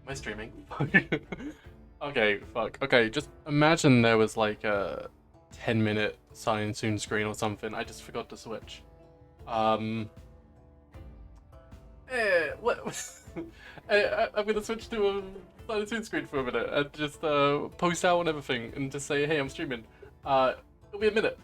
Am I streaming? Okay, fuck. Okay, just imagine there was like a 10-minute sign soon screen or something. I just forgot to switch. Um. What? I'm gonna switch to a sign soon screen for a minute and just post out on everything and just say, hey, I'm streaming. It'll be a minute.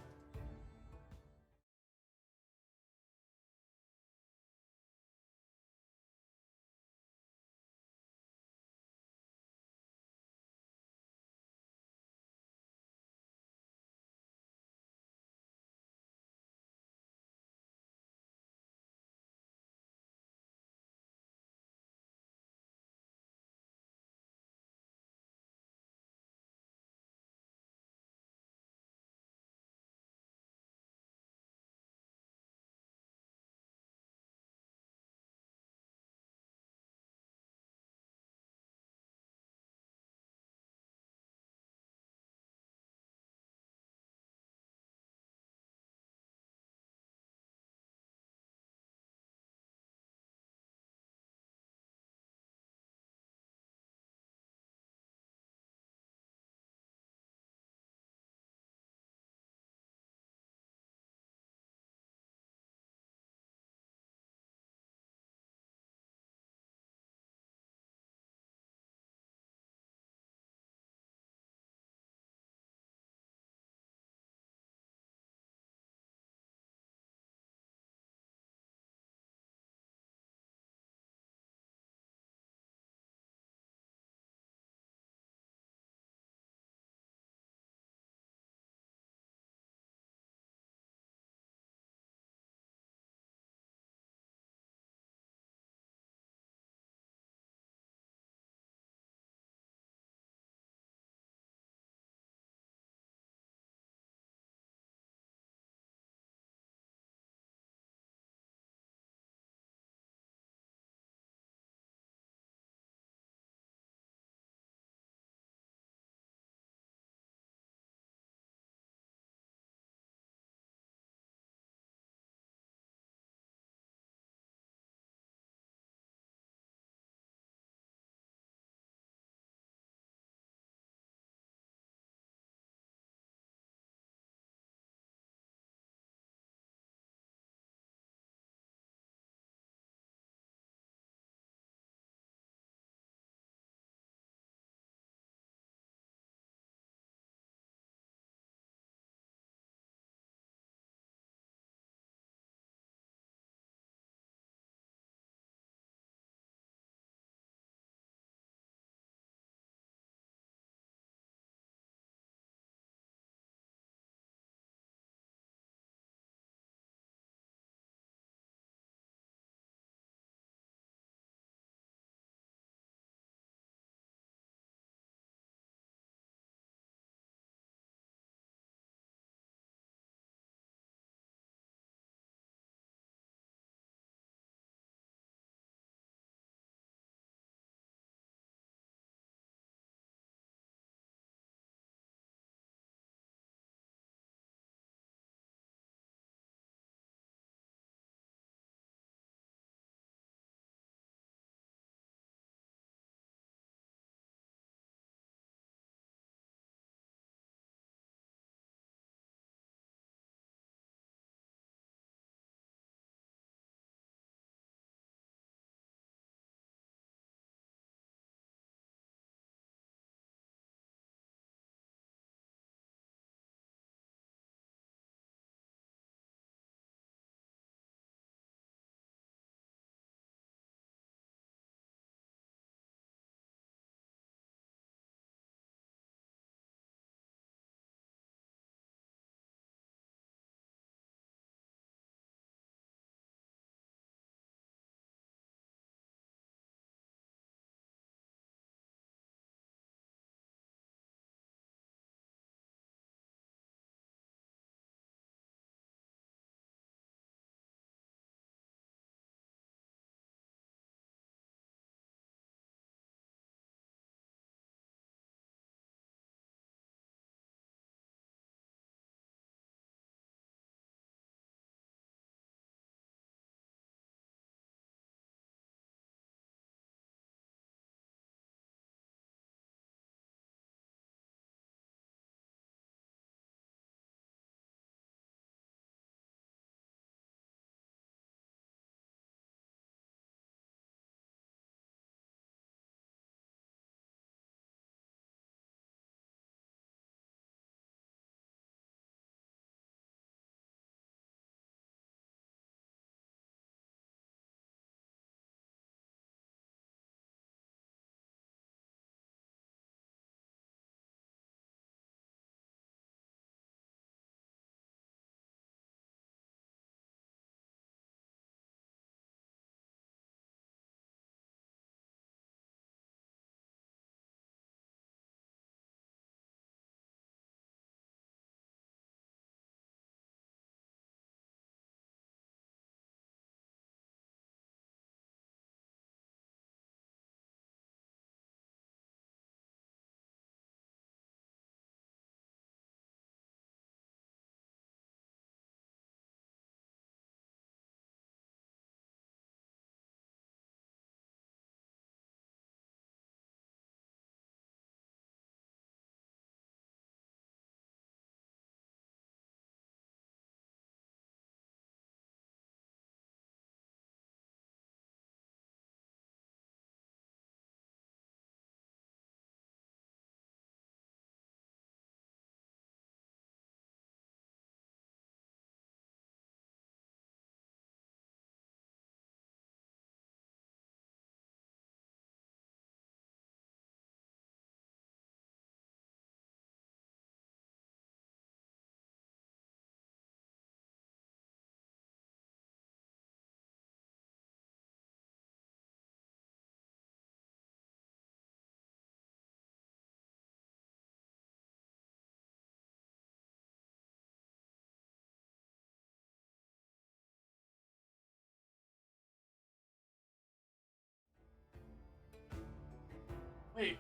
Wait,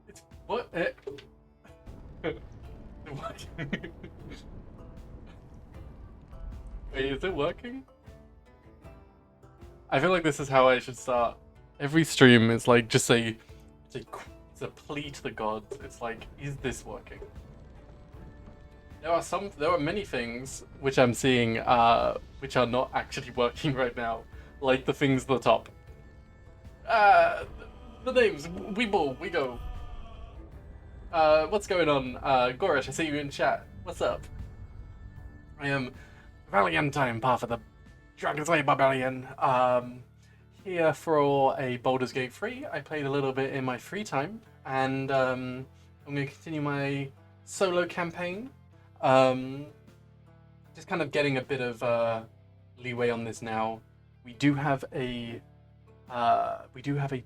it's what? What? Wait, is it working? I feel like this is how I should start. Every stream is like just it's a plea to the gods. It's like, is this working? There are many things which I'm seeing, which are not actually working right now, like the things at the top. The names, we ball, we go. What's going on? Gorish, I see you in chat. What's up? I am Valiant. I am part of the Dragon's Lair Barbarian. Here for a Baldur's Gate 3. I played a little bit in my free time, and I'm going to continue my solo campaign. Just kind of getting a bit of leeway on this now. We do have a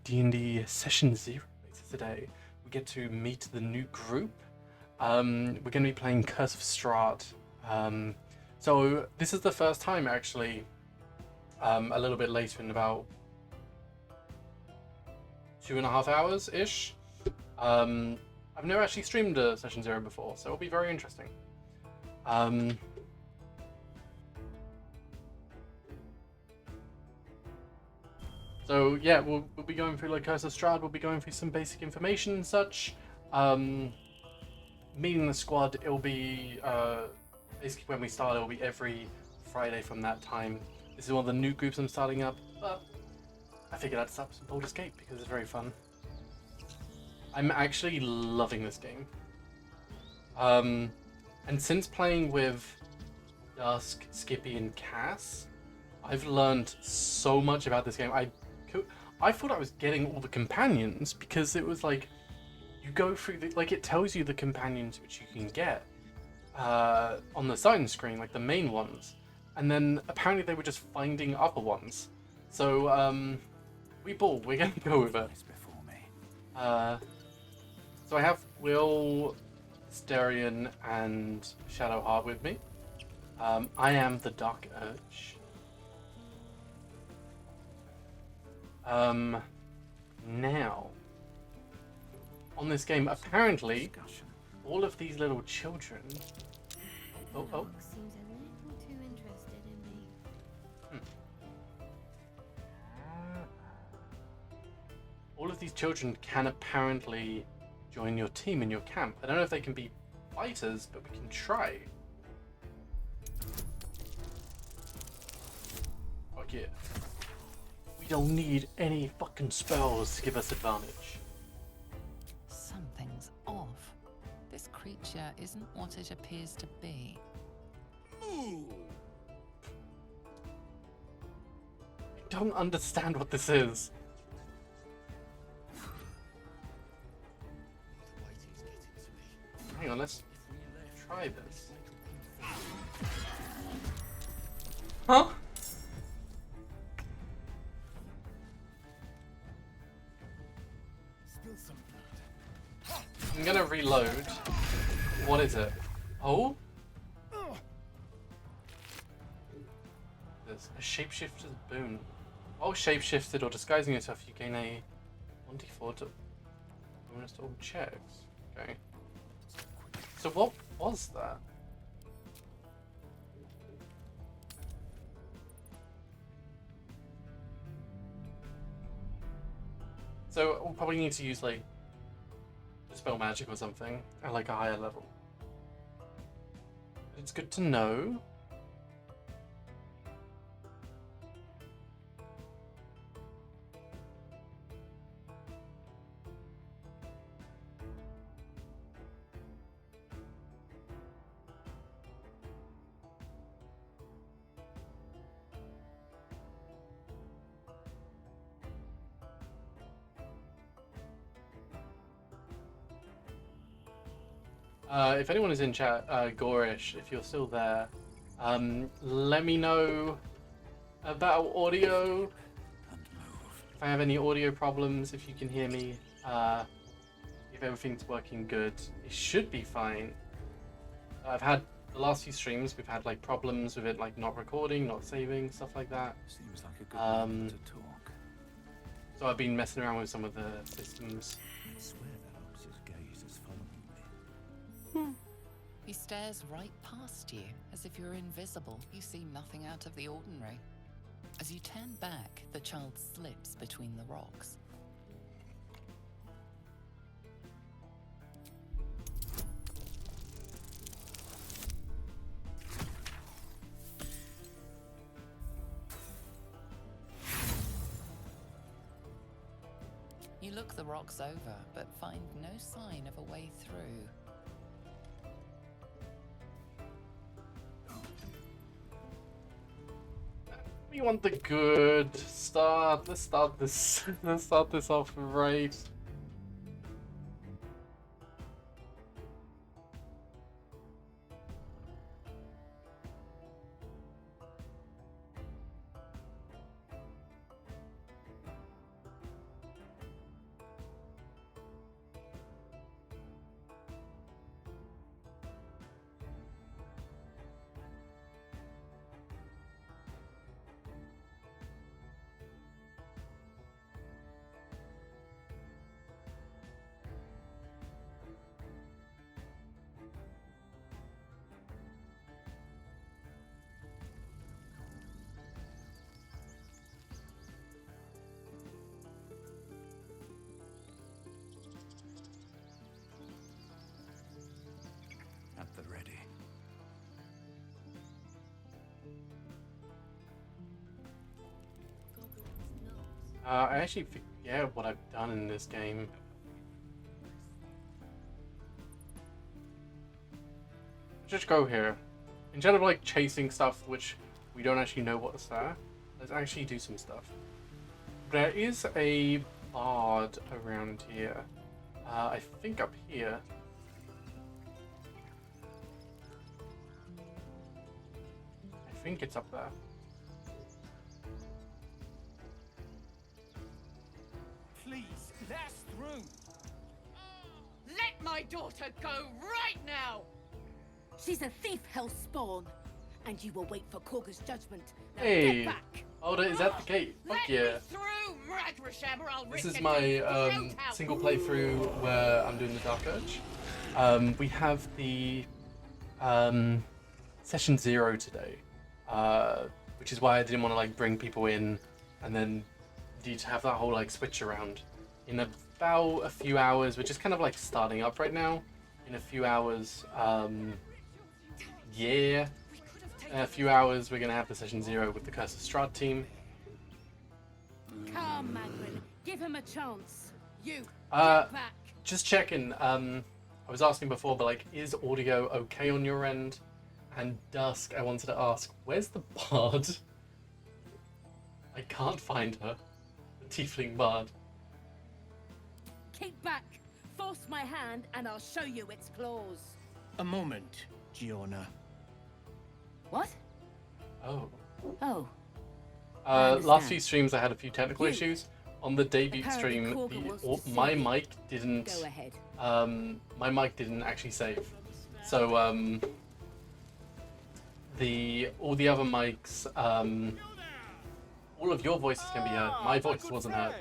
D&D session 0 later today. We get to meet the new group. We're going to be playing Curse of Strahd. So this is the first time actually. A little bit later, in about 2.5 hours ish. I've never actually streamed a session 0 before, so it'll be very interesting. So yeah, we'll be going through like Curse of Strahd. We'll be going through some basic information and such. Meeting the squad, it'll be basically when we start. It'll be every Friday from that time. This is one of the new groups I'm starting up, but I figured I'd start some Baldur's Gate because it's very fun. I'm actually loving this game. And since playing with Dusk, Skippy, and Cass, I've learned so much about this game. I thought I was getting all the companions because it was like, you go through it tells you the companions which you can get on the sign screen, like the main ones. And then apparently they were just finding other ones. So we're gonna go with it. So I have Will, Starion, and Shadowheart with me. I am the Dark Urge. Now, on this game, apparently, all of these little children. Oh. All of these children can apparently join your team in your camp. I don't know if they can be fighters, but we can try. Fuck yeah. We don't need any fucking spells to give us advantage. Something's off. This creature isn't what it appears to be. I don't understand what this is. Hang on, let's try this. Huh? I'm gonna reload. What is it? Oh? There's a shapeshifter's boon. Oh, shapeshifted or disguising yourself, you gain a 1d4 to bonus to all checks. Okay. So what was that? So we'll probably need to use like spell magic or something at like a higher level. It's good to know. If anyone is in chat, Gorish, if you're still there, let me know about audio. If I have any audio problems, if you can hear me, if everything's working good, it should be fine. I've had the last few streams, we've had like problems with it, like not recording, not saving, stuff like that. Seems like a good moment to talk. So So I've been messing around with some of the systems. I swear that officer's gaze has followed me. He stares right past you, as if you're invisible. You see nothing out of the ordinary. As you turn back, the child slips between the rocks. You look the rocks over, but find no sign of a way through. We want the good start. Let's start this. Let's start this off right. At the ready. I actually forget what I've done in this game. Just go here. Instead of like chasing stuff which we don't actually know what's there, let's actually do some stuff. There is a bard around here. I think up here. I think it's up there. Please, let us through. Let my daughter go right now! She's a thief, hell spawn, and you will wait for Korga's judgment. Now Hey. get back! Oh, is that the gate? Fuck Let yeah. me through, Ragrasham, or I'll This rip is your my throat out. single playthrough where I'm doing the Dark Urge. We have the session 0 today, which is why I didn't want to like bring people in and then need to have that whole like switch around. In about a few hours, we're just kind of like starting up right now. In a few hours, yeah. In a few hours, we're gonna have the session 0 with the Curse of Strahd team. Come, Magrin, give him a chance. You, Uh, get back! Just checking. I was asking before, but like, is audio okay on your end? And Dusk, I wanted to ask, where's the bard? I can't find her. The tiefling bard. Keep back! Force my hand, and I'll show you its claws. A moment, Giorna. What? Oh. Oh, Last understand. few streams, I had a few technical You. issues. On the debut Apparently stream, Korga wants to my see you. mic didn't. go ahead. My mic didn't actually save. So all the other mics, all of your voices can be heard. My voice wasn't heard.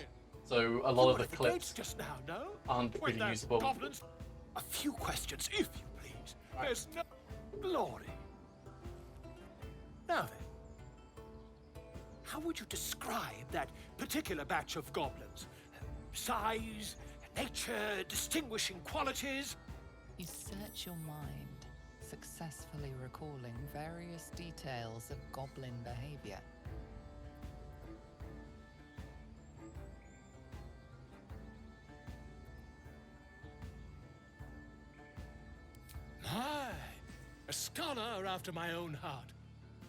So a lot of the clips Just now, no? aren't With really those usable. goblins? A few questions, if you please. Right. There's no glory. Now then, how would you describe that particular batch of goblins? Size, nature, distinguishing qualities? You search your mind, successfully recalling various details of goblin behavior. My, a scholar after my own heart.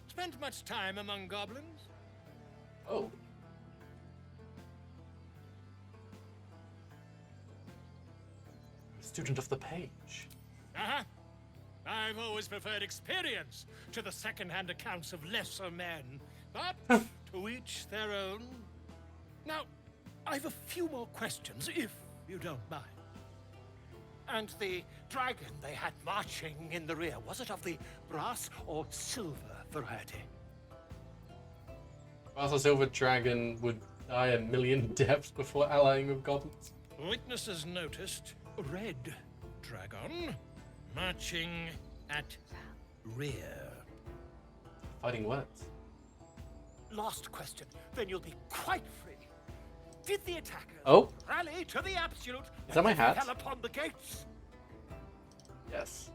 Spent much time among goblins? Oh. Student of the page. Uh-huh. I've always preferred experience to the second-hand accounts of lesser men. But to each their own. Now, I've a few more questions, if you don't mind. And the dragon they had marching in the rear, was it of the brass or silver variety? Brass or silver dragon would die a million deaths before allying with goblins. Witnesses noticed a red dragon marching at rear. Fighting words. Last question, then you'll be quite free. Did the attackers Oh, rally to the absolute is that my and hat? fell upon the gates? Yes.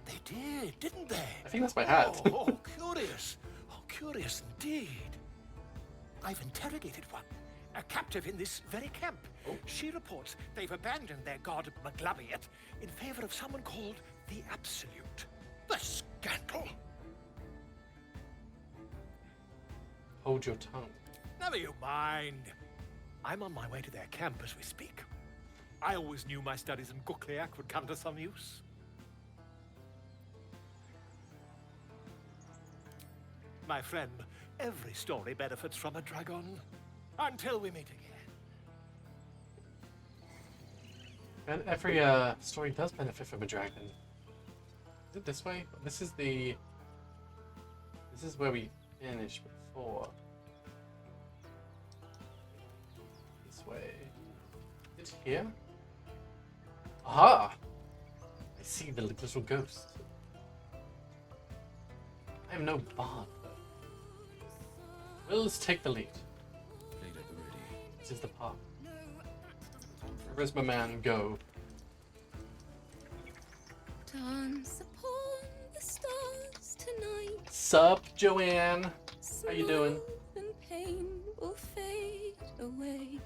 They did, didn't they? I think that's my hat. Oh, curious. Oh, curious indeed. I've interrogated one, a captive in this very camp. Oh. She reports they've abandoned their god Maglabiet in favor of someone called the Absolute. The scandal! Hold your tongue. Never you mind. I'm on my way to their camp as we speak. I always knew my studies in Gukliak would come to some use. My friend, every story benefits from a dragon. Until we meet again. And every story does benefit from a dragon. Is it this way? This is where we finished before. This way. Is it here? Aha! I see the little ghost. I am no bard, though. Will's take the lead. This is the path. Where's my man go? Dance upon the stars tonight. Sup, Joanne? How you doing? Smooth and pain will fade away.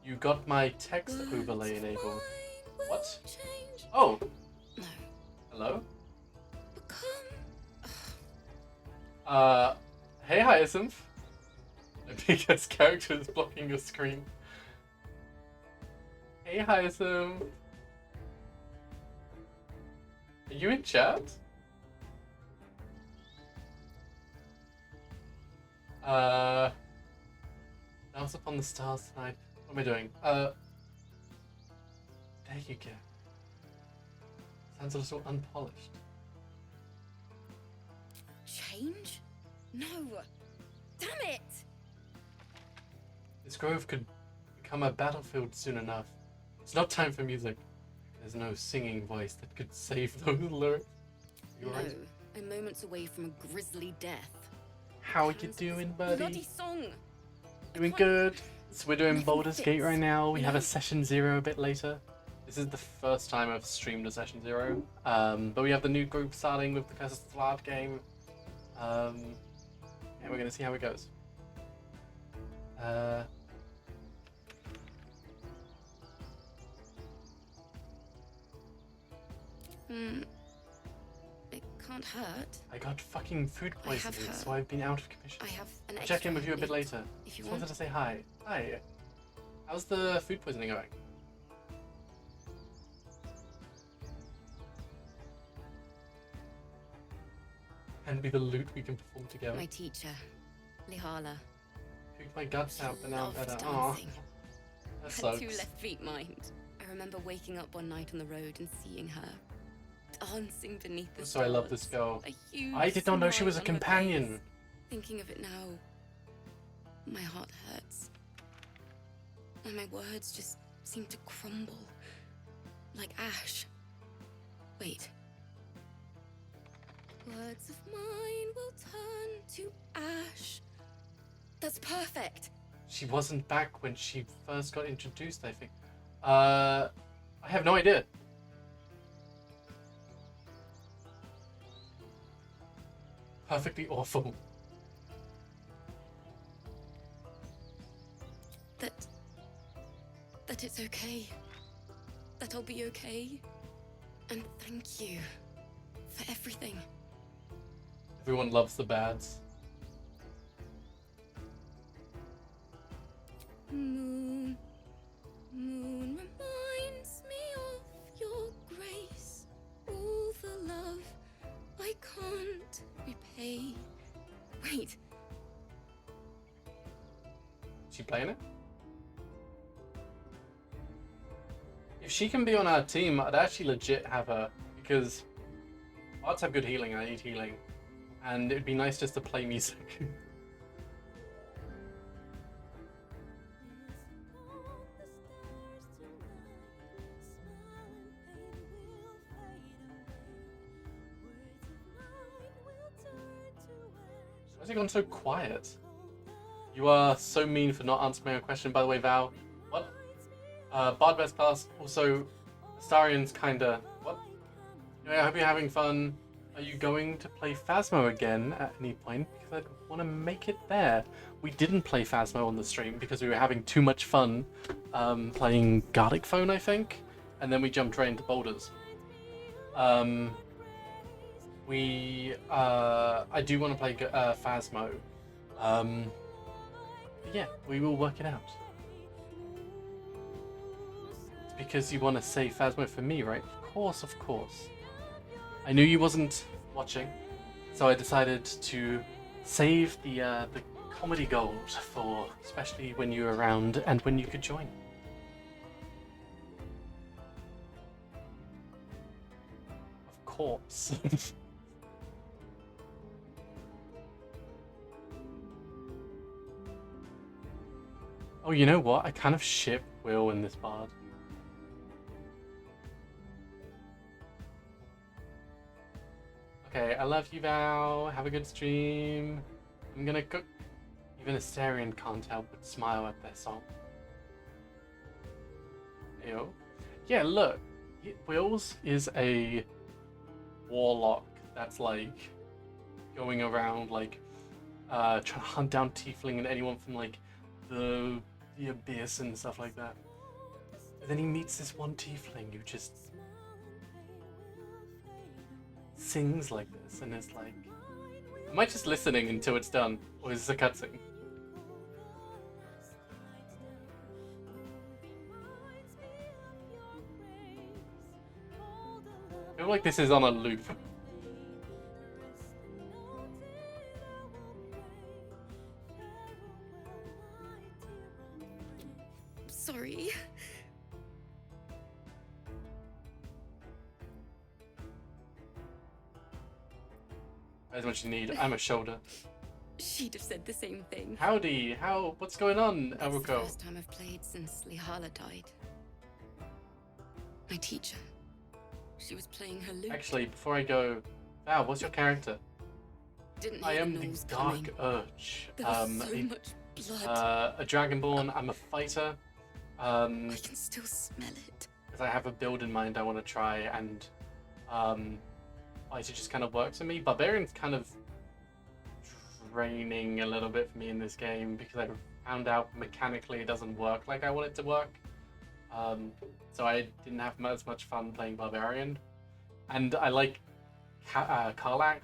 You got my text overlay enabled. Words of What? mine will change. Oh, No, hello? become Hey Hyacinth. My biggest character is blocking your screen. Hey Hyacinth. Are you in chat? Dance upon the stars tonight. What am I doing? There you go. Sounds a little unpolished. change? No. Damn it! This grove could become a battlefield soon enough. It's not time for music. There's no singing voice that could save those lyrics. You No, alright? I'm moments away from a grisly death. How are you doing, buddy? Bloody song! Doing can't- good. So we're doing Nothing Baldur's Gate fits. right now. We have a No. session 0 a bit later. This is the first time I've streamed a session 0. But we have the new group starting with the Curse of Strahd game. And we're gonna see how it goes. It can't hurt. I got fucking food I have poisoning, heard. so I've been out of commission. I have an I'll check in extra with you a bit heartbeat, later. if you Just want. wanted to say hi. Hi. How's the food poisoning going? And be the loot we can perform together. My teacher, Lihala. Puked my guts out, but now I'm loved better. Aw, dancing. that Had two sucks. left feet, mind. I remember waking up one night on the road and seeing her dancing beneath the So I love this stars, girl. a huge I did not know she smile was a on her companion. face. Thinking of it now, my heart hurts. And my words just seem to crumble like ash. Wait. Words of mine will turn to ash. That's perfect. She wasn't back when she first got introduced, I think. I have no idea. Perfectly awful. That it's okay. That I'll be okay. And thank you for everything. Everyone loves the bads. Moon, moon reminds me of your grace. All the love I can't repay. Wait, Is she playing it? If she can be on our team, I'd actually legit have her, because arts have good healing and I need healing. And it'd be nice just to play music. Why's it gone so quiet? You are so mean for not answering my question, by the way, Val. What? Bard best class. Also, Astarion's kinda. What? Anyway, I hope you're having fun. Are you going to play Phasmo again at any point? Because I want to make it there. We didn't play Phasmo on the stream because we were having too much fun playing Garlic Phone, I think. And then we jumped right into Boulders. I do want to play Phasmo. Yeah, we will work it out. It's because you want to say Phasmo for me, right? Of course, of course. I knew you wasn't watching, so I decided to save the comedy gold for especially when you're around and when you could join. Of course. Oh, you know what? I kind of ship Will in this bard. Okay, I love you, Val. Have a good stream. I'm gonna cook. Even Astarion can't help but smile at their song. Ayo. Yeah, look. Will's is a warlock that's like going around like trying to hunt down tiefling and anyone from like the abyss and stuff like that. And then he meets this one tiefling who just sings like this, and it's like, am I just listening until it's done, or is this a cutscene? I feel like this is on a loop. Sorry. As much as you need. I'm a shoulder. She'd have said the same thing. Howdy. What's going on, It's the Elrico? first time I've played since Lihala died. My teacher. She was playing her lute. Actually, before I go, Val, what's your character? Didn't I hear am the the noise Dark coming. Urge. There was so much blood. A Dragonborn. I'm a fighter. I can still smell it. Because I have a build in mind I want to try, and fighter just kind of works for me. Barbarian's kind of draining a little bit for me in this game because I found out mechanically it doesn't work like I want it to work. So I didn't have as much fun playing Barbarian. And I like Karlach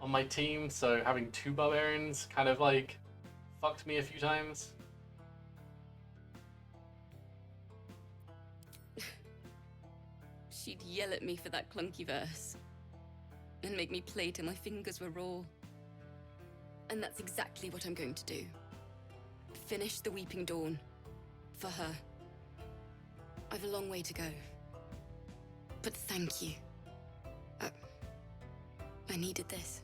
on my team, so having two Barbarians kind of like fucked me a few times. She'd yell at me for that clunky verse and make me play till my fingers were raw. And that's exactly what I'm going to do. Finish the Weeping Dawn. For her. I've a long way to go. But thank you. I needed this.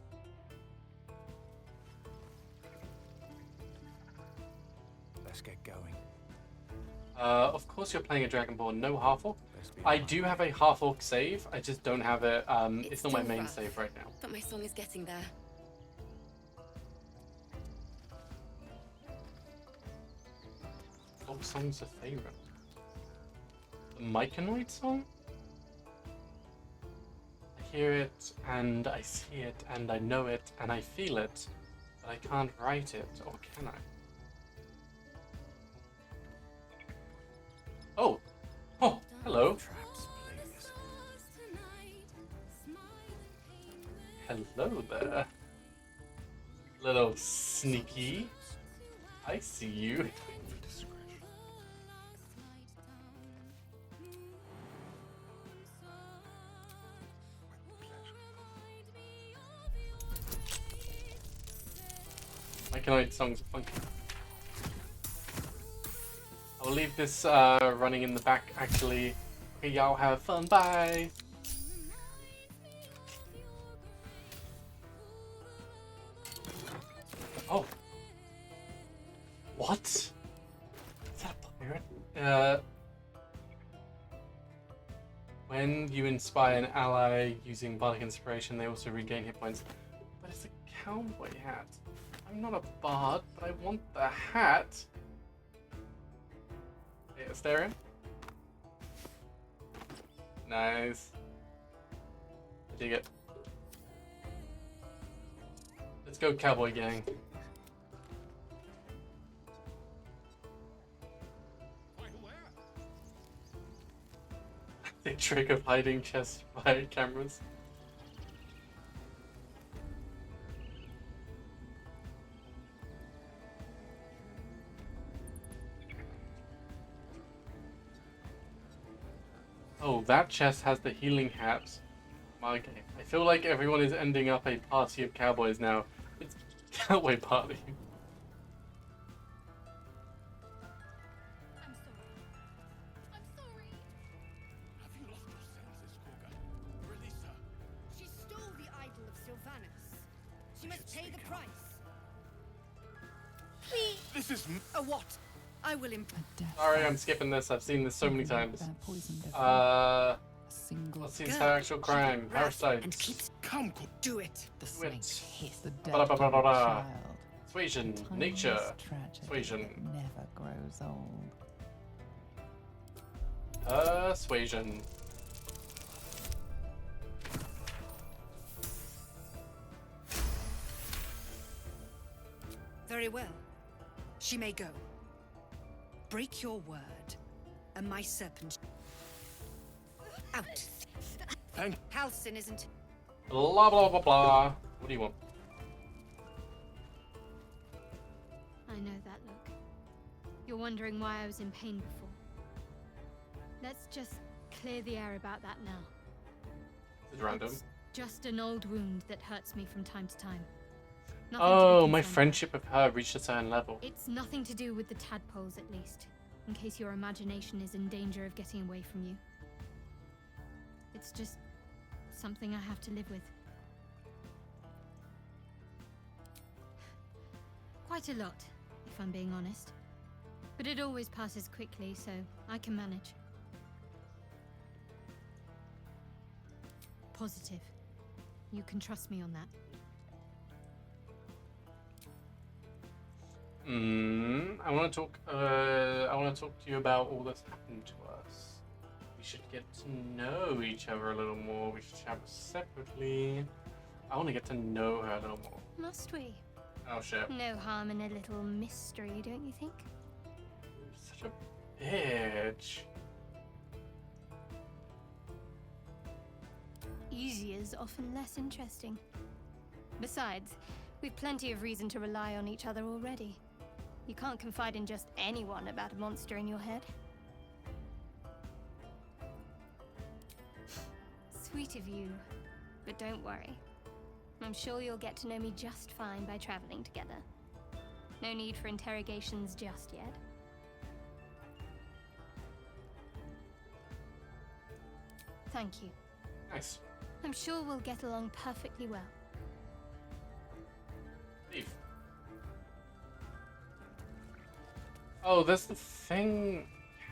Let's get going. Of course you're playing a Dragonborn, no Half-Orc. I do have a Half-Orc save, I just don't have it, it's not my still main rough, save right now. But my song is getting there. What song's a favorite? The Myconid song? I hear it, and I see it, and I know it, and I feel it, but I can't write it, or can I? Oh! Oh, hello! Traps, please. Hello there. Little sneaky. I see you. Myconid songs are funky. I'll leave this running in the back actually. Okay, y'all have fun. Bye! Oh! What? Is that a pirate? When you inspire an ally using bardic inspiration, they also regain hit points. But it's a cowboy hat. I'm not a bard, but I want the hat. Hey, Asterion. Nice. I dig it. Let's go, cowboy gang. Quite aware. The trick of hiding chests by cameras. Oh, that chest has the healing hat. My game. I feel like everyone is ending up a party of cowboys now. It's cowboy party. I'm sorry. I'm sorry. Have you lost your senses, Gorga? Release her. She stole the idol of Sylvanas. She must pay the price. Please. This is A what? I will imp. Sorry, I'm skipping this. I've seen this so many times. Let's see his actual crime. Parasite. And keeps. come. Do it. The Do it. snakes hiss. The Ba da death ba ba of a ba. child. Persuasion. The Nature. tiniest tragedy Persuasion. that never grows old. Persuasion. Very well. She may go. Break your word, and my serpent. Out. Thank. Halcyon isn't. Blah blah blah blah. What do you want? I know that look. You're wondering why I was in pain before. Let's just clear the air about that now. It's random. It's just an old wound that hurts me from time to time. Nothing to be Oh, my concerned friendship with her reached a certain level. about. It's nothing to do with the tadpoles, at least. In case your imagination is in danger of getting away from you. It's just something I have to live with. Quite a lot, if I'm being honest. But it always passes quickly, so I can manage. Positive. You can trust me on that. I want to talk. I want to talk to you about all that's happened to us. We should get to know each other a little more. We should travel separately. I want to get to know her a little more. Must we? Oh shit! No harm in a little mystery, don't you think? Such a bitch. Easy is often less interesting. Besides, we've plenty of reason to rely on each other already. You can't confide in just anyone about a monster in your head. Sweet of you, but don't worry. I'm sure you'll get to know me just fine by traveling together. No need for interrogations just yet. Thank you. Nice. I'm sure we'll get along perfectly well. Leave. Oh, there's the thing.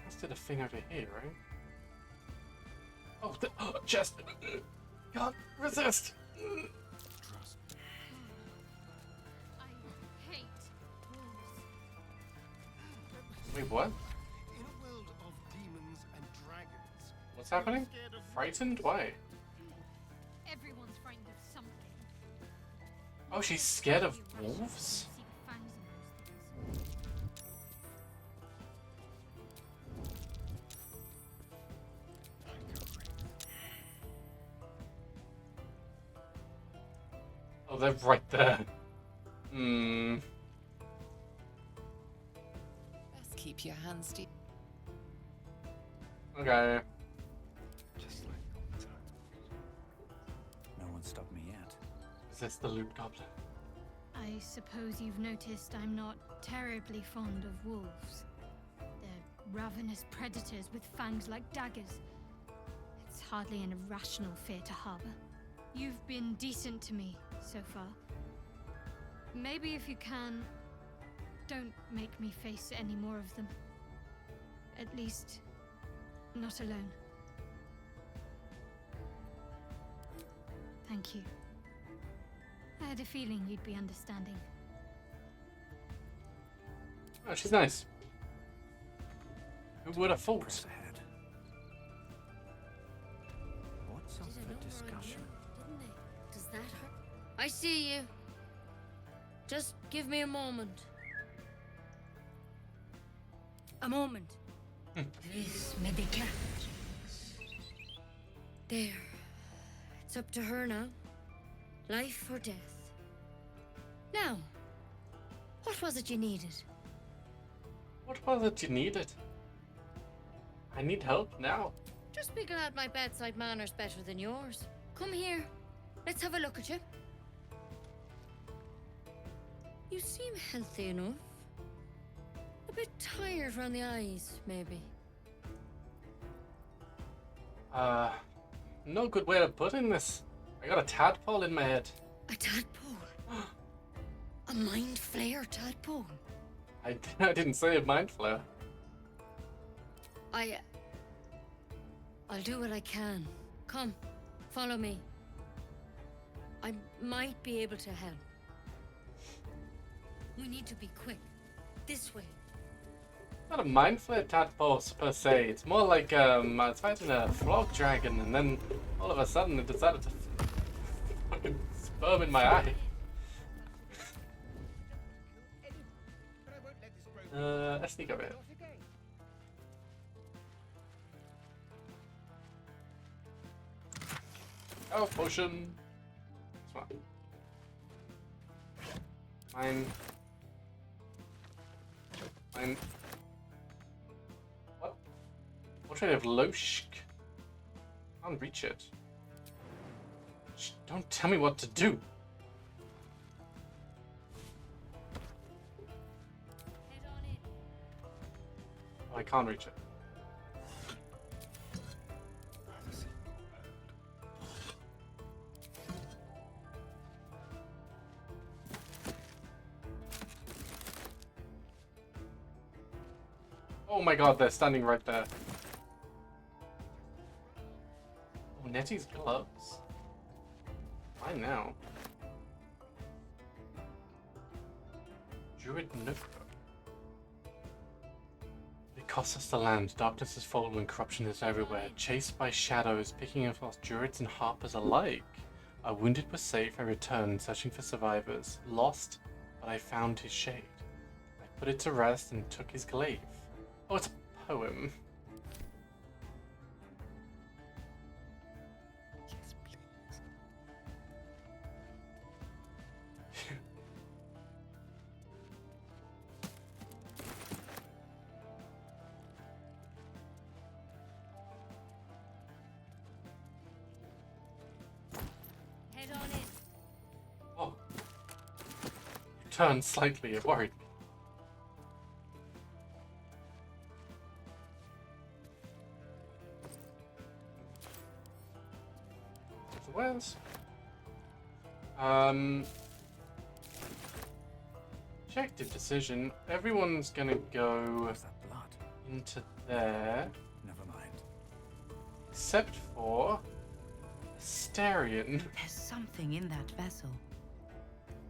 Casted a thing over here, right? Oh, chest. Can't resist. Trust. I hate wolves. Wait, what? In a world of demons and dragons. What's happening? Scared of Frightened? Why? Everyone's frightened of something. Oh, she's scared of wolves? See the fangs in those things. Oh, they're right there. Hmm. Best keep your hands to. Okay. Just like all the time. No one stopped me yet. Is this the loot goblin? I suppose you've noticed I'm not terribly fond of wolves. They're ravenous predators with fangs like daggers. It's hardly an irrational fear to harbor. You've been decent to me so far. Maybe if you can, don't make me face any more of them. At least, not alone. Thank you. I had a feeling you'd be understanding. Oh, she's nice. Who would have thought? Press ahead. What's up for discussion? Does that hurt? I see you. Just give me a moment. A moment. This may be cat. There. It's up to her now. Life or death. Now, what was it you needed? What was it you needed? I need help now. Just be glad my bedside manner's better than yours. Come here. Let's have a look at you. You seem healthy enough. A bit tired around the eyes, maybe. No good way of putting this. I got a tadpole in my head. A tadpole? A mind flayer tadpole? I didn't say a mind flare. I'll do what I can. Come, follow me. I might be able to help. We need to be quick. This way. Not a mind flare tadpole per se. It's more like I was fighting a frog dragon, and then all of a sudden it decided to fucking sperm in my eye. Let's sneak over here. Oh, potion. Smart. Mine. Mine. What? What kind of Loshk? Can't reach it. Don't tell me what to do. Oh, I can't reach it. Oh my god, they're standing right there. Oh, Nettie's gloves. Why now? Druid notebook. It costs us the land. Darkness has fallen and corruption is everywhere. Chased by shadows, picking off druids and harpers alike. Our wounded were safe. I returned, searching for survivors. Lost, but I found his shade. I put it to rest and took his glaive. Oh, it's a poem. Yes, please. Head on in. Oh. You turned slightly, it worried me. Where's objective decision. Everyone's gonna go Where's that blood? into there, Never mind. except for Astarion. There's something in that vessel.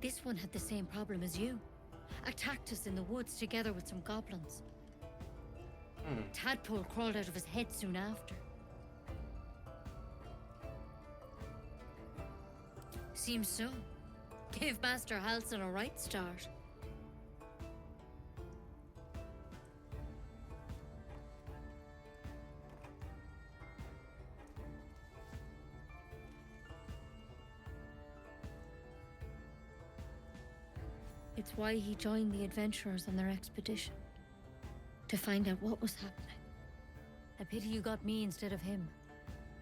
This one had the same problem as you. Attacked us in the woods together with some goblins. Tadpole crawled out of his head soon after. Seems so. Gave Master Halson a right start. It's why he joined the adventurers on their expedition. To find out what was happening. A pity you got me instead of him.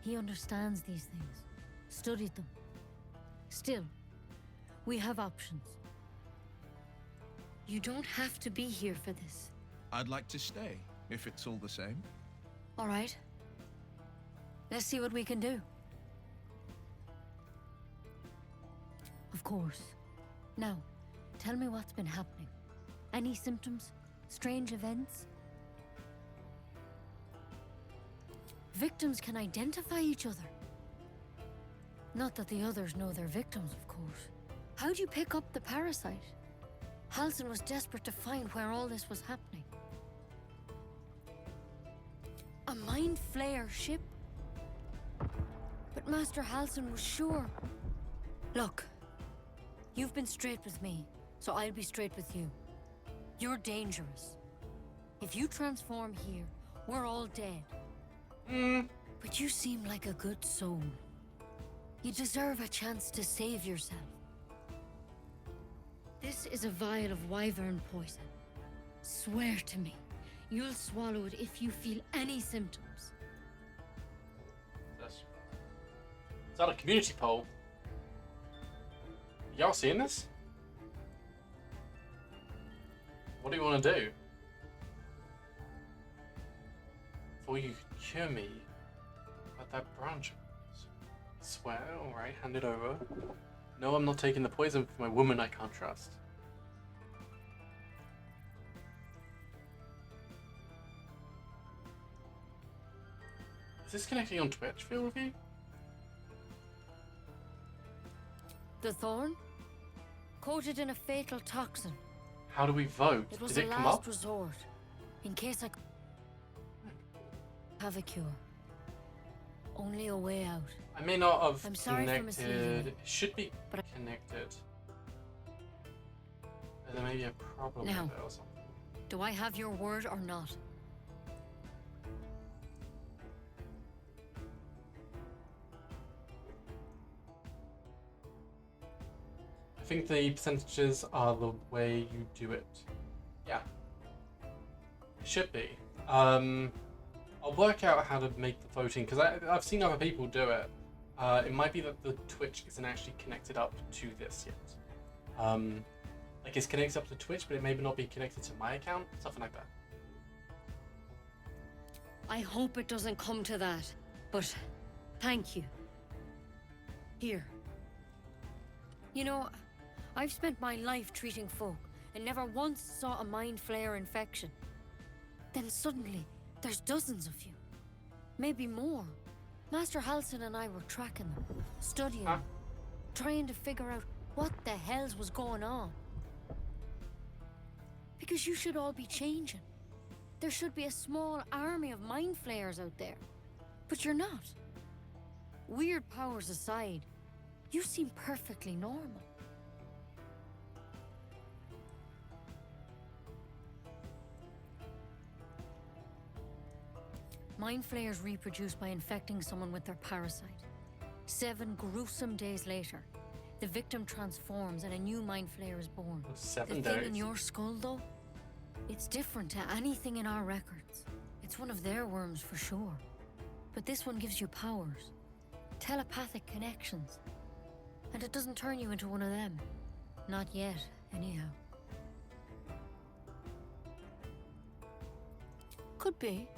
He understands these things. Studied them. Still, we have options. You don't have to be here for this. I'd like to stay, if it's all the same. All right. Let's see what we can do. Of course. Now, tell me what's been happening. Any symptoms? Strange events? Victims can identify each other. Not that the others know they're victims, of course. How'd you pick up the parasite? Halsin was desperate to find where all this was happening. A Mind Flayer ship? But Master Halsin was sure. Look, you've been straight with me, so I'll be straight with you. You're dangerous. If you transform here, we're all dead. But you seem like a good soul. You deserve a chance to save yourself. This is a vial of wyvern poison. Swear to me, you'll swallow it if you feel any symptoms. Is that a community poll? Y'all seeing this? What do you want to do? Before you cure me, let that branch. Swear, alright, hand it over. No, I'm not taking the poison for my woman I can't trust. Is this connecting on Twitch, Field Review? The thorn? Coated in a fatal toxin. How do we vote? It was Did a it come last up? resort. In case I have a cure. Only a way out. I may not have I'm sorry for misleading connected. you, It should be but connected. There may be a problem Now. with it or something. Do I have your word or not? I think the percentages are the way you do it. Yeah. It should be. I'll work out how to make the voting, because I've seen other people do it. It might be that the Twitch isn't actually connected up to this yet. Like it's connected up to Twitch, but it may not be connected to my account, something like that. I hope it doesn't come to that, but thank you. Here. You know, I've spent my life treating folk and never once saw a Mind Flayer infection. Then suddenly, there's dozens of you. Maybe more. Master Halsin and I were tracking them, studying them, trying to figure out what the hells was going on. Because you should all be changing. There should be a small army of Mind Flayers out there. But you're not. Weird powers aside, you seem perfectly normal. Mind Flayers reproduce by infecting someone with their parasite. 7 gruesome days later, the victim transforms and a new Mind Flayer is born. 7 The thing days. in your skull, though, it's different to anything in our records. It's one of their worms for sure. But this one gives you powers. Telepathic connections. And it doesn't turn you into one of them. Not yet, anyhow. Could be.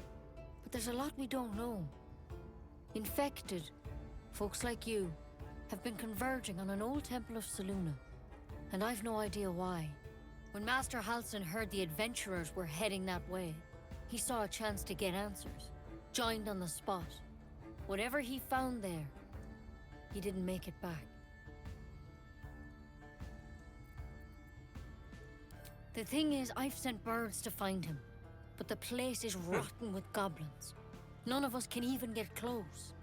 But there's a lot we don't know. Infected, folks like you, have been converging on an old temple of Selûne. And I've no idea why. When Master Halsin heard the adventurers were heading that way, he saw a chance to get answers. Joined on the spot. Whatever he found there, he didn't make it back. The thing is, I've sent birds to find him, but the place is rotten with goblins. None of us can even get close.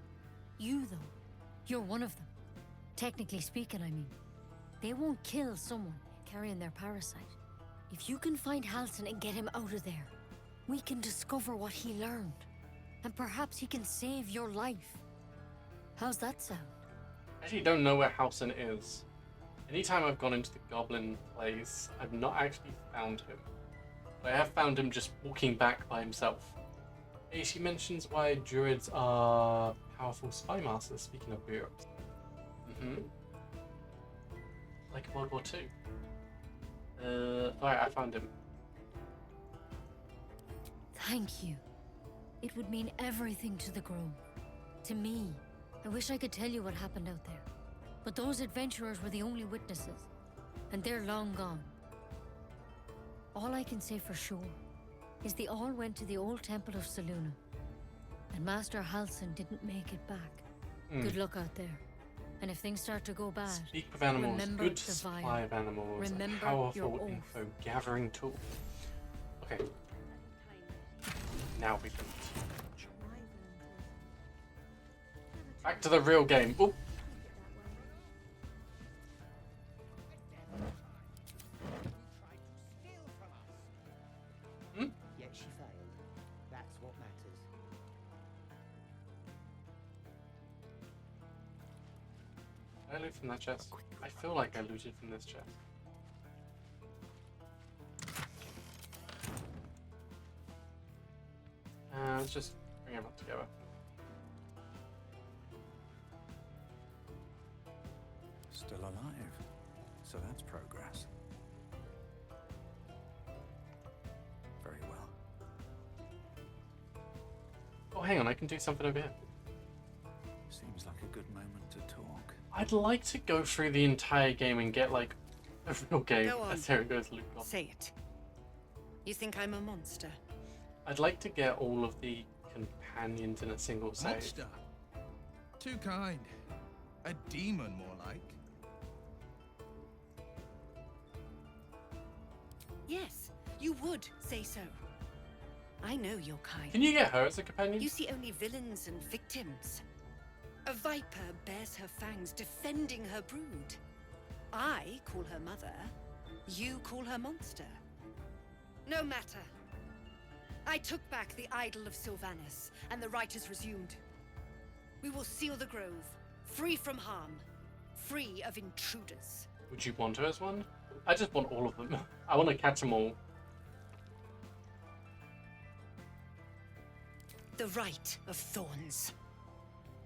You, though, you're one of them. Technically speaking, I mean. They won't kill someone carrying their parasite. If you can find Halsin and get him out of there, we can discover what he learned. And perhaps he can save your life. How's that sound? I actually don't know where Halsin is. Anytime I've gone into the goblin place, I've not actually found him. But I have found him just walking back by himself. Hey, she mentions why druids are powerful spy masters, speaking of Europe. Like World War II. Alright, I found him. Thank you. It would mean everything to the Grove. To me. I wish I could tell you what happened out there. But those adventurers were the only witnesses. And they're long gone. All I can say for sure is they all went to the old temple of Selûne. And Master Halsin didn't make it back. Good luck out there. And if things start to go bad, Speak with animals. remember Good the supply vial. of animals. And Remember powerful your oath. info gathering tool. Okay. Now we can. Back to the real game. Oh. Yet she failed. That's what matters. Did I loot from that chest? I feel like I looted from this chest. Let's just bring everyone together. Still alive. So that's progress. Very well. Oh, hang on, I can do something over here. Seems like a good moment to talk. I'd like to go through the entire game and get like a real game. Go on. There it goes, Luke. Say it. You think I'm a monster? I'd like to get all of the companions in a single save. Monster. Too kind. A demon, more like. Yes, you would say so. I know your kind. Can you get her as a companion? You see only villains and victims. A viper bears her fangs defending her brood. I call her mother. You call her monster. No matter. I took back the idol of Sylvanas, and the rite is resumed. We will seal the grove, free from harm, free of intruders. Would you want her as one? I just want all of them. I want to catch them all. The Rite of Thorns.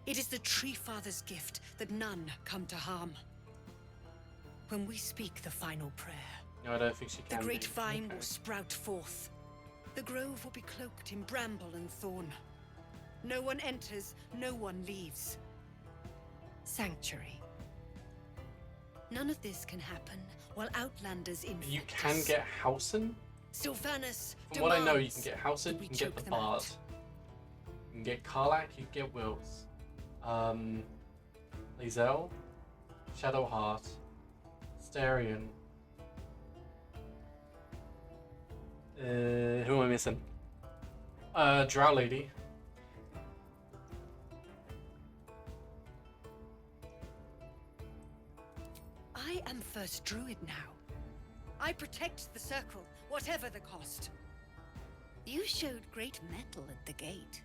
It is the Tree Father's gift that none come to harm. When we speak the final prayer, No, I don't think she can. the great be. vine Okay. will sprout forth. The grove will be cloaked in bramble and thorn. No one enters, no one leaves. Sanctuary. None of this can happen while Outlanders infect You can us. get Hausen. Sylvanas From what I know, you demands can get Hausen, that we you can get choke the them Bard. out. You can get Karlach, you can get Wills. Lae'zel, Shadowheart, Starion. Who am I missing? Drow Lady. I am First Druid now. I protect the circle, whatever the cost. You showed great mettle at the gate.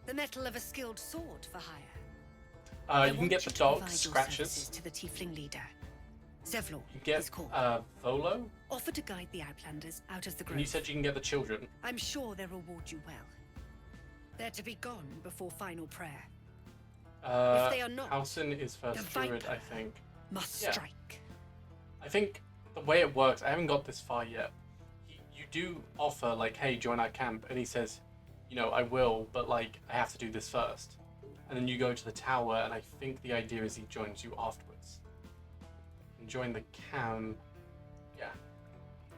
The mettle of a skilled sword for hire. You can get the to dog provide your scratches. services to the tiefling leader. Zevlor You get is called. Volo. Offer to guide the Outlanders out of the grove. And you said you can get the children. I'm sure they'll reward you well. They're to be gone before final prayer. If they are not, Hausen is the first druid, Viper I think. must Yeah. strike. I think the way it works, I haven't got this far yet. You do offer like, hey, join our camp, and he says, you know, I will, but like I have to do this first. And then you go to the tower, and I think the idea is he joins you afterwards. And join the camp. Yeah,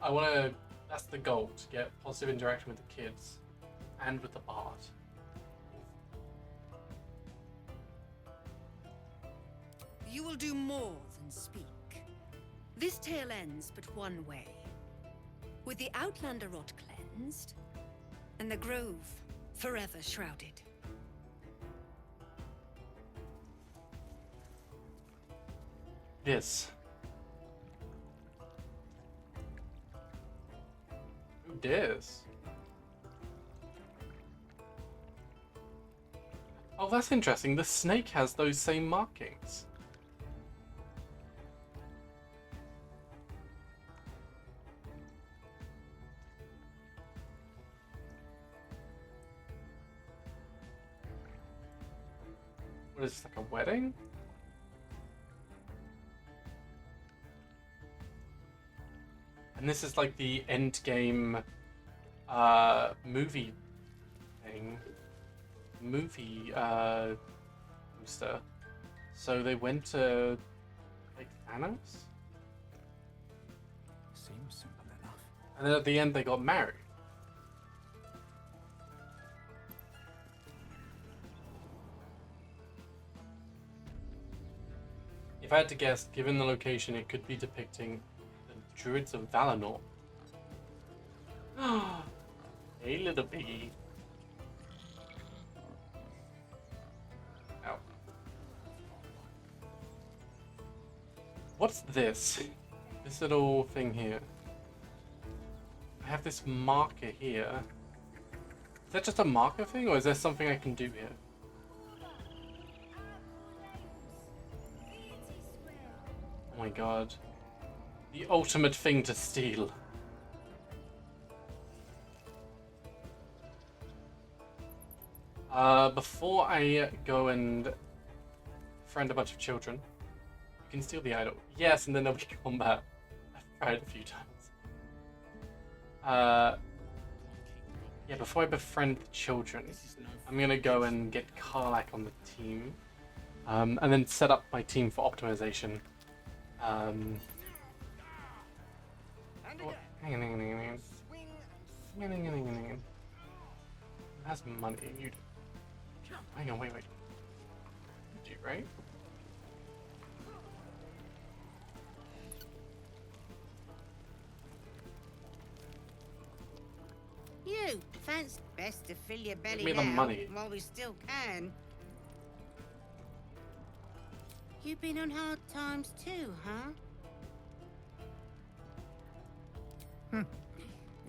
I want to. That's the goal, to get positive interaction with the kids, and with the bard. You will do more than speak. This tale ends but one way. With the Outlander rot cleansed, and the grove forever shrouded. Yes. Who dares? Oh, that's interesting. The snake has those same markings. What is this, like a wedding? And this is like the end game movie thing. Movie booster. So they went to like Thanos? Seems simple enough. And then at the end they got married. If I had to guess, given the location, it could be depicting the Druids of Valinor. Hey, little piggy. Ow. What's this? This little thing here. I have this marker here. Is that just a marker thing, or is there something I can do here? Oh my god. The ultimate thing to steal. Before I go and friend a bunch of children, you can steal the idol. Yes, and then there'll be combat. I've tried a few times. Yeah, before I befriend the children, I'm gonna go and get Karlak on the team. And then set up my team for optimization. Oh, hang on. That's money. You. Hang on, wait. Do you, right? You, fancy best to fill your belly Give me the now money. while we still can. You've been on hard times too, huh?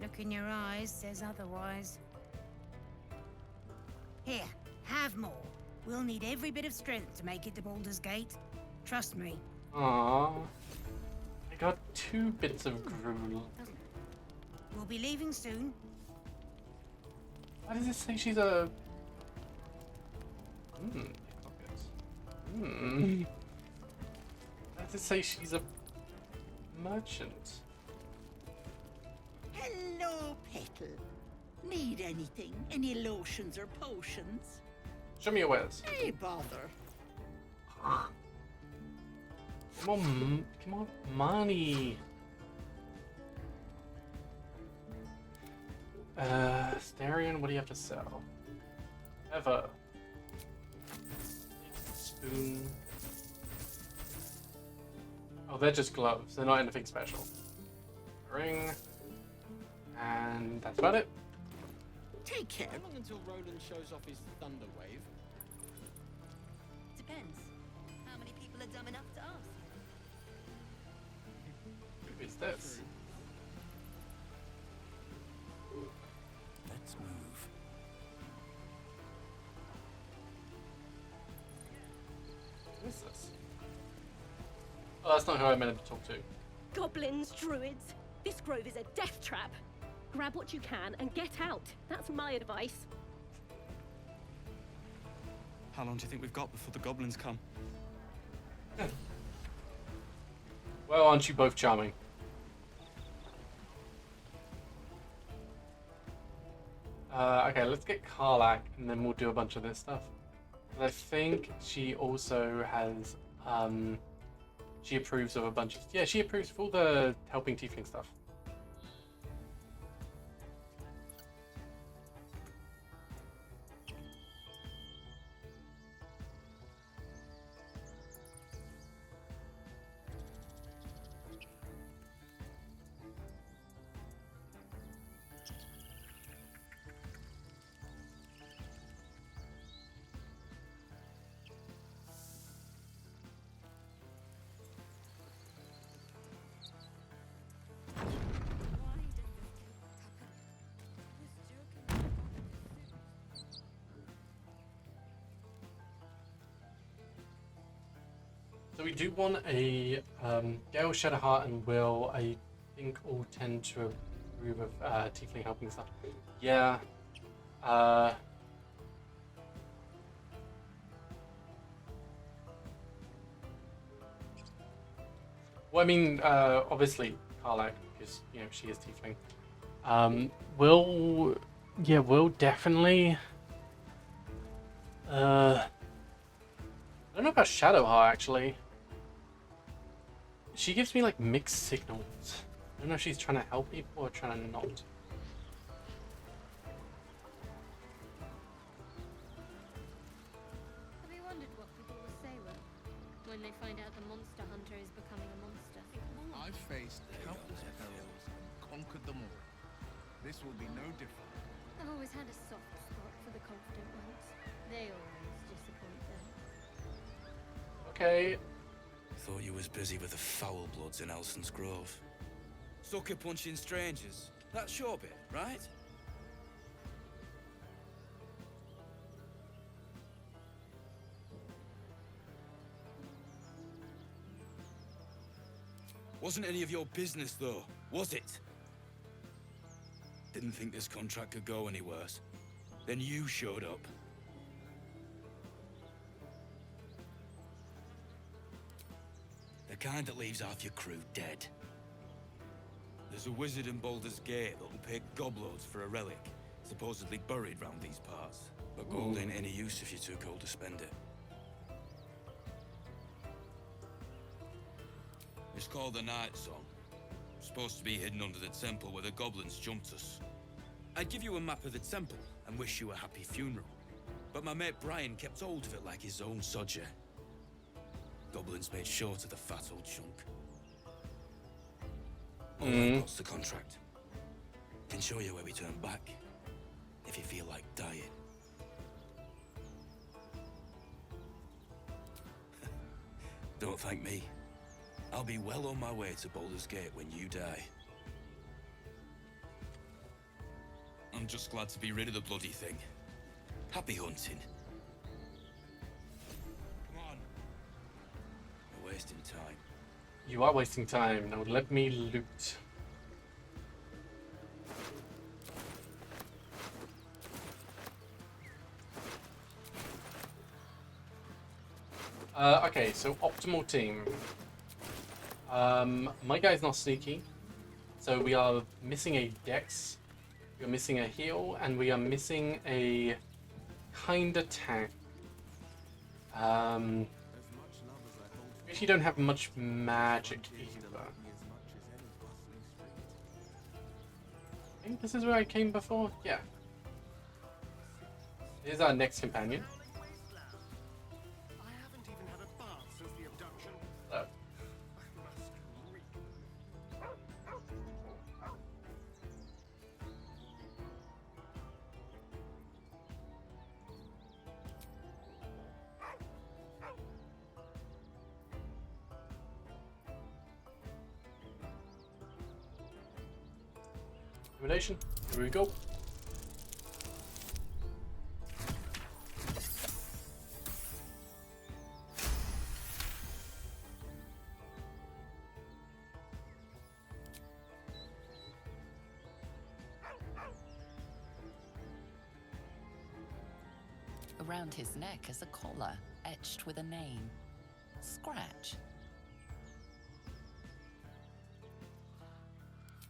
Look in your eyes says otherwise. Here, have more. We'll need every bit of strength to make it to Baldur's Gate. Trust me. Aww. I got 2 bits of gruel. We'll be leaving soon. Why does it say she's a... Why does it say she's a merchant? Hello, Petal. Need anything? Any lotions or potions? Show me your wares. Hey, bother. Come on, money. Starion, what do you have to sell? Ever. Spoon. Oh, they're just gloves. They're not anything special. Ring. And that's about it. Take care. How long until Roland shows off his thunder wave? Depends. How many people are dumb enough to ask? Who is this? Let's move. Who is this? Oh, that's not who I meant to talk to. Goblins, druids. This grove is a death trap. Grab what you can and get out. That's my advice. How long do you think we've got before the goblins come? Well, aren't you both charming? Okay, let's get Karlak, and then we'll do a bunch of this stuff. I think she also has, she approves of a bunch of, yeah, she approves of all the helping tiefling stuff. So we do want a Gale, Shadowheart, and Will. I think all tend to approve of tiefling helping stuff. Yeah. Well, I mean, obviously Karlak, because you know she is tiefling. Will, yeah, Will definitely. I don't know about Shadowheart actually. She gives me like mixed signals. I don't know if she's trying to help people or trying to not. Have you wondered what people will say when they find out the monster hunter is becoming a monster. I've faced countless perils and conquered them all. This will be no different. I've always had a soft spot for the confident ones. They always disappoint them. Okay. Thought you was busy with the foul bloods in Elson's Grove. Sucker punching strangers. That's your bit, right? Wasn't any of your business, though, was it? Didn't think this contract could go any worse. Then you showed up. The kind that leaves half your crew dead. There's a wizard in Baldur's Gate that'll pay gobloads for a relic, supposedly buried round these parts. But gold ain't any use if you're too cold to spend it. It's called the Night Song. Supposed to be hidden under the temple where the goblins jumped us. I'd give you a map of the temple and wish you a happy funeral. But my mate Brian kept hold of it like his own sodger. Goblins made short of the fat old chunk. All I've got's the contract. Can show you where we turn back, if you feel like dying. Don't thank me. I'll be well on my way to Baldur's Gate when you die. I'm just glad to be rid of the bloody thing. Happy hunting. Come on. We're wasting time. You are wasting time. Now let me loot. Okay, so optimal team. My guy's not sneaky, so we are missing a dex, we are missing a heal, and we are missing a kind attack. We actually don't have much magic either. I think this is where I came before? Yeah. Here's our next companion. Here we go. Around his neck is a collar etched with a name. Scratch.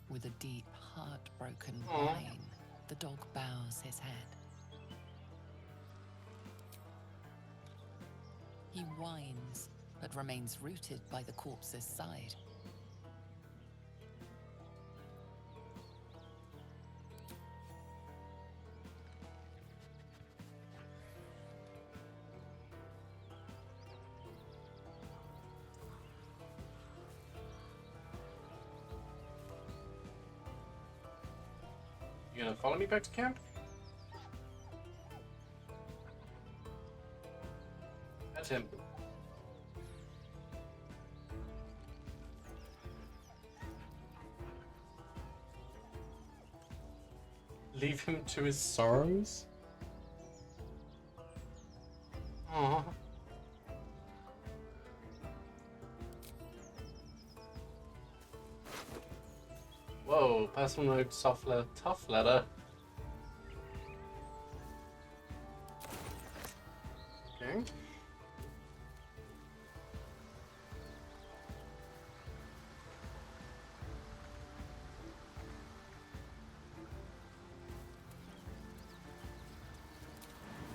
With a deep, heartbroken whine, the dog bows his head. He whines, but remains rooted by the corpse's side. You gonna follow me back to camp? That's him. Leave him to his sorrows? Aww. Whoa, personal note, soft letter, tough letter. Okay.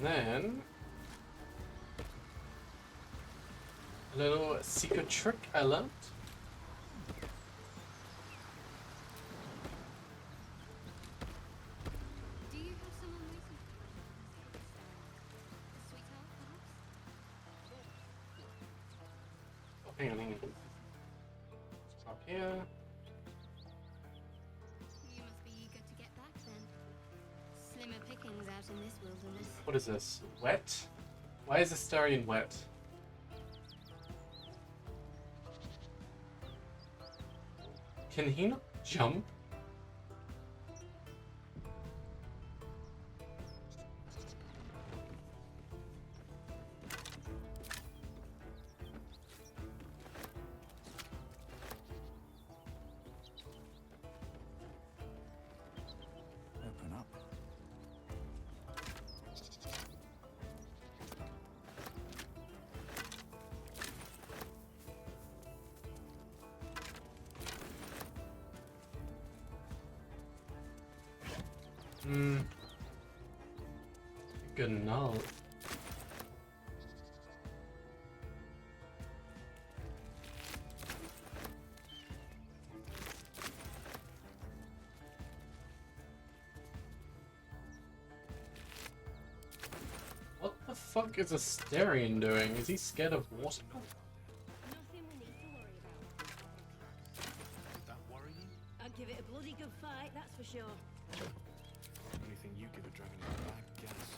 Then a little secret trick I learned. hang on. Up here. You must be eager to get back then. Slimmer pickings out in this wilderness. What is this? Wet? Why is Astarion wet? Can he not jump? Open up. Good enough. What the fuck is Astarion doing? Is he scared of water? Nothing we need to worry about. Did that worry you? I'd give it a bloody good fight, that's for sure. Anything you give a dragon is a bad guess.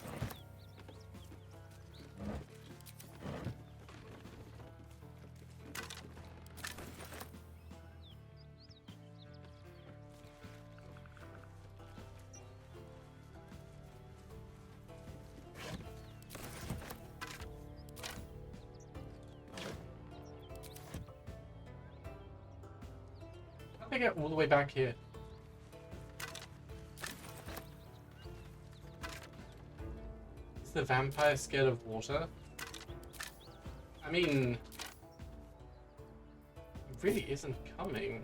How did I get all the way back here? Is the vampire scared of water? I mean, it really isn't coming.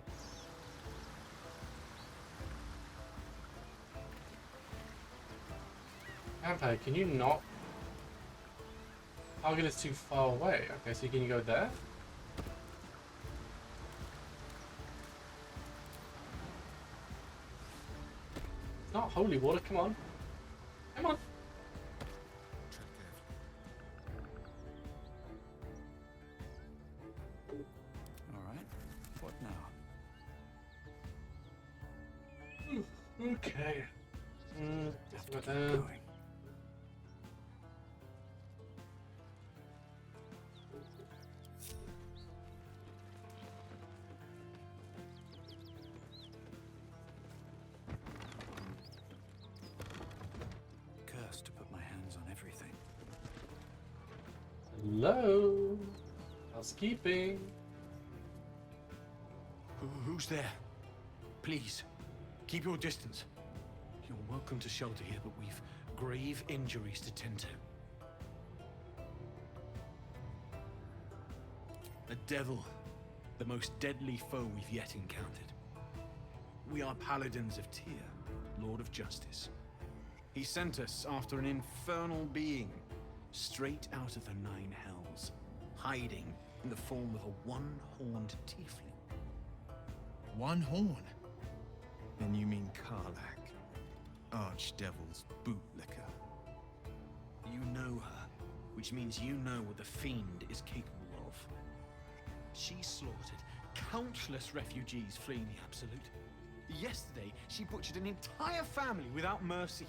Vampire, can you not? Target is too far away. Okay, so can you go there? It's not holy water, come on. Come on. Alright, what now? Okay. Have to Right keep there. going. Cursed to put my hands on everything. Hello. Housekeeping. Who's there? Please, keep your distance. You're welcome to shelter here, but we've grave injuries to tend to. A devil, the most deadly foe we've yet encountered. We are paladins of Tyr, Lord of Justice. He sent us after an infernal being, straight out of the Nine Hells, hiding in the form of a one-horned tiefling. One horn? Then you mean Karlak, Archdevil's bootlicker. You know her, which means you know what the Fiend is capable of. She slaughtered countless refugees fleeing the Absolute. Yesterday, she butchered an entire family without mercy.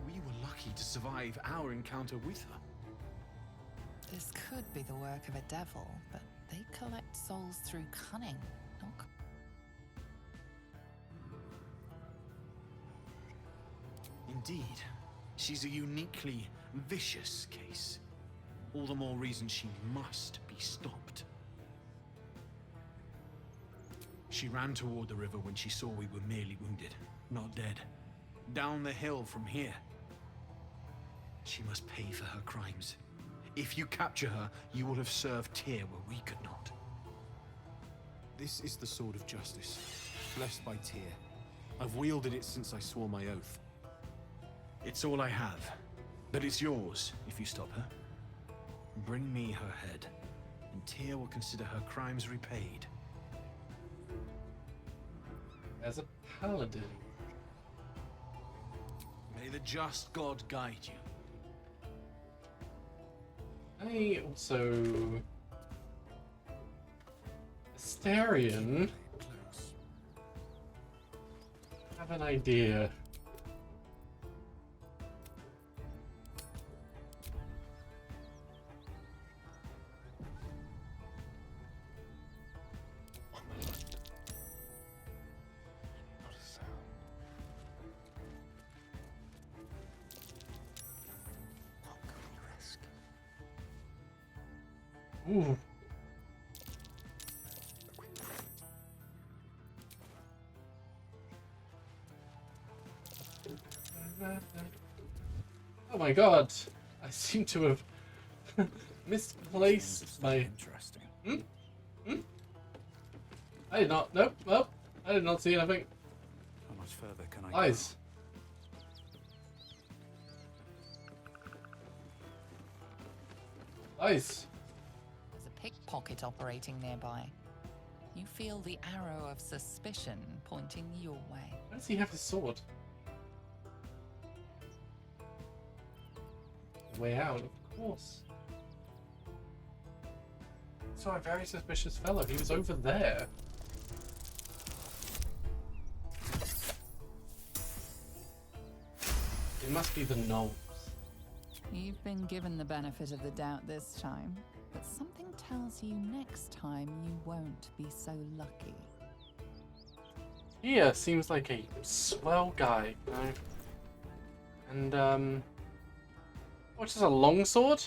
We were lucky to survive our encounter with her. This could be the work of a devil, but they collect souls through cunning, not... Indeed, she's a uniquely vicious case. All the more reason she must be stopped. She ran toward the river when she saw we were merely wounded, not dead. Down the hill from here. She must pay for her crimes. If you capture her, you will have served Tyr where we could not. This is the sword of justice, blessed by Tyr. I've wielded it since I swore my oath. It's all I have, but it's yours if you stop her. Bring me her head, and Tyr will consider her crimes repaid. As a paladin. May the just God guide you. I also Astarion? I have an idea. Ooh. Oh my god! I seem to have misplaced my. Interesting. I did not. Nope. Nope. I did not see anything. How much further can I Eyes. Eyes. There's a pickpocket operating nearby. You feel the arrow of suspicion pointing your way. Why does he have his sword? Way out, of course. So a very suspicious fellow. He was over there. It must be the gnomes. You've been given the benefit of the doubt this time, but something tells you next time you won't be so lucky. Here seems like a swell guy, you know? And what's this, a longsword?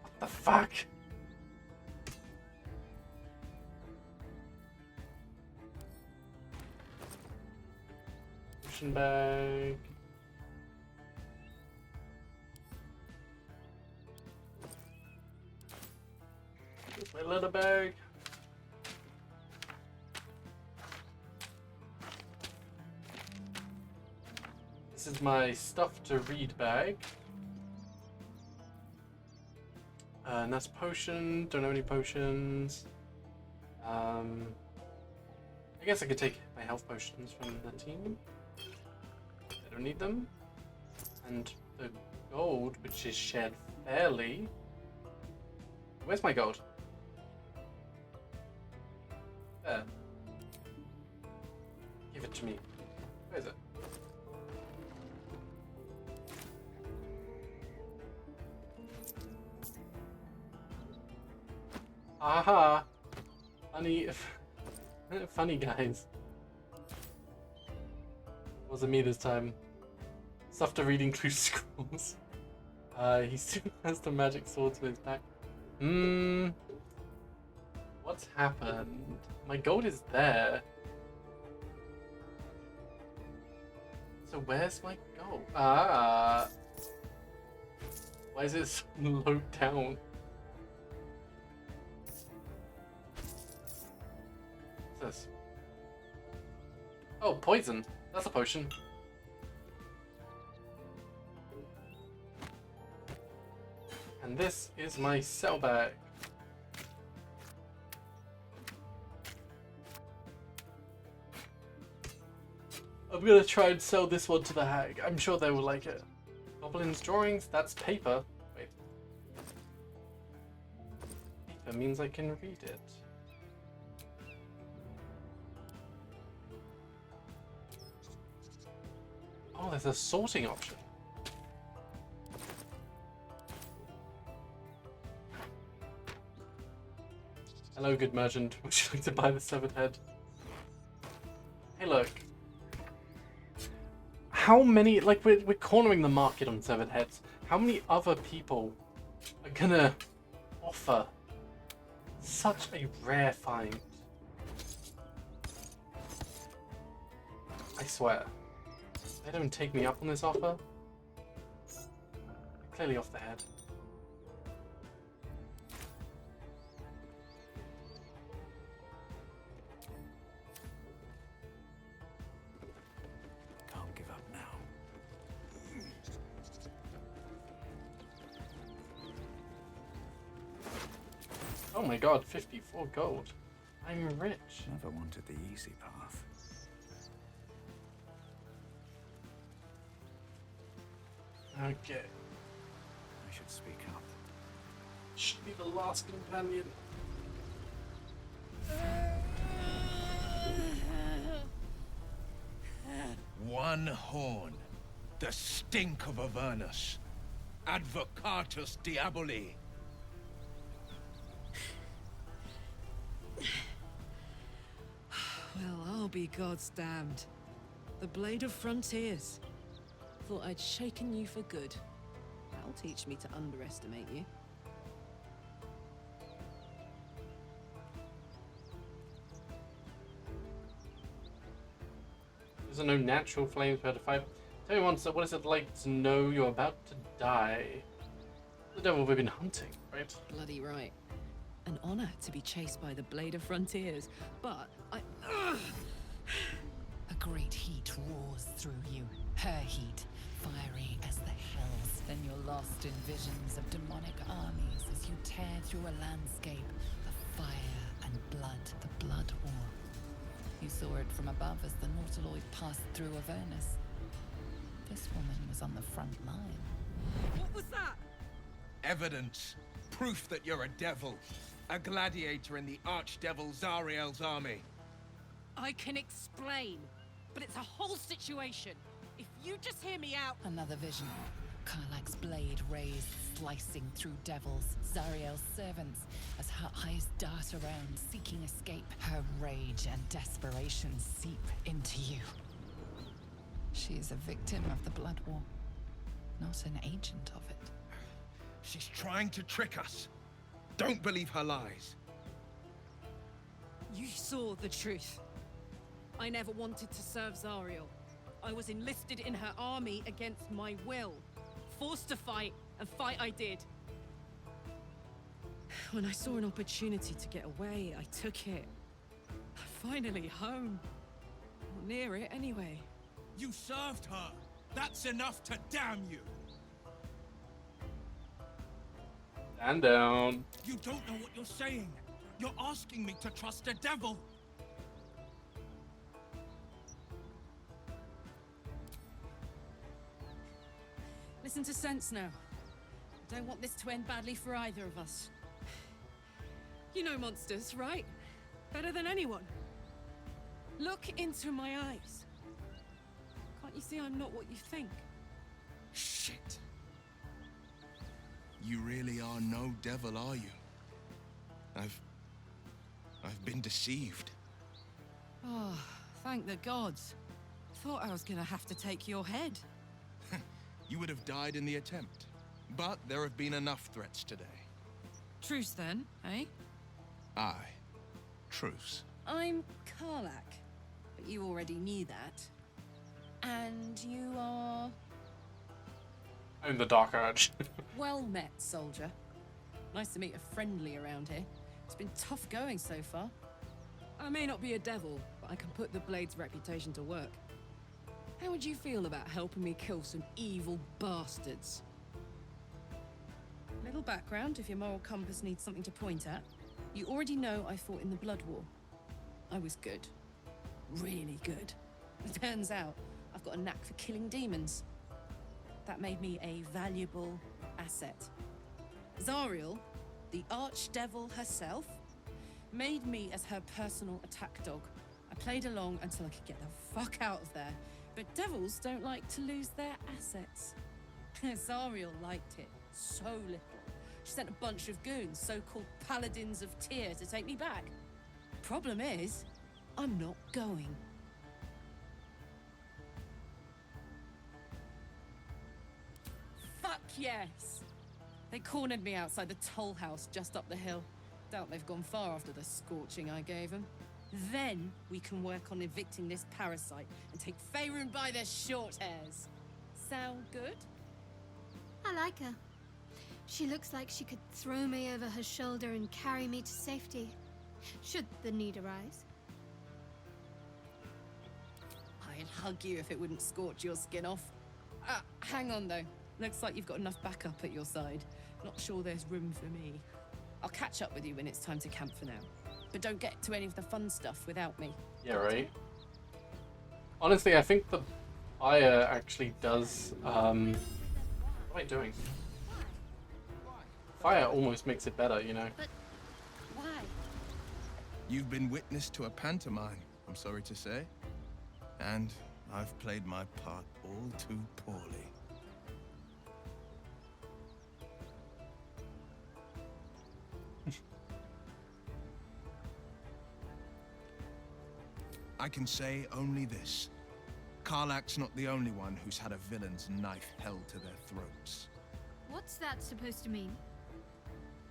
What the fuck? Potion bag. Here's my leather bag. This is my stuff to read bag. And that's potion. Don't have any potions. I guess I could take my health potions from the team. I don't need them. And the gold, which is shared fairly. Where's my gold? There. Give it to me. Where is it? Aha! Funny, funny guys. Wasn't me this time. Stuff to reading through scrolls. He still has the magic swords in his back. What's happened? My gold is there. So where's my gold? Ah! Why is it so low down? What's this? Oh, poison. That's a potion. And this is my sell bag. I'm gonna try and sell this one to the hag. I'm sure they will like it. Goblin's drawings, that's paper. Wait. Paper means I can read it. Oh, there's a sorting option. Hello, good merchant. Would you like to buy the severed head? Hey, look. How many, like, we're cornering the market on severed heads. How many other people are gonna offer such a rare find? I swear. They don't take me up on this offer. They're clearly off the head. Can't give up now. Oh my god, 54 gold. I'm rich. Never wanted the easy path. Okay. I should speak up. Should be the last companion. One horn. The stink of Avernus. Advocatus Diaboli. Well, I'll be God's damned. The Blade of Frontiers. Thought I'd shaken you for good. That'll teach me to underestimate you. There's no natural flames per to fight. Tell me once, what is it like to know you're about to die? The devil we've been hunting, right? Bloody right. An honor to be chased by the Blade of Frontiers, but I... A great heat roars through you, her heat, fiery as the hells. Then you're lost in visions of demonic armies as you tear through a landscape of fire and blood, the Blood War. You saw it from above as the Nautiloid passed through Avernus. This woman was on the front line. What was that? Evidence. Proof that you're a devil. A gladiator in the archdevil Zariel's army. I can explain, but it's a whole situation. If you just hear me out... Another vision. Karlach's blade raised, slicing through devils, Zariel's servants, as her eyes dart around, seeking escape. Her rage and desperation seep into you. She is a victim of the Blood War, not an agent of it. She's trying to trick us. Don't believe her lies. You saw the truth. I never wanted to serve Zariel. I was enlisted in her army against my will. Forced to fight, and fight I did. When I saw an opportunity to get away, I took it. Finally home. Or near it, anyway. You served her. That's enough to damn you. Stand down. You don't know what you're saying. You're asking me to trust a devil. Listen to sense now. I don't want this to end badly for either of us. You know monsters, right? Better than anyone. Look into my eyes. Can't you see I'm not what you think? Shit. You really are no devil, are you? I've been deceived. Oh, thank the gods. Thought I was gonna have to take your head. You would have died in the attempt. But there have been enough threats today. Truce then, eh? Aye. Truce. I'm Karlach, but you already knew that. And you are... I'm the Dark Urge. Well met, soldier. Nice to meet a friendly around here. It's been tough going so far. I may not be a devil, but I can put the Blade's reputation to work. How would you feel about helping me kill some evil bastards? Little background if your moral compass needs something to point at. You already know I fought in the Blood War. I was good. Really good. It turns out I've got a knack for killing demons. That made me a valuable asset. Zariel, the archdevil herself, made me as her personal attack dog. I played along until I could get the fuck out of there. But devils don't like to lose their assets. Zariel liked it so little. She sent a bunch of goons, so-called paladins of Tyr, to take me back. Problem is, I'm not going. Fuck yes! They cornered me outside the toll house just up the hill. Doubt they've gone far after the scorching I gave them. Then we can work on evicting this parasite and take Faerun by their short hairs. Sound good? I like her. She looks like she could throw me over her shoulder and carry me to safety, should the need arise. I'd hug you if it wouldn't scorch your skin off. Hang on though. Looks like you've got enough backup at your side. Not sure there's room for me. I'll catch up with you when it's time to camp for now. But don't get to any of the fun stuff without me. Yeah, right. Honestly, I think the fire actually does. What am I doing? Fire almost makes it better, you know. But why? You've been witness to a pantomime, I'm sorry to say. And I've played my part all too poorly. I can say only this. Karlach's not the only one who's had a villain's knife held to their throats. What's that supposed to mean?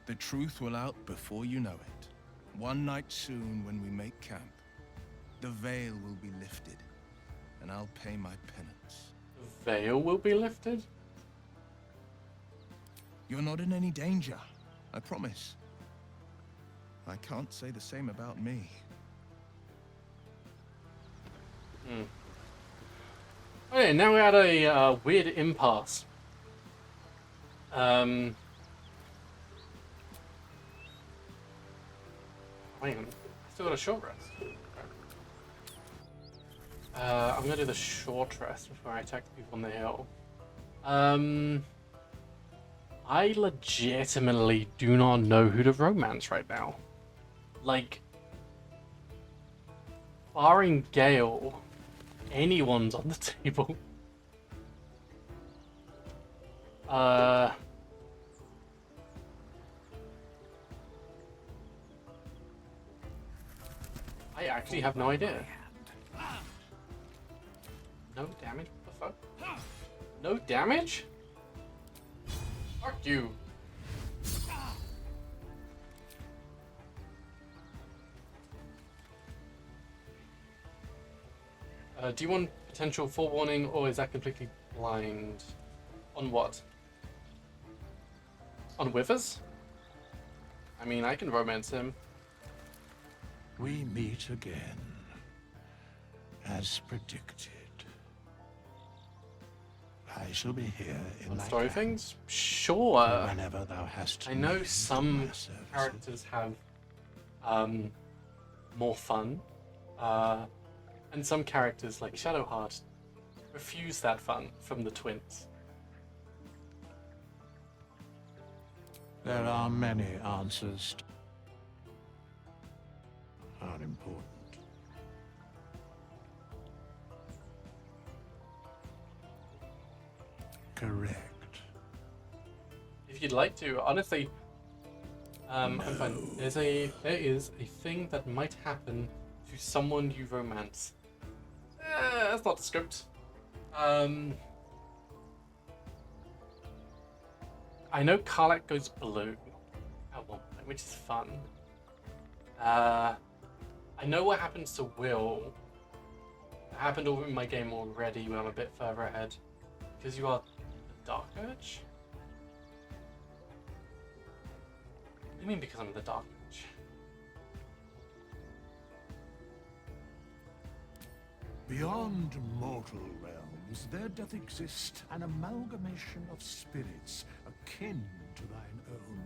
The truth will out before you know it. One night soon when we make camp, the veil will be lifted, and I'll pay my penance. The veil will be lifted? You're not in any danger, I promise. I can't say the same about me. Okay, now we're at a weird impasse. Wait a minute. I still got a short rest. I'm gonna do the short rest before I attack the people on the hill. I legitimately do not know who to romance right now. Like, barring Gale, anyone's on the table. I actually have no idea. No damage? What the fuck? No damage? Fuck you. Do you want potential forewarning, or is that completely blind? On what? On Withers? I mean, I can romance him. We meet again, as predicted. I shall be here in On my story camp things? Sure. whenever thou hast I know need some of my services. characters have more fun, and some characters like Shadowheart refuse that fun from the twins. There are many answers are important. Correct. If you'd like to, honestly, I'm fine. There is a thing that might happen to someone you romance. That's not the script. I know Karlach goes blue at one point, which is fun. I know what happens to Will. It happened over in my game already when I'm a bit further ahead. Because you are the Dark Urge? What do you mean because I'm the Dark Urge? Beyond mortal realms, there doth exist an amalgamation of spirits akin to thine own,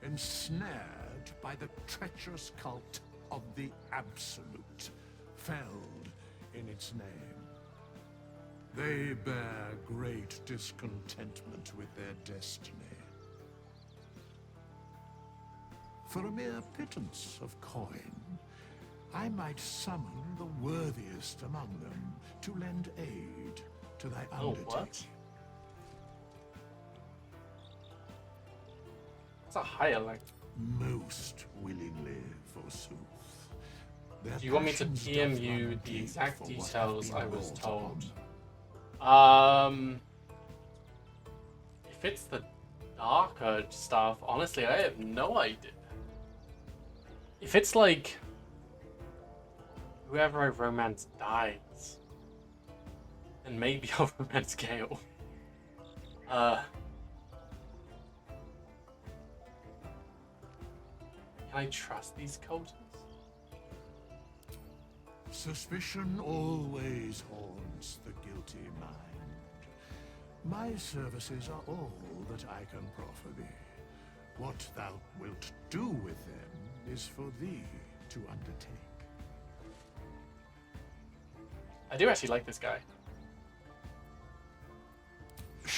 ensnared by the treacherous cult of the Absolute, felled in its name. They bear great discontentment with their destiny. For a mere pittance of coin, I might summon the worthiest among them to lend aid to thy undertaking. What? That's a higher length. Most willingly, forsooth. Their Do you want me to passions PM doth you run the deep exact for what hath details been I was wrought told? upon. If it's the Dark Urge stuff, honestly, I have no idea. If it's like whoever I romance dies, then maybe I'll romance Gale. Can I trust these cultists? Suspicion always haunts the guilty mind. My services are all that I can proffer thee. What thou wilt do with them is for thee to undertake. I do actually like this guy.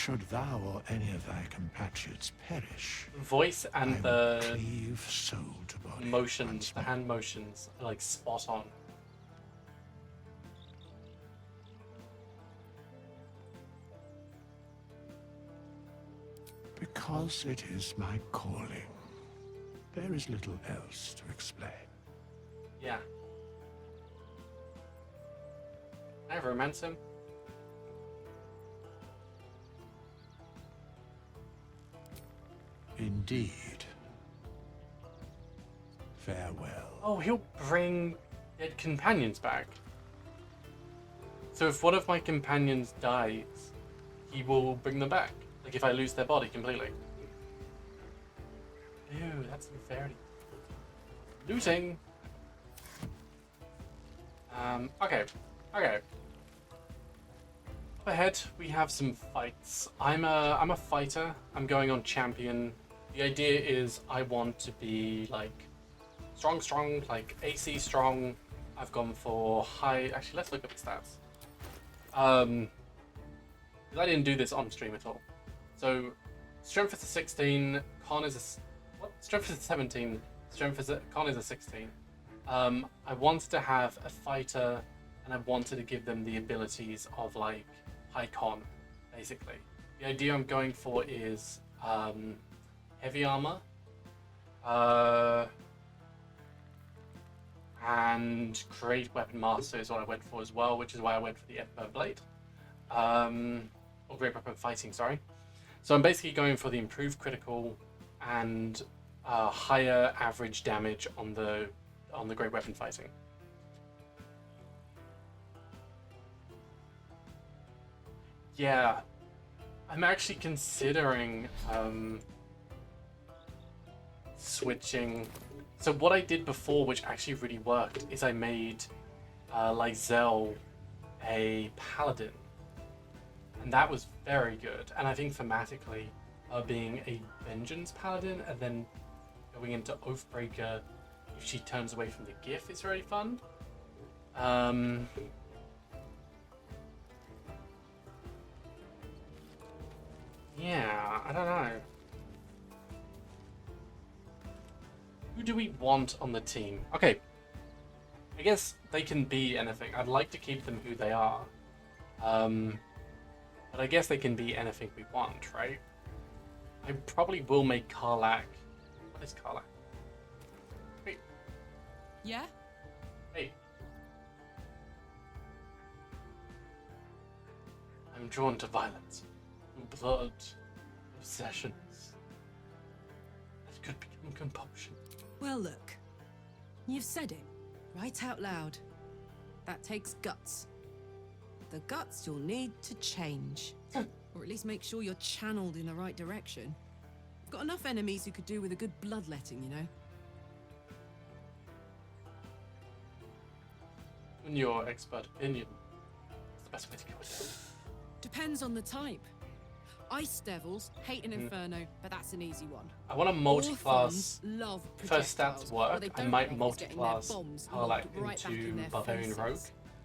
should thou or any of thy compatriots perish, Voice and I will the cleave soul to body motions, the hand motions, are like spot on. Because it is my calling. There is little else to explain. Yeah. I have romance him. Indeed. Farewell. Oh, he'll bring dead companions back. So if one of my companions dies, he will bring them back. Like if I lose their body completely. Ew, that's unfairly. Looting. Okay. Up ahead, we have some fights. I'm a fighter. I'm going on champion. The idea is I want to be like strong, like AC strong. I've gone for high. Actually, let's look at the stats. 'Cause I didn't do this on stream at all. So, strength is a 16. Con is a what? Strength is a 17. Con is a 16. I wanted to have a fighter, and I wanted to give them the abilities of like high con, basically. The idea I'm going for is heavy armor, and create weapon master is what I went for as well, which is why I went for the Ember Blade, or great weapon fighting. Sorry. So I'm basically going for the improved critical and higher average damage on the great weapon fighting. Yeah, I'm actually considering switching. So what I did before, which actually really worked, is I made Lysel a paladin, and that was very good. And I think thematically, being a vengeance paladin and then going into Oathbreaker if she turns away from the GIF is very fun. Yeah, I don't know. Who do we want on the team? Okay, I guess they can be anything. I'd like to keep them who they are. But I guess they can be anything we want, right? I probably will make Karlak. What is Karlak? Wait. Yeah? Wait. I'm drawn to violence, blood, obsessions. That could become compulsion. Well, look. You've said it, right out loud. That takes guts. The guts you'll need to change. Or at least make sure you're channeled in the right direction. I've got enough enemies who could do with a good bloodletting, you know? In your expert opinion, what's the best way to go with it? Depends on the type. Ice devils hate an inferno, but that's an easy one. I want a multi-class. Love First stats work. I might multi-class Karlak right back in into their Barbarian faces. Rogue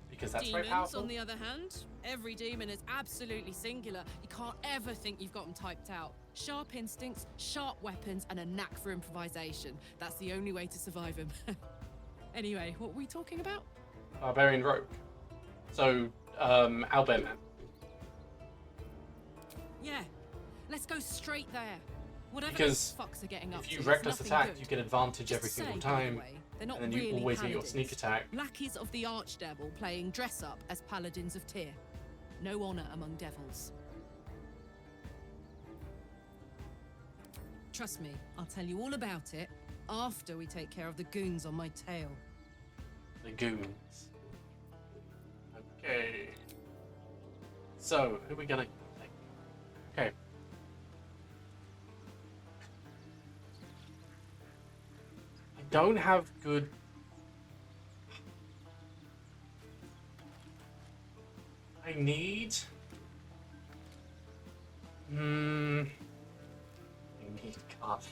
because that's very Demons, powerful. on the other hand, every demon is absolutely singular. You can't ever think you've got them typed out. Sharp instincts, sharp weapons, and a knack for improvisation. That's the only way to survive them. Anyway, what were we talking about? Barbarian Rogue. So, Owlbear Man. Yeah, let's go straight there. Whatever Because those fucks are getting up if you to, reckless it's attack, nothing you good. get advantage Just every to single say, by the time, way, they're not and then you really always get your paladins. sneak attack. Lackeys of the Archdevil playing dress up as paladins of Tyr. No honor among devils. Trust me, I'll tell you all about it after we take care of the goons on my tail. The goons. Okay. So, who are we gonna pick? Okay. I don't have good. I need. I need card.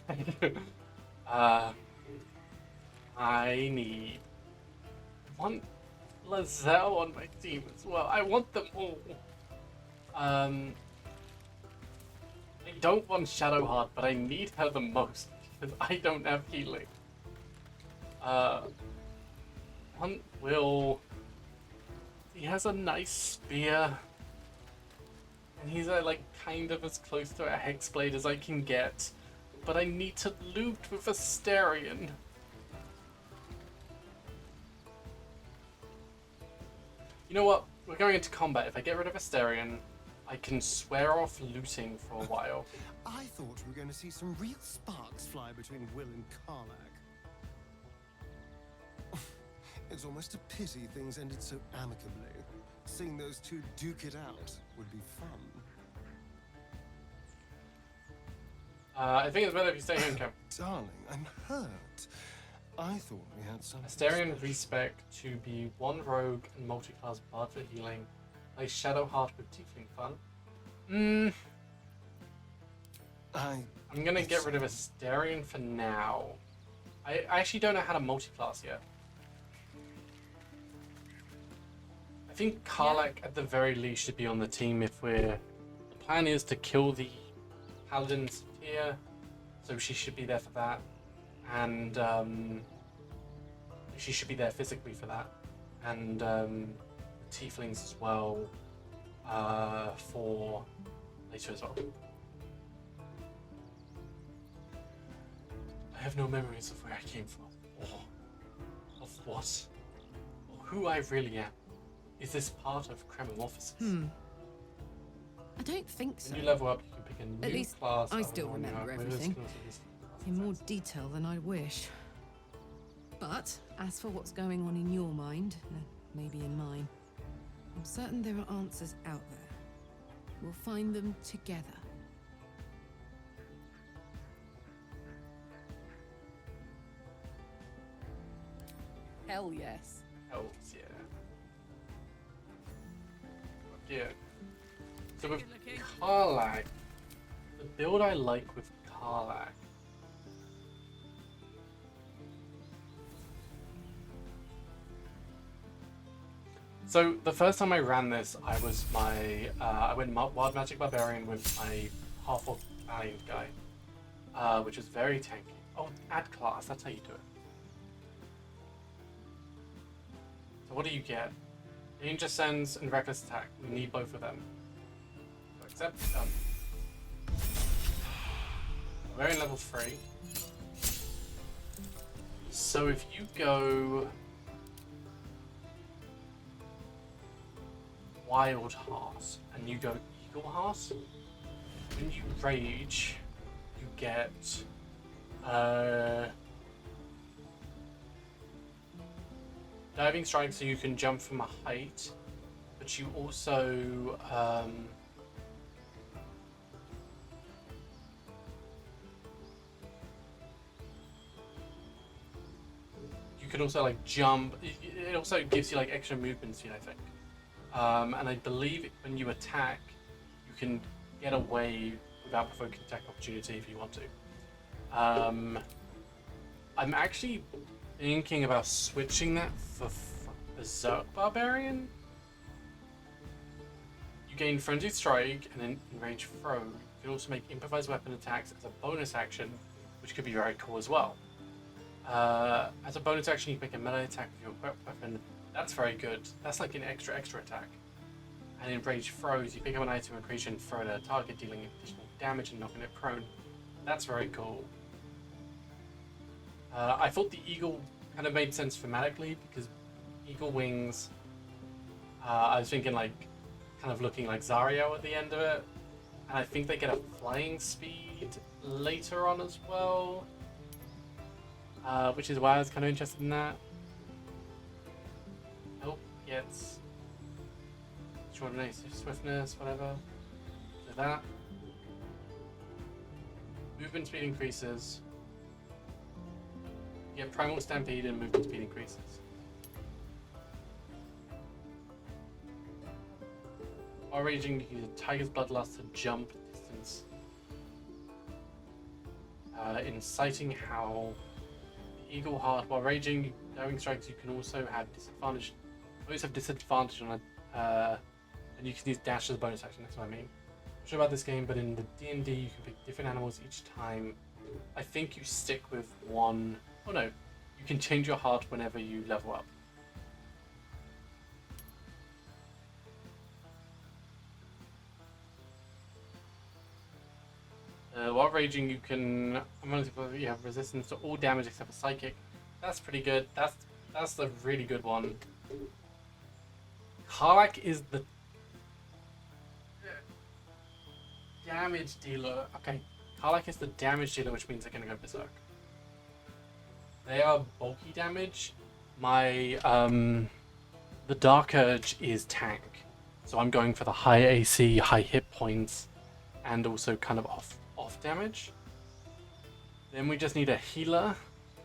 I need. I want Lysel on my team as well. I want them all. don't want Shadowheart, but I need her the most because I don't have healing. Hunt will. He has a nice spear, and he's like kind of as close to a hexblade as I can get. But I need to loot with Asterion. You know what? We're going into combat. If I get rid of Asterion, I can swear off looting for a while. I thought we were going to see some real sparks fly between Will and Karlach. It's almost a pity things ended so amicably. Seeing those two duke it out would be fun. I think it's better if you stay here and camp. Darling, I'm hurt. I thought we had some. Asterion respec to be one rogue and multi-class bard for healing. Play Shadowheart with Tiefling fun. I'm gonna get rid of Asterion for now. I actually don't know how to multi-class yet. I think Karlach at the very least should be on the team if we're... The plan is to kill the Paladins here, so she should be there for that. And she should be there physically for that. And the Tieflings as well for later as well. I have no memories of where I came from, or of what, or who I really am. Is this part of Cremamorphosis? I don't think so. When you level up, you can pick a new At least class. I still remember everything. In more detail than I wish. But as for what's going on in your mind, maybe in mine, I'm certain there are answers out there. We'll find them together. Hell yes. Hells yeah. Yeah. So with Karlach, the build I like with Karlach. So the first time I ran this, I was I went Wild Magic Barbarian with my Half-Orc Barbarian guy, which was very tanky. Oh, add class, that's how you do it. So what do you get? Danger Sense and Reckless Attack. We need both of them. So accept, done. Barbarian level 3. So if you go Wild Heart and you go Eagle Heart, when you rage, you get diving strike, so you can jump from a height, but you also you can also like jump. It also gives you like extra movement speed, I think. And I believe when you attack, you can get away without provoking attack opportunity if you want to. I'm actually thinking about switching that for Berserk Barbarian. You gain Frenzied Strike and then Enraged Throw. You can also make improvised weapon attacks as a bonus action, which could be very cool as well. As a bonus action, you can make a melee attack with your equipped weapon. That's very good. That's like an extra attack. And in Enraged Throws, you pick up an item and creature and throw it at a target, dealing additional damage and knocking it prone. That's very cool. I thought the eagle kind of made sense thematically because eagle wings. I was thinking like kind of looking like Zariel at the end of it, and I think they get a flying speed later on as well, which is why I was kind of interested in that. Nope, gets extraordinary swiftness, whatever. So that movement speed increases. Yeah, primal stampede and movement speed increases. While raging, you use a tiger's bloodlust to jump distance. Inciting howl. The eagle heart. While raging, diving strikes, you can also have disadvantage. Always have disadvantage on a, and you can use dash as a bonus action. That's what I mean. sure about this game, but in the D&D you can pick different animals each time. I think you stick with one. Oh no, you can change your heart whenever you level up. While raging, you can. You have resistance to all damage except for psychic. That's pretty good. That's a really good one. Karlach is the damage dealer. Okay, Karlach is the damage dealer, which means they're gonna go berserk. They are bulky damage. My the Dark Urge is tank, so I'm going for the high AC, high hit points, and also kind of off damage. Then we just need a healer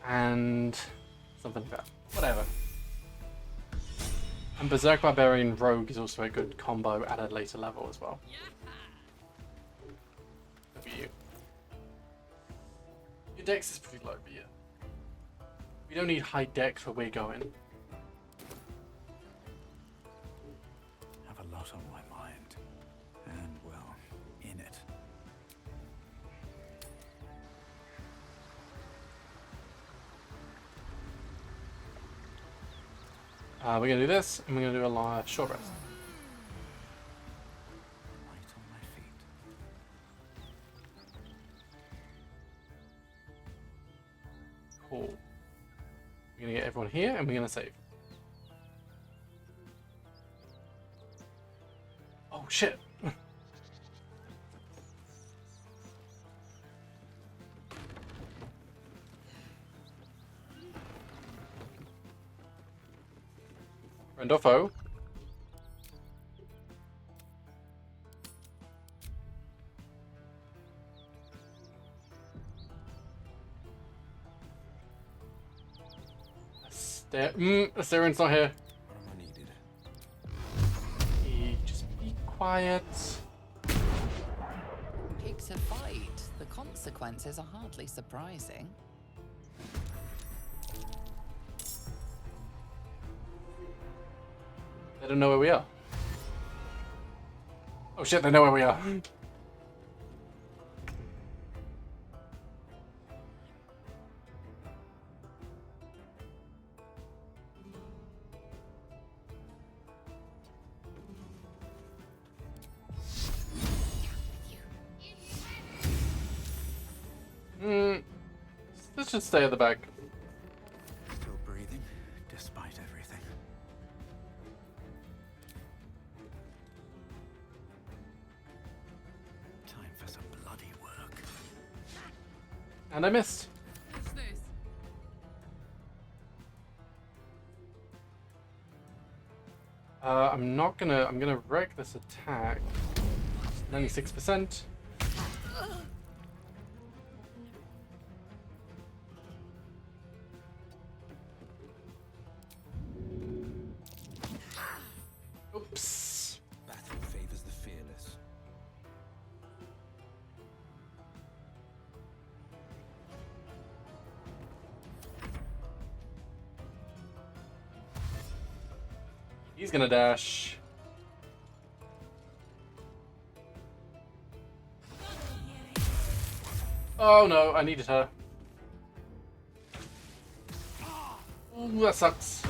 and something like that. Whatever. And Berserk Barbarian Rogue is also a good combo at a later level as well. Look at you. Your dex is pretty low, but yeah. We don't need high dex where we're going. Have a lot on my mind. And, well, in it. We're gonna do this, and we're gonna do a short rest. Right on my feet. Cool. We're gonna get everyone here, and we're gonna save. Oh shit! Randolfo. Asteron's not here. What am I needed? Just be quiet. Pick a fight. The consequences are hardly surprising. They don't know where we are. Oh shit, they know where we are. Let's just stay at the back. Still breathing, despite everything. Time for some bloody work. And I missed. I'm gonna wreck this attack. 96%. Oops. Battle favors the fearless. He's gonna dash. Oh no, I needed her. Ooh, that sucks.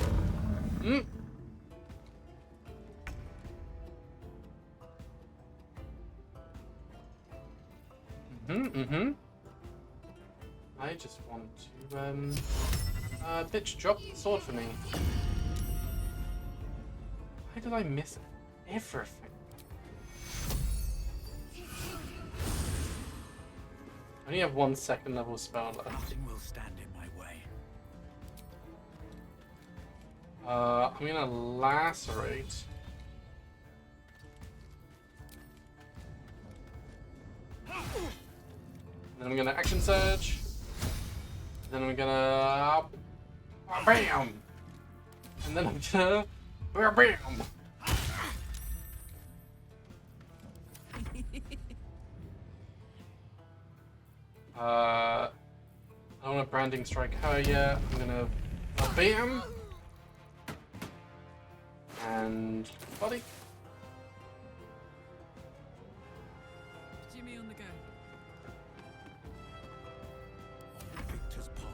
I just want to, bitch, drop the sword for me. Why did I miss everything? I only have 1 second level spell left. Nothing will stand in my way. I'm gonna lacerate. Then I'm gonna action surge. Then I'm gonna bam. And then I'm gonna bam. I don't want to branding strike her yet. I'm gonna bam. And body. Give me on the go. Victor's path.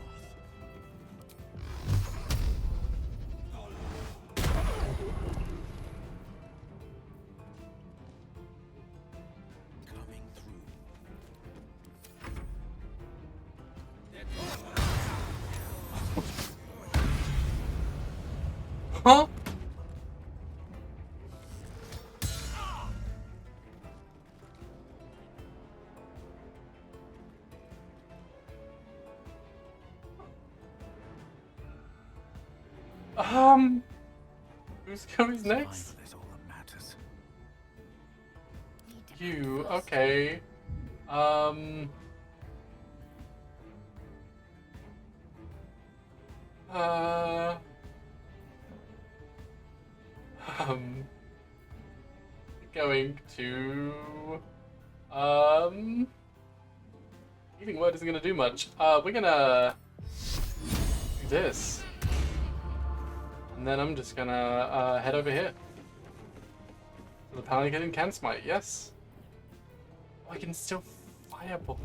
Coming through. Huh? Who's next? Survival is all that matters. You, okay. Going to, healing word isn't gonna do much. We're gonna do this. And then I'm just gonna, head over here. The Paladin can smite, yes. Oh, I can still fireball.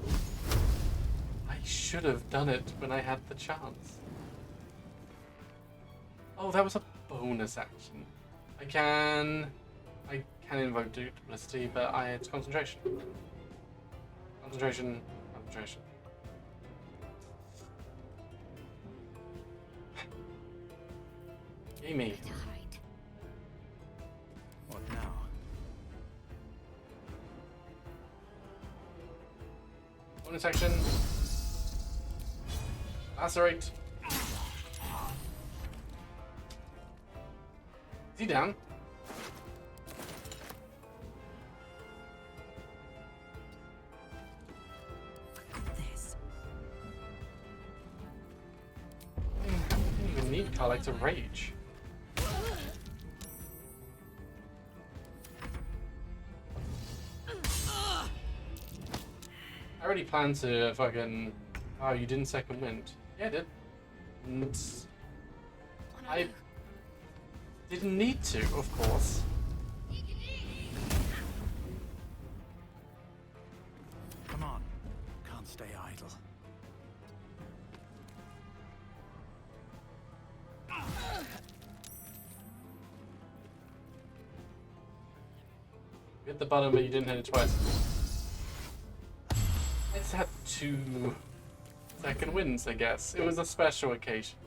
I should have done it when I had the chance. Oh, that was a bonus action. I can invoke duplicity, but it's concentration. Concentration. Amy. What now? Bonus action. Lacerate. Is he down? This. I didn't even need Karlach to rage. I already planned to fucking... Oh, you didn't second wind. Yeah, I did. And I didn't need to, of course. Come on. Can't stay idle. You hit the button, but you didn't hit it twice. I just had 2 second wins, I guess. It was a special occasion.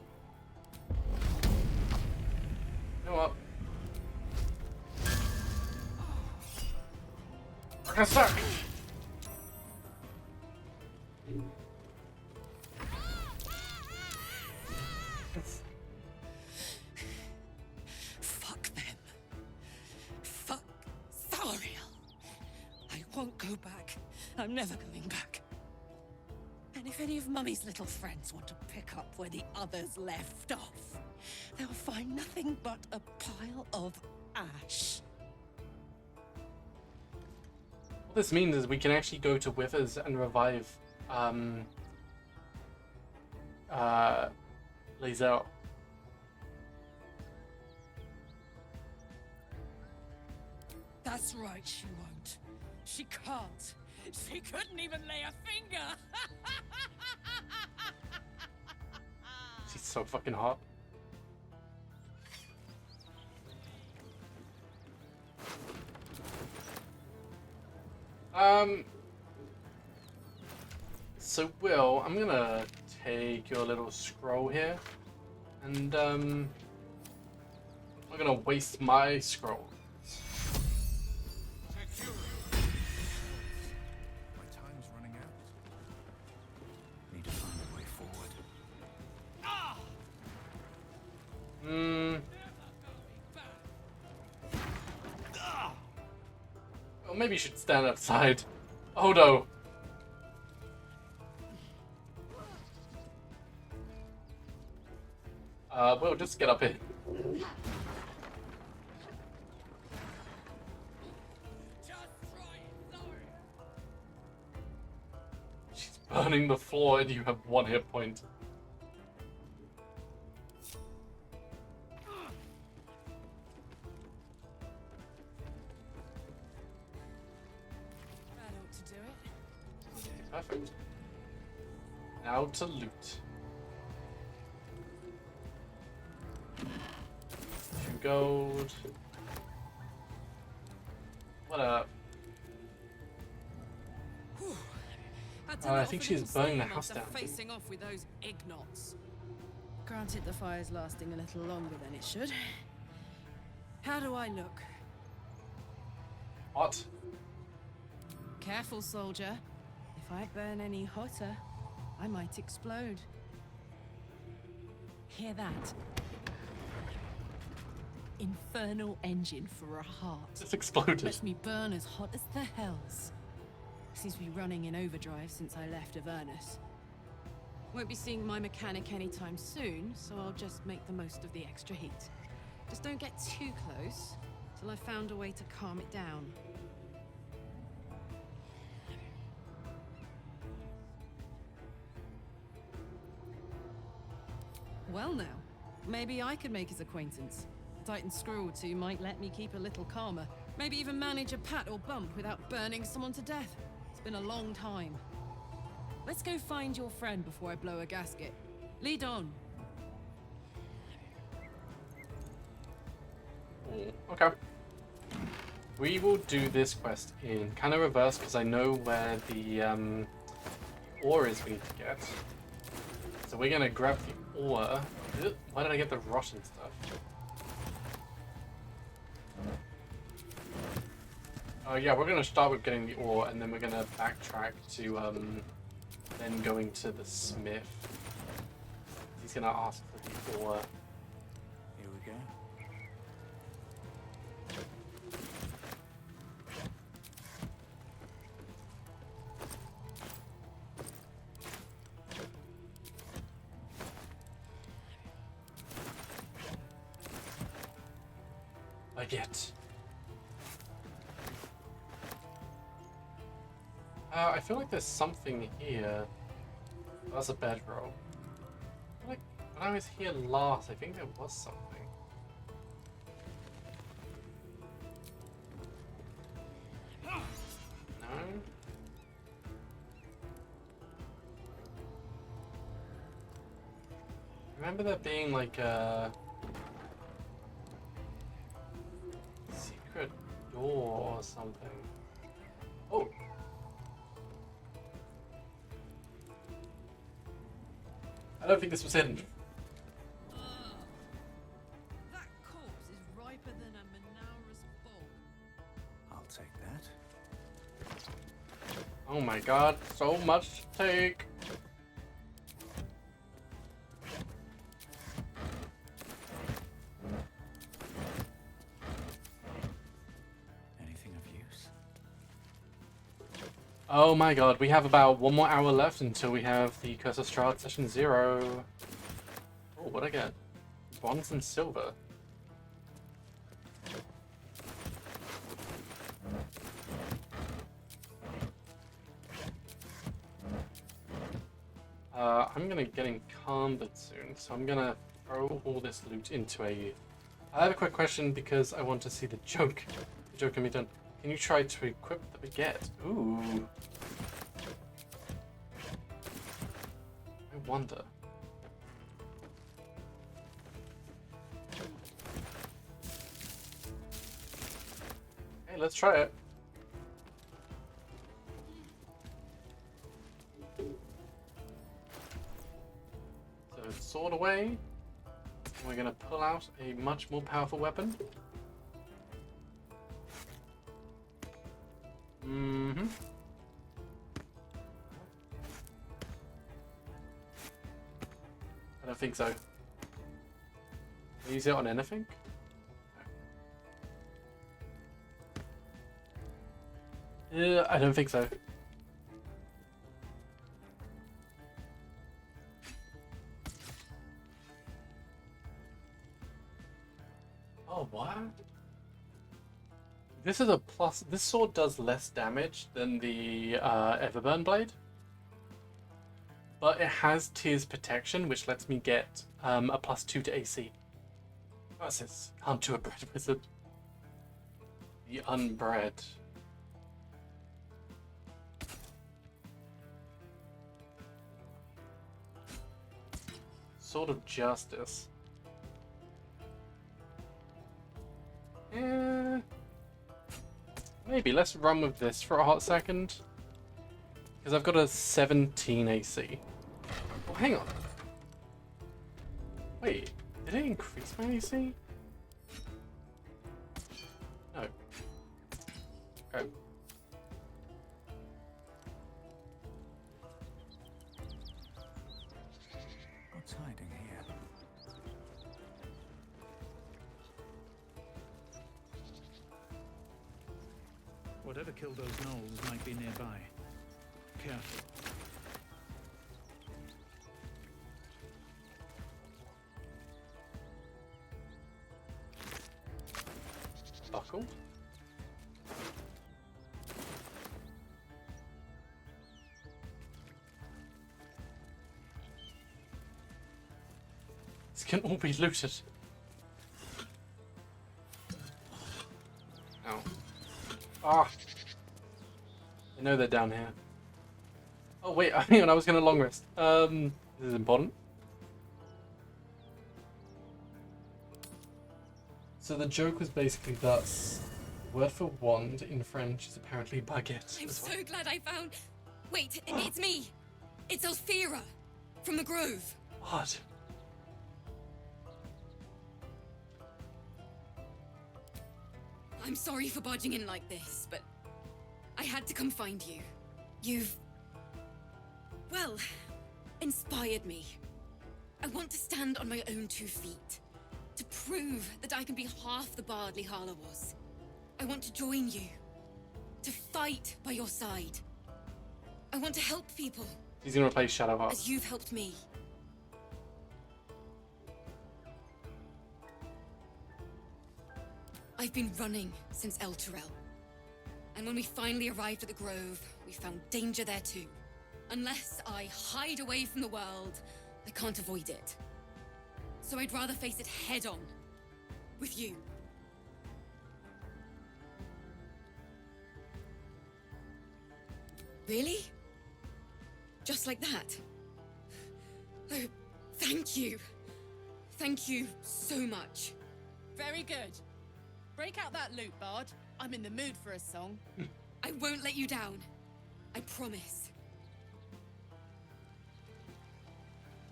You know what? We're gonna start! Fuck them. Fuck Thariel. I won't go back. I'm never going back. And if any of Mummy's little friends want to pick up where the others left off, they'll find nothing but a pile of ash. What this means is we can actually go to Withers and revive Lae'zel. That's right, she won't. She can't. She couldn't even lay a finger. She's so fucking hot. So Will, I'm gonna take your little scroll here, and I'm gonna waste my scroll. My time's running out. Need to find a way forward. Well, maybe you should stand outside. Oh no. Will, just get up here. She's burning the floor and you have 1 hit point. That ought to do it. Perfect. Now to loot. 2 gold. What up? I think she's burning the house down. Facing off with those ignots. Granted, the fire's lasting a little longer than it should. How do I look? What? Careful, soldier. If I burn any hotter, I might explode. Hear that? Infernal engine for a heart. It's exploded. Lets me burn as hot as the hells. Seems to be running in overdrive since I left Avernus. Won't be seeing my mechanic anytime soon, so I'll just make the most of the extra heat. Just don't get too close till I've found a way to calm it down. Well now, maybe I could make his acquaintance. A Titan screw or two might let me keep a little calmer. Maybe even manage a pat or bump without burning someone to death. It's been a long time. Let's go find your friend before I blow a gasket. Lead on. Okay. We will do this quest in kind of reverse because I know where the ore is we need to get. So we're gonna grab the ore. Why did I get the rotten stuff? Yeah, we're gonna start with getting the ore, and then we're gonna backtrack to then going to the smith. He's gonna ask for the ore. Here we go. I get. I feel like there's something here. That's a bedroll. Like when I was here last, I think there was something. No. Remember there being like a secret door or something. Oh. I don't think this was hidden. That corpse is riper than a Manaurus bog. I'll take that. Oh my god, so much to take. Anything of use? Oh my god, we have about 1 more hour left until we have the Curse of Strahd session 0. Oh, what'd I get? Bronze and silver. I'm gonna get encumbered soon, so I'm gonna throw all this loot into a... I have a quick question because I want to see the joke. The joke can be done. Can you try to equip the baguette? Ooh. I wonder. Hey, let's try it. So sword away. We're gonna pull out a much more powerful weapon. Mm-hmm. I don't think so. Can I use it on anything? No. I don't think so. Oh, what? This is a plus. This sword does less damage than the Everburn blade, but it has Tear's protection, which lets me get a +2 to AC. Versus can't do a bread wizard. The unbred. Sword of Justice. Maybe let's run with this for a hot second. Because I've got a 17 AC. Oh, hang on. Wait, did it increase my AC? No. Okay. What's hiding here? Whatever killed those gnolls might be nearby. Careful. Buckle. This can all be looted. Ow. Ah! I know they're down here. Oh wait, hang on, I was gonna long rest. This is important. So the joke was basically that the word for wand in French is apparently baguette. I'm as so well. glad I found. Wait, it's me. It's Elfira from the Grove. What? I'm sorry for barging in like this, but I had to come find you. You've, well, inspired me. I want to stand on my own 2 feet, to prove that I can be half the bard Lihala was. I want to join you, to fight by your side. I want to help people. He's gonna replace Shadowheart. As you've helped me. I've been running since El Turel. And when we finally arrived at the Grove, we found danger there too. Unless I hide away from the world, I can't avoid it. So I'd rather face it head on. With you. Really? Just like that? Oh, thank you. Thank you so much. Very good. Break out that lute, Bard. I'm in the mood for a song. I won't let you down. I promise.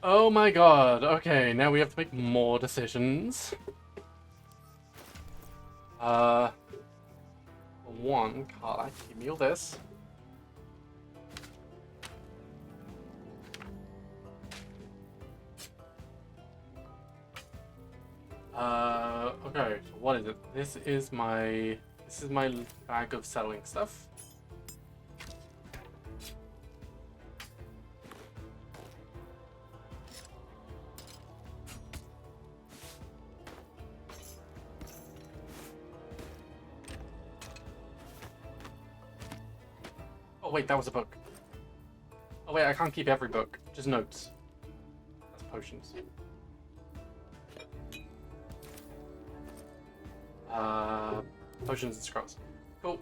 Oh my god, okay, now we have to make more decisions. For one, Carla, give me all this. Okay, so what is it? This is my bag of selling stuff. Oh wait, that was a book. Oh wait, I can't keep every book, just notes. That's potions. Potions and scrolls. Cool.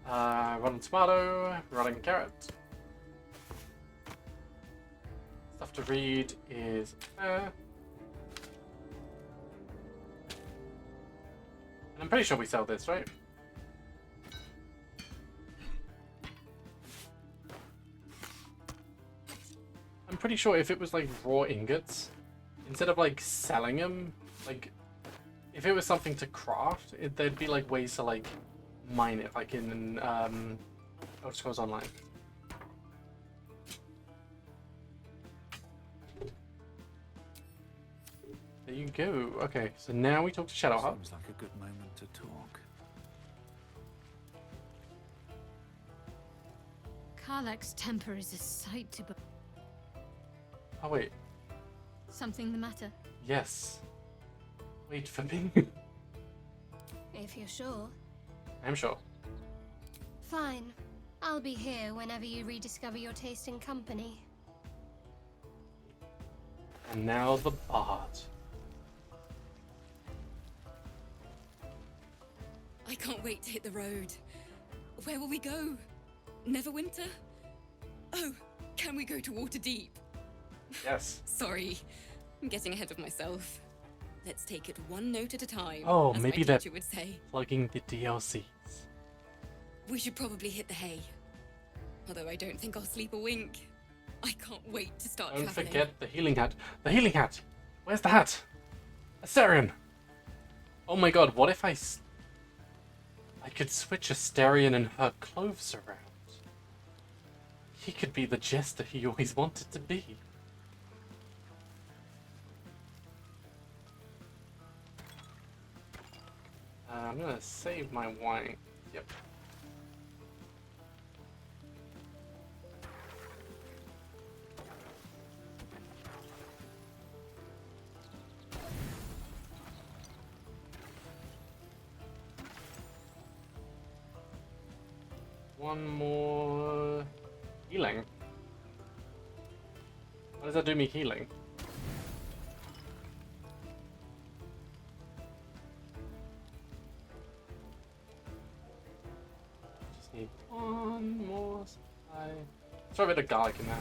Rotten tomato, rotting carrot. Stuff to read is and I'm pretty sure we sell this, right? I'm pretty sure if it was like raw ingots, instead of like selling them, like if it was something to craft, there'd be like ways to like mine it, like in Elder Scrolls Online. There you go. Okay, so now we talk to Shadowheart. Seems like a good moment to talk. Karlach's temper is a sight to behold. Oh wait, Something the matter? yes. Wait for me. If you're sure. I'm sure. Fine. I'll be here whenever you rediscover your taste in company. And now the bard. I can't wait to hit the road. Where will we go? Neverwinter? Oh, can we go to Waterdeep? Yes. Sorry. I'm getting ahead of myself. Let's take it one note at a time, Oh, as maybe my they're teacher would say. plugging the DLCs. We should probably hit the hay. Although I don't think I'll sleep a wink. I can't wait to start Don't traveling. forget the healing hat. The healing hat! Where's the hat? Asterion! Oh my god, what if I could switch Asterion and her clothes around? He could be the jester he always wanted to be. I'm gonna save my wine. Yep. One more healing. What does that do me healing? Just need one more supply. Throw a bit of garlic in there.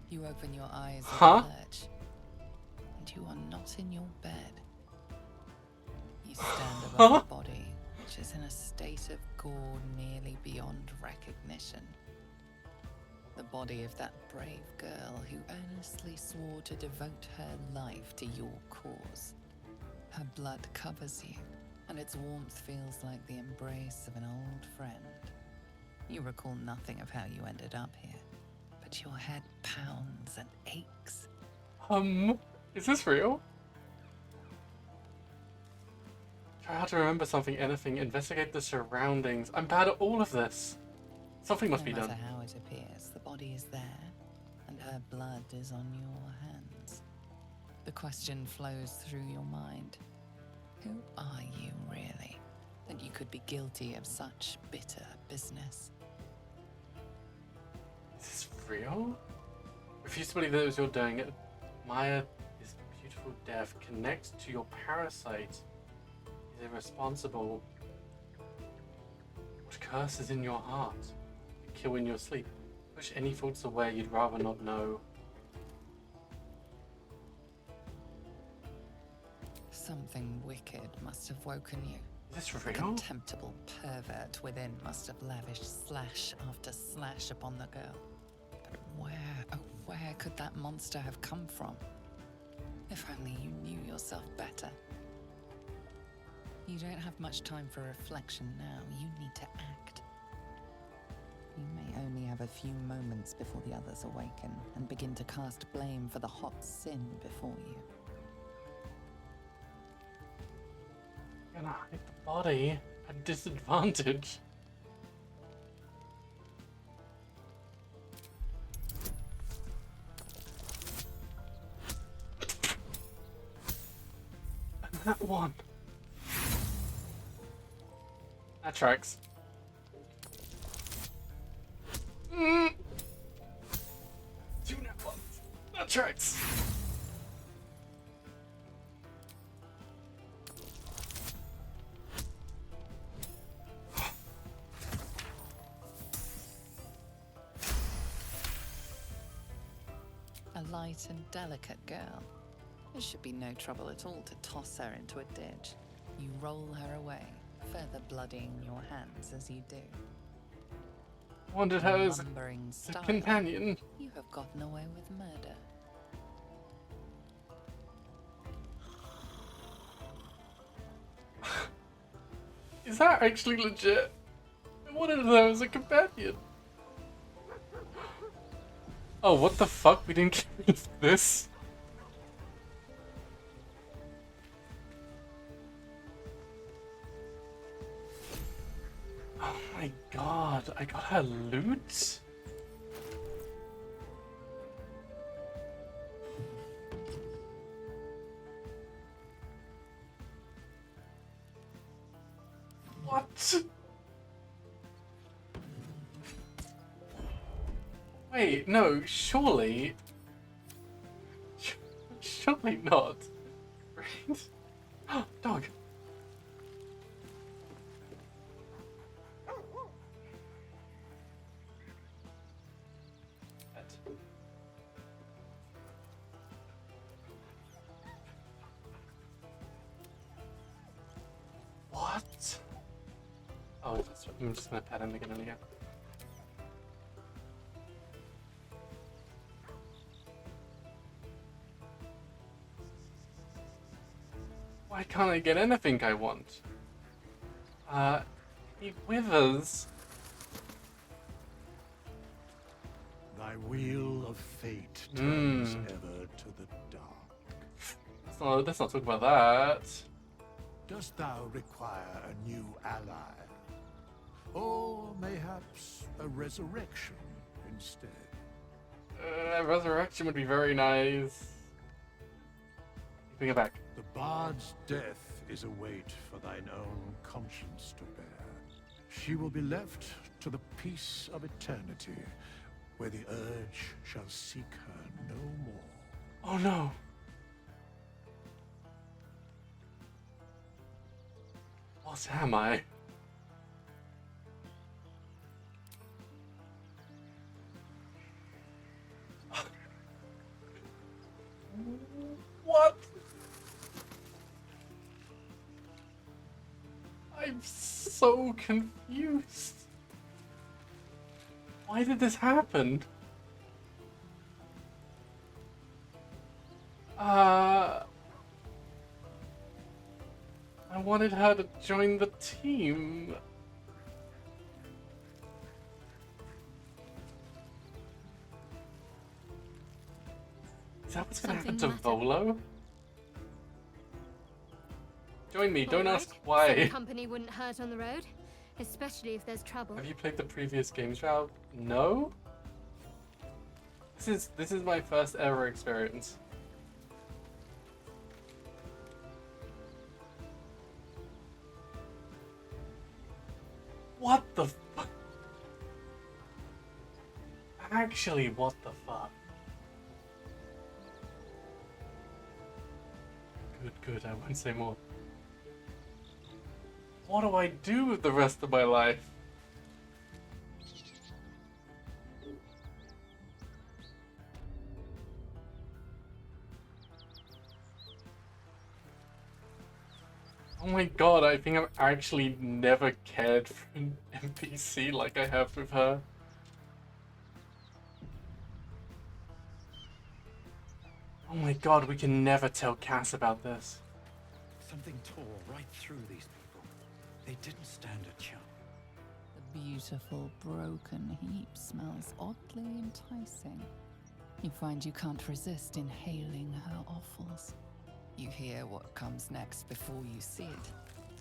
You open your eyes at Huh? the lurch, and you are not in your bed. You stand above a body which is in a state of gore nearly beyond recognition. The body of that brave girl who earnestly swore to devote her life to your cause. Her blood covers you, and its warmth feels like the embrace of an old friend. You recall nothing of how you ended up here, but your head pounds and aches. Is this real? Try hard to remember something, anything, investigate the surroundings. I'm bad at all of this. Something must be No done. matter how it appears, the body is there, and her blood is on your hands. The question flows through your mind. Who are you, really, that you could be guilty of such bitter business? Is this real? Refuse to believe that it was your doing. Admire his beautiful death. Connect to your parasite. He's irresponsible. What curse is in your heart? You kill in your sleep. Push any thoughts away you'd rather not know. Something wicked must have woken you. Is this The real? contemptible pervert within must have lavished slash after slash upon the girl. But where, oh where could that monster have come from? If only you knew yourself better. You don't have much time for reflection now. You need to act. You may only have a few moments before the others awaken and begin to cast blame for the hot sin before you. I'm gonna hide the body at disadvantage. And that one. That tracks. Two net ones. That tracks. A light and delicate girl. There should be no trouble at all to toss her into a ditch. You roll her away, further bloodying your hands as you do. Wanted her as Lumbering a style, companion. You have gotten away with murder. Is that actually legit? I wanted her as a companion. Oh, what the fuck? We didn't get this? Oh my god, I got her loot? What? Wait, no, surely... Surely not. Right? Dog. Oh, I'm just gonna pet him again and again. Why can't I get anything I want? He withers. Thy wheel of fate turns ever to the dark. Let's not talk about that. Dost thou require a new ally? Or mayhaps a resurrection instead? Resurrection would be very nice. Bring it back. The bard's death is a weight for thine own conscience to bear. She will be left to the peace of eternity, where the urge shall seek her no more. Oh no. What am I? What? I'm so confused. Why did this happen? I wanted her to join the team. Is that what's gonna happen to Volo? Join me, don't ask why. Some company wouldn't hurt on the road, especially if there's trouble. Have you played the previous games, Shroud? No? This is my first ever experience. What the fuck? Actually, what the fuck? Good, I won't say more. What do I do with the rest of my life? Oh my god, I think I've actually never cared for an NPC like I have with her. Oh my god, we can never tell Cass about this. Something tore right through these people. They didn't stand a chance. The beautiful broken heap smells oddly enticing. You find you can't resist inhaling her offals. You hear what comes next before you see it.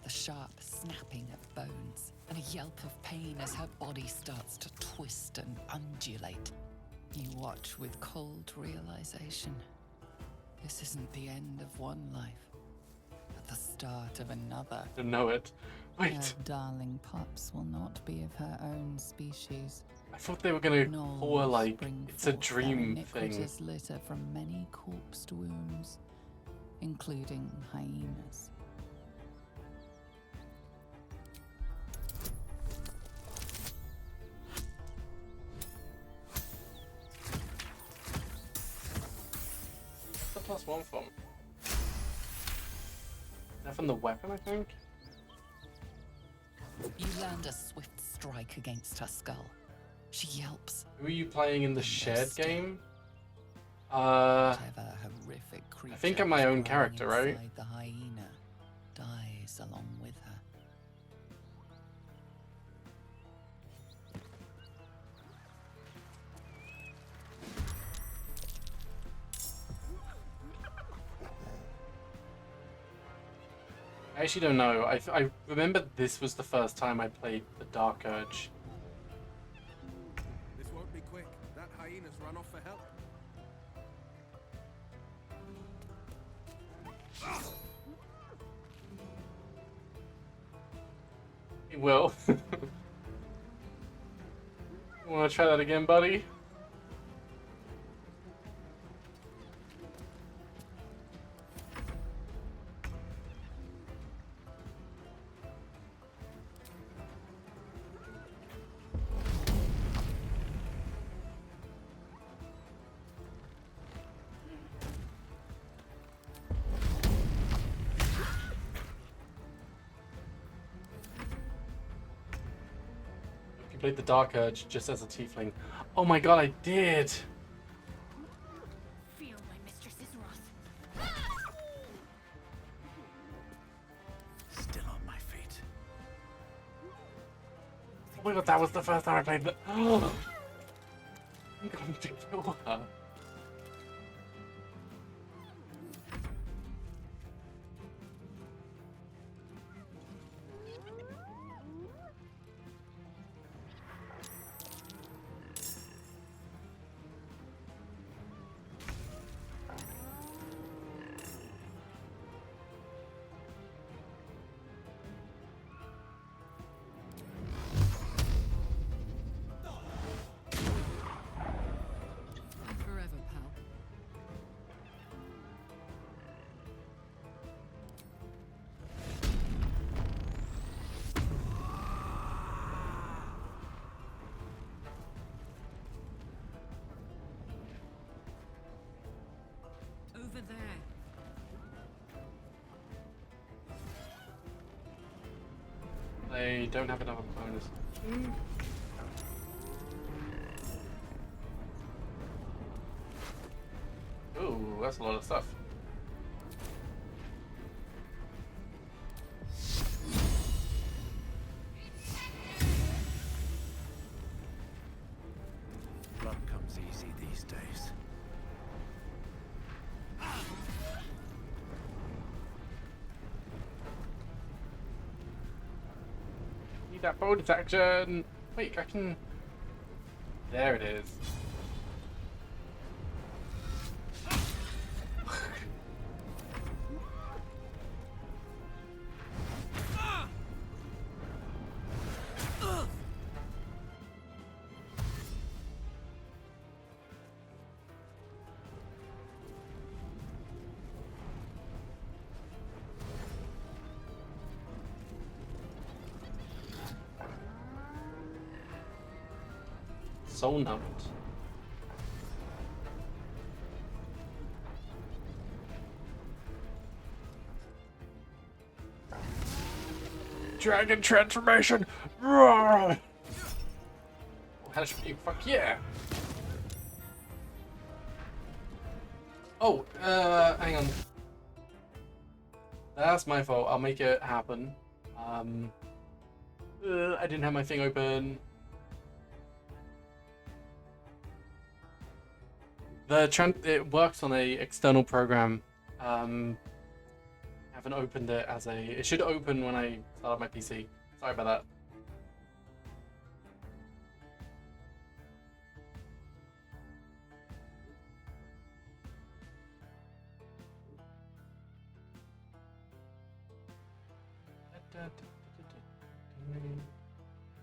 The sharp snapping of bones, and a yelp of pain as her body starts to twist and undulate. You watch with cold realization. This isn't the end of one life, but the start of another. I know it. Wait. Her darling pups will not be of her own species. I thought they were gonna pour like it's a dream thing. Iniquitous litter from many corpsed wombs, including hyenas. What's the +1 from? Is that from the weapon, I think? You land a swift strike against her skull. She yelps. Who are you playing in the shared game? Whatever horrific creature I think I'm my own character, right? inside the hyena dies along with her. I actually don't know. I remember this was the first time I played the Dark Urge. This won't be quick. That hyena's run off for help. It will. Wanna try that again, buddy? played the Dark Urge just as a tiefling. Oh my god, I did! Feel my mistress's wrath. Still on my feet. Oh my god, that was the first time I played the. Oh, I'm going to kill her. Forever, pal. Over there. They don't have enough bonus. Ooh, that's a lot of stuff. Blood comes easy these days. Need that bonus action! Wait, I can. There it is. Soul numbed. Dragon transformation! Roar! Hellish Rebuke, fuck yeah! Oh, hang on. That's my fault. I'll make it happen. I didn't have my thing open. It works on a external program. Haven't opened it as a. It should open when I start up my PC. Sorry about that.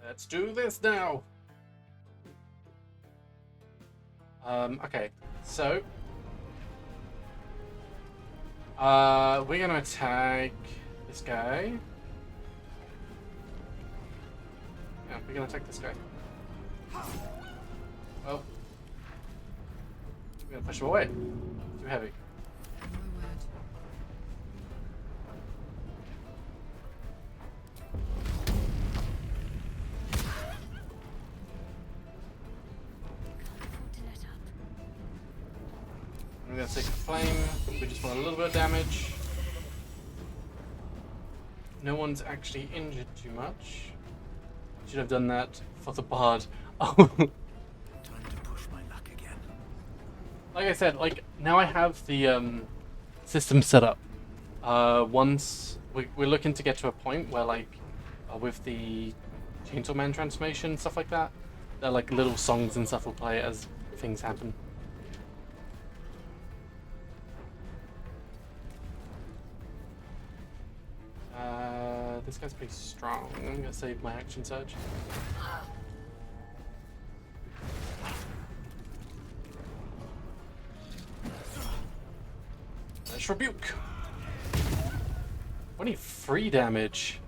Let's do this now. Okay, so we're gonna attack this guy. Yeah, we're gonna attack this guy. Well, we're gonna push him away. Too heavy. I'm gonna take a flame. We just want a little bit of damage. No one's actually injured too much. Should have done that for the bard. Oh. Time to push my luck again. Like I said, like now I have the system set up. Once we're looking to get to a point where like with the Chainsaw Man transformation stuff like that, they're like little songs and stuff will play as things happen. This guy's pretty strong. I'm gonna save my action surge. Let's rebuke. 23 damage.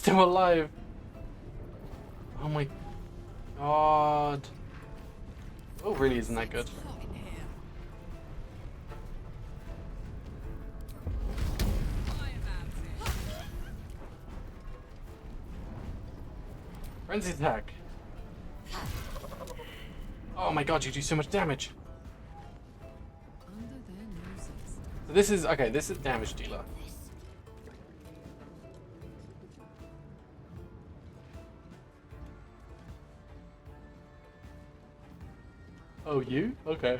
still alive. Oh my god. Oh, really isn't that good. Frenzy attack. Oh my god, you do so much damage. So this is, okay, this is damage dealer. Oh, you? Okay.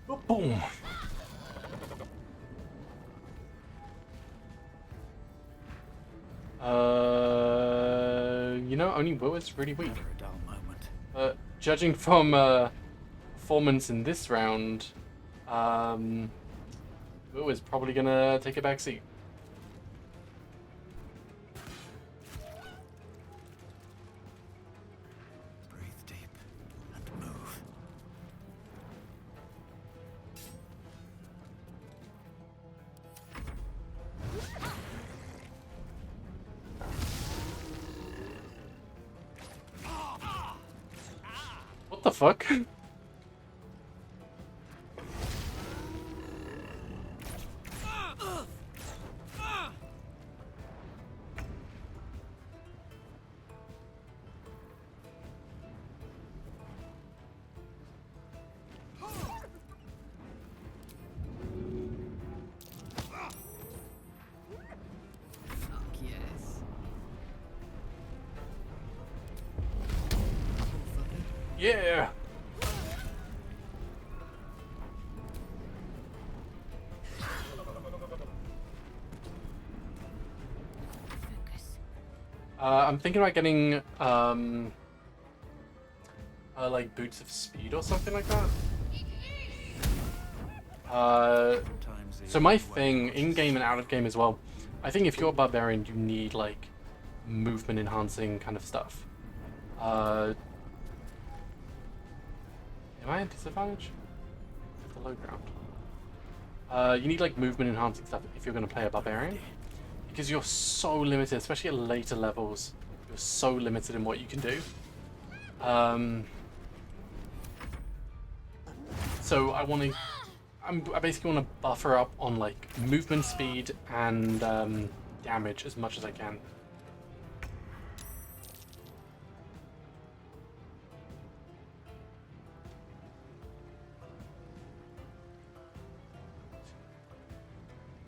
Oh, boom. You know, only Will is really weak. Judging from performance in this round, Will is probably gonna take a back seat. Breathe deep and move. What the fuck? Yeah. I'm thinking about getting like boots of speed or something like that. So my thing in game and out of game as well, I think if you're a barbarian, you need like movement enhancing kind of stuff. Am I at disadvantage? At the low ground. You need like movement enhancing stuff if you're going to play a barbarian, because you're so limited, especially at later levels. You're so limited in what you can do. So I basically want to buffer up on like movement speed and damage as much as I can.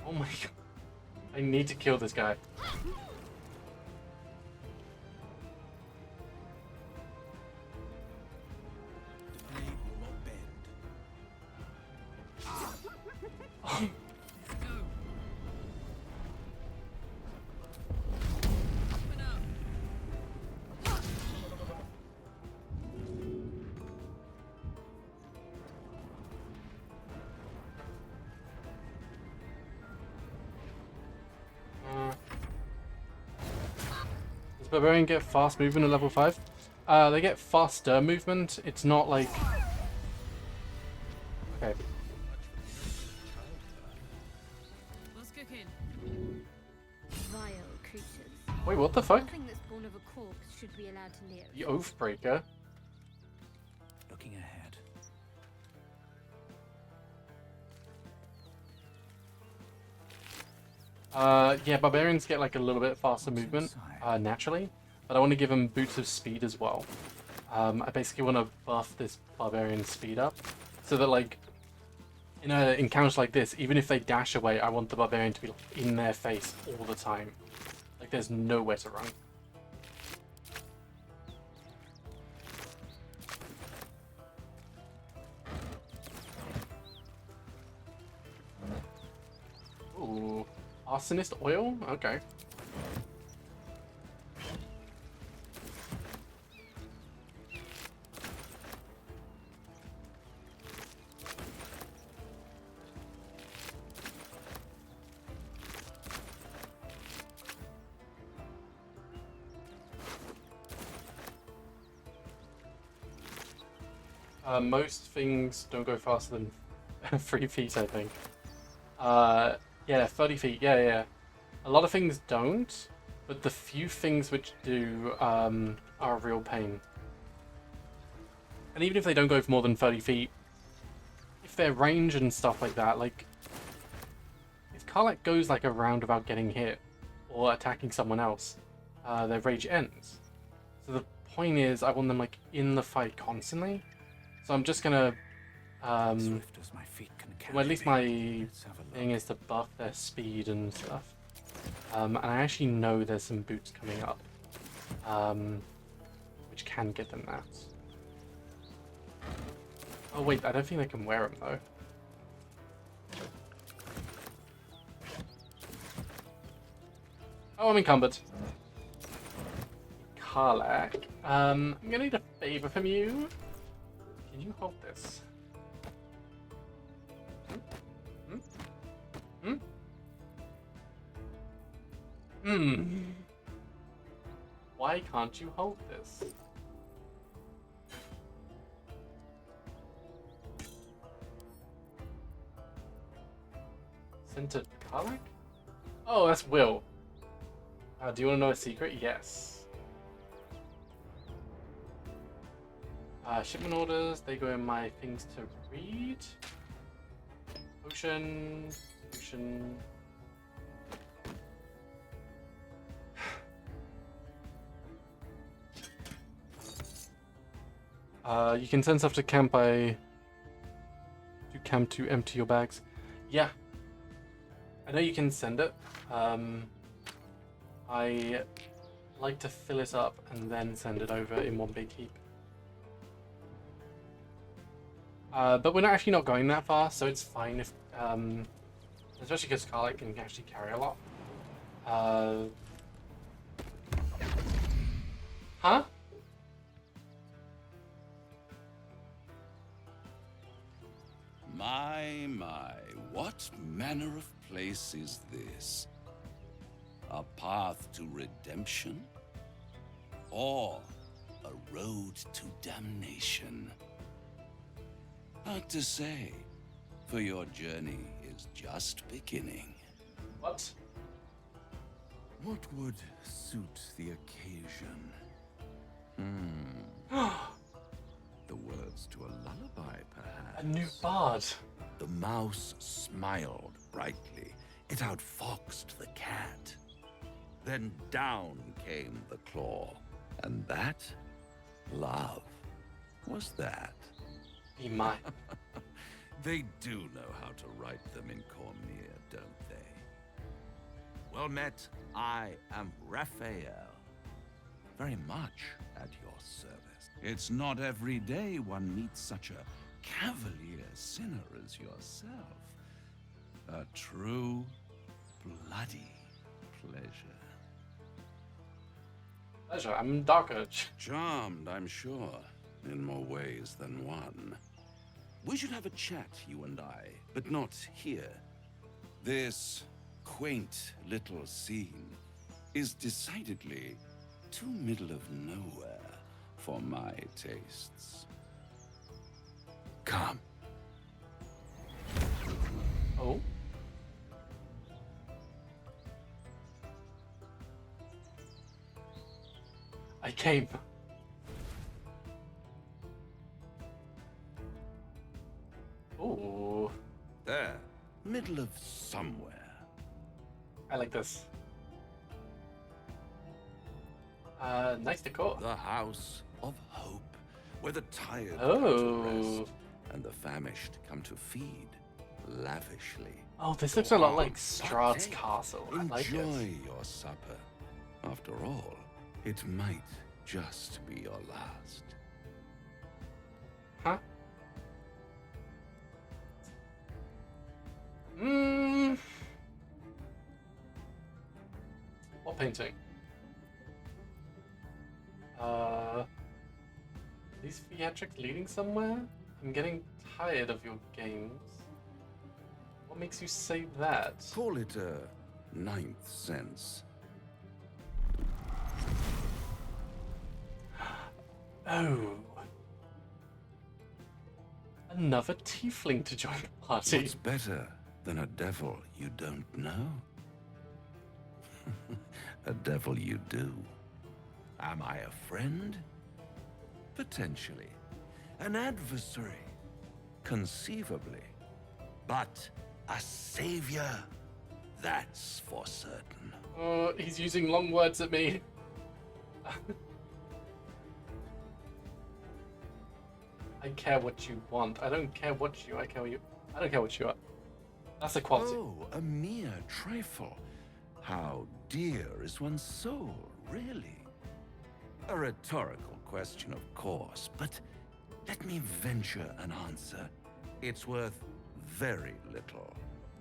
Oh my god. I need to kill this guy. Does Barbarian get fast movement at level 5? They get faster movement. It's not like... Okay. What's cooking? Vile creatures. Wait, what the fuck? Nothing that's born of a corpse should be allowed to live. The Oathbreaker? Looking ahead. Yeah, barbarians get like a little bit faster movement naturally, but I want to give them boots of speed as well. I basically want to buff this barbarian speed up so that like in an encounter like this, even if they dash away, I want the barbarian to be like, in their face all the time. Like there's nowhere to run. Ooh. Arsonist oil? Okay. Most things don't go faster than 3 feet, I think. Yeah, 30 feet, yeah. A lot of things don't. but the few things which do are a real pain. And even if they don't go for more than 30 feet, if they're range and stuff like that, like if Karlach goes like a round without getting hit or attacking someone else, their rage ends. So the point is, I want them like in the fight constantly. So I'm just gonna, Swift as my feet can carry well, at least me. my Let's have a look. thing is to buff their speed and stuff. And I actually know there's some boots coming up, which can get them that. Oh wait, I don't think they can wear them though. Oh, I'm encumbered. Karlach, I'm gonna need a favor from you. Can you hold this? Why can't you hold this? Sent to Karlach? Oh, that's Will. Do you want to know a secret? Yes. Shipment orders, they go in my things to read. Potion. You can send stuff to camp to empty your bags. Yeah. I know you can send it. I like to fill it up and then send it over in one big heap. But we're actually not going that far, so it's fine if, especially because Karlach can actually carry a lot. Huh? My, what manner of place is this? A path to redemption? Or a road to damnation? Hard to say, for your journey is just beginning. What? What would suit the occasion? The words to a lullaby, perhaps. A new bard. The mouse smiled brightly. It outfoxed the cat. Then down came the claw. And that? Love. Was that? Be mine. They do know how to write them in Cormier, don't they? Well met, I am Raphael. Very much at your service. It's not every day one meets such a cavalier sinner as yourself. A true, bloody pleasure. Pleasure, I'm Dark Urge. Charmed, I'm sure, in more ways than one. We should have a chat, you and I, but not here. This quaint little scene is decidedly too middle of nowhere for my tastes. Come. Oh? I came. Ooh. There, middle of somewhere. I like this. Nice decor. The House of Hope, where the tired come to rest, and the famished come to feed lavishly. Oh, this looks a lot like Strahd's castle. I like it. Enjoy your supper. After all, it might just be your last. Huh? What painting? These theatrics leading somewhere? I'm getting tired of your games. What makes you say that? Call it a ninth sense. Oh. Another tiefling to join the party. What's better than a devil you don't know? A devil you do. Am I a friend? Potentially. An adversary? Conceivably. But a savior? That's for certain. Oh, he's using long words at me. I care what you want. I don't care what you. I don't care what you are. That's equality. Oh, a mere trifle. How dear is one's soul, really? A rhetorical question, of course, but let me venture an answer. It's worth very little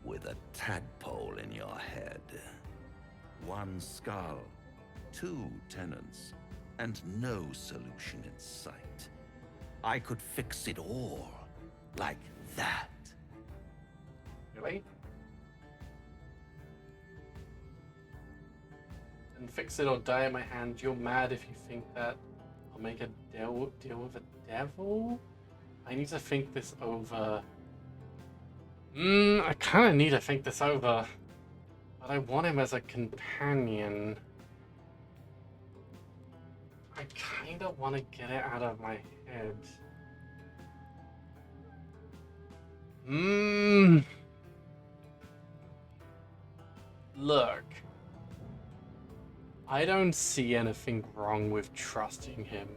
with a tadpole in your head. One skull, two tenants, and no solution in sight. I could fix it all, like that. Really? And fix it or die in my hand. You're mad if you think that I'll make a deal with a devil? I need to think this over. I kind of need to think this over. But I want him as a companion. I kind of want to get it out of my head. Look. I don't see anything wrong with trusting him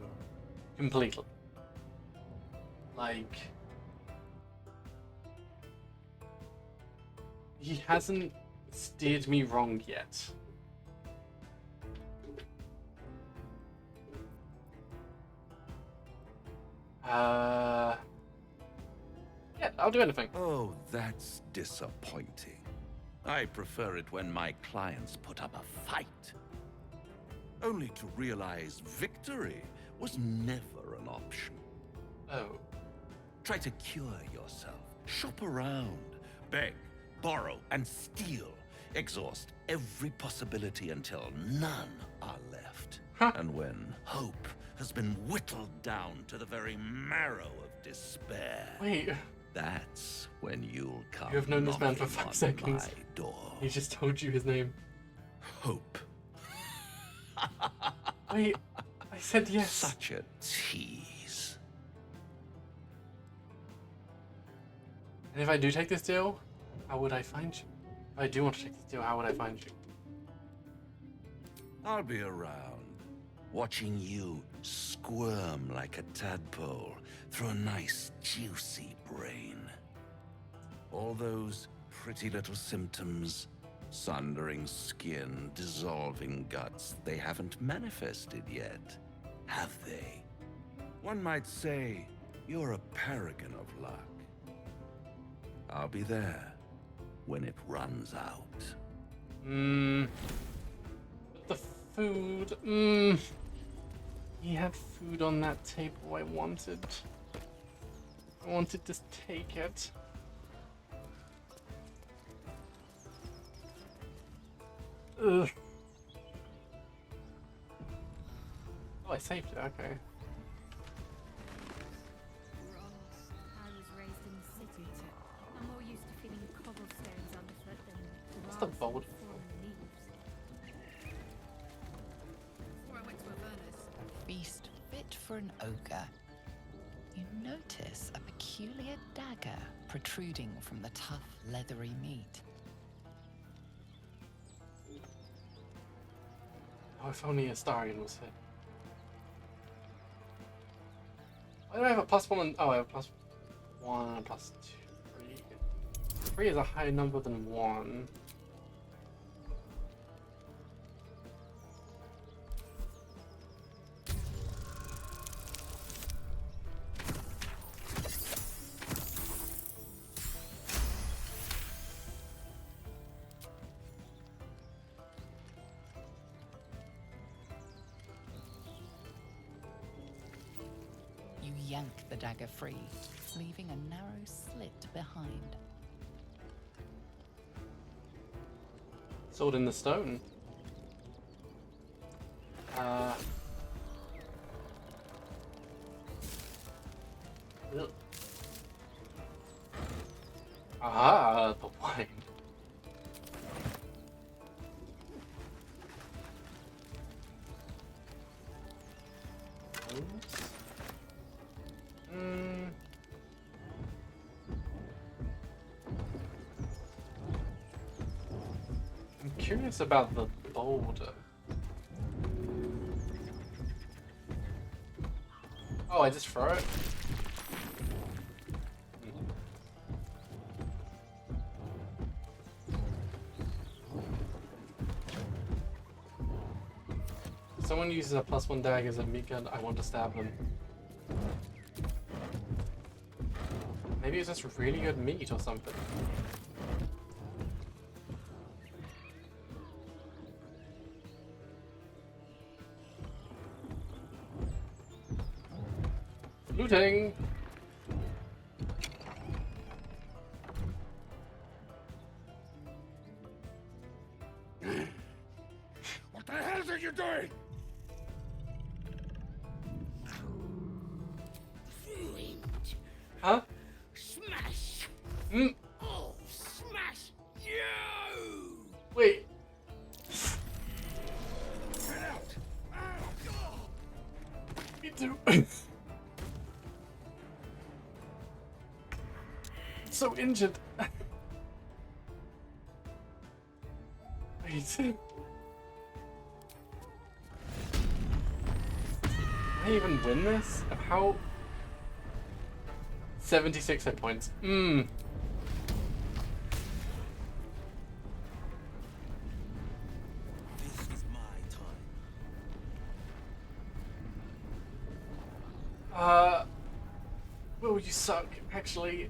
completely. Like, he hasn't steered me wrong yet. Yeah, I'll do anything. Oh, that's disappointing. I prefer it when my clients put up a fight. Only to realize victory was never an option. Oh. Try to cure yourself. Shop around. Beg, borrow, and steal. Exhaust every possibility until none are left. And when hope has been whittled down to the very marrow of despair... Wait. That's when you'll come. You have known this man for knocking 5 on seconds. my door. He just told you his name. Hope. Wait, I said yes. Such a tease. And if I do take this deal, how would I find you? If I do want to take this deal, how would I find you? I'll be around, watching you squirm like a tadpole through a nice, juicy brain. All those pretty little symptoms, sundering skin, dissolving guts, they haven't manifested yet, have they? One might say you're a paragon of luck. I'll be there when it runs out. The food. He had food on that table I wanted. I wanted to take it. Ugh. Oh, I saved it, okay. I was raised in the city. I'm more used to feeling cobblestones underfoot than What's the bold? Before I went to Avernus, feast fit for an ogre. You notice a peculiar dagger protruding from the tough, leathery meat. Oh, if only Astarion was here. Why do I have a +1 and... Oh, I have a +1 and a +2. 3. 3 is a higher number than 1. Yank the dagger free, leaving a narrow slit behind. Sword in the stone. Ugh. Ah, the wine. curious about the boulder. Oh, I just throw it? If someone uses a +1 dagger as a meat gun, I want to stab them. Maybe it's just really good meat or something. Looting! What the hell are you doing? Huh? Smash! Mm. Oh, smash you! Wait. Get out! Me too. So injured. Wait. Can I even win this? How? 76 hit points. Mmm. This is my time. Will you suck? Actually,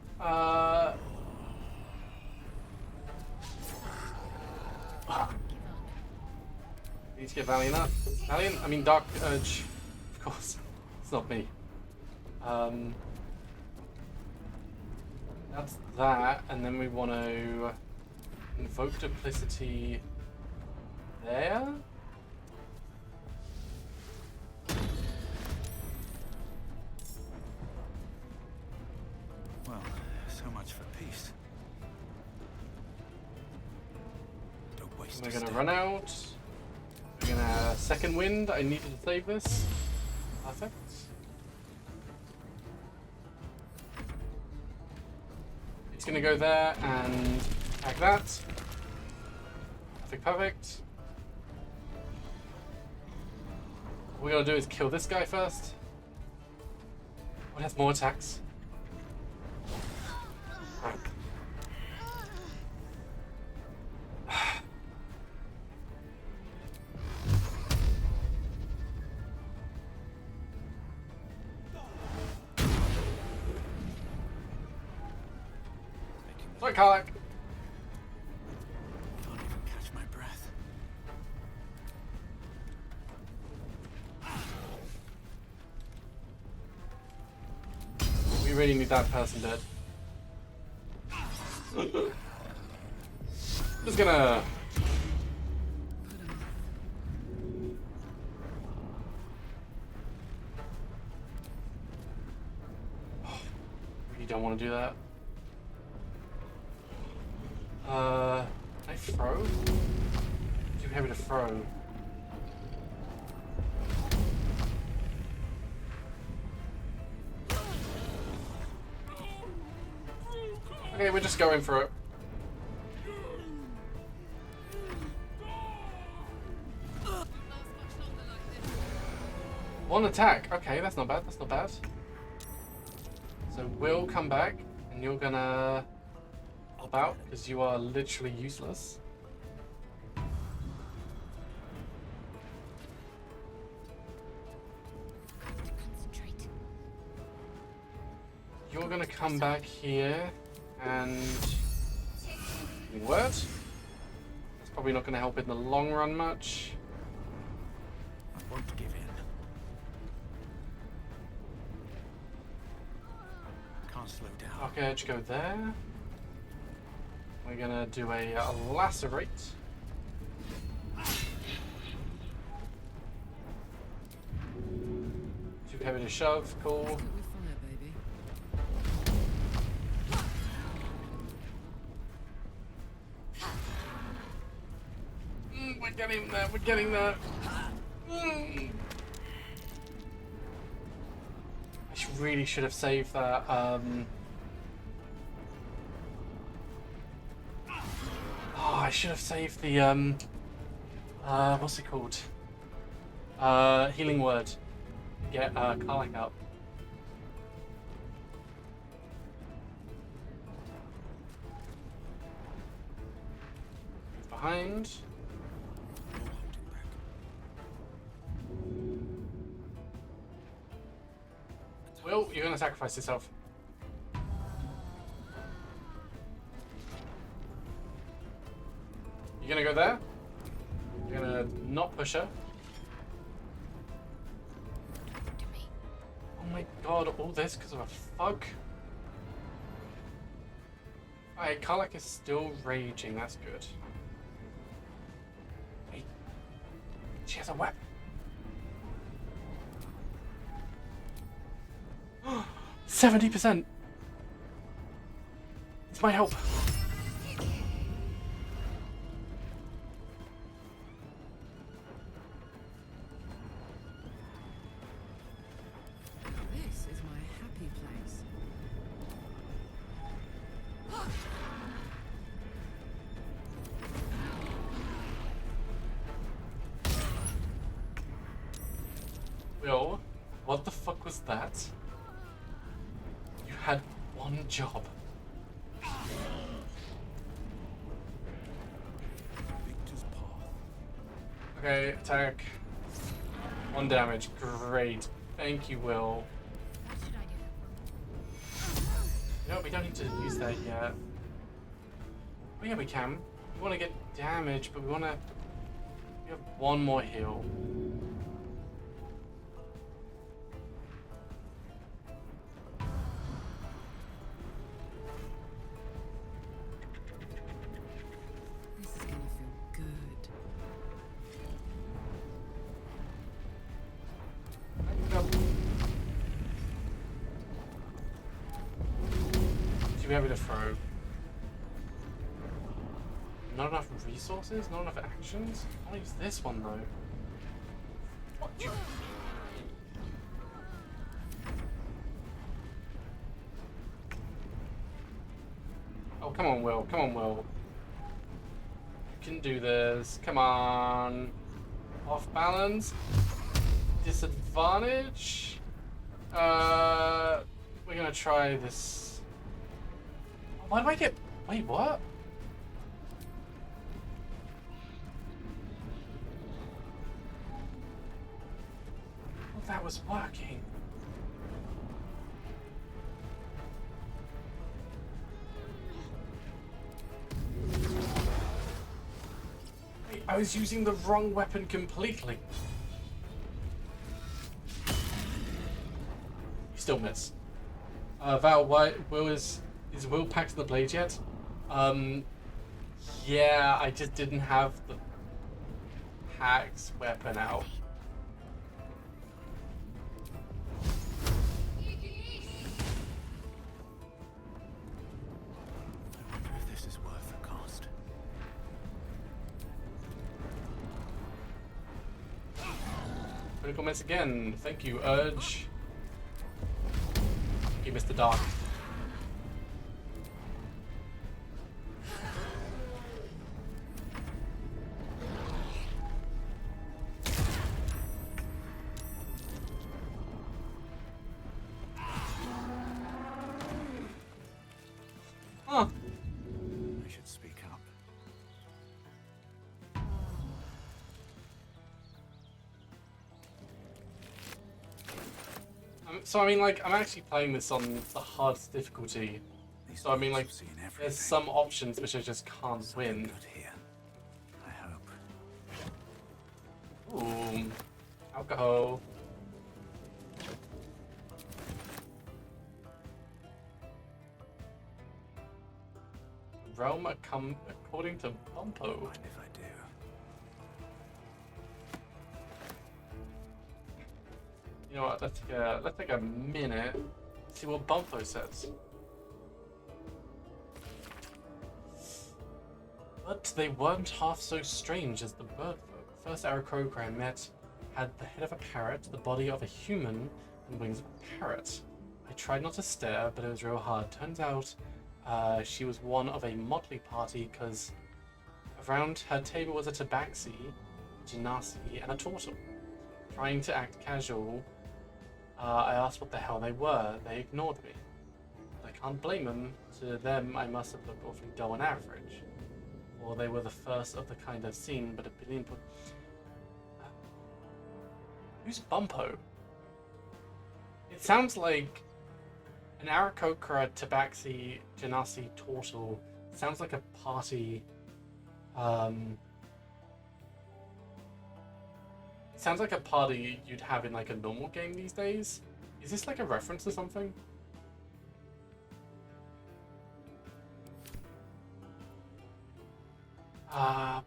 need to get Valiant up. Valiant? I mean Dark Urge. Of course. It's not me. That's that, and then we want to invoke duplicity there. Well, so much for peace. Don't waste We're a gonna step. run out. We're gonna second wind. I needed to save this. Perfect. It's gonna go there and attack that. Perfect, perfect. What we gotta do is kill this guy first. Oh, it has more attacks. Sorry, Karlak. Can't even catch my breath. We really need that person dead. Just gonna... You don't want to do that. Can I throw? Too heavy to throw. Okay, we're just going for it. One attack. Okay, that's not bad. That's not bad. So we'll come back, and you're gonna help out because you are literally useless. You're gonna come back here and word. That's probably not gonna help in the long run much. I won't give in. Can't slow down. Dark Edge, go there. We're gonna do a lacerate. Too heavy to shove, cool. We're getting there, we're getting there. I really should have saved that. Oh, I should have saved the What's it called? Healing word. Get Karlach out. Behind. Will, you're gonna sacrifice yourself. You're gonna go there. You're gonna not push her. Oh my god, all this because of a fuck? Alright, Karlach is still raging, that's good. Wait. She has a weapon. 70%! It's my help! This is my happy place. Will, what the fuck was that? You had one job. Okay, attack. 1 damage. Great. Thank you, Will. No, we don't need to use that yet. Oh yeah, we can. We want to get damage, but we want to... We have 1 more heal. This is gonna feel good. Should be able to throw. Not enough resources? Not enough actions? I want to use this one though. What you... Oh, come on, Will. Come on, Will. You can do this. Come on. Off balance. Disadvantage. We're gonna try this. Why do I get... Wait, what? Oh, that was working. Wait, I was using the wrong weapon completely. You still miss. Val, why Will is Will packed to the blade yet? Yeah, I just didn't have the Pax weapon out. I wonder if this is worth the cost. Critical miss again. Thank you, Urge. Thank you, Mr. Dark. Huh. I should speak up. So I mean, like, I'm actually playing this on the hardest difficulty. So I mean, like, there's some options which I just can't win. I hope. Ooh, alcohol. Realm according to Bumpo. Mind if I do? You know what? Let's take a minute. See what Bumpo says. But they weren't half so strange as the bird folk. First Aarakocra I met had the head of a parrot, the body of a human, and wings of a parrot. I tried not to stare, but it was real hard. Turns out she was one of a motley party because around her table was a tabaxi genasi, and a turtle. Trying to act casual, I asked what the hell they were. They ignored me. I can't blame them. To them, I must have looked awfully dull and average. Or they were the first of the kind I've seen, but a billion put... Who's Bumpo? It sounds like an Aarakocra Tabaxi Genasi Turtle. Sounds like a party... It sounds like a party you'd have in like a normal game these days. Is this like a reference to something?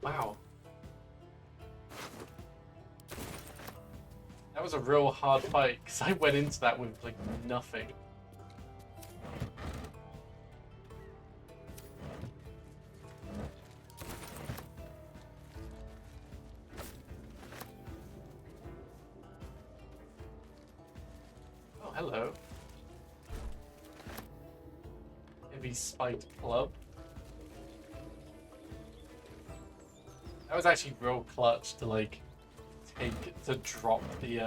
Wow. That was a real hard fight, because I went into that with like nothing. Oh, hello. Heavy spiked club. That was actually real clutch to like drop the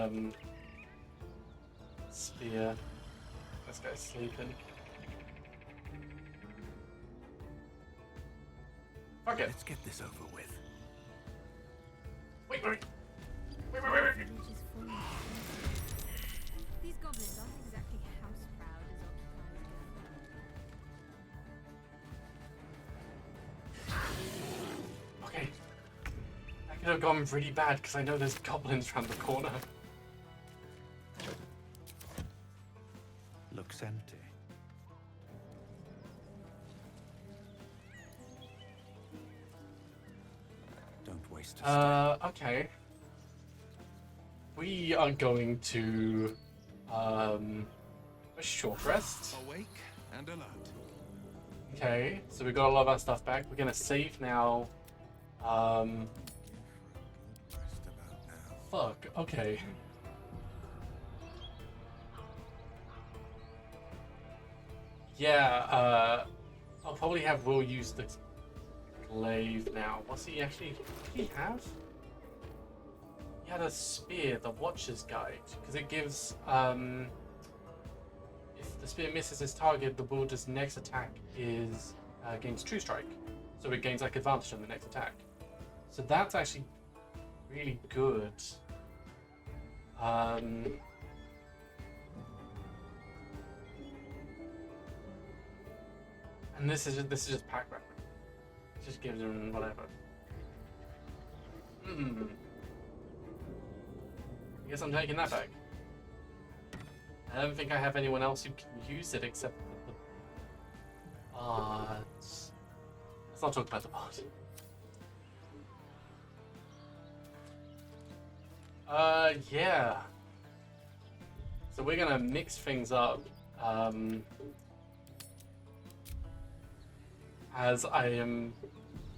spear. This guy's sleeping. Fuck it. Let's get this over with. Wait. These goblins aren't exactly house proud as occupiers. Okay. That could have gone really bad because I know there's goblins around the corner. Looks empty. Don't waste a step. Okay. We are going to a short rest. Awake and alert. Okay, so we got a lot of our stuff back. We're gonna save now. Fuck, okay. Yeah, I'll probably have Will use the glaive now. What's he actually... What did he have? He had a spear, the Watcher's Guide, because it gives, if the spear misses its target, the Balder's next attack is gains True Strike. So it gains like advantage on the next attack. So that's actually really good. And this is just pack weapon. It just gives him whatever. I guess I'm taking that back. I don't think I have anyone else who can use it except the bards. Let's not talk about the bard. Yeah. So we're gonna mix things up. As I am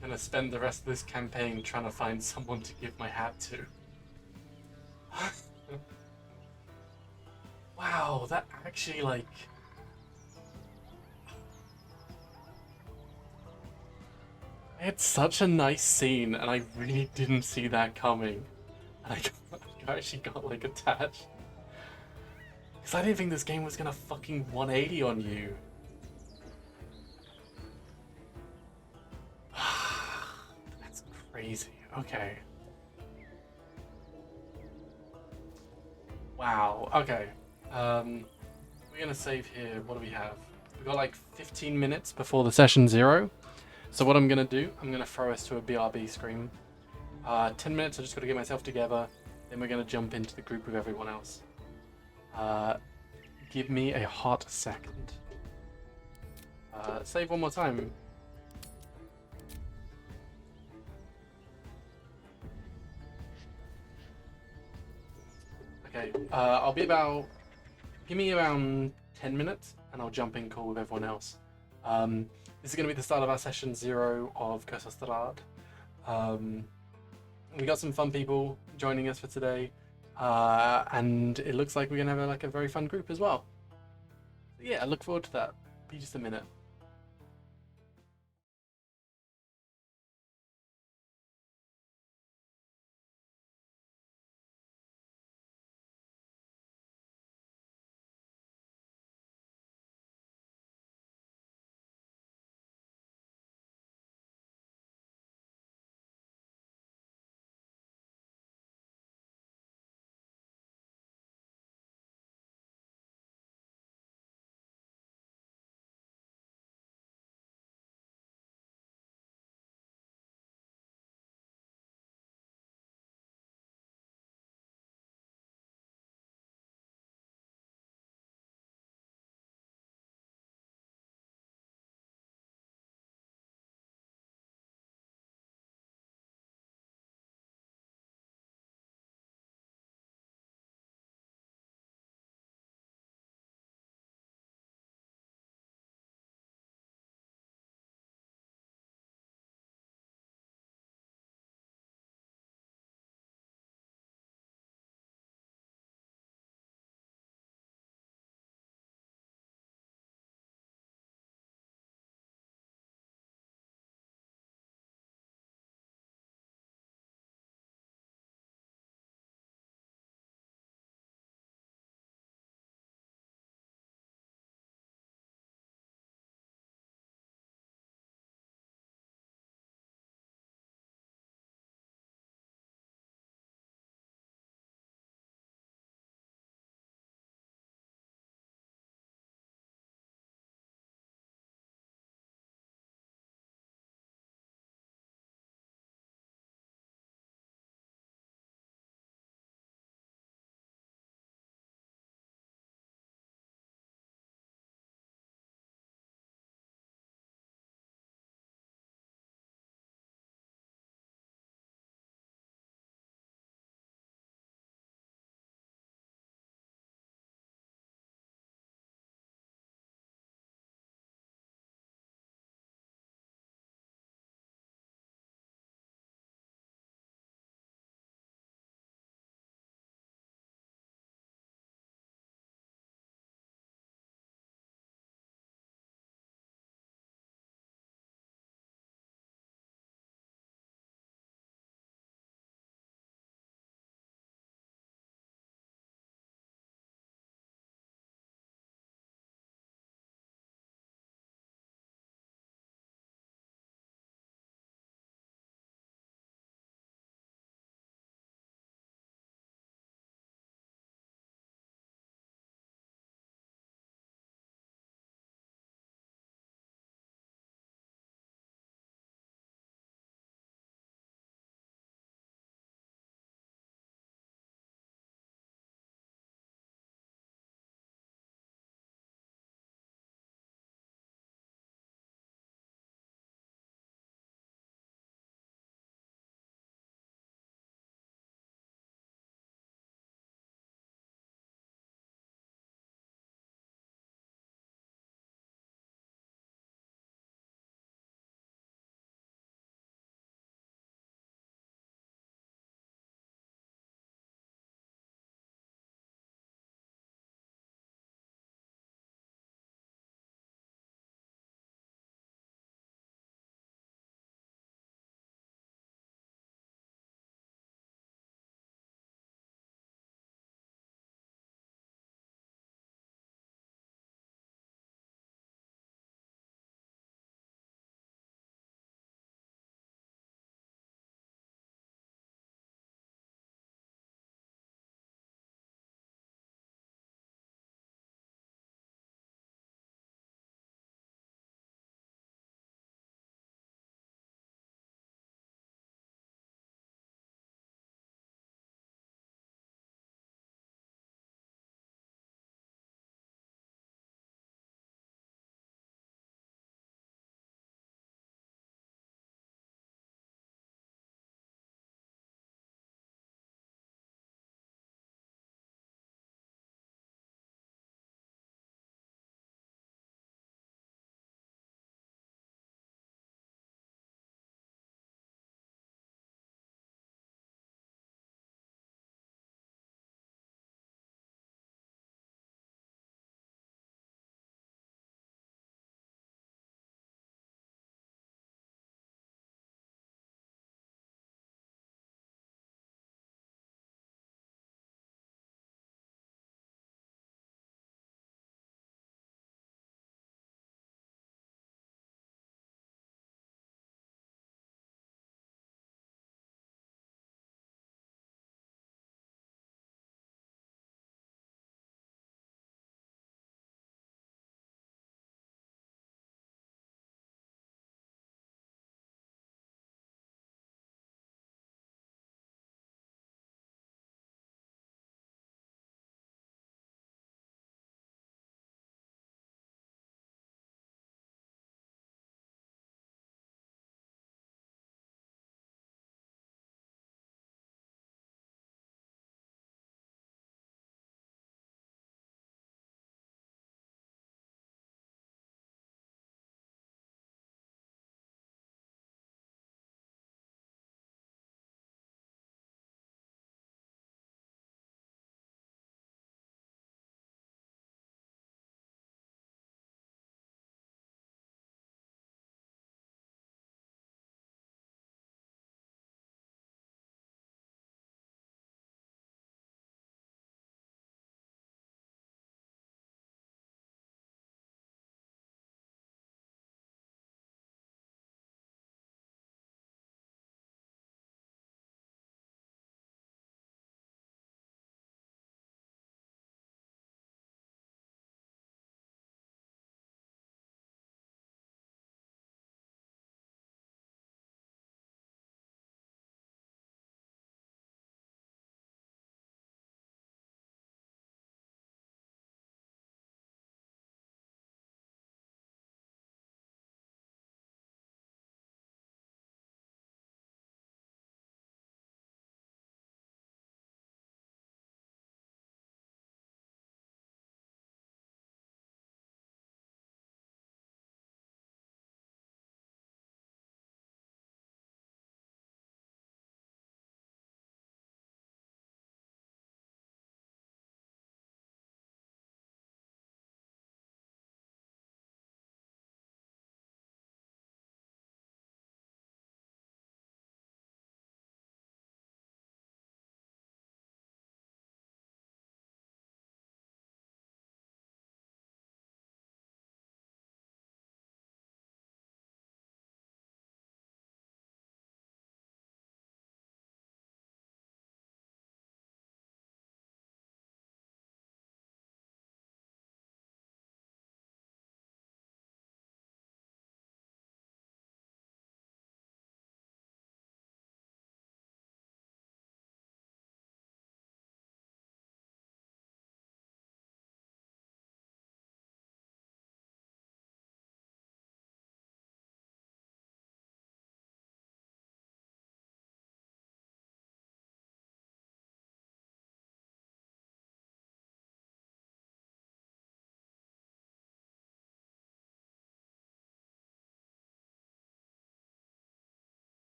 gonna spend the rest of this campaign trying to find someone to give my hat to. Wow, that actually like... It's such a nice scene, and I really didn't see that coming. And I actually got like attached. Because I didn't think this game was gonna fucking 180 on you. That's crazy. Okay. Wow. Okay. We're gonna save here. What do we have? We've got like 15 minutes before the session 0. So what I'm gonna do, I'm gonna throw us to a BRB screen. 10 minutes, I just gotta get myself together. Then we're gonna jump into the group with everyone else. Give me a hot second. Save one more time. Okay, I'll be about... Give me around 10 minutes, and I'll jump in call with everyone else. This is going to be the start of our session 0 of Curse of Strahd. We got some fun people joining us for today, and it looks like we're going to have a very fun group as well. So yeah, I look forward to that. Be just a minute.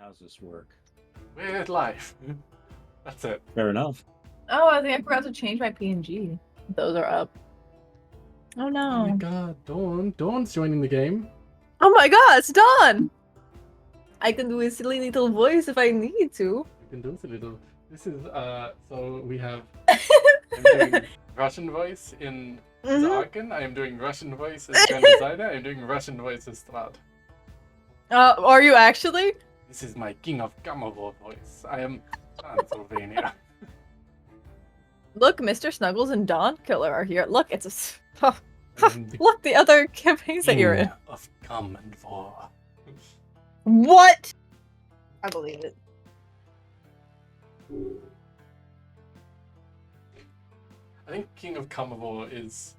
How's this work? Weird life. That's it. Fair enough. Oh, I think I forgot to change my PNG. Those are up. Oh Oh no. my god, Dawn. Dawn's joining the game. Oh my god, it's Dawn! I can do a silly little voice if I need to. You can do it a little. This is so we have I'm doing Russian voice in the Arcane. I am doing Russian voice as Grand Designer. I am doing Russian voice as Strahd. Are you actually? This is my King of Gamavor voice. I am Transylvania. Look, Mr. Snuggles and Dawn Killer are here. Look, it's a. I'm the Look, the other campaigns that you're in. King of Gamavor. What? I believe it. I think King of Gamavor is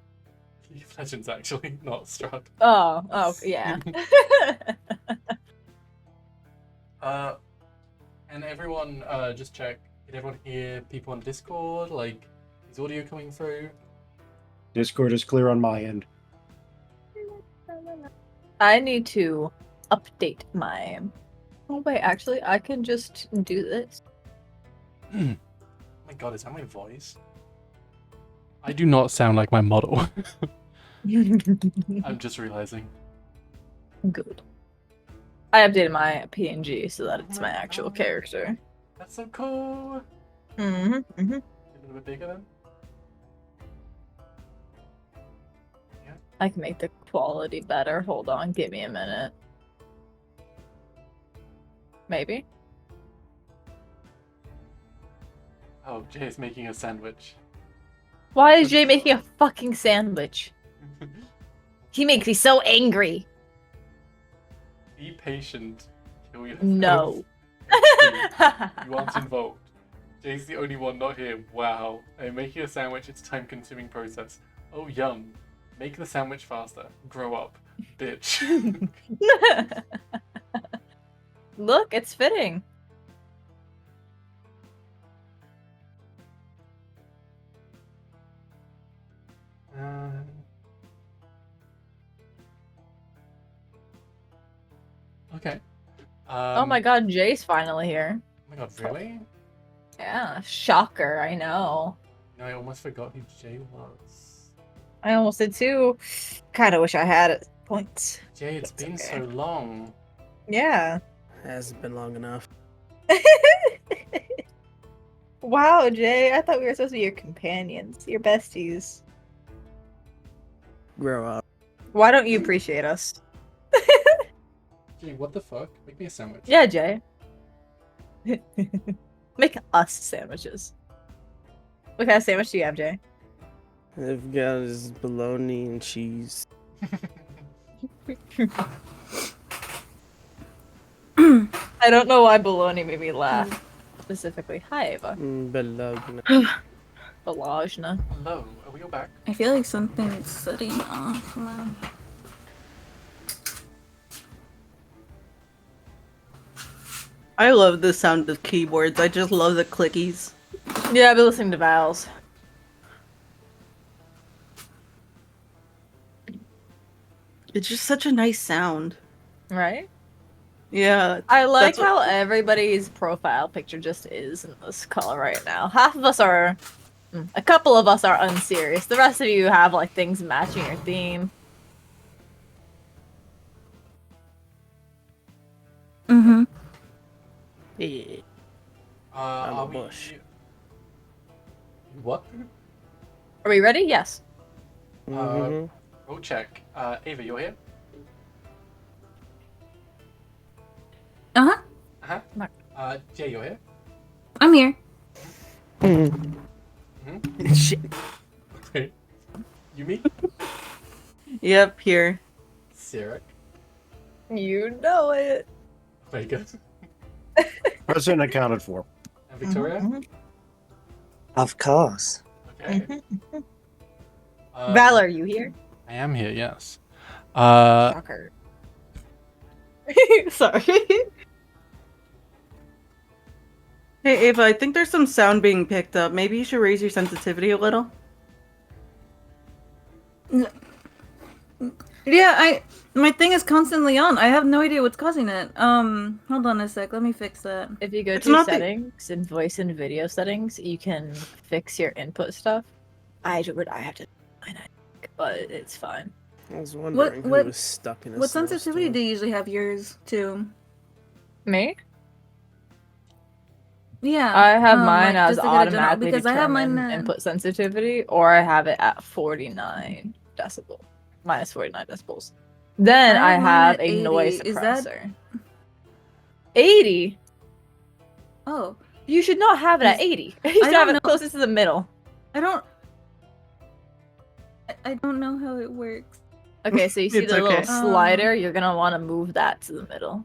League of Legends actually, not Strahd. Oh, yeah. And everyone, just check. Did everyone hear people on Discord? Like, is audio coming through? Discord is clear on my end. I need to update my. Oh wait, actually, I can just do this. Oh my god, is that my voice? I do not sound like my model. I'm just realizing. Good. I updated my PNG so that it's my actual character. That's so cool. Mm-hmm. A little bit bigger then. I can make the quality better. Hold on, give me a minute. Maybe. Oh, Jay's making a sandwich. Why is Jay making a fucking sandwich? He makes me so angry. Be patient. Kill yourself. No. You aren't involved. Jay's the only one not here. Wow. I'm making a sandwich. It's a time-consuming process. Oh, yum. Make the sandwich faster. Grow up. Bitch. Look, it's fitting. Okay. Oh my god, Jay's finally here. Oh my god, really? Yeah, shocker, I know. No, I almost forgot who Jay was. I almost did too. Kinda wish I had at points. Jay, it's been so long. Yeah. Hasn't been long enough. Wow, Jay, I thought we were supposed to be your companions, your besties. Grow up. Why don't you appreciate us? Jay, what the fuck? Make me a sandwich. Yeah, Jay. Make us sandwiches. What kind of sandwich do you have, Jay? I've got is bologna and cheese. I don't know why bologna made me laugh. Specifically. Hi, Ava. Bologna. Bologna. Hello, are we all back? I feel like something's setting off now. I love the sound of keyboards. I just love the clickies. Yeah, I've been listening to Val's. It's just such a nice sound. Right? Yeah. I like that's what- how everybody's profile picture just is in this color right now. Half of us are... A couple of us are unserious. The rest of you have, like, things matching your theme. Mm-hmm. Yeah. Are we... What? Are we ready? Yes. Roll check. Ava, you're here? Uh-huh. Uh-huh. Jay, you're here? I'm here. Shit. Okay. Yumi? Yep, here. Sirik? You know it. Vega? Present accounted for. And Victoria? Of course. Okay. Valor, you here? I am here, yes. Shocker. Sorry. Hey, Ava, I think there's some sound being picked up. Maybe you should raise your sensitivity a little. Yeah, my thing is constantly on. I have no idea what's causing it. Hold on a sec. Let me fix that. If you go It's to not the- settings and voice and video settings, you can fix your input stuff. I have to, but it's fine. I was wondering who was stuck in a What sensitivity snowstorm. do you usually have yours to? Me? Yeah. I have mine like, as just to get a general- automatically because I have mine, determined input sensitivity, or I have it at 49 decibel, minus 49 decibels. Then I have mine have at a noise 80. Is that- suppressor. 80? Oh. You should not have it at 80. You should have it closest to the middle. I don't know how it works. Okay, so you see It's the little okay. slider? You're gonna want to move that to the middle.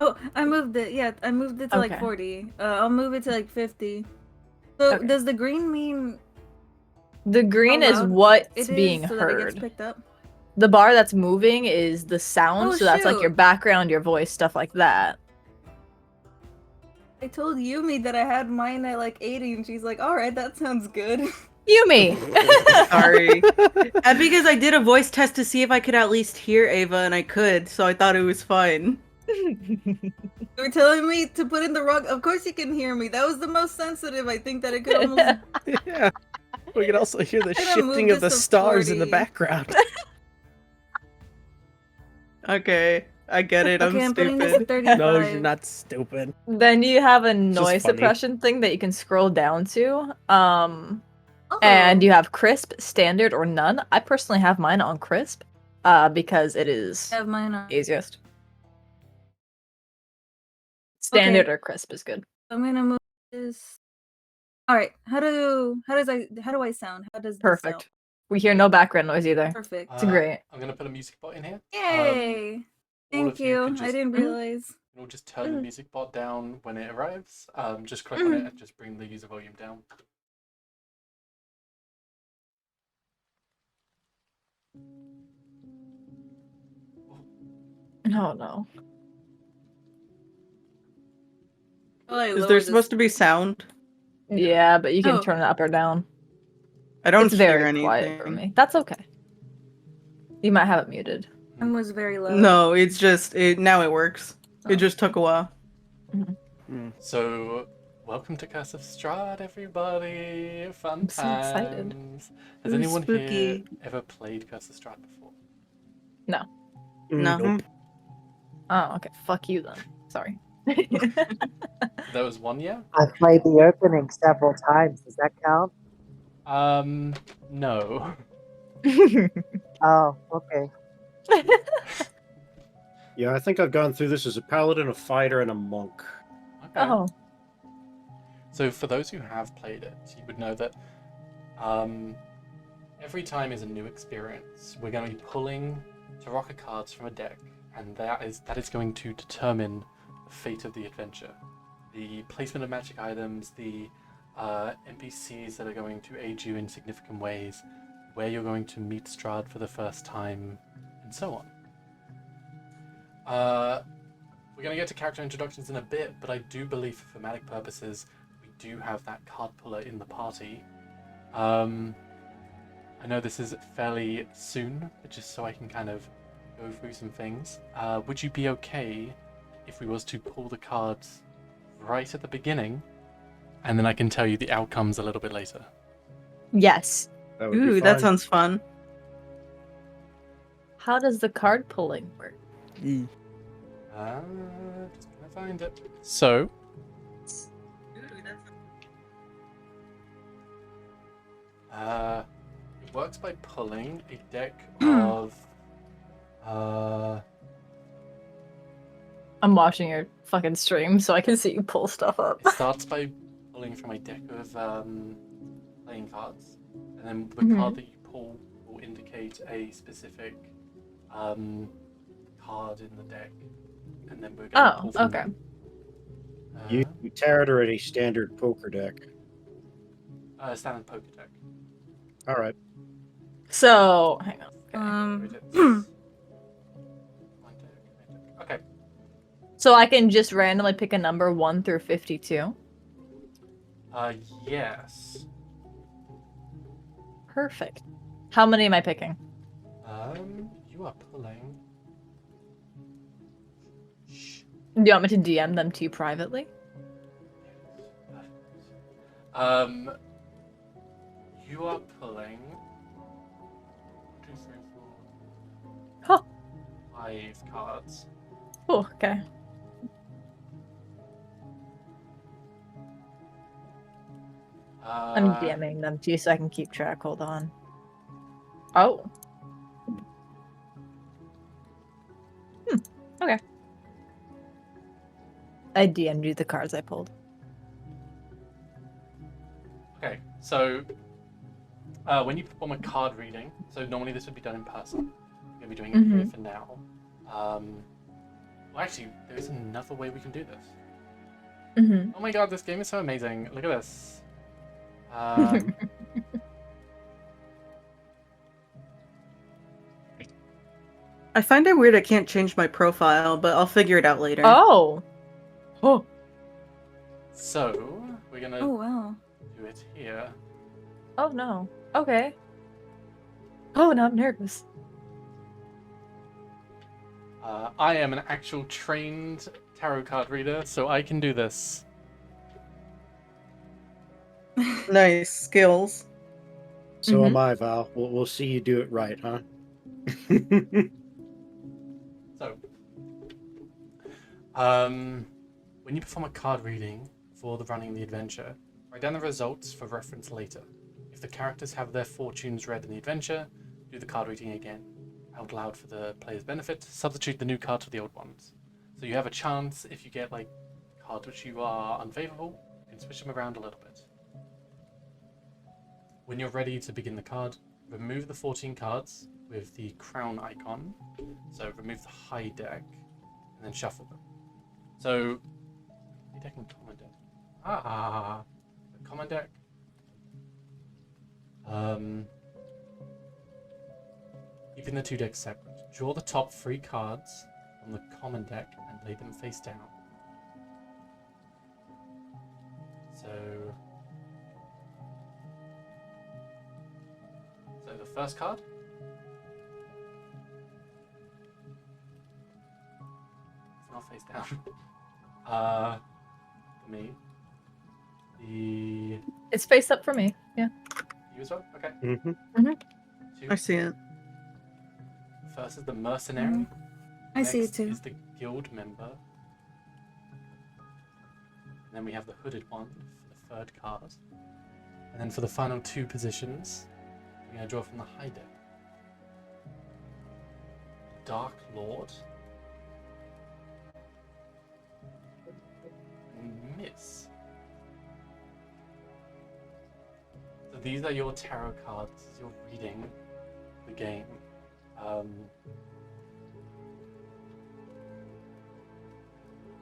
Oh, I moved it. Yeah, I moved it to like Okay. 40. I'll move it to like 50. So Okay. does the green mean The green how is loud what's it is being so that it gets heard. picked up? The bar that's moving is the sound, Oh, so that's like shoot. your background, your voice, stuff like that. I told Yumi that I had mine at like 80, and she's like, "All right, that sounds good." Yumi. Sorry. And because I did a voice test to see if I could at least hear Ava, and I could, so I thought it was fine. You were telling me to put in the wrong. Of course, you can hear me. That was the most sensitive. I think that it could almost. Yeah. We can also hear the I'm gonna move shifting of the this to stars in the 40. background. Okay, I get it. Okay, I'm I'm putting this stupid. at 35. No, you're not stupid. Then you have a just noise funny. suppression thing that you can scroll down to. Oh. And you have crisp, standard, or none. I personally have mine on crisp, because it is I have mine on. easiest. Standard Okay. or crisp is good. I'm gonna move this. All right. How do I sound? How does this Perfect. sound? We hear no background noise either. Perfect. It's great. I'm gonna put a music bot in here. Yay! all Thank of you you. can I just- didn't realize. We'll just turn the music bot down when it arrives. Just click on it and just bring the user volume down. No, no. Is there supposed to be sound? Yeah, but you can Oh. turn it up or down. I don't It's very hear quiet anything. for me. That's okay. You might have it muted. Mine was very low. No, it's just now it works. It just took a while. So, welcome to Curse of Strahd, everybody! Fun I'm so excited. times. Has Ooh, anyone here spooky. ever played Curse of Strahd before? No. No. Nope. Oh, okay. Fuck you then. Sorry. There was one year? I played the opening several times. Does that count? No. Oh, okay. Yeah, I think I've gone through this as a paladin, a fighter, and a monk. Okay. Oh. So for those who have played it, you would know that every time is a new experience. We're going to be pulling Taraka cards from a deck, and that is going to determine the fate of the adventure. The placement of magic items, the NPCs that are going to aid you in significant ways, where you're going to meet Strahd for the first time, and so on. We're going to get to character introductions in a bit, but I do believe for thematic purposes, we do have that card puller in the party. I know this is fairly soon, but just so I can kind of go through some things. Would you be okay if we was to pull the cards right at the beginning, and then I can tell you the outcomes a little bit later? Yes. That would be Ooh, that fine. sounds fun. How does the card pulling work? Just gonna find it. So, it works by pulling a deck of. I'm watching your fucking stream so I can see you pull stuff up. It starts by pulling from a deck of playing cards, and then the card that you pull will indicate a specific card in the deck, and then we're going to pull from okay. You tarot or a standard poker deck. Standard poker deck. All right. So, hang on. Okay. So I can just randomly pick a number 1 through 52? Yes. Perfect. How many am I picking? You You are pulling. Do you want me to DM them to you privately? You are pulling 2, 3, 4, Huh. 5 cards. Oh, okay. I'm DMing them to you so I can keep track. Hold on. Oh. Okay. I DM'd you the cards I pulled. Okay, so when you perform a card reading, so normally this would be done in person. I'm going to be doing it here for now. Well, actually, there is another way we can do this. Oh my god, this game is so amazing. Look at this. I find it weird I can't change my profile, but I'll figure it out later. Oh. Oh. So, we're going to wow. do it here. Oh no. Okay. Oh, now I'm nervous. I am an actual trained tarot card reader, so I can do this. Nice skills. So am I, Val. We'll see you do it right, huh? So, when you perform a card reading for the running the adventure, write down the results for reference later. If the characters have their fortunes read in the adventure, do the card reading again. Out loud for the player's benefit, substitute the new cards for the old ones. So you have a chance, if you get like cards which you are unfavorable, you can switch them around a little bit. When you're ready to begin the card, remove the 14 cards with the crown icon. So remove the high deck and then shuffle them. So high deck and common deck. The common deck. Keeping the 2 decks separate. Draw the top 3 cards on the common deck and lay them face down. So the first card. It's not face down. For me. It's face up for me. Yeah. You as well? Okay. 2. I see it. First is the mercenary. I see it Next too. is the guild member. And then we have the hooded one for the 3rd card. And then for the final 2 positions, we're going to draw from the high deck. Dark Lord. Miss. So these are your tarot cards as you're reading the game.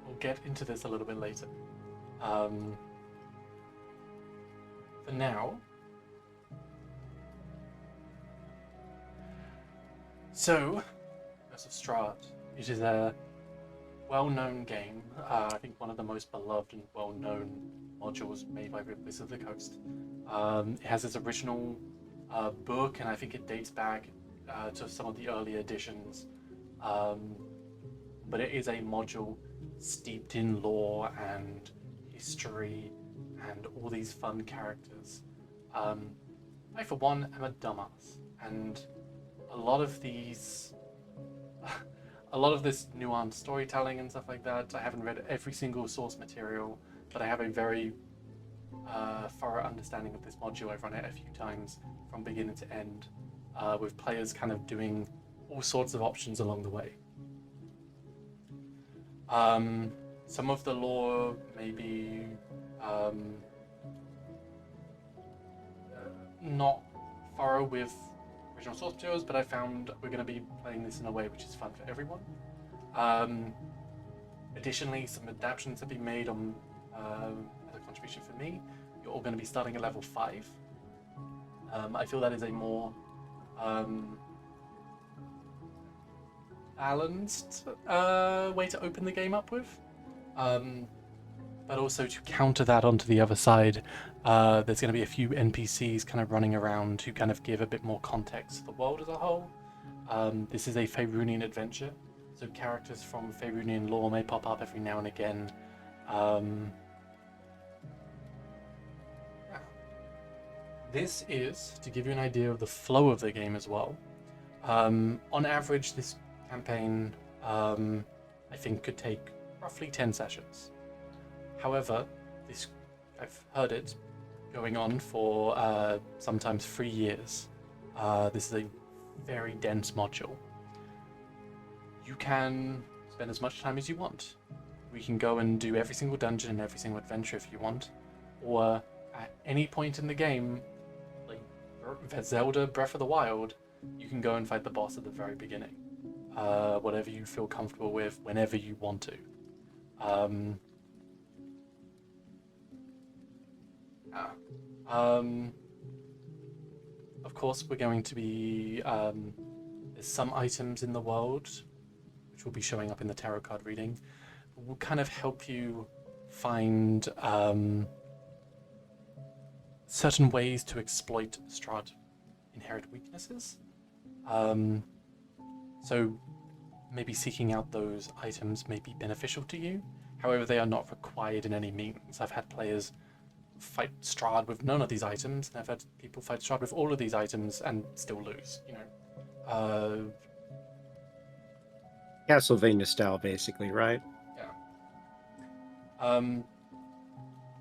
We'll get into this a little bit later. For now, so Curse of Strahd, which is a well-known game. I think one of the most beloved and well-known modules made by Wizards of the Coast. It has its original book, and I think it dates back to some of the early editions. But it is a module steeped in lore and history and all these fun characters. I, for one, am a dumbass, and a lot of this nuanced storytelling and stuff like that, I haven't read every single source material, but I have a very thorough understanding of this module. I've run it a few times from beginning to end, with players kind of doing all sorts of options along the way. Some of the lore may be not thorough with original source materials, but I found we're going to be playing this in a way which is fun for everyone. Additionally, some adaptations have been made on as a contribution for me. You're all going to be starting at level 5. I feel that is a more balanced way to open the game up with. But also to counter that onto the other side, there's going to be a few NPCs kind of running around who kind of give a bit more context to the world as a whole. This is a Faerunian adventure, so characters from Faerunian lore may pop up every now and again. This is, to give you an idea of the flow of the game as well, on average this campaign I think could take roughly 10 sessions. However, I've heard it going on for sometimes 3 years. This is a very dense module. You can spend as much time as you want. We can go and do every single dungeon and every single adventure if you want, or at any point in the game, like Zelda Breath of the Wild, you can go and fight the boss at the very beginning. Whatever you feel comfortable with, whenever you want to. Of course, we're going to be... there's some items in the world, which will be showing up in the tarot card reading, will kind of help you find certain ways to exploit Strahd inherent weaknesses. So maybe seeking out those items may be beneficial to you. However, they are not required in any means. I've had players fight Strahd with none of these items, and I've had people fight Strahd with all of these items and still lose, you know. Castlevania style, basically, right? Yeah.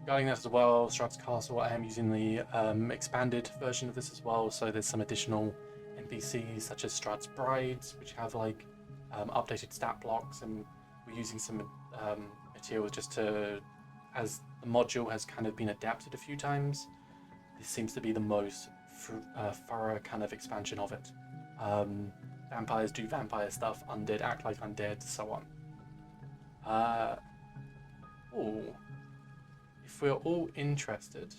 Regarding that as well, Strahd's Castle, I am using the expanded version of this as well, so there's some additional NPCs such as Strahd's Brides, which have like updated stat blocks, and we're using some materials just to, as the module has kind of been adapted a few times, this seems to be the most thorough kind of expansion of it. Vampires do vampire stuff, undead act like undead, so on. If we're all interested,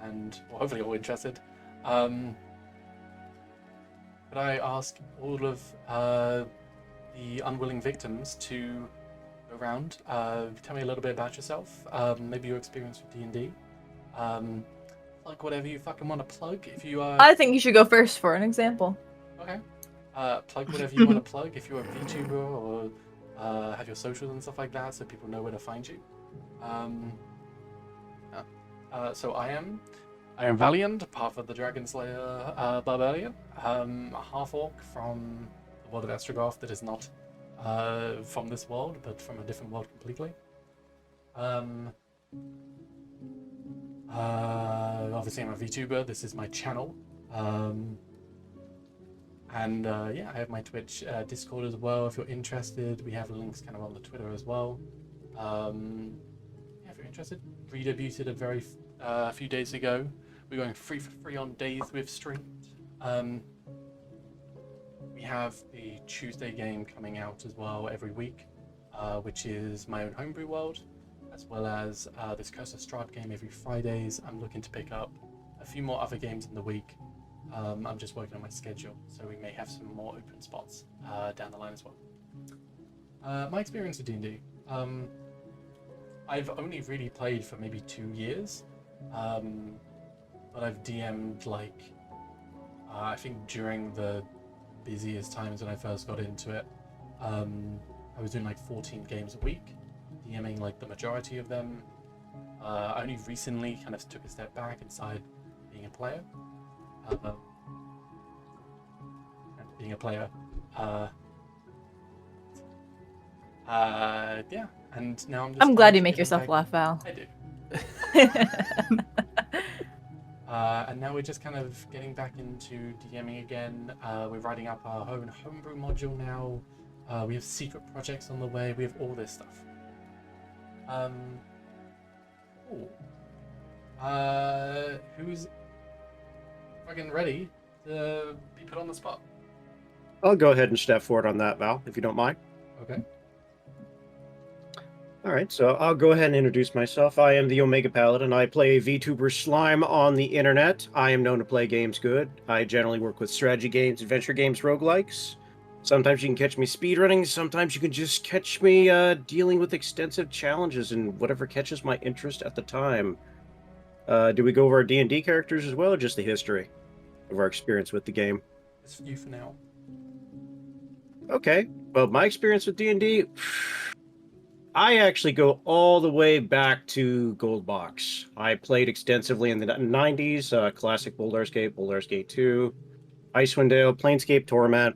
and well, hopefully all interested, could I ask all of the unwilling victims to go around, tell me a little bit about yourself, maybe your experience with D&D, plug whatever you fucking want to plug. If you are, I think you should go first for an example. Okay. Plug whatever you want to plug. If you're a VTuber or have your socials and stuff like that, so people know where to find you. So I am Valiant, part of the Dragon Slayer Barbarian, a half-orc from the world of Estragoth that is not from this world, but from a different world completely. Obviously I'm a VTuber, this is my channel. And yeah, I have my Twitch, Discord as well if you're interested. We have links kind of on the Twitter as well. Yeah, if you're interested. Redebuted a few days ago. We're going free for free on days we've streamed. We have the Tuesday game coming out as well every week, which is my own homebrew world, as well as this Curse of Strahd game every Fridays. I'm looking to pick up a few more other games in the week. I'm just working on my schedule, so we may have some more open spots down the line as well. My experience with D&D. I've only really played for maybe 2 years, but I've DM'd like, I think during the busiest times when I first got into it, I was doing like 14 games a week, DMing like the majority of them. I only recently kind of took a step back and started being a player. Yeah, and now I'm glad you make yourself laugh, Val. I do. And now we're just kind of getting back into DMing again. We're writing up our own homebrew module now. We have secret projects on the way. We have all this stuff. Who's fucking ready to be put on the spot? I'll go ahead and step forward on that, Val, if you don't mind. Okay. All right, so I'll go ahead and introduce myself. I am the Omega Paladin. I play VTuber slime on the internet. I am known to play games good. I generally work with strategy games, adventure games, roguelikes. Sometimes you can catch me speedrunning. Sometimes you can just catch me dealing with extensive challenges and whatever catches my interest at the time. Do we go over our D&D characters as well, or just the history of our experience with the game? It's for you for now. Okay. Well, my experience with D&D, I actually go all the way back to Gold Box. I played extensively in the 90s, classic Baldur's Gate, Baldur's Gate 2, Icewind Dale, Planescape Torment.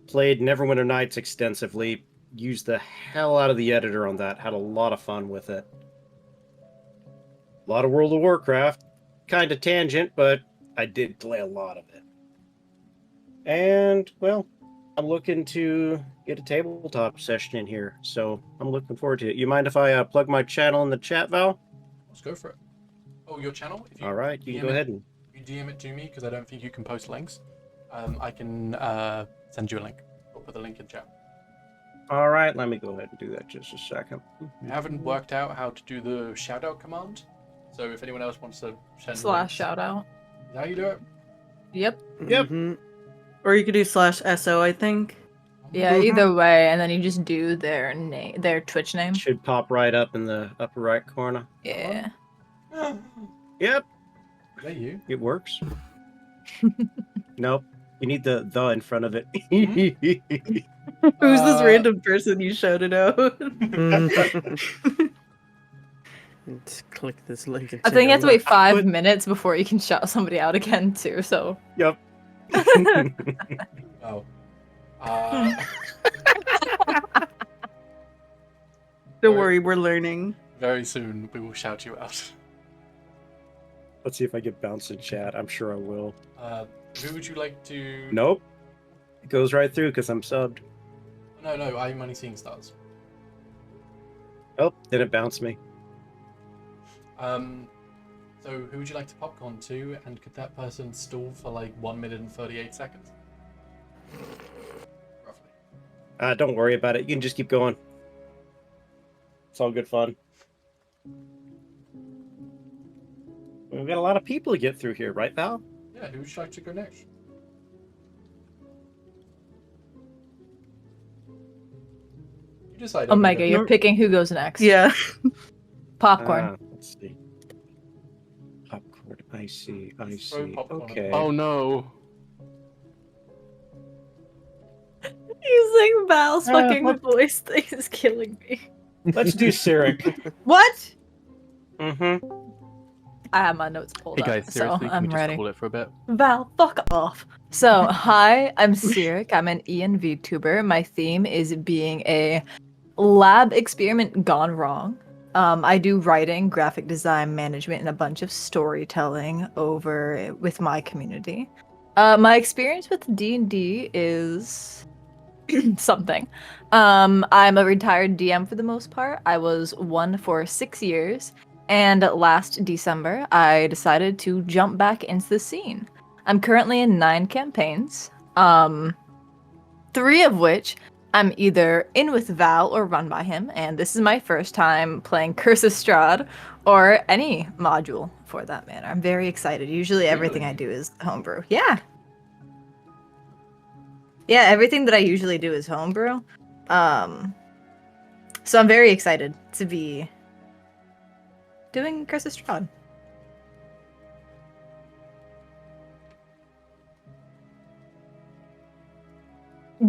Played Neverwinter Nights extensively. Used the hell out of the editor on that. Had a lot of fun with it. A lot of World of Warcraft. Kind of tangent, but I did play a lot of it. And, well, I'm looking to get a tabletop session in here, so I'm looking forward to it. You mind if I plug my channel in the chat, Val? Let's go for it. Oh, your channel? If All right, you can go ahead and... You DM it to me, because I don't think you can post links. I can send you a link. I'll put the link in chat. All right, let me go ahead and do that just a second. I haven't worked out how to do the shout-out command, so if anyone else wants to send Slash shout out. Is that how you do it? Yep. Yep. Or you could do /SO, I think. Yeah, either way, and then you just do their name, their Twitch name. Should pop right up in the upper right corner. Yeah. Yep. Is that you? It works. Nope. You need the in front of it. Who's this random person you shouted out? Let's click this link. I think you have to wait 5 minutes before you can shout somebody out again, too, so. Yep. Oh. Don't worry, we're learning. Very soon we will shout you out. Let's see if I get bounced in chat. I'm sure I will. Who would you like to... Nope. It goes right through because I'm subbed. No, I'm only seeing stars. Oh, then it bounced me. So who would you like to popcorn to, and could that person stall for like 1 minute and 38 seconds? Roughly. Don't worry about it. You can just keep going. It's all good fun. We've got a lot of people to get through here, right, Val? Yeah, who would you like to go next? You decide. Omega, you're picking who goes next. Yeah. Popcorn. Let's see. Popcorn. I see. Okay. Oh no. Using Val's fucking voice thing is killing me. Let's do Cyric. What? Mm-hmm. I have my notes pulled Hey guys, up, seriously, so can we I'm just ready. call it for a bit? Val, fuck off. So, hi, I'm Cyric. I'm an EN VTuber. My theme is being a lab experiment gone wrong. I do writing, graphic design, management, and a bunch of storytelling over with my community. My experience with D&D is something. I'm a retired DM for the most part. I was one for 6 years, and last December, I decided to jump back into the scene. I'm currently in 9 campaigns, 3 of which I'm either in with Val or run by him, and this is my first time playing Curse of Strahd, or any module for that matter. I'm very excited. Usually everything I do is homebrew. Yeah. Yeah, everything that I usually do is homebrew. So I'm very excited to be doing Curse of Strahd.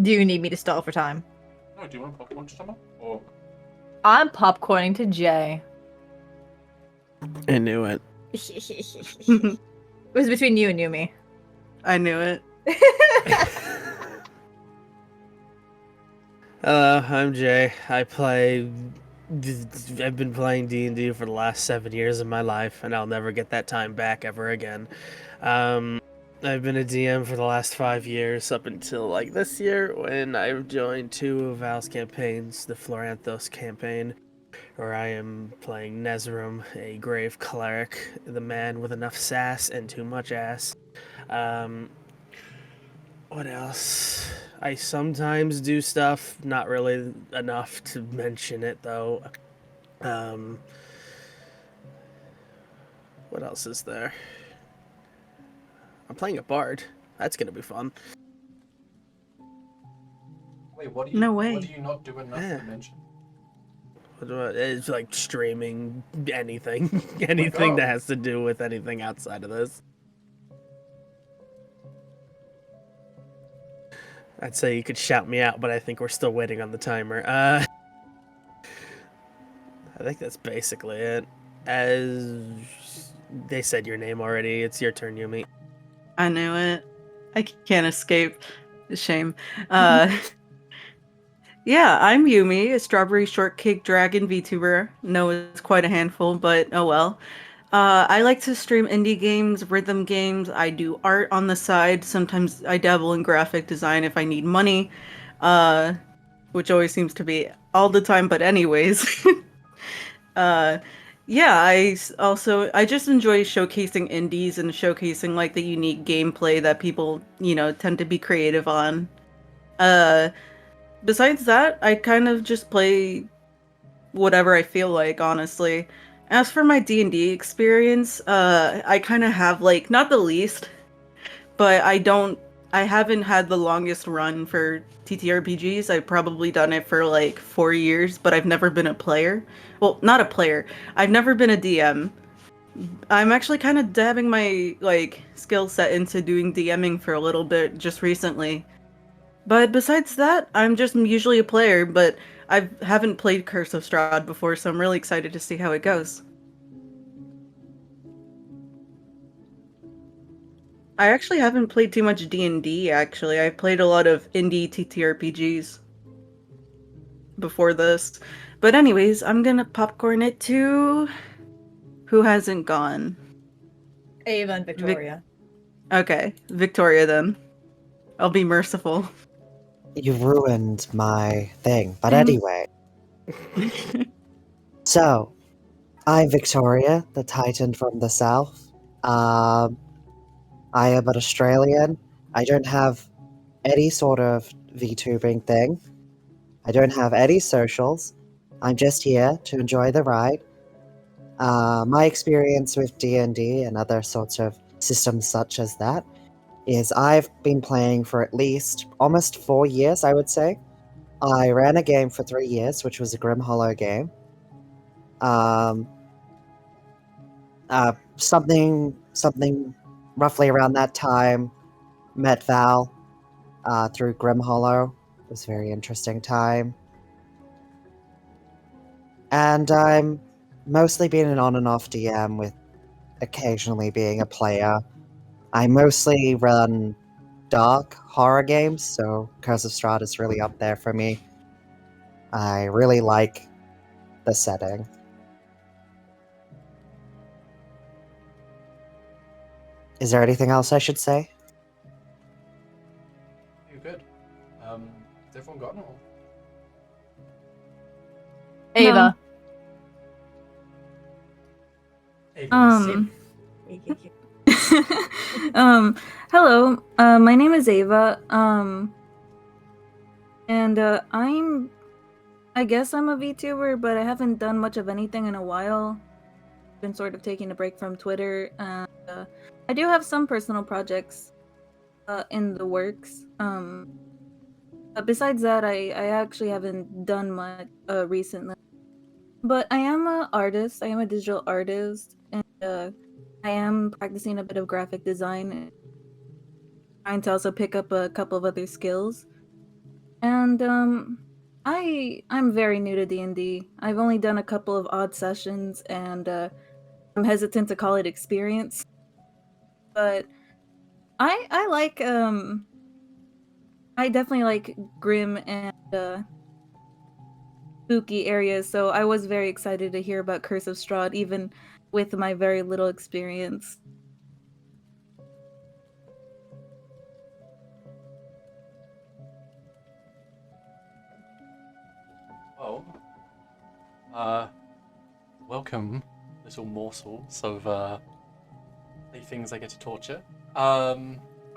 Do you need me to stall for time? No, do you want popcorn to someone? Or... I'm popcorning to Jay. I knew it. It was between you and Yumi. I knew it. Hello, I'm Jay. I've been playing D&D for the last 7 years of my life, and I'll never get that time back ever again. I've been a DM for the last 5 years, up until like this year, when I joined 2 of Val's campaigns, the Floranthos campaign, where I am playing Nezrum, a grave cleric, the man with enough sass and too much ass. What else? I sometimes do stuff, not really enough to mention it though. What else is there? I'm playing a bard. That's gonna be fun. Wait, what do you? No way. What do you not do enough to mention? It's like streaming anything, anything that has to do with anything outside of this. I'd say you could shout me out, but I think we're still waiting on the timer. I think that's basically it. As they said your name already, it's your turn, Yumi. I knew it. I can't escape the shame. Yeah, I'm Yumi, a strawberry shortcake dragon VTuber. No, it's quite a handful, but oh well. I like to stream indie games, rhythm games. I do art on the side. Sometimes I dabble in graphic design if I need money, uh, which always seems to be all the time. But anyways, uh, yeah, I just enjoy showcasing indies and showcasing like the unique gameplay that people tend to be creative on. Uh, Besides that, I kind of just play whatever I feel like, honestly. As for my D&D experience, I kind of have like not the least, but I haven't had the longest run for TTRPGs. I've probably done it for like 4 years, but I've never been a player. Well, not a player. I've never been a DM. I'm actually kind of dabbing my like skill set into doing DMing for a little bit just recently. But besides that, I'm just usually a player, but I haven't played Curse of Strahd before, so I'm really excited to see how it goes. I actually haven't played too much D&D, actually. I've played a lot of indie TTRPGs before this. But anyways, I'm gonna popcorn it to... Who hasn't gone? Ava and Victoria. Okay, Victoria then. I'll be merciful. You ruined my thing. But anyway. So, I'm Victoria, the Titan from the South. I am an Australian. I don't have any sort of VTubing thing. I don't have any socials. I'm just here to enjoy the ride. My experience with D&D and other sorts of systems such as that is I've been playing for at least almost 4 years, I would say. I ran a game for 3 years, which was a Grim Hollow game. Something roughly around that time, met Val through Grim Hollow. It was a very interesting time. And I'm mostly been an on and off DM with occasionally being a player. I mostly run dark horror games, so Curse of Strahd is really up there for me. I really like the setting. Is there anything else I should say? You're good. Has everyone gotten all? Ava. Hello. My name is Ava. And I guess I'm a VTuber, but I haven't done much of anything in a while. Been sort of taking a break from Twitter. And I do have some personal projects in the works. But besides that, I actually haven't done much recently. But I am an artist. I am a digital artist, and I am practicing a bit of graphic design, and trying to also pick up a couple of other skills. And I'm very new to D&D. I've only done a couple of odd sessions, and I'm hesitant to call it experience. But I like I definitely like grim and spooky areas, so I was very excited to hear about Curse of Strahd, even with my very little experience. Well, welcome, little morsels of things I get to torture. I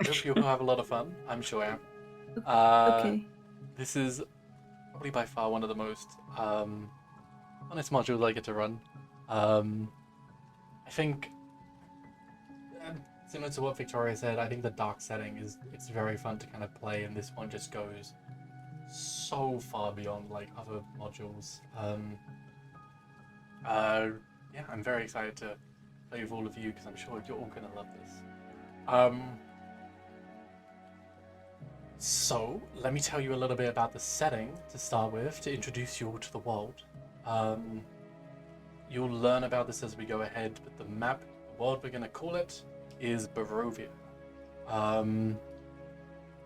hope you'll have a lot of fun. I'm sure. Okay. This is probably by far one of the most honest modules I get to run. I think, similar to what Victoria said, I think the dark setting it's very fun to kind of play, and this one just goes so far beyond like other modules. Yeah, I'm very excited to play with all of you because I'm sure you're all gonna love this. So, let me tell you a little bit about the setting to start with, to introduce you all to the world. You'll learn about this as we go ahead, but the map, the world we're going to call it, is Barovia.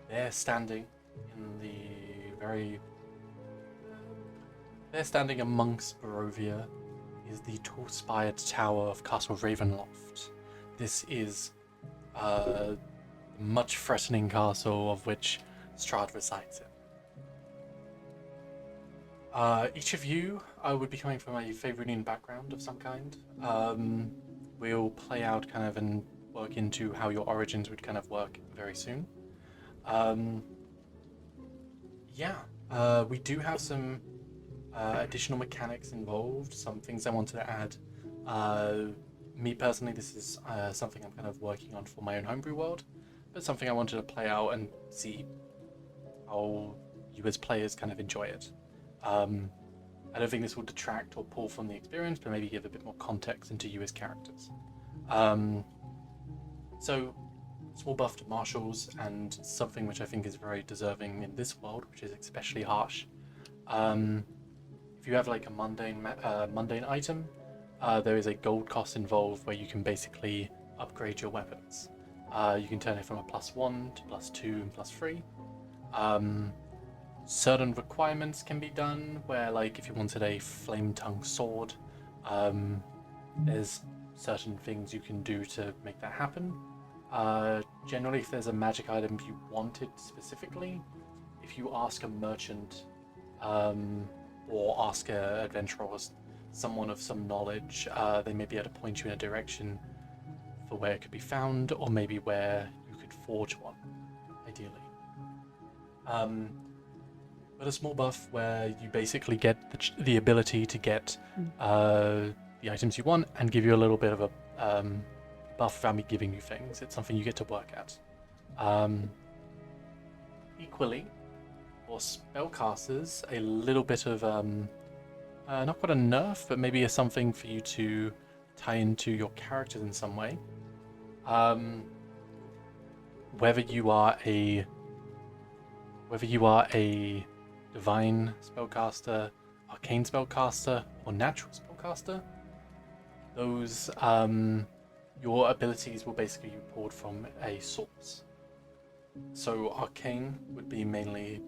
They're standing in the very... They're standing amongst Barovia is the tall-spired tower of Castle Ravenloft. This is a much threatening castle of which Strahd resides in. Each of you would be coming from a Faerunian background of some kind. We'll play out kind of and work into how your origins would kind of work very soon. We do have some additional mechanics involved, some things I wanted to add. Me personally, this is something I'm kind of working on for my own homebrew world, but something I wanted to play out and see how you as players kind of enjoy it. I don't think this will detract or pull from the experience, but maybe give a bit more context into you as characters. So, small buff to martials, and something which I think is very deserving in this world, which is especially harsh. If you have like a mundane item, there is a gold cost involved where you can basically upgrade your weapons. You can turn it from a +1 to +2 and +3. Certain requirements can be done where, like, if you wanted a flame tongue sword, there's certain things you can do to make that happen. Generally, if there's a magic item you wanted specifically, if you ask a merchant or ask an adventurer or someone of some knowledge, they may be able to point you in a direction for where it could be found, or maybe where you could forge one, ideally. But a small buff where you basically get the ability to get the items you want and give you a little bit of a buff without me giving you things. It's something you get to work at. Equally, for spellcasters, a little bit of not quite a nerf, but maybe something for you to tie into your characters in some way. Whether you are a divine spellcaster, arcane spellcaster, or natural spellcaster, those your abilities will basically be pulled from a source. So arcane would be mainly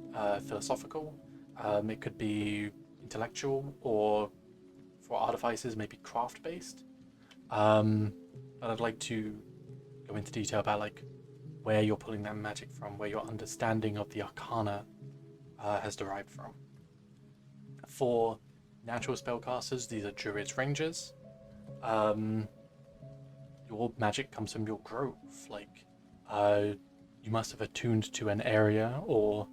philosophical. It could be intellectual, or for artificers, maybe craft-based. But I'd like to go into detail about like where you're pulling that magic from, where your understanding of the arcana has derived from. For natural spellcasters, these are druids, rangers. Your magic comes from your grove. Like, you must have attuned to an area, or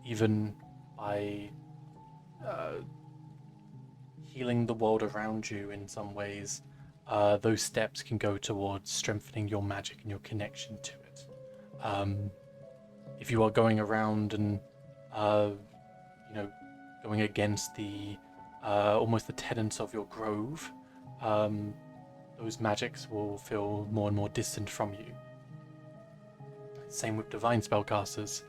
even by healing the world around you in some ways. Those steps can go towards strengthening your magic and your connection to it. If you are going around and going against the almost the tenets of your grove, those magics will feel more and more distant from you. Same with divine spellcasters.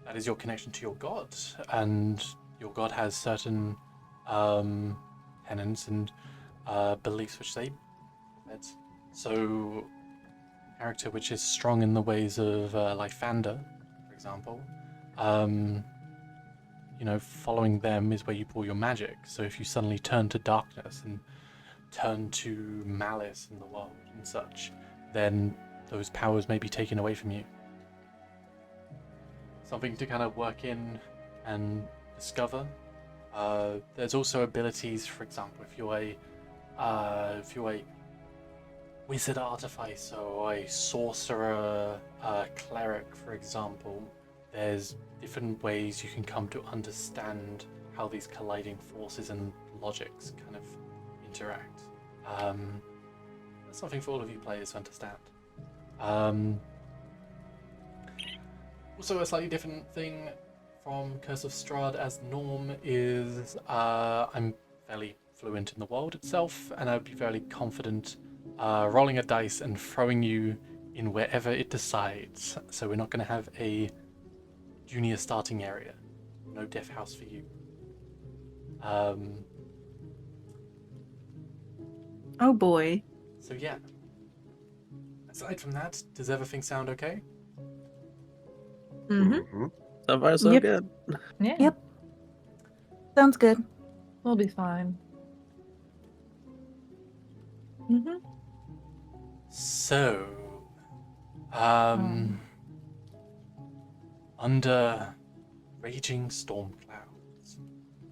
That is your connection to your god, and your god has certain tenets and beliefs which they have. So, a character which is strong in the ways of Lysander, for example, following them is where you pull your magic. So if you suddenly turn to darkness and turn to malice in the world and such, then those powers may be taken away from you. Something to kind of work in and discover. There's also abilities, for example, if you're a wizard artificer or a sorcerer, cleric, for example, there's different ways you can come to understand how these colliding forces and logics kind of interact. That's something for all of you players to understand. Also, a slightly different thing from Curse of Strahd as norm is I'm fairly fluent in the world itself, and I'd be fairly confident rolling a dice and throwing you in wherever it decides. So we're not going to have a junior starting area. No deaf house for you. Oh boy. So yeah. Aside from that, does everything sound okay? Mm-hmm. So far, so Yep. good. Yeah. Yep. Sounds good. We'll be fine. Mm-hmm. So, under raging storm clouds,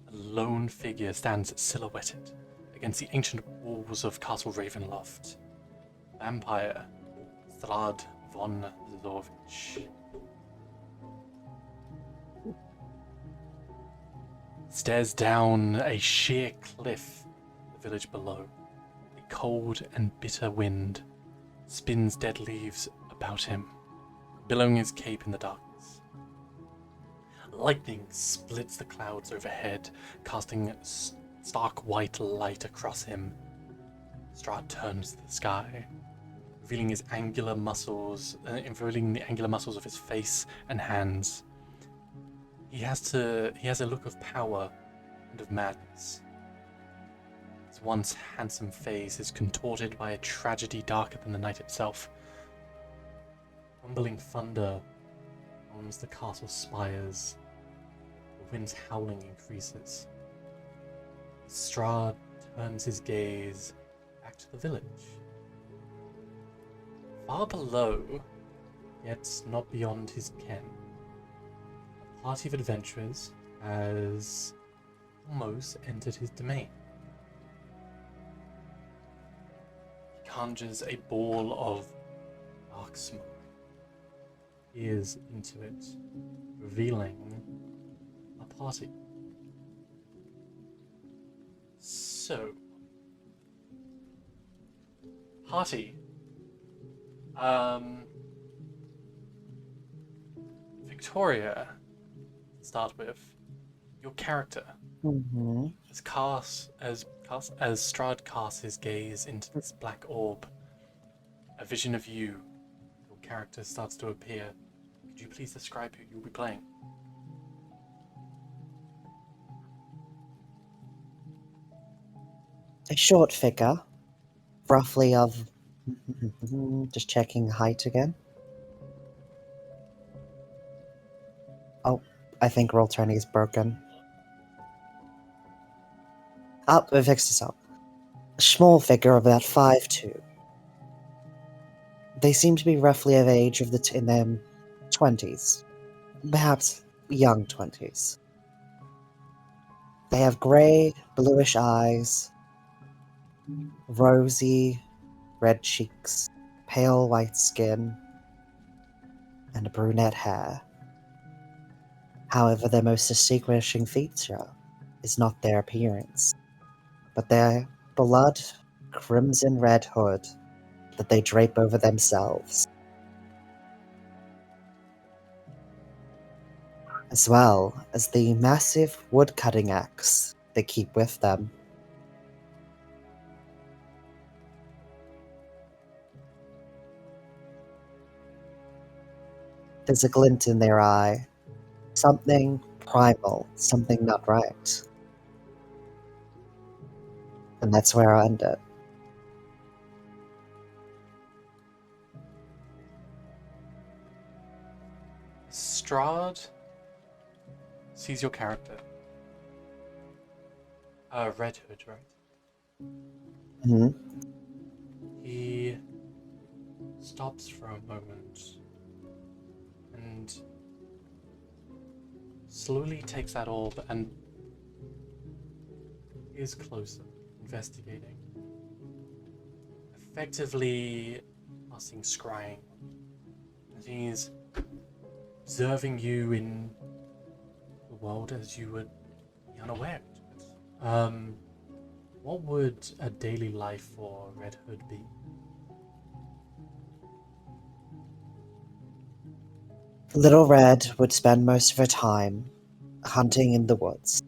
a lone figure stands silhouetted against the ancient walls of Castle Ravenloft. Vampire Strahd von Zorvich. Stares down a sheer cliff, the village below. A cold and bitter wind spins dead leaves about him, billowing his cape in the darkness. Lightning splits the clouds overhead, casting stark white light across him. Strahd turns to the sky, revealing the angular muscles of his face and hands. He has a look of power and of madness. His once handsome face is contorted by a tragedy darker than the night itself. Rumbling thunder owns the castle's spires. The wind's howling increases. Strahd turns his gaze back to the village. Far below, yet not beyond his ken, a party of adventurers has almost entered his domain. He conjures a ball of dark smoke, peers into it, revealing a party. So, party. Victoria, to start with, your character. Mm-hmm. As Strahd casts his gaze into this black orb, a vision of you, your character, starts to appear. Could you please describe who you'll be playing? A short figure, roughly of... just checking height again. Oh, I think Roll20 is broken. Oh, we fixed this up. A small figure of about 5'2". They seem to be roughly of age of in their 20s. Perhaps young 20s. They have grey, bluish eyes, rosy, red cheeks, pale white skin, and brunette hair. However, their most distinguishing feature is not their appearance, but their blood crimson red hood that they drape over themselves, as well as the massive wood-cutting axe they keep with them. There's a glint in their eye, something primal, something not right. And that's where I end it. Strahd sees your character. Red Hood, right? Hmm. He stops for a moment and slowly takes that orb and is closer, investigating. Effectively casting scrying. And he's observing you in the world as you would be unaware of it. What would a daily life for Red Hood be? Little Red would spend most of her time hunting in the woods,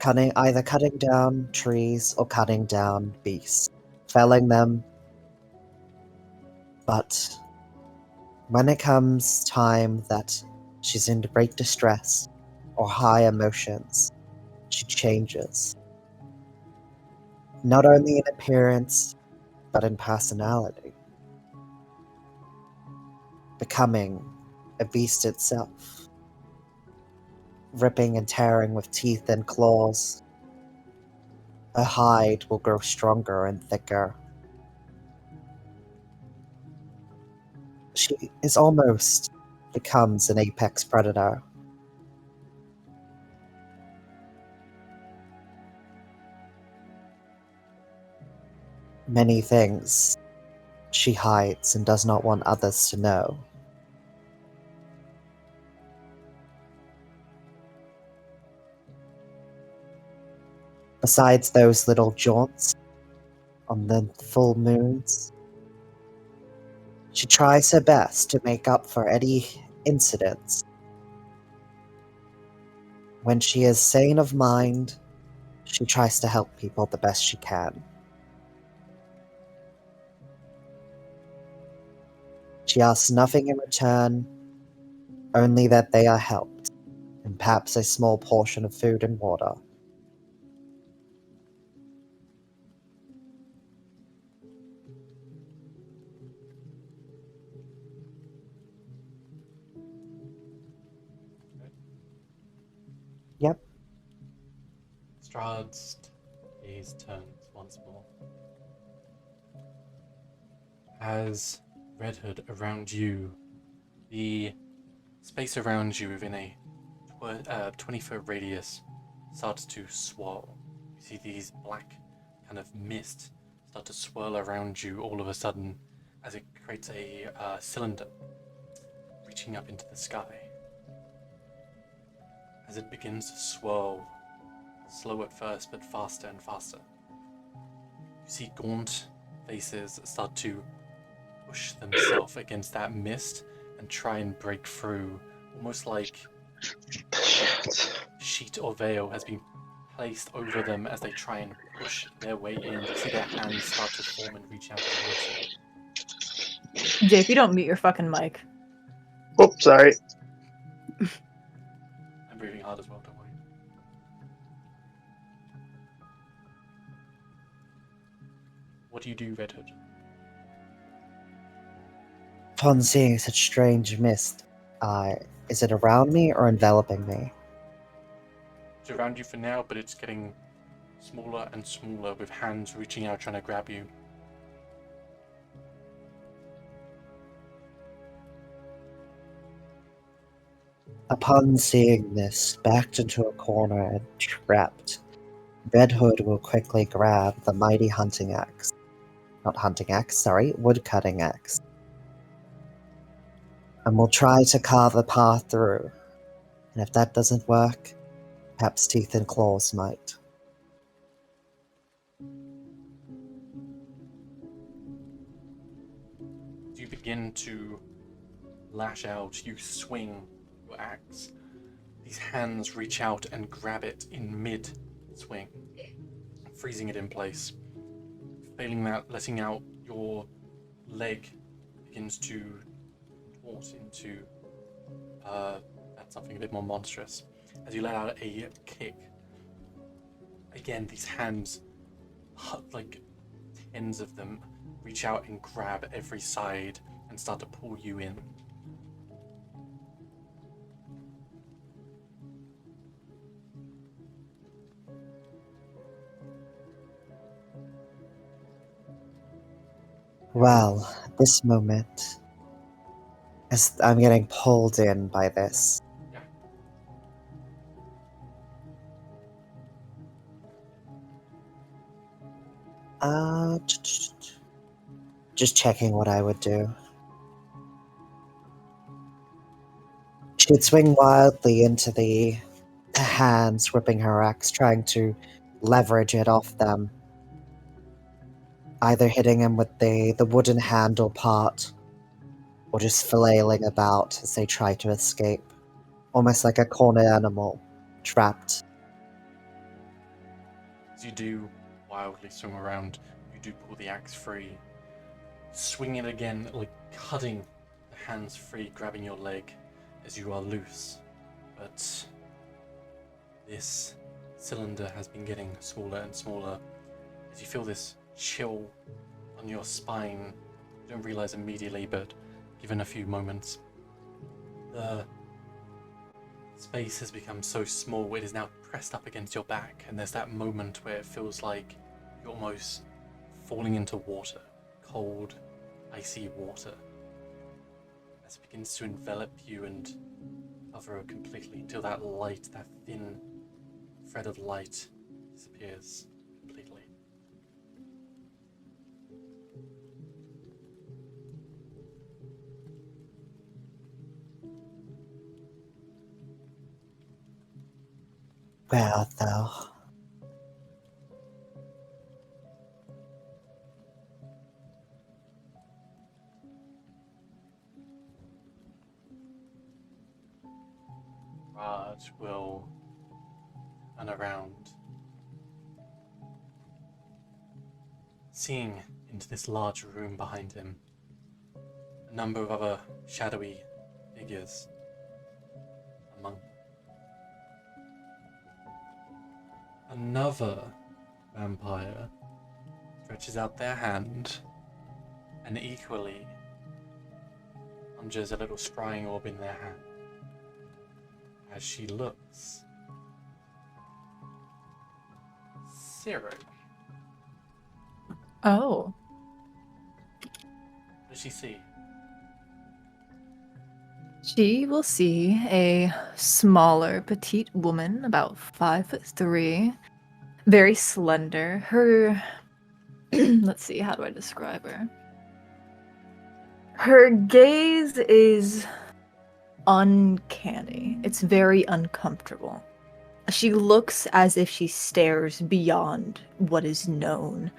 either cutting down trees or cutting down beasts, felling them. But when it comes time that she's in great distress or high emotions, she changes. Not only in appearance, but in personality. Becoming a beast itself. Ripping and tearing with teeth and claws. Her hide will grow stronger and thicker. She is almost becomes an apex predator. Many things she hides and does not want others to know. Besides those little jaunts on the full moons, she tries her best to make up for any incidents. When she is sane of mind, she tries to help people the best she can. She asks nothing in return, only that they are helped, and perhaps a small portion of food and water. Yep. Strahd's gaze turns once more. As Red Hood around you, the space around you within a 20-foot radius starts to swirl. You see these black kind of mist start to swirl around you all of a sudden as it creates a cylinder reaching up into the sky. As it begins to swirl, slow at first but faster and faster, you see gaunt faces start to push themselves against that mist and try and break through, almost like sheet or veil has been placed over them as they try and push their way in. You see their hands start to form and reach out towards you. Jay, if you don't mute your fucking mic. Oh, sorry. I'm breathing hard as well, don't worry. What do you do, Red Hood? Upon seeing such strange mist, is it around me or enveloping me? It's around you for now, but it's getting smaller and smaller with hands reaching out trying to grab you. Upon seeing this, backed into a corner and trapped, Red Hood will quickly grab the mighty hunting axe. Not hunting axe, sorry, wood-cutting axe. And will try to carve a path through. And if that doesn't work, perhaps teeth and claws might. You begin to lash out, you swing your axe. These hands reach out and grab it in mid-swing, freezing it in place. Failing that, letting out your leg begins to tort into something a bit more monstrous. As you let out a kick, again, these hands, like tens of them, reach out and grab every side and start to pull you in. Well, this moment, as I'm getting pulled in by this. Just checking what I would do. She'd swing wildly into the hands, ripping her axe, trying to leverage it off them. Either hitting him with the wooden handle part, or just flailing about as they try to escape. Almost like a cornered animal, trapped. As you do wildly swing around, you do pull the axe free. Swing it again, like cutting the hands free, grabbing your leg. as you are loose, but this cylinder has been getting smaller and smaller. As you feel this chill on your spine, you don't realize immediately, but given a few moments, the space has become so small it is now pressed up against your back, and there's that moment where it feels like you're almost falling into water, cold, icy water, as it begins to envelop you and cover completely until that light, that thin thread of light, disappears completely. Where art thou? Raj will turn around, seeing into this large room behind him a number of other shadowy figures among them. Another vampire stretches out their hand and equally conjures a little scrying orb in their hand. As she looks, Sirik, Oh. what does she see? She will see a smaller, petite woman, about 5'3", very slender. Her, let's see, how do I describe her? Her gaze is uncanny. It's very uncomfortable. She looks as if she stares beyond what is known,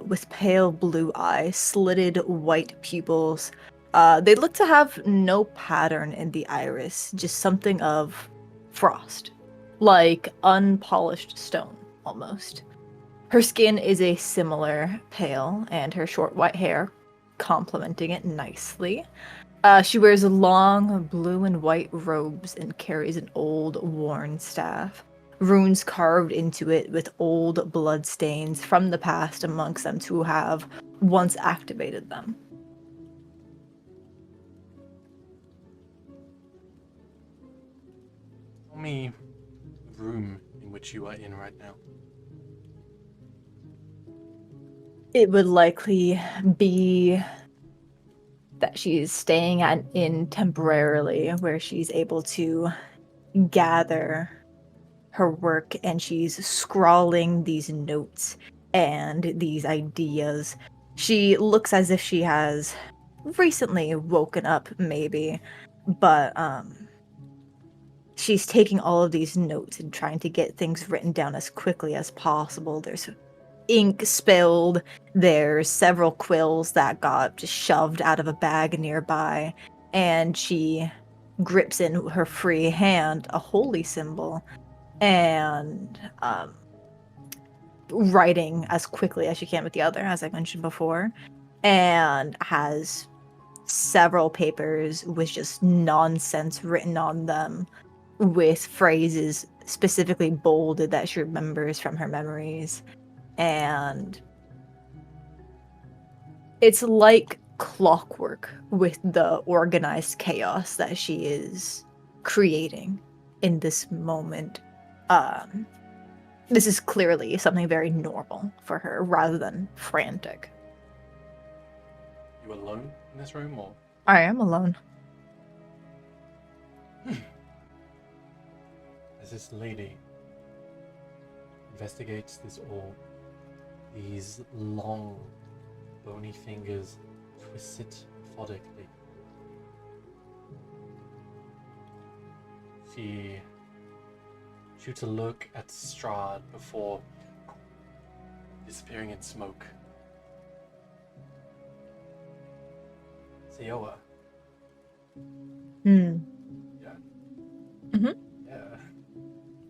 with pale blue eyes, slitted white pupils. They look to have no pattern in the iris, just something of frost, like unpolished stone, almost. Her skin is a similar pale, and her short white hair complementing it nicely. She wears long blue and white robes and carries an old worn staff. Runes carved into it with old blood stains from the past amongst them to have once activated them. Tell me the room in which you are in right now. It would likely be that she's staying at an inn temporarily where she's able to gather her work, and she's scrawling these notes and these ideas. She looks as if she has recently woken up, maybe, but she's taking all of these notes and trying to get things written down as quickly as possible. There's ink spilled, there's several quills that got just shoved out of a bag nearby, and she grips in her free hand a holy symbol and writing as quickly as she can with the other, as I mentioned before, and has several papers with just nonsense written on them with phrases specifically bolded that she remembers from her memories. And it's like clockwork with the organized chaos that she is creating in this moment. This is clearly something very normal for her rather than frantic. You alone in this room, or? I am alone. As this lady investigates this orb, these long, bony fingers twist it methodically. She shoots a look at Strahd before disappearing in smoke. Sioa. Hmm. Yeah. Mm-hmm.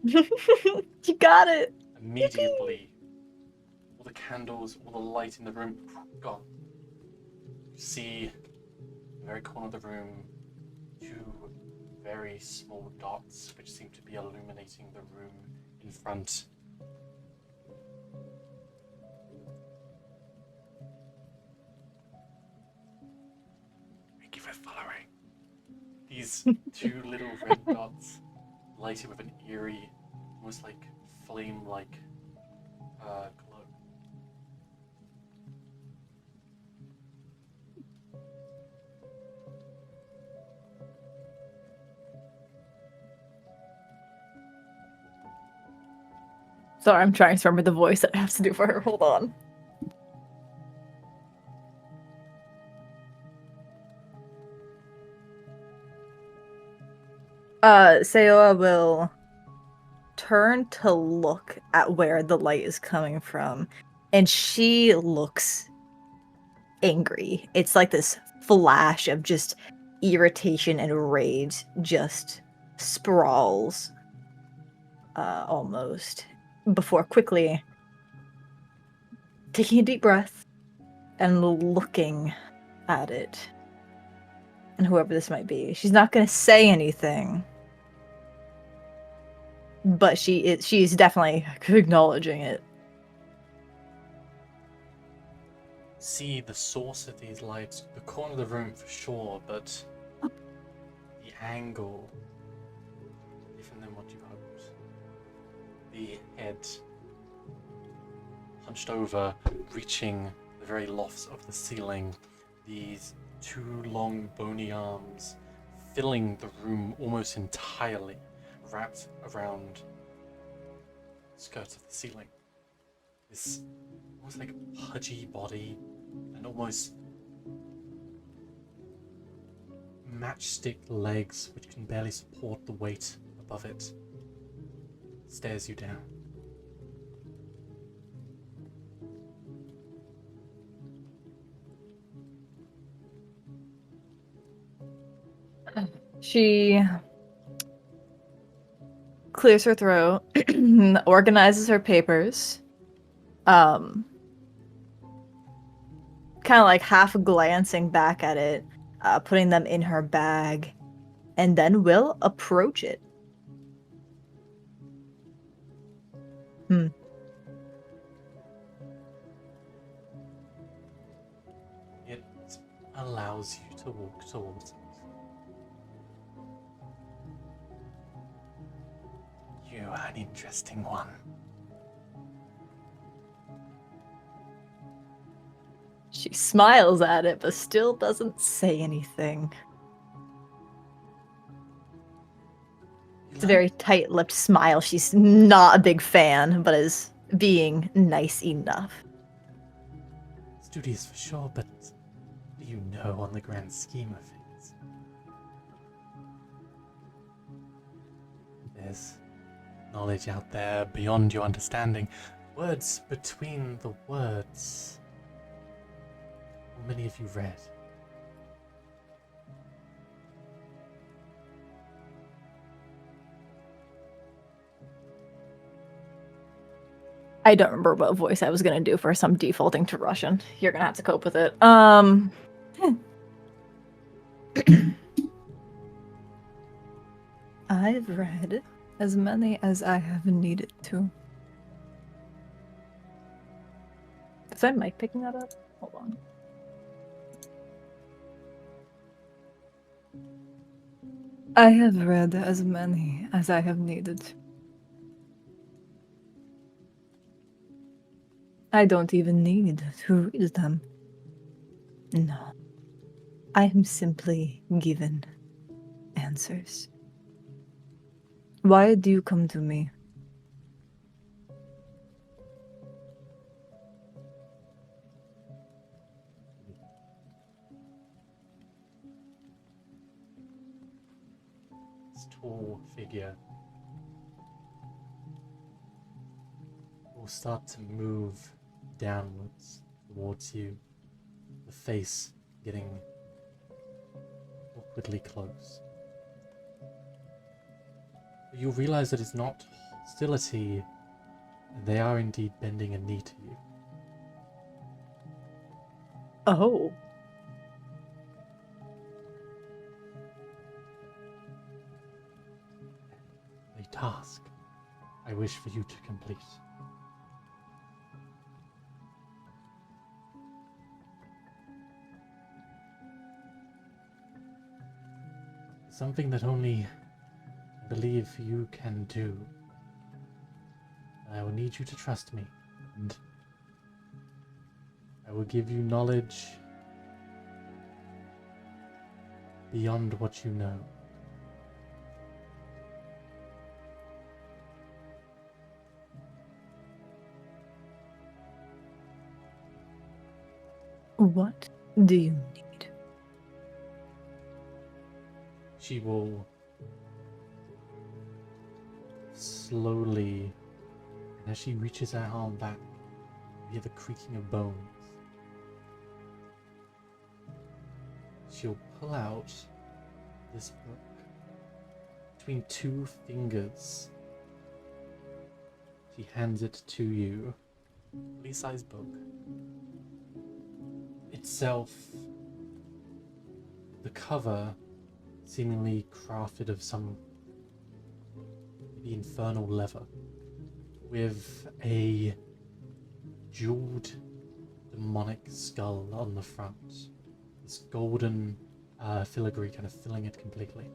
Yeah. You got it. Immediately, all the candles, all the light in the room, gone. You see, in the very corner of the room, two very small dots which seem to be illuminating the room in front. Thank you for following. These two little red dots lighted with an eerie, almost like flame-like glow. Sorry, I'm trying to remember the voice that I have to do for her. Hold on. Seoa will turn to look at where the light is coming from, and she looks angry. It's like this flash of just irritation and rage just sprawls almost before quickly taking a deep breath and looking at it. And whoever this might be, she's not going to say anything, but she's definitely acknowledging it. See the source of these lights, the corner of the room for sure, but the angle, different than what you hoped. The head hunched over, reaching the very lofts of the ceiling, these two long bony arms filling the room almost entirely, wrapped around the skirts of the ceiling. This almost like pudgy body and almost matchstick legs which can barely support the weight above it stares you down. She clears her throat, organizes her papers, kind of like half glancing back at it, putting them in her bag, and then will approach it. It allows you to walk towards it. You are an interesting one. She smiles at it, but still doesn't say anything. It's a very tight-lipped smile. She's not a big fan, but is being nice enough. Studious for sure, but what do you know on the grand scheme of things? There's knowledge out there beyond your understanding. Words between the words. How many have you read? I don't remember what voice I was gonna do for some defaulting to Russian. You're gonna have to cope with it. I've read as many as I have needed to. Is my mic picking that up? Hold on. I have read as many as I have needed. I don't even need to read them. No. I am simply given answers. Why do you come to me? This tall figure will start to move downwards towards you, the face getting awkwardly close. But you'll realize that it's not hostility, they are indeed bending a knee to you. Oh. task I wish for you to complete. Something that only I believe you can do. I will need you to trust me, and I will give you knowledge beyond what you know. What do you need? She will slowly, and as she reaches her arm back, you hear the creaking of bones. She'll pull out this book between two fingers. She hands it to you. Pea-sized book. Itself, the cover seemingly crafted of some maybe infernal leather, with a jeweled demonic skull on the front. This golden filigree kind of filling it completely.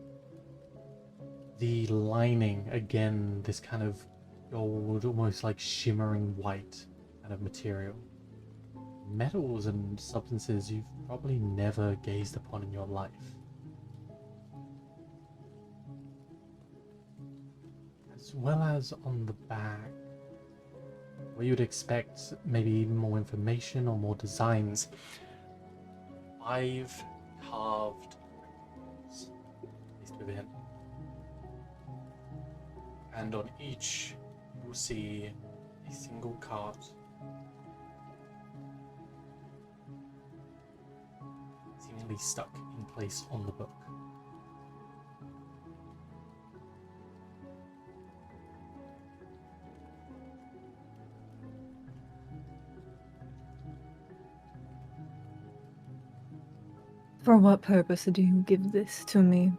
The lining, again, this kind of gold, almost like shimmering white kind of material. Metals and substances you've probably never gazed upon in your life. As well as on the back, where you'd expect maybe even more information or more designs. 5 carved runes placed within. And on each, you'll see a single card. Seemingly stuck in place on the book. For what purpose do you give this to me?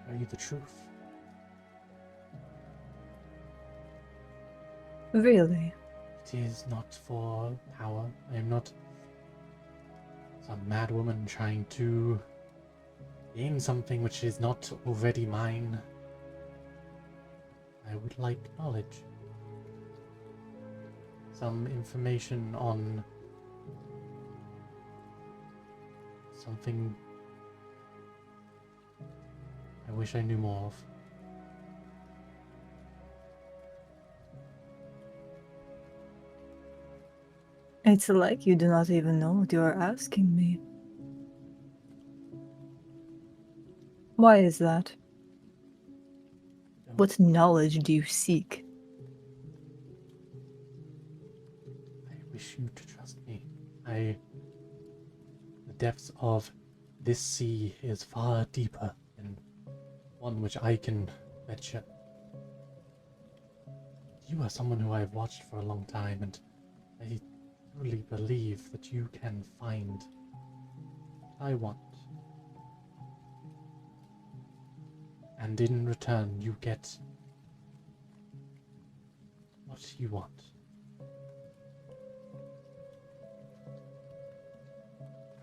Tell you the truth. Really? It is not for power. I am not some mad woman trying to gain something which is not already mine. I would like knowledge. Some information on something I wish I knew more of. It's like you do not even know what you are asking me. Why is that? What knowledge do you seek? I wish you to trust me. The depths of this sea is far deeper than one which I can venture. You are someone who I've watched for a long time, and I truly believe that you can find what I want. And in return, you get what you want.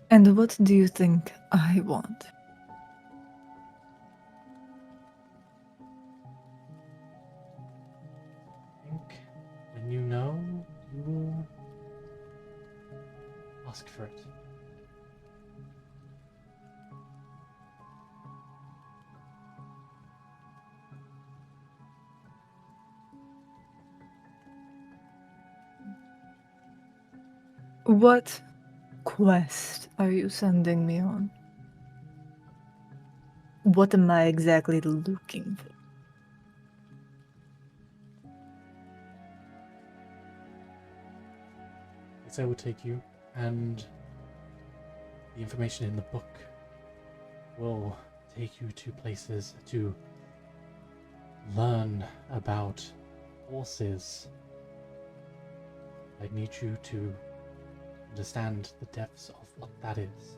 And what do you think I want? I think when you know, you will ask for it. What quest are you sending me on? What am I exactly looking for? Yes, I will take you, and the information in the book will take you to places to learn about horses. I need you to understand the depths of what that is.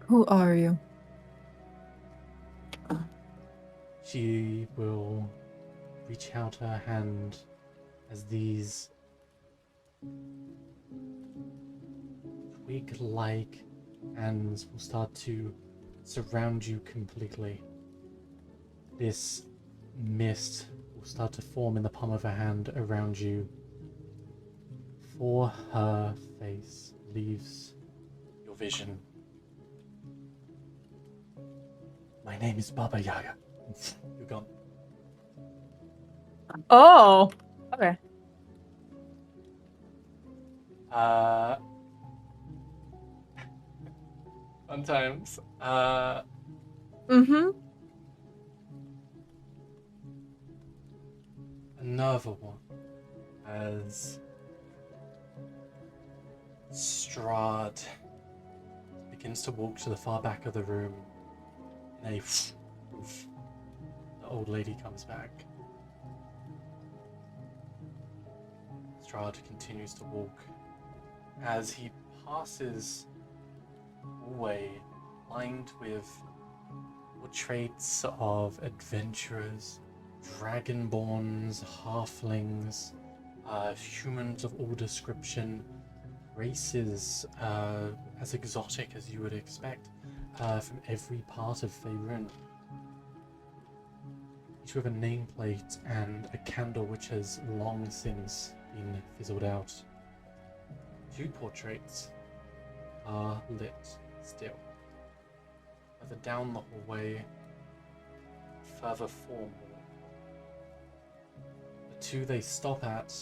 Who are you? She will reach out her hand as these twig-like hands will start to surround you completely. This mist will start to form in the palm of her hand around you. For her face leaves your vision. My name is Baba Yaga. You're gone. Oh, okay. Fun times. Mm-hmm. Another one as Strahd begins to walk to the far back of the room. And the old lady comes back. Strahd continues to walk as he passes away, lined with portraits of adventurers, dragonborns, halflings, humans of all description, races as exotic as you would expect from every part of Faerun. Each with a nameplate and a candle which has long since been fizzled out. 2 portraits are lit still. Further down the hallway, further forward. The 2 they stop at.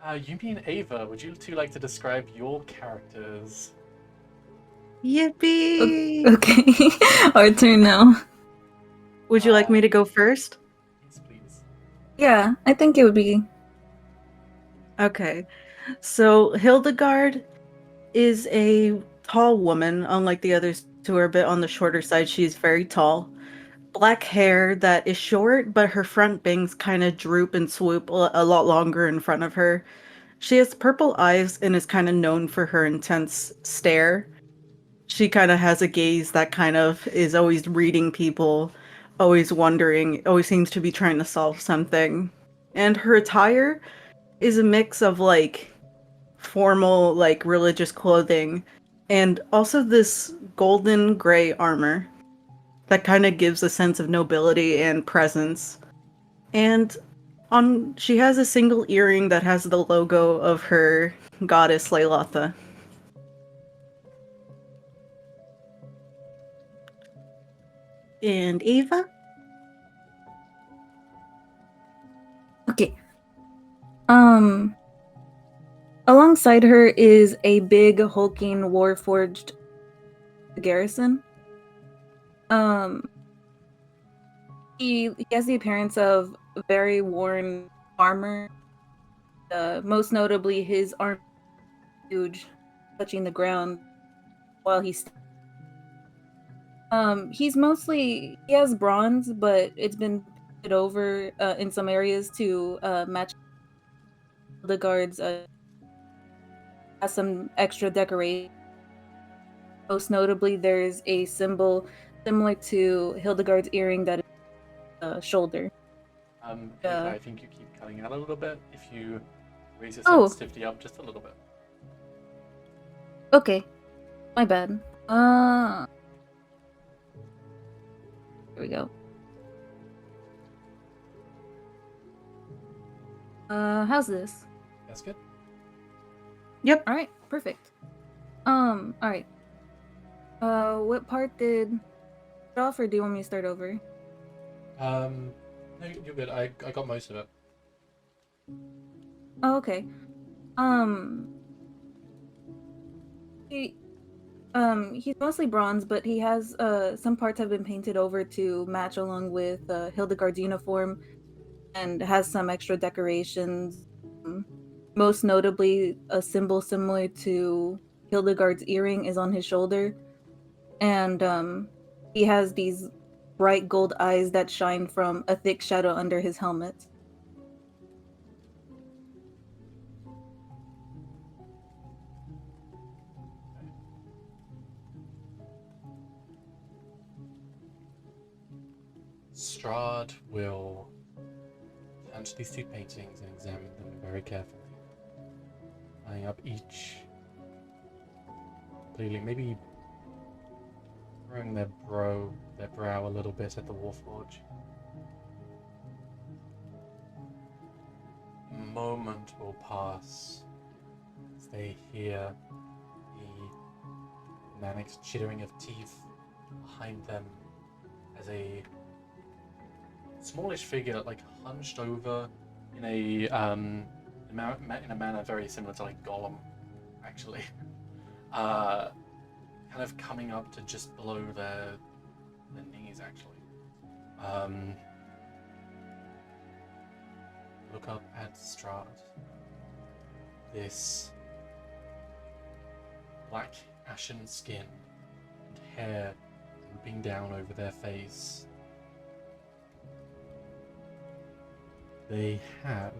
Yumi and Ava, would you 2 like to describe your characters? Yippee! Okay, our turn now. Would you like me to go first? Yes, please. Yeah, I think it would be. Okay. So Hildegard is a tall woman, unlike the others who are a bit on the shorter side. She's very tall. Black hair that is short, but her front bangs kind of droop and swoop a lot longer in front of her. She has purple eyes and is kind of known for her intense stare. She kind of has a gaze that kind of is always reading people, always wondering, always seems to be trying to solve something. And her attire is a mix of like formal, like religious clothing and also this golden gray armor that kind of gives a sense of nobility and presence. And she has a single earring that has the logo of her goddess Leilotha. And Ava? Okay. Alongside her is a big hulking warforged garrison. He has the appearance of very worn armor. Most notably, his arm huge, touching the ground while he's. He has bronze, but it's been painted over in some areas to match the guards. Has some extra decoration. Most notably, there's a symbol similar to Hildegard's earring that is shoulder. Ava, I think you keep cutting out a little bit. If you raise your sensitivity up just a little bit. Okay, my bad. Here we go. How's this? That's good. Yep. All right, perfect. All right. What part did it off, or do you want me to start over? No, you're good. I got most of it. Oh, okay. He's mostly bronze, but he has some parts have been painted over to match along with Hildegard's uniform, and has some extra decorations. Most notably, a symbol similar to Hildegard's earring is on his shoulder, and he has these bright gold eyes that shine from a thick shadow under his helmet. Strahd will turn to these two paintings and examine them very carefully, eyeing up each, clearly maybe throwing their brow a little bit at the Warforge. A moment will pass as they hear the manic chittering of teeth behind them as a smallish figure, like hunched over in a manner very similar to like Gollum, actually, kind of coming up to just below their knees, actually. Look up at Strahd. This black ashen skin and hair drooping down over their face. They have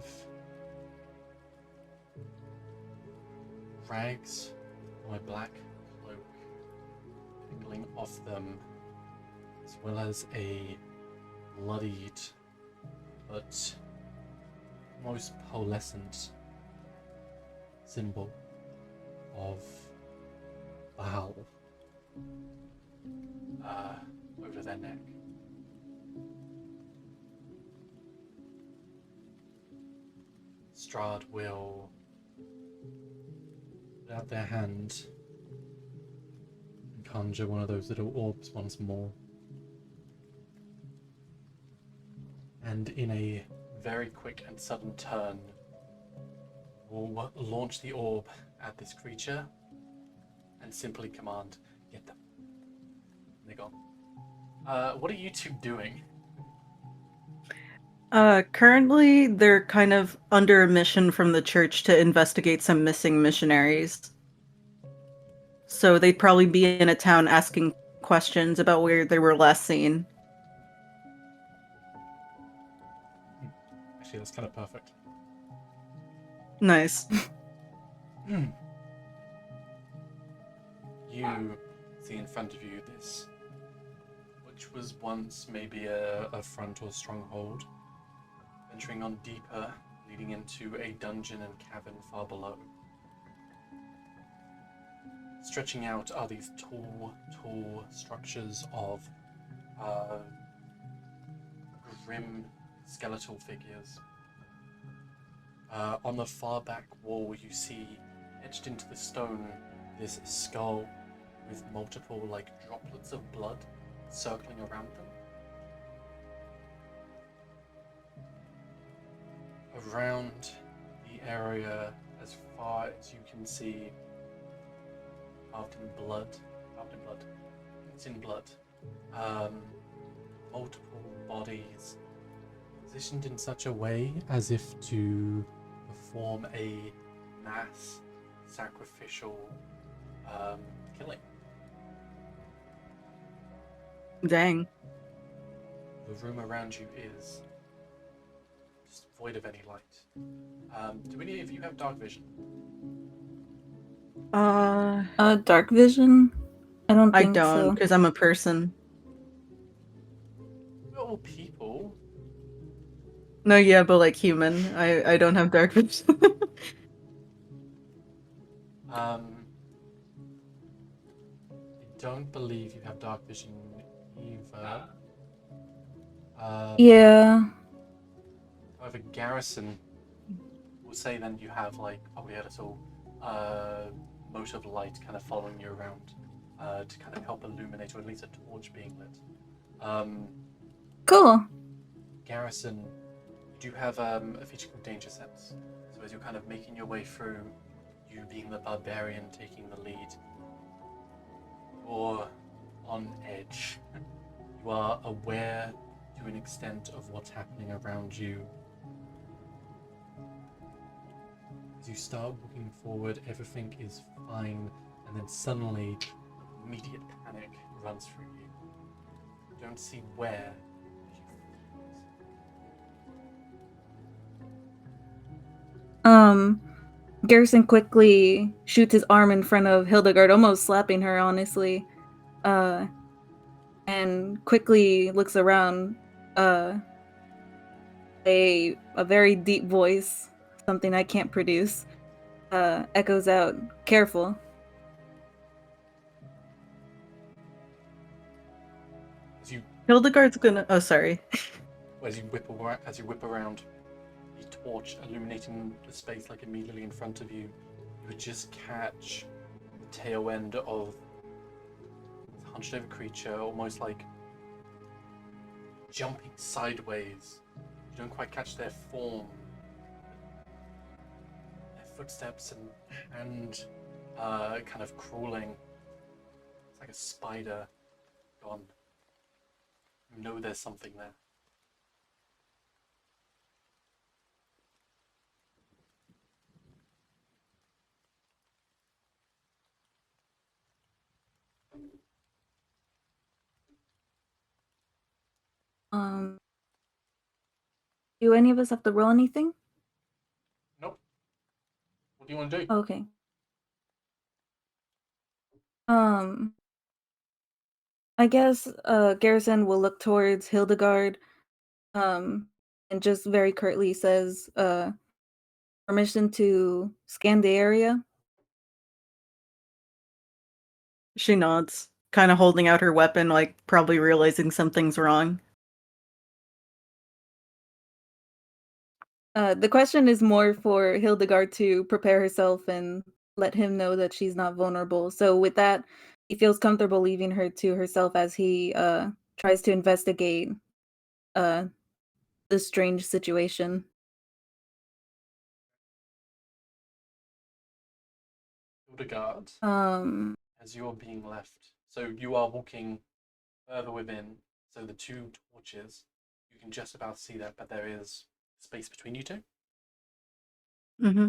rags on a black cloak dangling off them, as well as a bloodied but almost pearlescent symbol of Val over their neck. Strahd will put out their hand and conjure one of those little orbs once more. And in a very quick and sudden turn, will launch the orb at this creature and simply command, "Get them." And they're gone. What are you two doing? Currently, they're kind of under a mission from the church to investigate some missing missionaries. So they'd probably be in a town asking questions about where they were last seen. Actually, that's kind of perfect. Nice. You see in front of you this, which was once maybe a front or stronghold, venturing on deeper, leading into a dungeon and cavern far below. Stretching out are these tall structures of grim skeletal figures. On the far back wall, you see etched into the stone this skull with multiple droplets of blood circling around them. Around the area, as far as you can see, carved in blood, it's in blood. Multiple bodies positioned in such a way as if to perform a mass sacrificial killing. Dang. The room around you is just void of any light. Do any of you have dark vision? Dark vision? I don't think so. I don't, because I'm a person. We're all people. No, yeah, but like human. I don't have dark vision. I don't believe you have dark vision either. Yeah. However, Garrison will say then you have probably a little mote of light kind of following you around to kind of help illuminate, or at least a torch being lit. Cool. Garrison, you do have a feature called Danger Sense. So as you're kind of making your way through, you being the barbarian taking the lead, you're on edge. You are aware to an extent of what's happening around you. As you start walking forward, everything is fine, and then suddenly, immediate panic runs through you. You don't see where. Garrison quickly shoots his arm in front of Hildegard, almost slapping her, honestly. And quickly looks around. uh, a very deep voice, something I can't produce, echoes out, "Careful." As you Hildegard's gonna. Oh, sorry. as you whip around, the torch illuminating the space like immediately in front of you, you would just catch the tail end of this hunched over creature, almost like jumping sideways. You don't quite catch their form, their footsteps and kind of crawling. It's like a spider gone. You know there's something there. Do any of us have to roll anything? Nope. What do you want to do? Okay. I guess Garrison will look towards Hildegard, and just very curtly says, permission to scan the area. She nods, kind of holding out her weapon, like probably realizing something's wrong. The question is more for Hildegard to prepare herself and let him know that she's not vulnerable. So with that, he feels comfortable leaving her to herself as he tries to investigate uh this strange situation. Hildegard, Um, as you're being left, so you are walking further within, so the two torches, you can just about see that, but there is space between you two. Mm-hmm.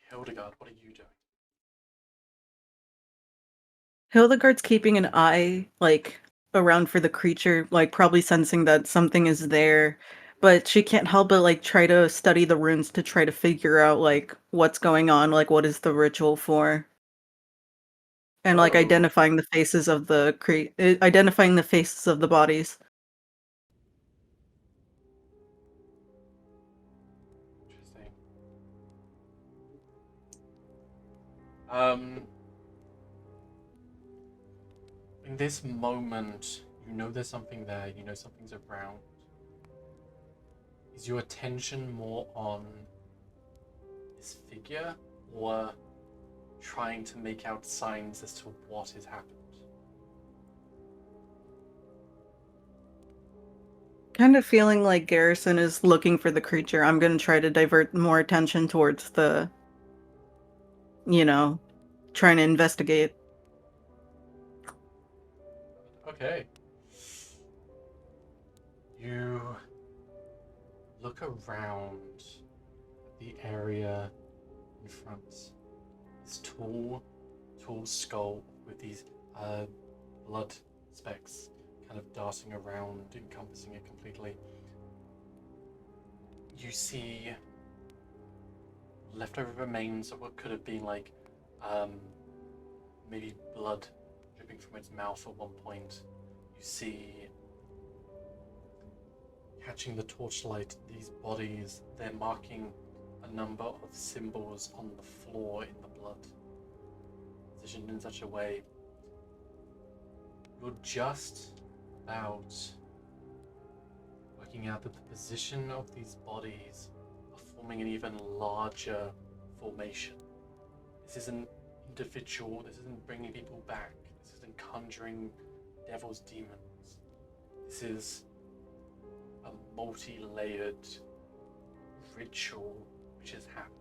Hildegard, what are you doing? Hildegard's keeping an eye, like, around for the creature, like, probably sensing that something is there, but she can't help but, like, try to study the runes to try to figure out, like, what's going on, like, what is the ritual for. And, like, identifying the faces of the identifying the faces of the bodies. Interesting. Um, in this moment, you know there's something there, you know something's around. Is your attention more on this figure or trying to make out signs as to what has happened? Kind of feeling like Garrison is looking for the creature. I'm gonna try to divert more attention towards the, you know, trying to investigate. Okay. You look around the area in front. This tall skull with these blood specks kind of darting around, encompassing it completely. You see leftover remains of what could have been like maybe blood dripping from its mouth at one point. You see, catching the torchlight, these bodies, they're marking a number of symbols on the floor in the blood, positioned in such a way you're just about working out that the position of these bodies are forming an even larger formation. This isn't individual, this isn't bringing people back, this isn't conjuring devil's demons. This is a multi-layered ritual which has happened.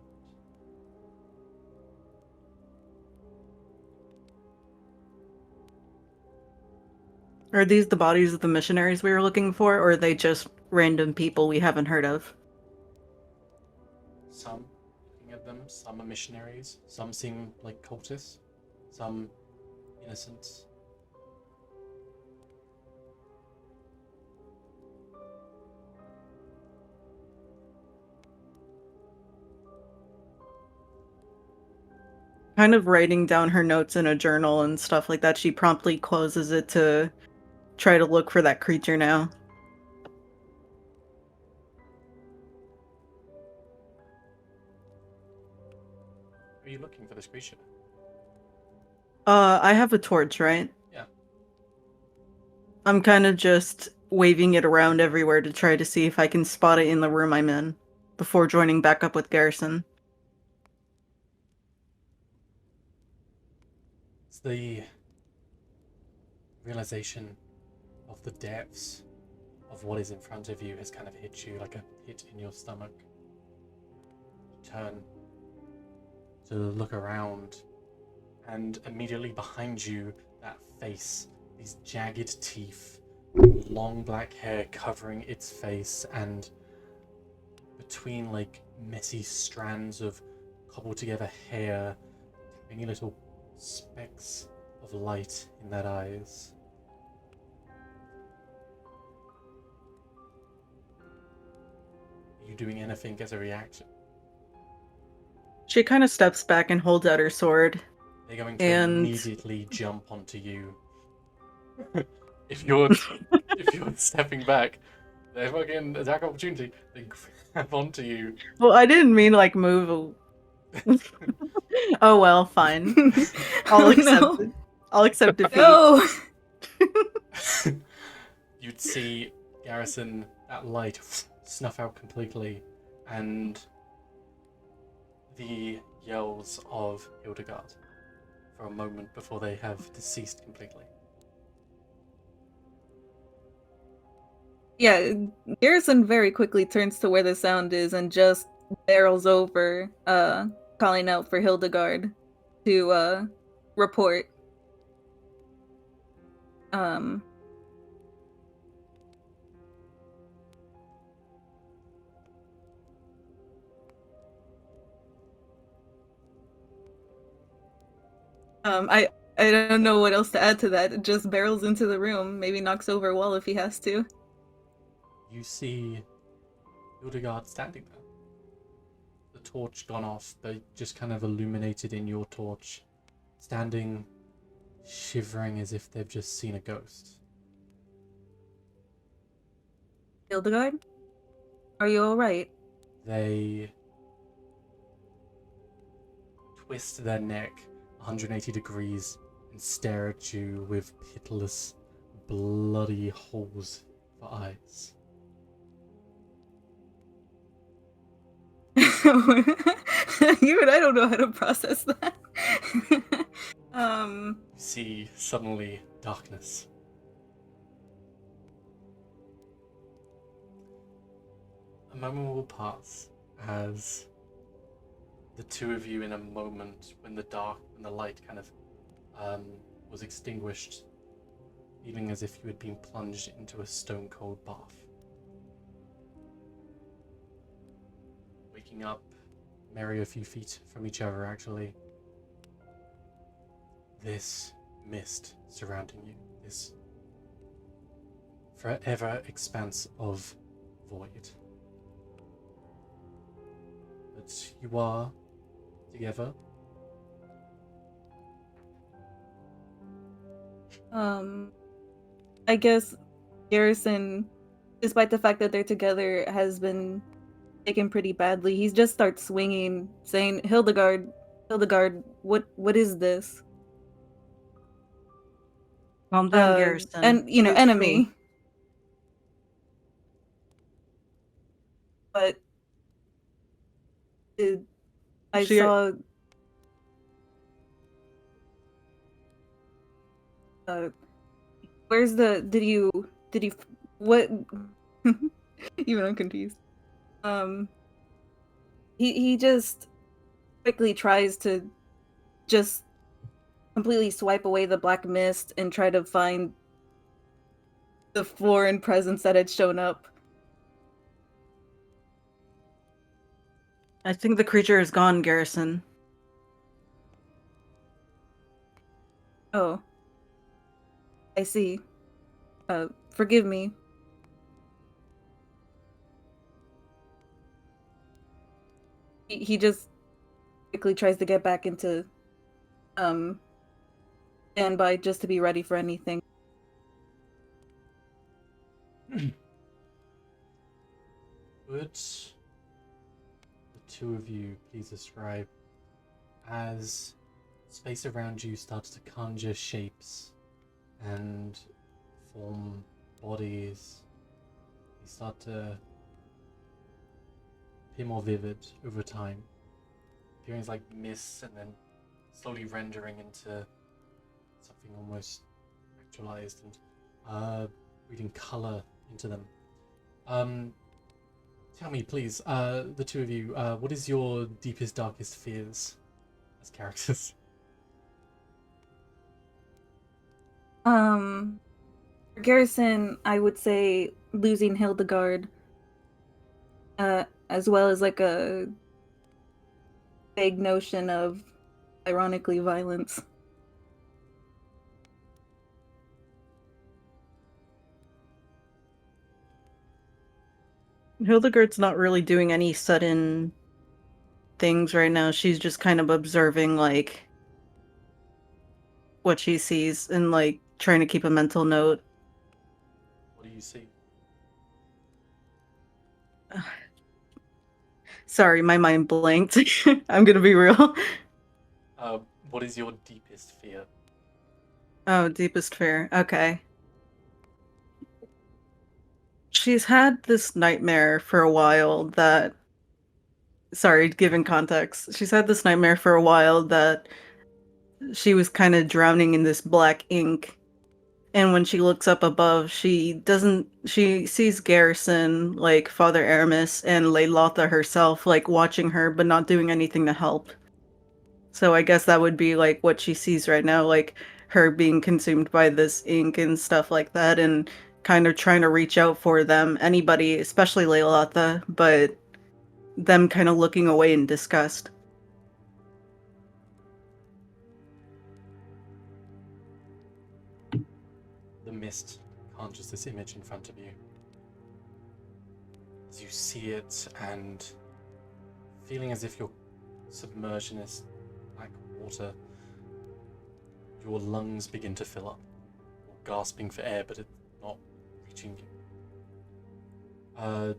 Are these the bodies of the missionaries we were looking for, or are they just random people we haven't heard of? Some, looking at them, some are missionaries, some seem like cultists, some innocents. Kind of writing down her notes in a journal and stuff like that, she promptly closes it to try to look for that creature now. Are you looking for this creature? I have a torch, right? Yeah. I'm kind of just waving it around everywhere to try to see if I can spot it in the room I'm in before joining back up with Garrison. It's the realization of the depths of what is in front of you has kind of hit you like a hit in your stomach. Turn to look around, and immediately behind you, that face, these jagged teeth, long black hair covering its face, and between like messy strands of cobbled together hair, tiny little specks of light in that eyes. Are you doing anything as a reaction? She kind of steps back and holds out her sword. They're going to immediately jump onto you. if you're stepping back, they're fucking attack opportunity. They grab onto you. Well, I didn't mean like move. Oh well, fine. I'll accept it. I'll accept defeat. No. You'd see Garrison, that light snuff out completely, and the yells of Hildegard for a moment before they have deceased completely. Yeah, Garrison very quickly turns to where the sound is and just barrels over, calling out for Hildegard to report. I don't know what else to add to that. It just barrels into the room, maybe knocks over a wall if he has to. You see Hildegard standing there. The torch gone off, but just kind of illuminated in your torch, standing, shivering as if they've just seen a ghost. Hildegard? Are you alright? They twist their neck 180 degrees and stare at you with pitiless, bloody holes for eyes. Even I don't know how to process that. You see suddenly darkness. A moment will pass as the two of you, in a moment when the light kind of was extinguished, feeling as if you had been plunged into a stone cold bath. Waking up, merely a few feet from each other actually. This mist surrounding you, this forever expanse of void. But you are together. I guess Garrison, despite the fact that they're together, has been taken pretty badly. He just starts swinging, saying, Hildegard, what is this? Calm down, Garrison. And, enemy. Cool. But I saw where's the did you what even I'm confused. He just quickly tries to just completely swipe away the black mist and try to find the foreign presence that had shown up. I think the creature is gone, Garrison. Oh. I see. Forgive me. He just quickly tries to get back into standby just to be ready for anything. would the two of you please describe as space around you starts to conjure shapes and form bodies? They start to appear more vivid over time, appearing as like mists and then slowly rendering into something almost actualized and breathing color into them. Tell me, please, the two of you, what is your deepest, darkest fears as characters? For Garrison, I would say losing Hildegard, as well as like a vague notion of, ironically, violence. Hildegard's not really doing any sudden things right now. She's just kind of observing, like, what she sees and, like, trying to keep a mental note. What do you see? Sorry, my mind blanked. I'm gonna be real. What is your deepest fear? Oh, deepest fear. Okay. She's had this nightmare for a while that... Sorry, given context. She's had this nightmare for a while that she was kind of drowning in this black ink. And when she looks up above, she sees Garrison, like Father Aramis, and Leilotha herself, like watching her, but not doing anything to help. So I guess that would be like what she sees right now, like her being consumed by this ink and stuff like that, and kind of trying to reach out for them, anybody, especially Leilotha, but them kind of looking away in disgust. The mist conjures this image in front of you. As you see it and feeling as if you're submerged in this black water, your lungs begin to fill up. You're gasping for air, but it's not reaching you.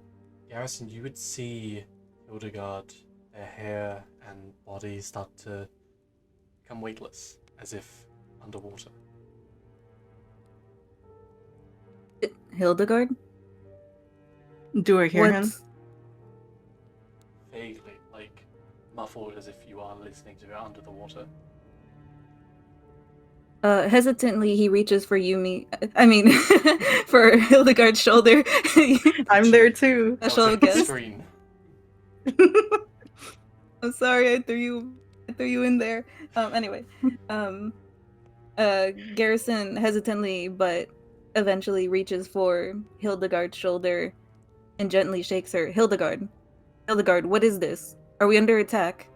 Garrison, you would see Hildegard, their hair and body start to become weightless, as if underwater. Hildegard? Do I hear him? Vaguely, like muffled as if you are listening to it under the water. Hesitantly, he reaches for Yumi. I mean, for Hildegard's shoulder. I'm there too. Special guest. Screen. I'm sorry, I threw you in there. Anyway, Garrison hesitantly but eventually reaches for Hildegard's shoulder and gently shakes her. Hildegard, what is this? Are we under attack?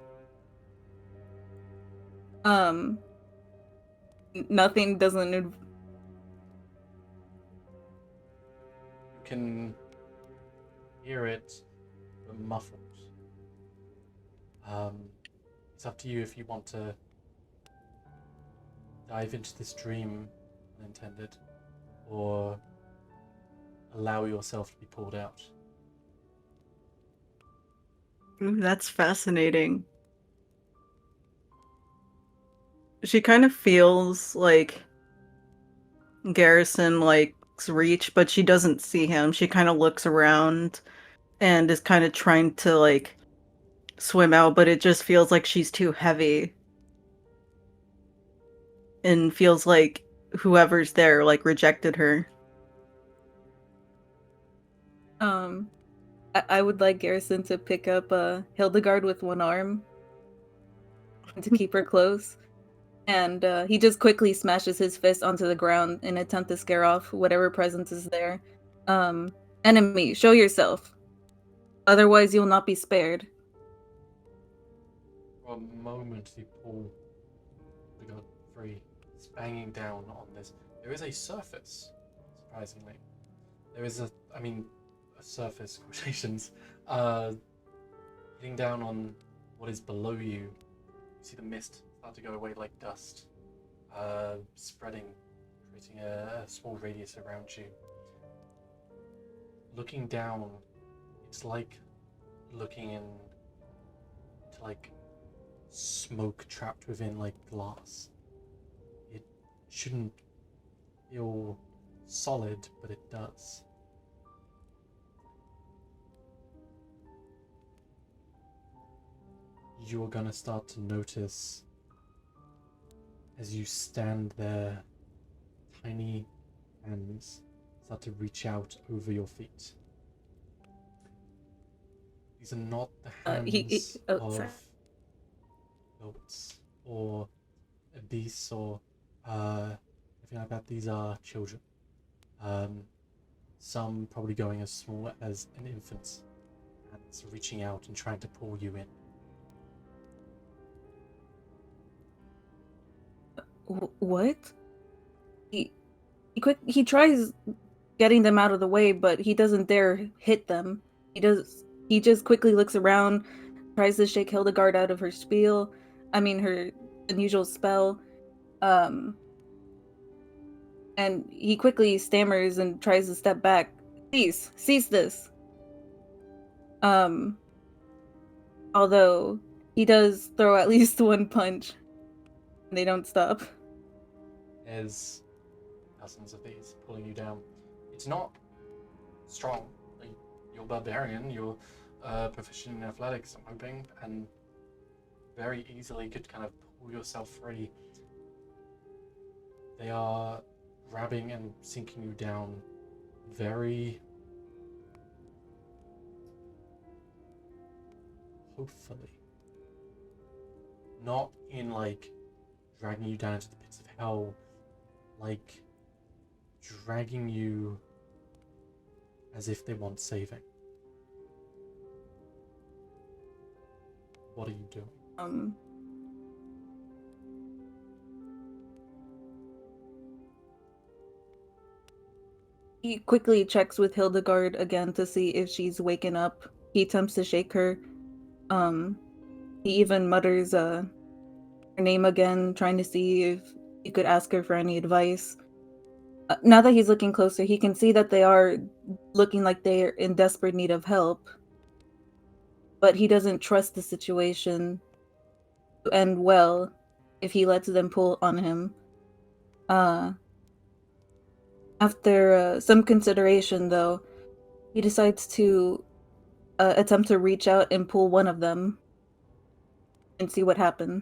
Nothing doesn't. You can hear it, but muffled. It's up to you if you want to dive into this dream, unintended, or allow yourself to be pulled out. Ooh, that's fascinating. She kind of feels like Garrison likes reach, but she doesn't see him. She kind of looks around and is kind of trying to like swim out, but it just feels like she's too heavy. And feels like whoever's there like rejected her. I would like Garrison to pick up Hildegard with one arm and to keep her close. And he just quickly smashes his fist onto the ground in an attempt to scare off whatever presence is there. Enemy, show yourself. Otherwise, you'll not be spared. For a moment, you pull Hildegard free. It's banging down on this. There is a surface, surprisingly. There is a surface, quotations, hitting down on what is below you. You see the mist start to go away like dust, spreading, creating a small radius around you. Looking down It's like looking into like smoke trapped within like glass. It shouldn't feel solid, but it does. You're gonna start to notice as you stand there, tiny hands start to reach out over your feet. These are not the hands of goats or a beast or anything like that. These are children. Some probably going as small as an infant's hands reaching out and trying to pull you in. What? He tries getting them out of the way, but he doesn't dare hit them. He just quickly looks around, tries to shake Hildegard out of her her unusual spell. And he quickly stammers and tries to step back. Cease this. Although he does throw at least one punch. And they don't stop. There's dozens of these pulling you down. It's not strong. Like, you're barbarian, you're proficient in athletics, I'm hoping, and very easily could kind of pull yourself free. They are grabbing and sinking you down very hopefully. Not in like dragging you down into the pits of hell, like dragging you as if they want saving. What are you doing? He quickly checks with Hildegard again to see if she's waken up. He attempts to shake her. He even mutters her name again, trying to see if he could ask her for any advice. Now that he's looking closer, he can see that they are looking like they're in desperate need of help. But he doesn't trust the situation to end well if he lets them pull on him. After some consideration, though, he decides to attempt to reach out and pull one of them and see what happens.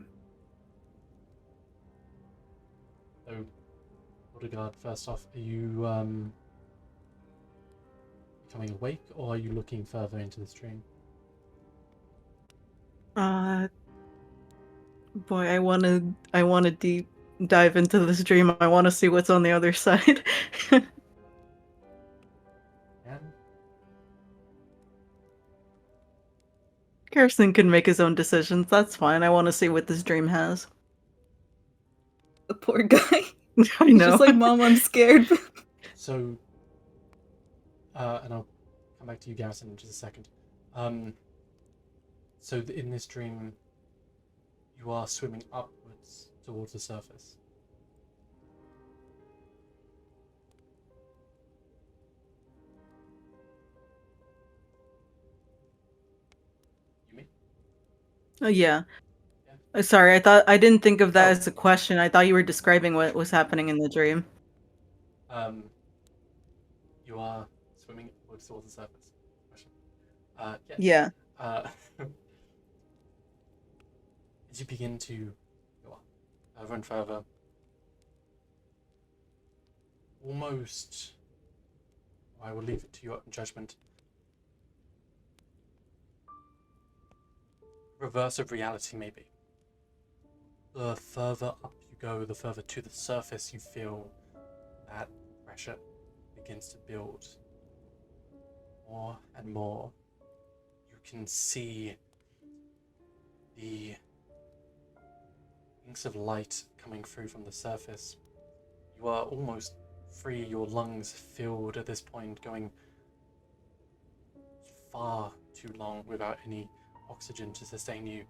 So, Hildegard, first off, are you becoming awake, or are you looking further into the stream? Boy, I wanna deep dive into this dream. I wanna see what's on the other side. Kirsten can make his own decisions. That's fine. I want to see what this dream has. The poor guy. I He's know. just like, Mom, I'm scared. So, and I'll come back to you, Garrison, in just a second. So in this dream, you are swimming upwards towards the surface. You mean? Oh yeah. Sorry, I didn't think of that as a question. I thought you were describing what was happening in the dream. You are swimming upwards towards the surface. Yes. Yeah. As you begin to go up further and further, almost, I will leave it to your judgment, reverse of reality maybe. The further up you go, the further to the surface you feel that pressure begins to build more and more. You can see the winks of light coming through from the surface. You are almost free, your lungs filled at this point, going far too long without any oxygen to sustain you.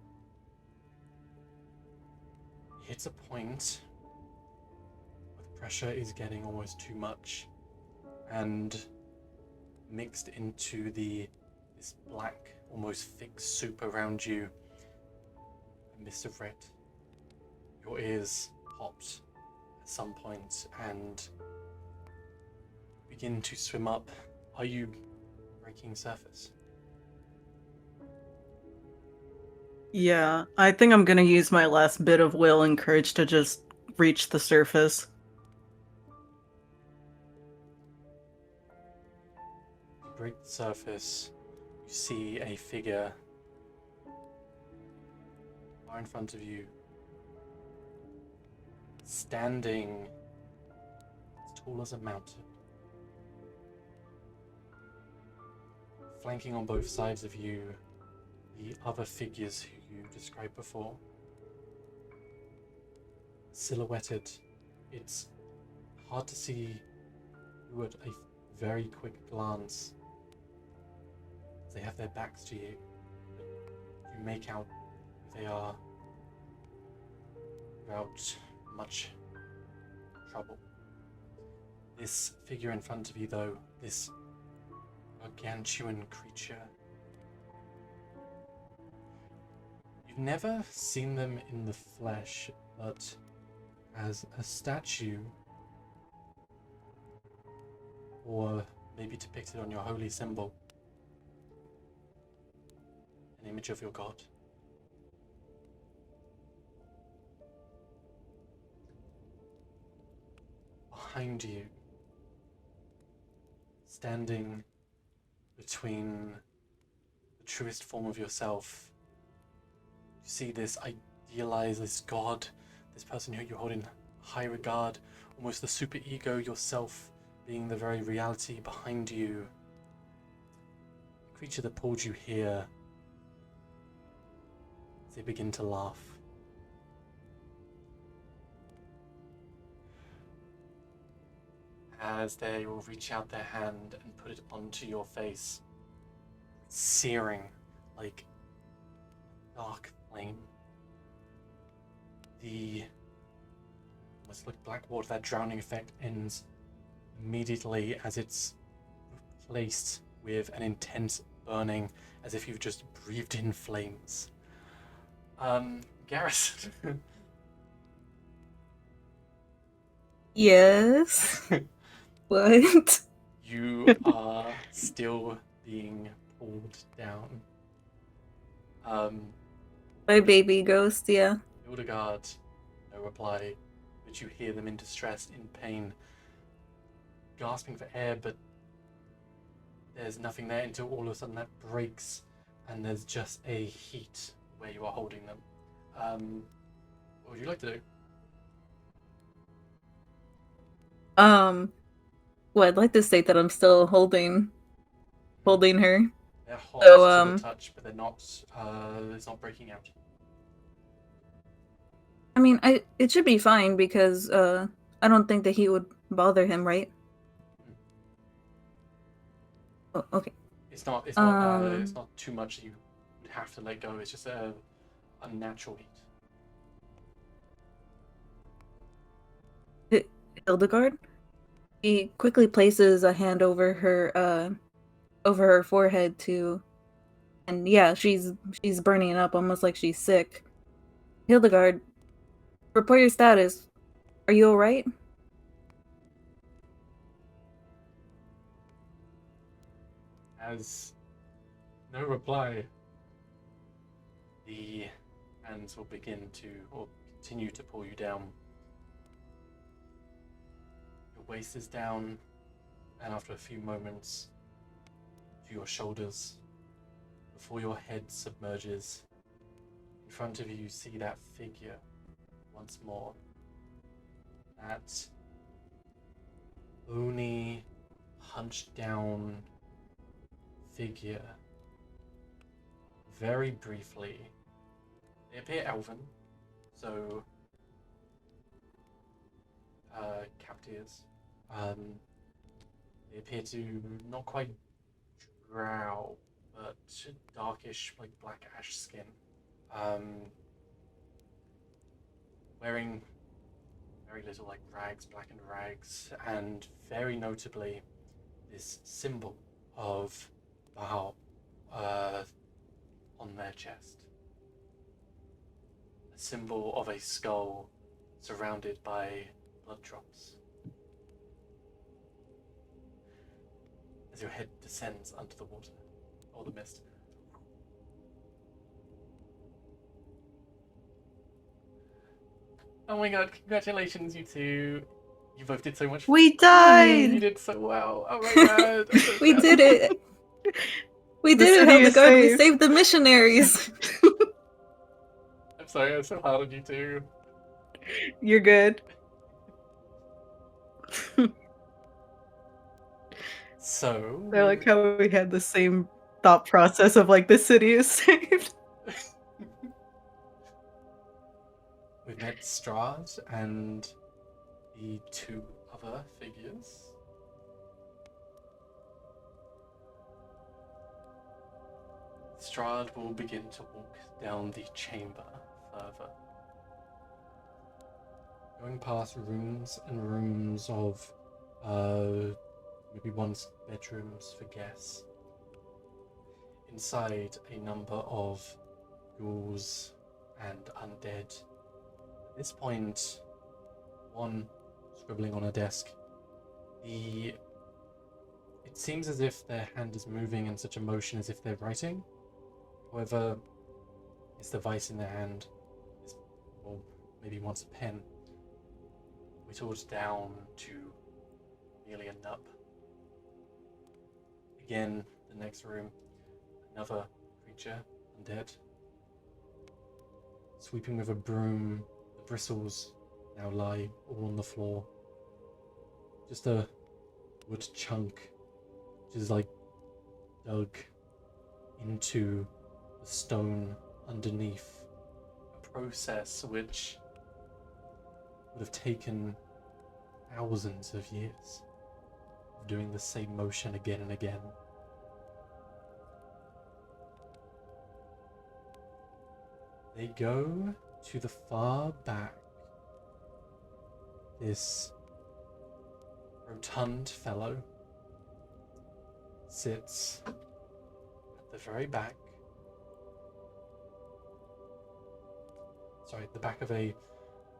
It hits a point where the pressure is getting almost too much, and mixed into this this black, almost thick soup around you, a mist of red. Your ears popped at some point and begin to swim up. Are you breaking surface? Yeah, I think I'm gonna use my last bit of will and courage to just reach the surface. You break the surface, you see a figure far in front of you, standing as tall as a mountain, flanking on both sides of you the other figures who you described before. Silhouetted, it's hard to see who at a very quick glance. They have their backs to you, but you make out who they are without much trouble. This figure in front of you, though, this gargantuan creature, you've never seen them in the flesh, but as a statue, or maybe depicted on your holy symbol, an image of your god. Behind you, standing between the truest form of yourself, you see this idealized, this god, this person who you hold in high regard, almost the super ego yourself being the very reality behind you. The creature that pulled you here, they begin to laugh. As they will reach out their hand and put it onto your face, searing like dark flame. The almost like black water, that drowning effect ends immediately as it's replaced with an intense burning, as if you've just breathed in flames. Garrus. Yes. What? You are still being pulled down. My baby ghost, yeah. Hildegard, no reply, but you hear them in distress, in pain, gasping for air, but there's nothing there until all of a sudden that breaks and there's just a heat where you are holding them. What would you like to do? Well, I'd like to state that I'm still holding her. They're hot So, to the touch, but they're not, it's not breaking out. I mean, it should be fine because I don't think the heat would bother him, right? Oh, okay. It's not too much that you would have to let go. It's just a unnatural heat. Hildegard? He quickly places a hand over her forehead and yeah, she's burning up almost like she's sick. Hildegard, report your status. Are you alright? As no reply, the hands will begin to, or continue to pull you down. Your waist is down, and after a few moments, to your shoulders, before your head submerges. In front of you, you see that figure once more. That bony, hunched down figure. Very briefly, they appear elven, so captives. They appear to not quite drow, but darkish, like black ash skin. Wearing very little like rags, blackened rags, and very notably this symbol of Baal on their chest. A symbol of a skull surrounded by blood drops. As your head descends under the water, or the mist. Oh my god, congratulations, you two. You both did so much. We died! You did so well. Oh my god. I'm so We proud did of you. it! We The did it, city is Hildegard! We safe. saved the missionaries! I'm sorry, I'm so hard on you two. You're good. So I like how we had the same thought process of like the city is saved. we've met Strahd and the two other figures. Strahd will begin to walk down the chamber further, going past rooms and rooms of maybe one's bedrooms for guests. Inside, a number of ghouls and undead. At this point, one scribbling on a desk. It seems as if their hand is moving in such a motion as if they're writing. However, this device in their hand is, or maybe once a pen, whittled down to merely a nub. Again, the next room, another creature, undead, sweeping with a broom. The bristles now lie all on the floor. Just a wood chunk, which is like dug into the stone underneath. A process which would have taken thousands of years of doing the same motion again and again. They go to the far back. This rotund fellow sits at the very back. Sorry, the back of a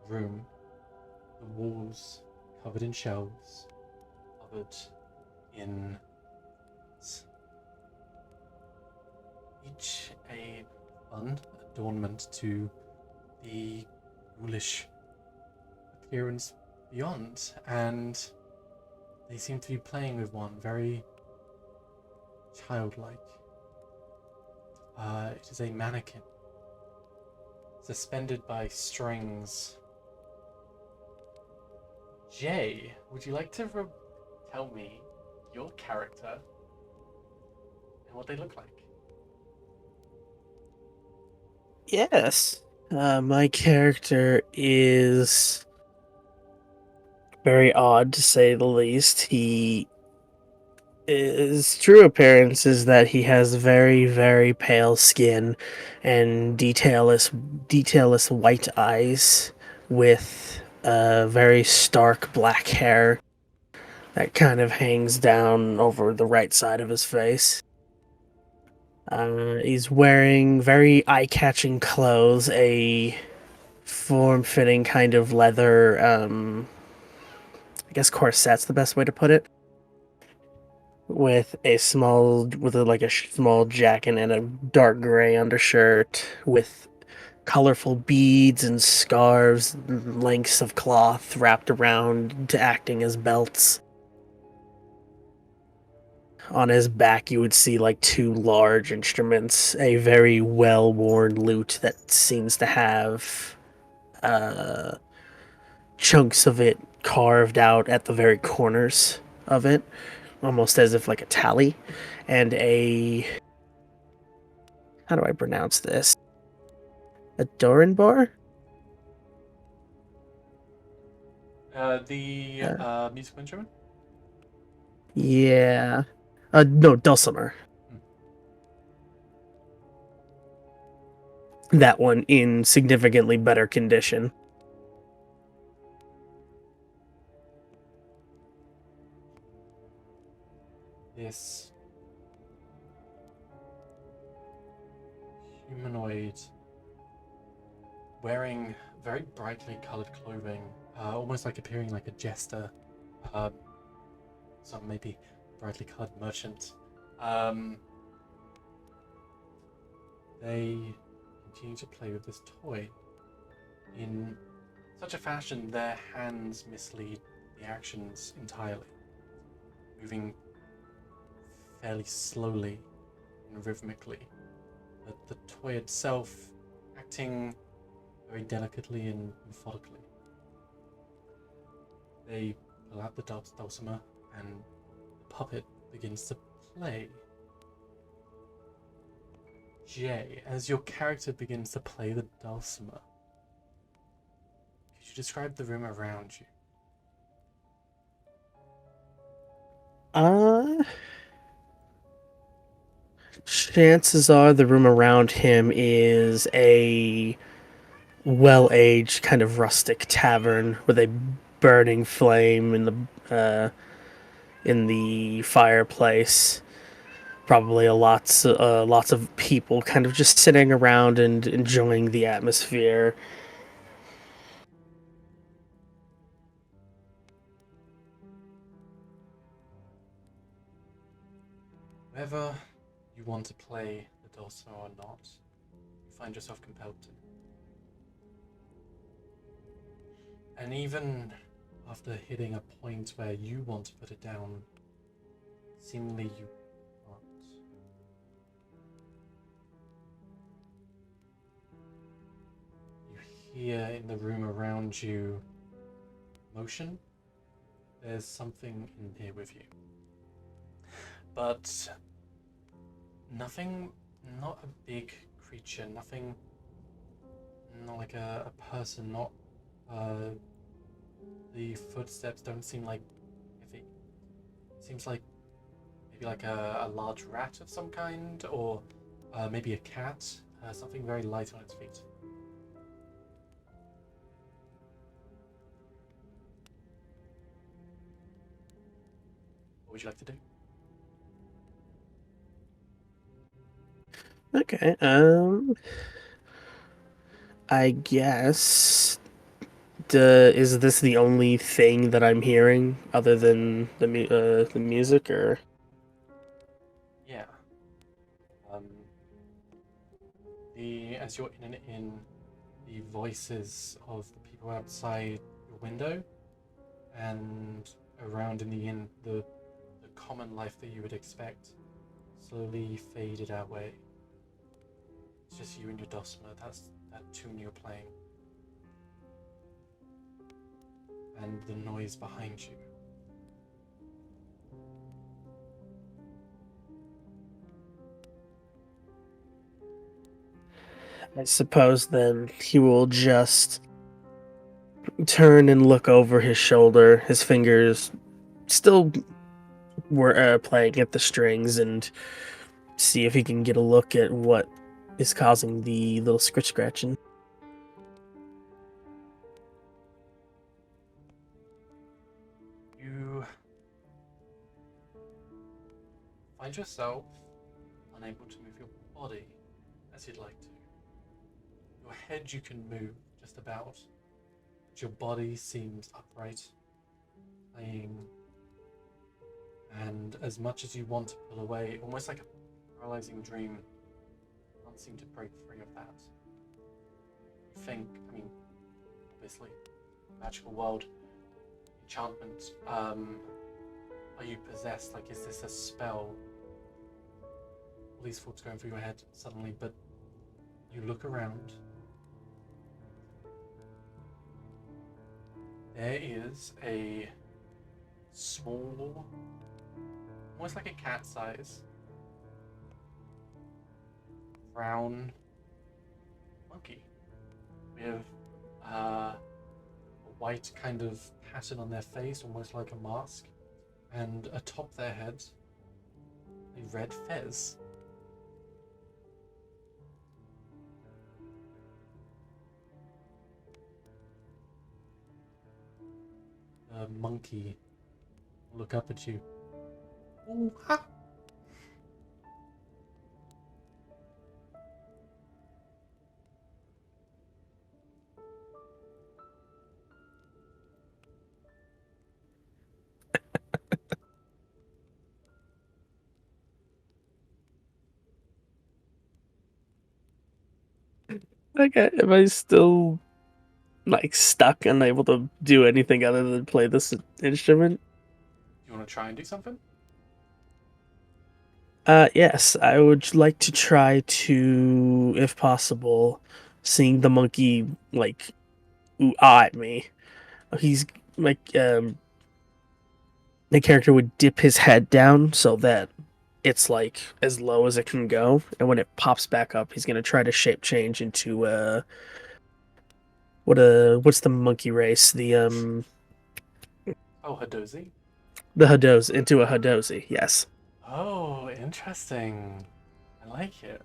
room. The walls covered in shelves, covered in each a fun adornment to the ghoulish appearance beyond, and they seem to be playing with one very childlike. It is a mannequin suspended by strings. Jay, would you like to tell me your character and what they look like? Yes. My character is very odd, to say the least. His true appearance is that he has very, very pale skin and detailless white eyes with very stark black hair that kind of hangs down over the right side of his face. He's wearing very eye-catching clothes, a form-fitting kind of leather, I guess corset's the best way to put it, with a small jacket and a dark gray undershirt with colorful beads and scarves, lengths of cloth wrapped around to acting as belts. On his back, you would see like two large instruments, a very well-worn lute that seems to have chunks of it carved out at the very corners of it, almost as if like a tally, and how do I pronounce this? A Dorinbar? The musical instrument? Yeah. No, dulcimer. That one in significantly better condition. This humanoid wearing very brightly colored clothing, almost like appearing like a jester, some maybe brightly colored merchant. They continue to play with this toy in such a fashion their hands mislead the actions entirely, moving fairly slowly and rhythmically, but the toy itself acting very delicately and methodically. They pull out the dulcimer and the puppet begins to play. Jay, as your character begins to play the dulcimer, could you describe the room around you? Chances are the room around him is a well-aged kind of rustic tavern with a burning flame in the fireplace. Probably lots of people kind of just sitting around and enjoying the atmosphere. Whether you want to play the dulcimer or not, you find yourself compelled to. And even after hitting a point where you want to put it down, seemingly you can't. You hear in the room around you motion. There's something in here with you. But nothing, not a big creature, nothing, not like a person, not, the footsteps don't seem like heavy. It seems like maybe like a large rat of some kind, or maybe a cat, something very light on its feet. What would you like to do? Okay, I guess. Is this the only thing that I'm hearing other than the music, or? Yeah. As you're in and in, the voices of the people outside your window and around in the inn, the common life that you would expect, slowly faded away. It's just you and your dulcimer. That's that tune you're playing. And the noise behind you. I suppose then he will just turn and look over his shoulder, his fingers still were playing at the strings, and see if he can get a look at what is causing the little scratch scratching. You find yourself unable to move your body as you'd like to. Your head you can move just about, but your body seems upright, playing, and as much as you want to pull away, almost like a paralyzing dream, you can't seem to break free of that. You think, obviously, magical world, enchantment, are you possessed? Like, is this a spell? All these thoughts going through your head suddenly, but you look around. There is a small, almost like a cat size, brown monkey with a white kind of pattern on their face, almost like a mask, and atop their head, a red fez. The monkey will look up at you. Ooh, ha! Okay, am I still like stuck, unable to do anything other than play this instrument? You want to try and do something? Yes, I would like to try to, if possible, seeing the monkey like ooh at me. He's like the character would dip his head down so that it's like as low as it can go, and when it pops back up, he's gonna try to shape change into what's the monkey race? Oh, Hadozi? The Hadozi into a Hadozi, yes. Oh, interesting. I like it.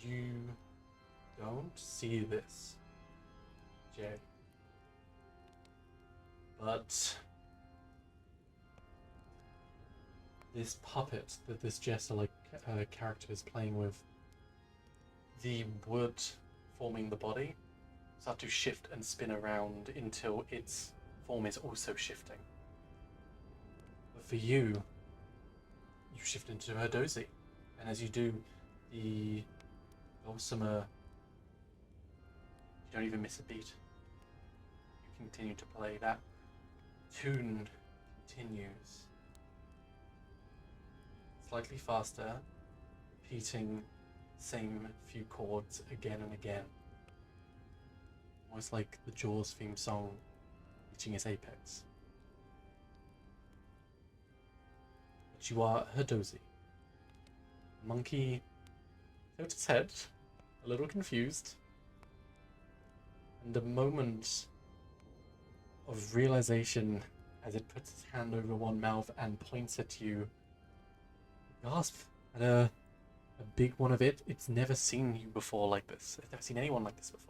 You don't see this, Jay. But this puppet that this jester-like character is playing with, the wood forming the body start to shift and spin around until its form is also shifting. But for you, you shift into her dozy, and as you do, the dulcimer, you don't even miss a beat. You continue to play. That tune continues. Slightly faster, repeating the same few chords again and again. Almost like the Jaws theme song reaching its apex. But you are her dozy. Monkey tilts its head, a little confused, and a moment of realization as it puts its hand over one mouth and points at you. Gasp at a big one of it. It's never seen you before like this. It's never seen anyone like this before.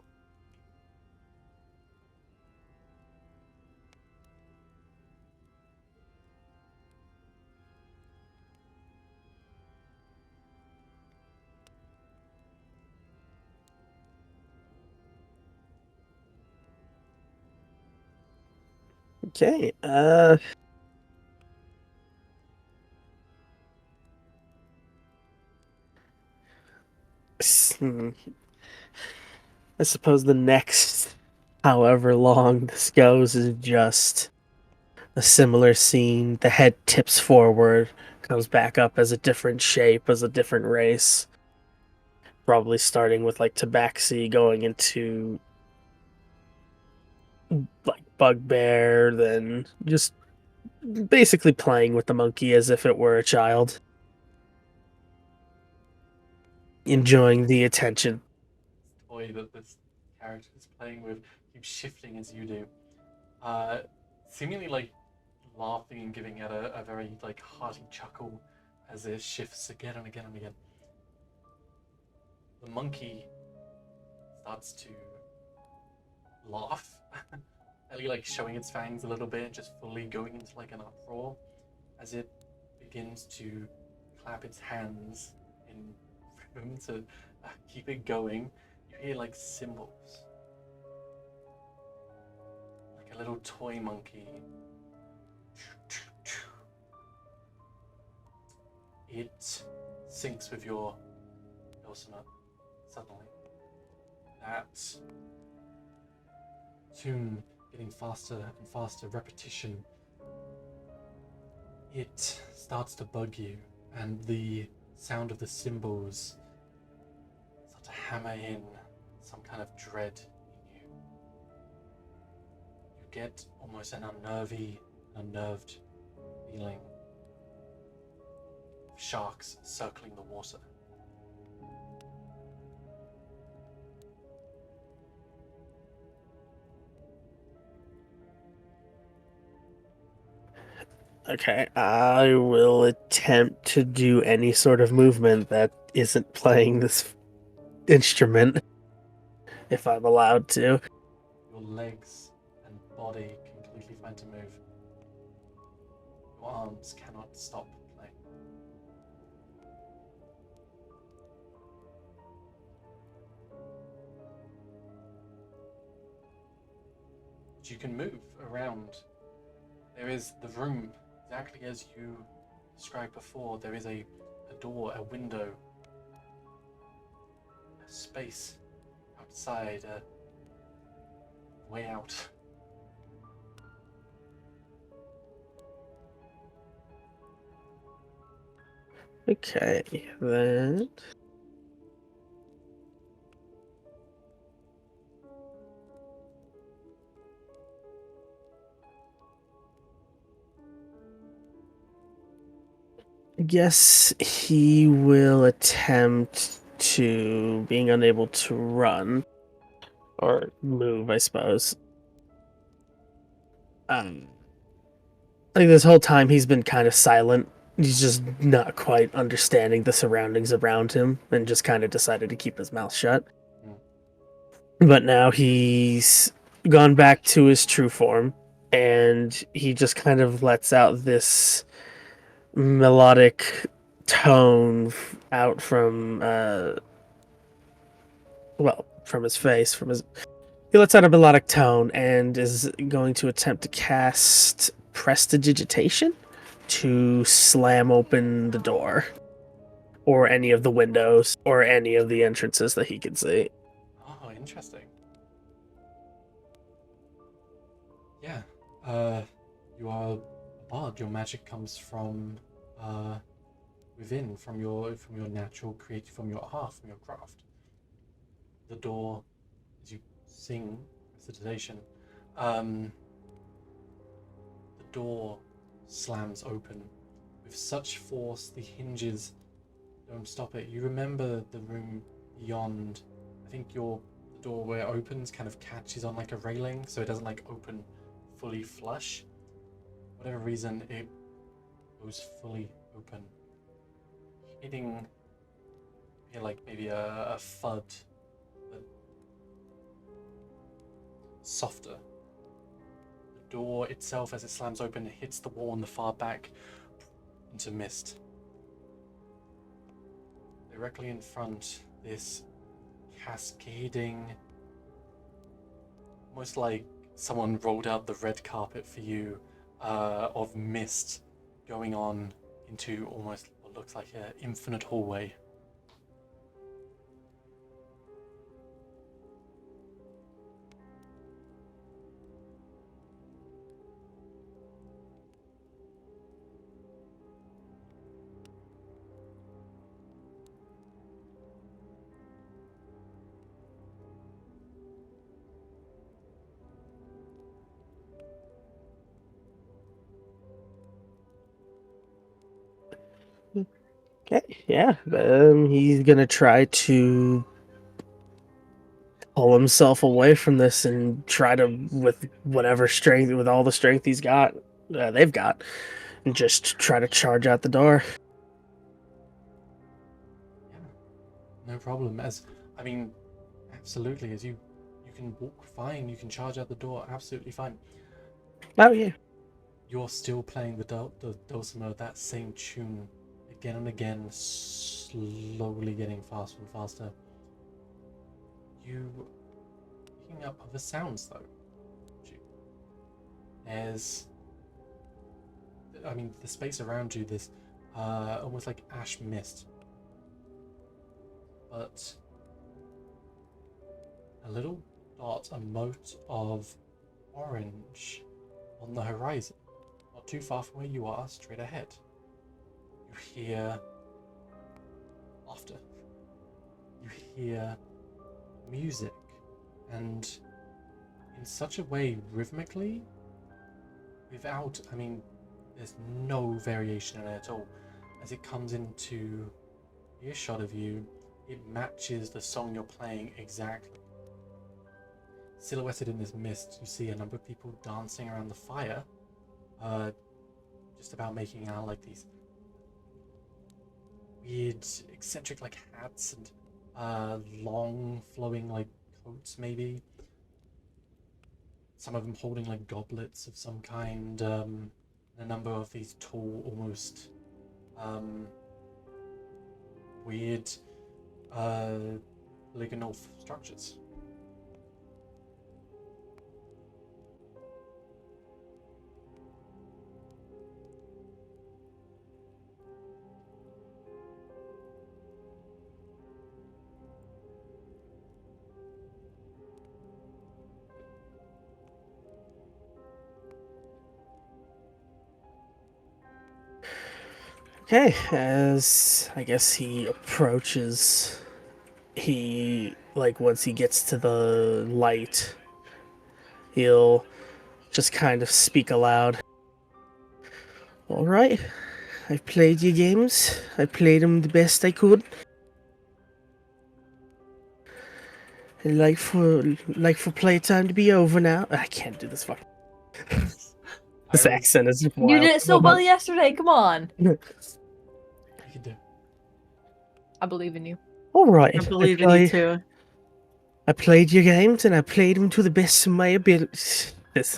Okay, I suppose the next however long this goes is just a similar scene. The head tips forward, comes back up as a different shape, as a different race. Probably starting with like Tabaxi, going into like Bugbear, then just basically playing with the monkey as if it were a child. Enjoying the attention. Toy that this character is playing with keeps shifting as you do. Seemingly like laughing and giving it a very like hearty chuckle as it shifts again and again and again. The monkey starts to laugh, Ellie like showing its fangs a little bit, just fully going into like an uproar as it begins to clap its hands in rhythm to keep it going. You hear like cymbals, like a little toy monkey. It syncs with your dulcimer suddenly. That tune getting faster and faster, repetition. It starts to bug you, and the sound of the cymbals start to hammer in some kind of dread in you. You get almost an unnerved feeling of sharks circling the water. Okay, I will attempt to do any sort of movement that isn't playing this instrument, if I'm allowed to. Your legs and body completely fine to move. Your arms cannot stop playing. But you can move around. There is the room, exactly as you described before. There is a door, a window space outside, way out. Okay, then. I guess he will attempt to, being unable to run or move, I suppose. Like this whole time he's been kind of silent. He's just not quite understanding the surroundings around him and just kind of decided to keep his mouth shut. But now he's gone back to his true form and he just kind of lets out this melodic tone out from from his face, he lets out a melodic tone and is going to attempt to cast prestidigitation to slam open the door or any of the windows or any of the entrances that he can see. Oh, interesting. Yeah. You are a bard. Your magic comes from within, from your natural creative, from your art, from your craft. The door, as you sing recitation, the door slams open with such force the hinges don't stop it. You remember the room beyond. I think the door where it opens kind of catches on like a railing, so it doesn't like open fully flush. For whatever reason, it goes fully open, hitting like maybe a thud, but softer. The door itself, as it slams open, hits the wall in the far back into mist. Directly in front, this cascading, almost like someone rolled out the red carpet for you, of mist going on into almost what looks like an infinite hallway. Okay, yeah. He's gonna try to pull himself away from this and try to, with whatever strength, with all the strength they've got, and just try to charge out the door. No problem. Absolutely. As you can walk fine, you can charge out the door absolutely fine. Oh yeah. You're still playing the dulcimer, that same tune again and again, slowly getting faster and faster. You picking up other sounds though. There's, the space around you, this almost like ash mist, but a little dot, a mote of orange on the horizon, not too far from where you are, straight ahead. You hear laughter. You hear music, and in such a way, rhythmically, without, there's no variation in it at all. As it comes into earshot of you, it matches the song you're playing exactly. Silhouetted in this mist, you see a number of people dancing around the fire, just about making out like these weird, eccentric like hats and long flowing like coats maybe. Some of them holding like goblets of some kind, and a number of these tall, almost weird polygonal structures. Okay, as I guess he approaches, once he gets to the light, he'll just kind of speak aloud. Alright, I've played your games. I played them the best I could. And like for playtime to be over now. I can't do this fucking. This accent is just You wild. did it so well yesterday. Come on. You can do. I believe in you. Alright, I believe in you too. I played your games and I played them to the best of my abilities. Wait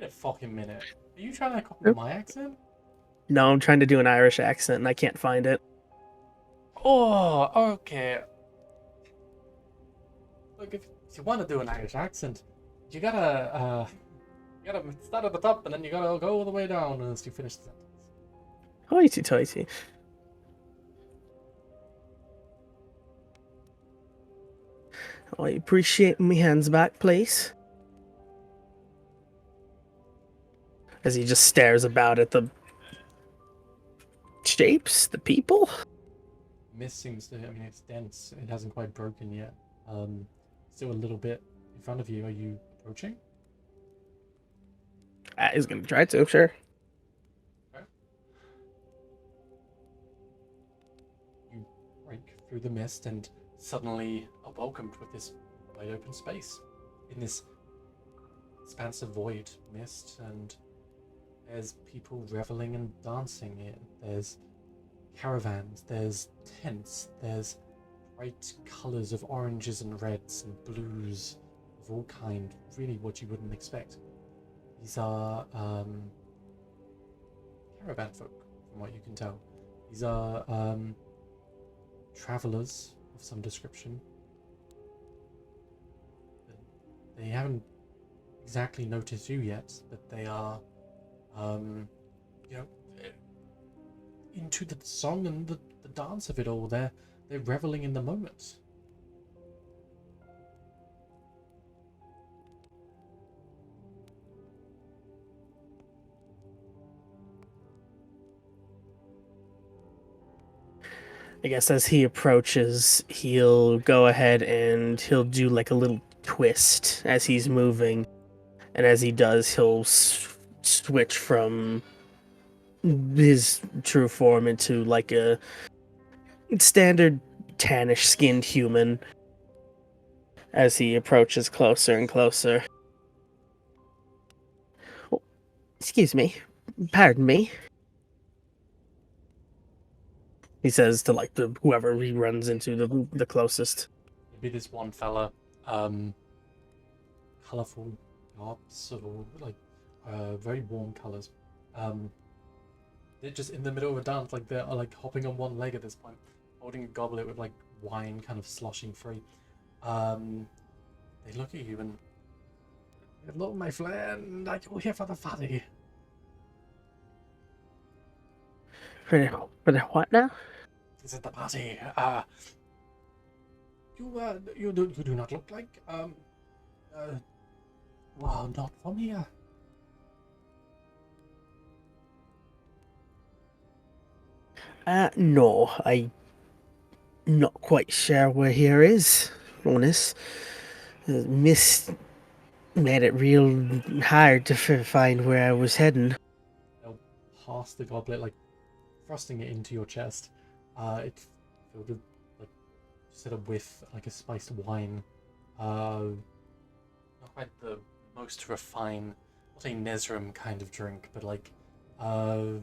a fucking minute. Are you trying to copy my accent? No, I'm trying to do an Irish accent and I can't find it. Oh, okay. Look, if you want to do an Irish accent, you gotta start at the top and then you gotta go all the way down as you finish the sentence. Hoity toity. I appreciate my hands back, please. As he just stares about at the shapes, the people. Mist seems to, I mean, it's dense. It hasn't quite broken yet. Still a little bit in front of you. Are you approaching? He's gonna try to, sure. Okay. You break through the mist and suddenly are welcomed with this wide open space in this expansive void mist, and there's people reveling and dancing in. There's caravans, there's tents, there's bright colours of oranges and reds and blues of all kind, really what you wouldn't expect. These are caravan folk, from what you can tell. These are travellers of some description. They haven't exactly noticed you yet, but they are, you know, into the song and the dance of it all. They're reveling in the moment. I guess as he approaches, he'll go ahead and he'll do like a little twist as he's moving. And as he does, he'll switch from his true form into like a standard tannish skinned human as he approaches closer and closer. Oh, excuse me. Pardon me. He says to like the whoever he runs into the closest. It'd be this one fella, colourful tops or like very warm colours. They're just in the middle of a dance, like they're like hopping on one leg at this point, holding a goblet with like wine kind of sloshing free. They look at you and, hello, my friend, are you here for the party? For the what now? This is the party. You do not look like well, not from here. No, I'm not quite sure where here is, honest. Mist made it real hard to find where I was heading. They'll pass the goblet, like thrusting it into your chest. It's filled with, like, instead of with like a spiced wine. Not quite the most refined, not a Nezrim kind of drink, but like a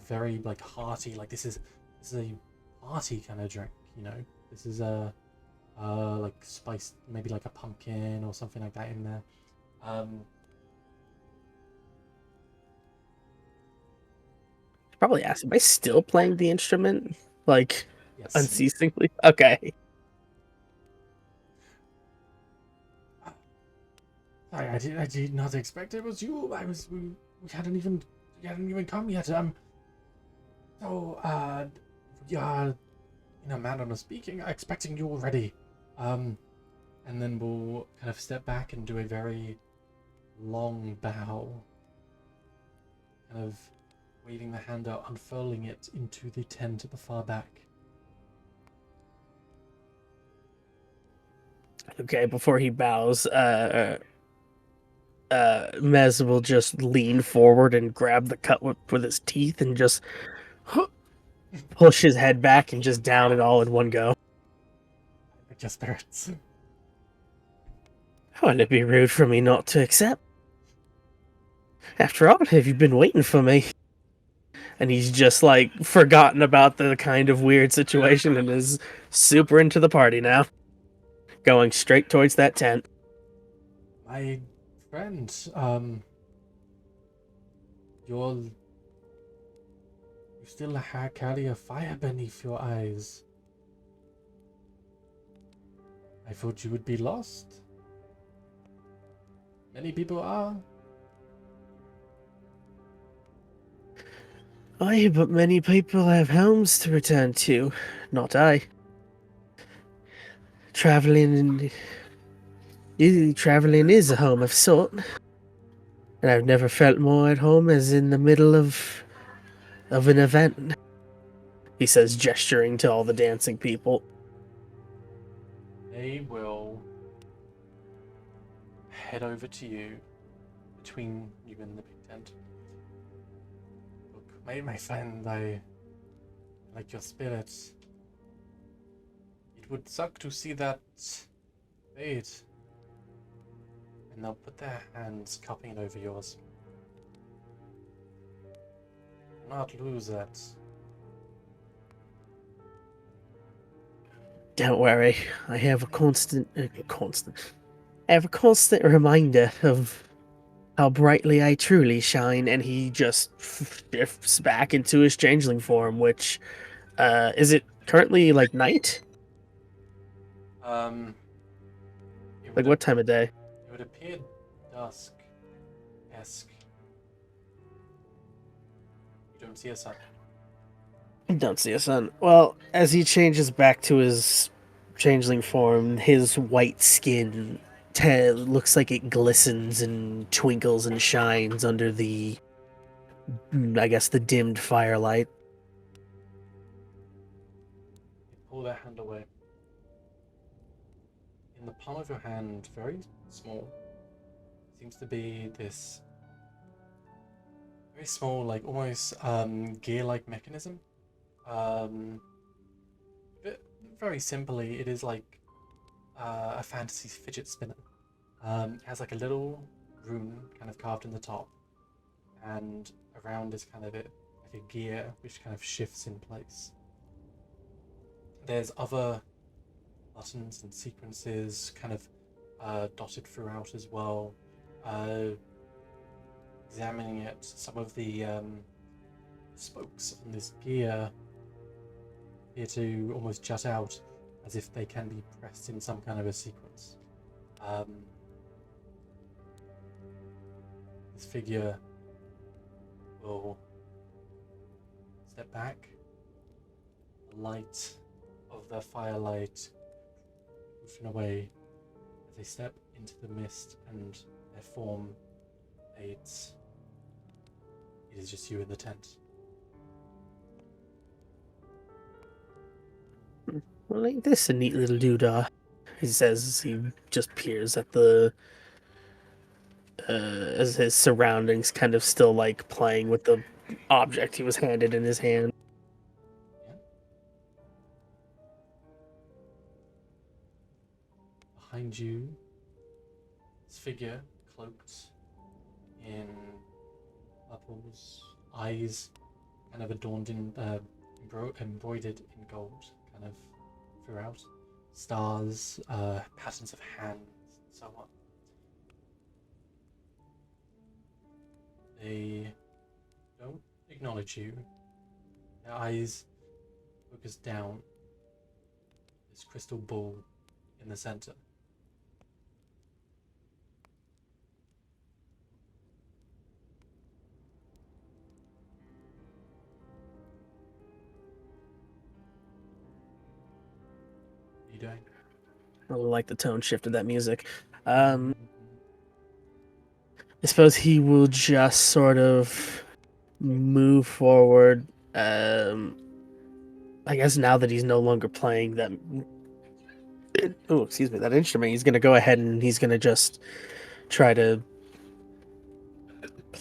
very like hearty, like this is a party kind of drink, you know. This is a like spiced, maybe like a pumpkin or something like that in there. Probably asked, am I still playing the instrument? Like, yes. Unceasingly? Okay. I did not expect it was you. We hadn't even come yet. So we are in a manner of speaking, expecting you already. And then we'll kind of step back and do a very long bow. kind of waving the hand out, unfurling it into the tent at the far back. Okay, before he bows, Mez will just lean forward and grab the cut with his teeth and just push his head back and just down it all in one go. It just hurts. Well, it'd be rude for me not to accept. After all, have you been waiting for me? And he's just like forgotten about the kind of weird situation and is super into the party now. Going straight towards that tent. My friend, you still carry a fire beneath your eyes. I thought you would be lost. Many people are. Aye, but many people have homes to return to. Not I. Traveling is a home of sort. And I've never felt more at home as in the middle of an event. He says, gesturing to all the dancing people. They will head over to you, between you and the big tent. Look, my friend, I like your spirits. It would suck to see that fade. And they'll put their hands cupping over yours. Do not lose that. Don't worry, I have a constant reminder of how brightly I truly shine, and he just shifts back into his changeling form, which, is it currently, like, night? Like, what time of day? It would appear dusk-esque. You don't see a sun. Don't see a sun. Well, as he changes back to his changeling form, his white skin looks like it glistens and twinkles and shines under the, I guess, the dimmed firelight. You pull their hand away. In the palm of your hand, very small, seems to be this very small, like almost gear-like mechanism. Very simply, it is like a fantasy fidget spinner. It has like a little rune kind of carved in the top, and around is kind of like a gear which kind of shifts in place. There's other buttons and sequences kind of dotted throughout as well. Examining it, some of the spokes on this gear appear to almost jut out as if they can be pressed in some kind of a sequence. This figure will step back. The light of the firelight moving away as they step into the mist, and their form fades. It is just you in the tent. Well, ain't this a neat little doodah? He says as he just peers at the, as his surroundings kind of still like playing with the object he was handed in his hand. Behind you, this figure cloaked in purples, eyes kind of adorned in embroidered in gold, kind of throughout, stars, patterns of hands, and so on. They don't acknowledge you. Their eyes focus down this crystal ball in the center. What are you doing? I like the tone shift of that music. I suppose he will just sort of move forward. I guess now that he's no longer playing that, that instrument, he's gonna go ahead and he's gonna just try to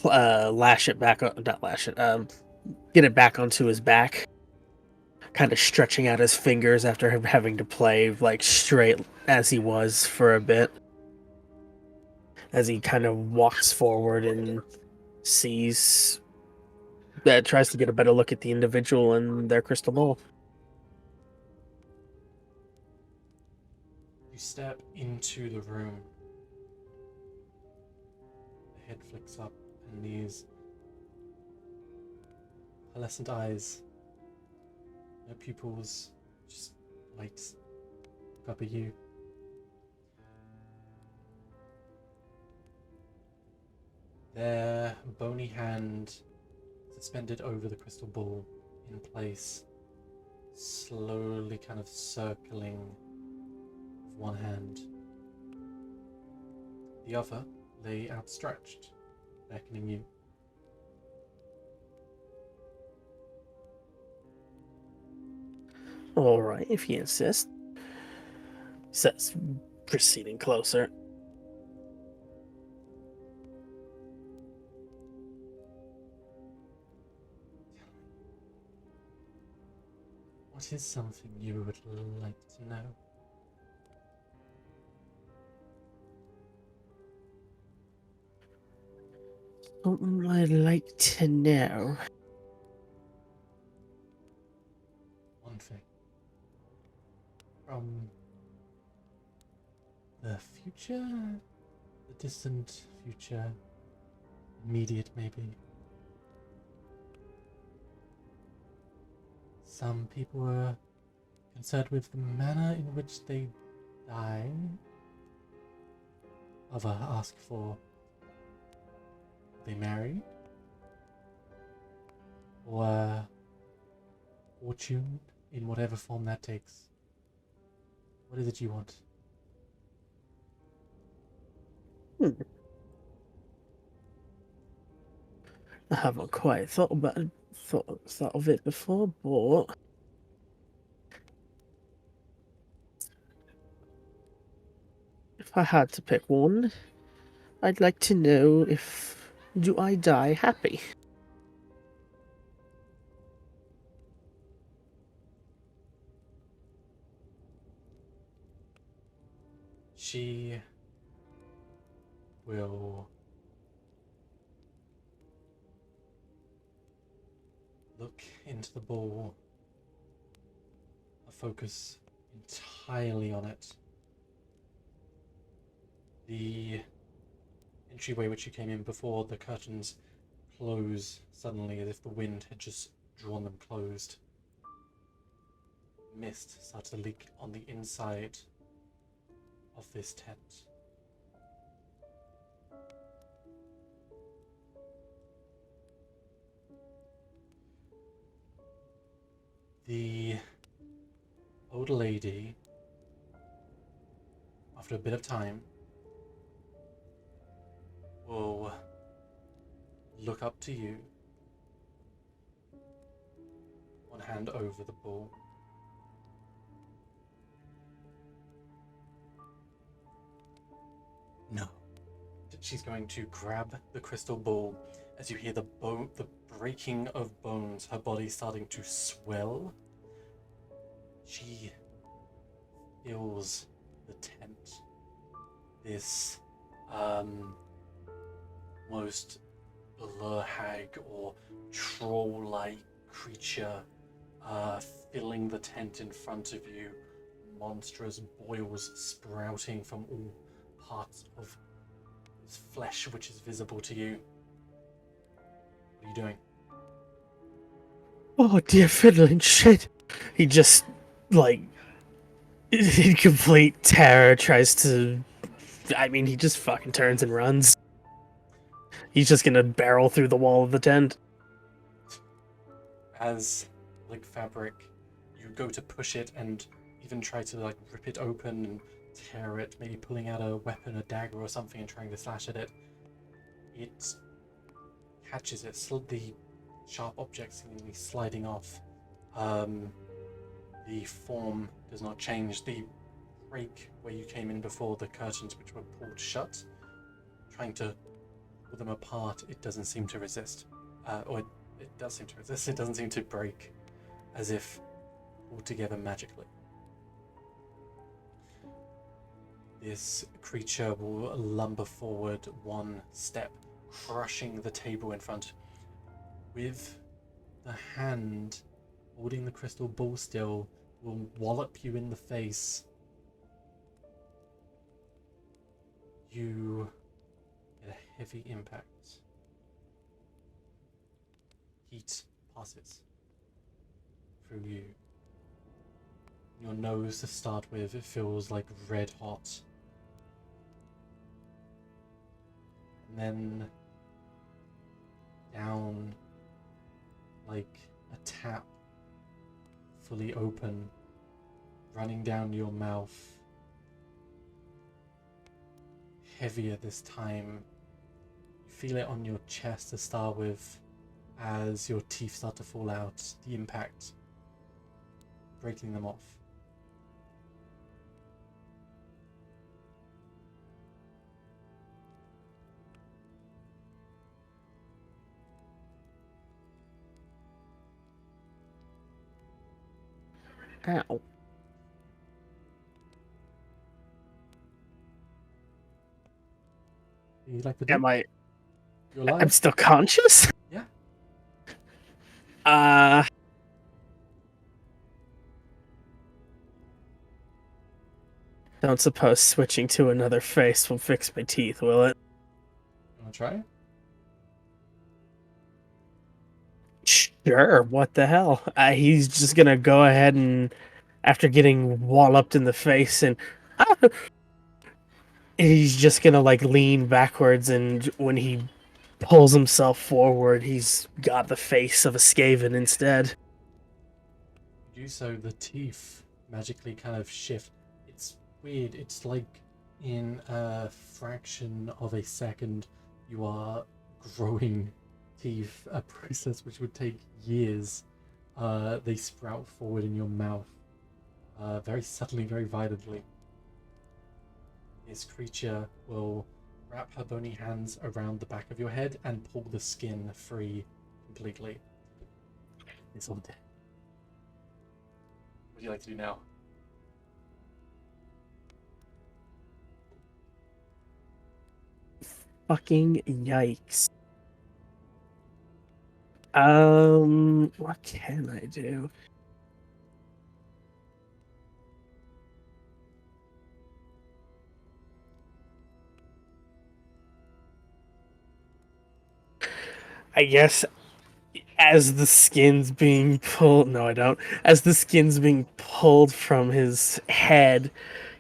lash it back on, not lash it, get it back onto his back, kind of stretching out his fingers after him having to play like straight as he was for a bit. As he kind of walks forward and sees that, tries to get a better look at the individual and their crystal ball. You step into the room. The head flicks up, and these pearlescent eyes, no pupils, just lights look up at you. Their bony hand suspended over the crystal ball in place, slowly kind of circling with one hand. The other lay outstretched, beckoning you. All right, if you insist. Says, proceeding closer. What is something you would like to know? Something I'd like to know. One thing. From the future? The distant future? Immediate, maybe? Some people were concerned with the manner in which they die. Others ask for they marry, or fortune in whatever form that takes. What is it you want? I haven't quite thought of it before, but if I had to pick one, I'd like to know if do I die happy? She will look into the ball, focus entirely on it. The entryway which you came in before, the curtains close suddenly as if the wind had just drawn them closed. Mist starts to leak on the inside of this tent. The old lady, after a bit of time, will look up to you, one hand over the ball. No. She's going to grab the crystal ball as you hear the breaking of bones, her body starting to swell. She fills the tent. This most blur hag or troll-like creature filling the tent in front of you, monstrous boils sprouting from all parts of his flesh which is visible to you. What are you doing? Oh dear fiddling shit. He just, like, in complete terror tries to... he just fucking turns and runs. He's just gonna barrel through the wall of the tent. As, like fabric, you go to push it and even try to, like, rip it open and tear it, maybe pulling out a weapon, a dagger or something and trying to slash at it. It catches it. The sharp objects seemingly sliding off. The form does not change. The break where you came in before, the curtains which were pulled shut, trying to pull them apart, it doesn't seem to resist. Or it does seem to resist, it doesn't seem to break, as if pulled together magically. This creature will lumber forward one step, crushing the table in front. With the hand holding the crystal ball still, will wallop you in the face. You get a heavy impact. Heat passes through you. Your nose to start with, it feels like red hot. And then down like a tap, fully open, running down your mouth. Heavier this time. You feel it on your chest to start with as your teeth start to fall out, the impact breaking them off. Ow. You like the Am I? You're alive? I'm still conscious? Yeah. Don't suppose switching to another face will fix my teeth, will it? Wanna try? Sure, what the hell? He's just gonna go ahead and, after getting walloped in the face, and he's just gonna like lean backwards, and when he pulls himself forward, he's got the face of a Skaven instead. You do so, the teeth magically kind of shift. It's weird. It's like in a fraction of a second, you are growing teeth, a process which would take years. They sprout forward in your mouth, very subtly, very violently. This creature will wrap her bony hands around the back of your head and pull the skin free completely. It's all dead. What would you like to do now? Fucking yikes. What can I do? I guess as the skin's being pulled, no, I don't. As the skin's being pulled from his head,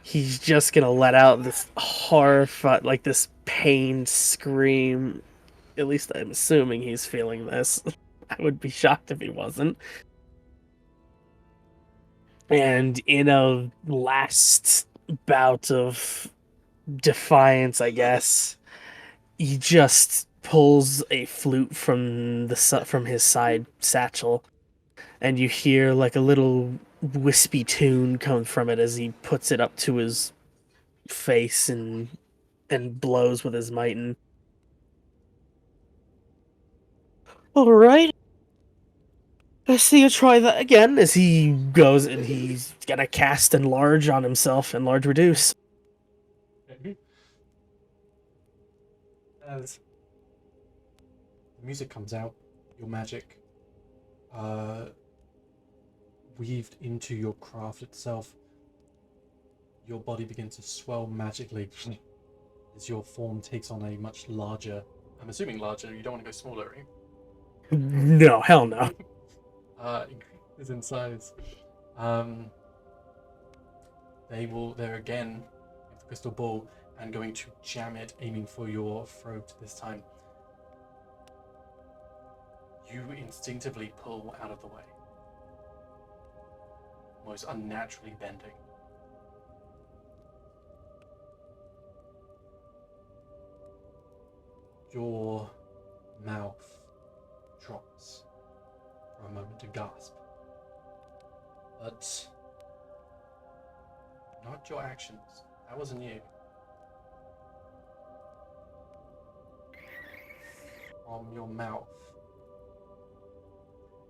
he's just gonna let out this horrified, like this pained scream. At least I'm assuming he's feeling this. I would be shocked if he wasn't. And in a last bout of defiance, I guess, he just pulls a flute from his side satchel, and you hear like a little wispy tune come from it as he puts it up to his face and blows with his mighten. All right. I see you try that again as he goes and he's gonna cast Enlarge on himself, Enlarge Reduce. As the music comes out, your magic weaved into your craft itself, your body begins to swell magically as your form takes on a much larger, I'm assuming larger, you don't want to go smaller, right? No, hell no. Increases in size. They're again with the crystal ball and going to jam it, aiming for your throat this time. You instinctively pull out of the way, almost unnaturally bending. Your mouth drops for a moment to gasp. But not your actions. That wasn't you. From your mouth.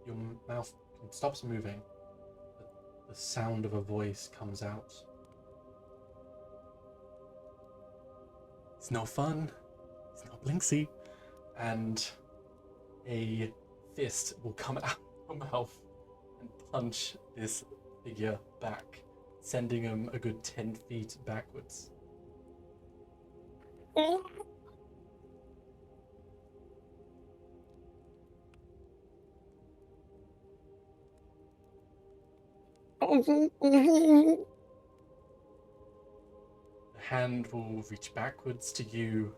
Your mouth stops moving, but the sound of a voice comes out. It's no fun. It's no blinksy. And a fist will come out of your mouth and punch this figure back, sending him a good 10 feet backwards. The hand will reach backwards to you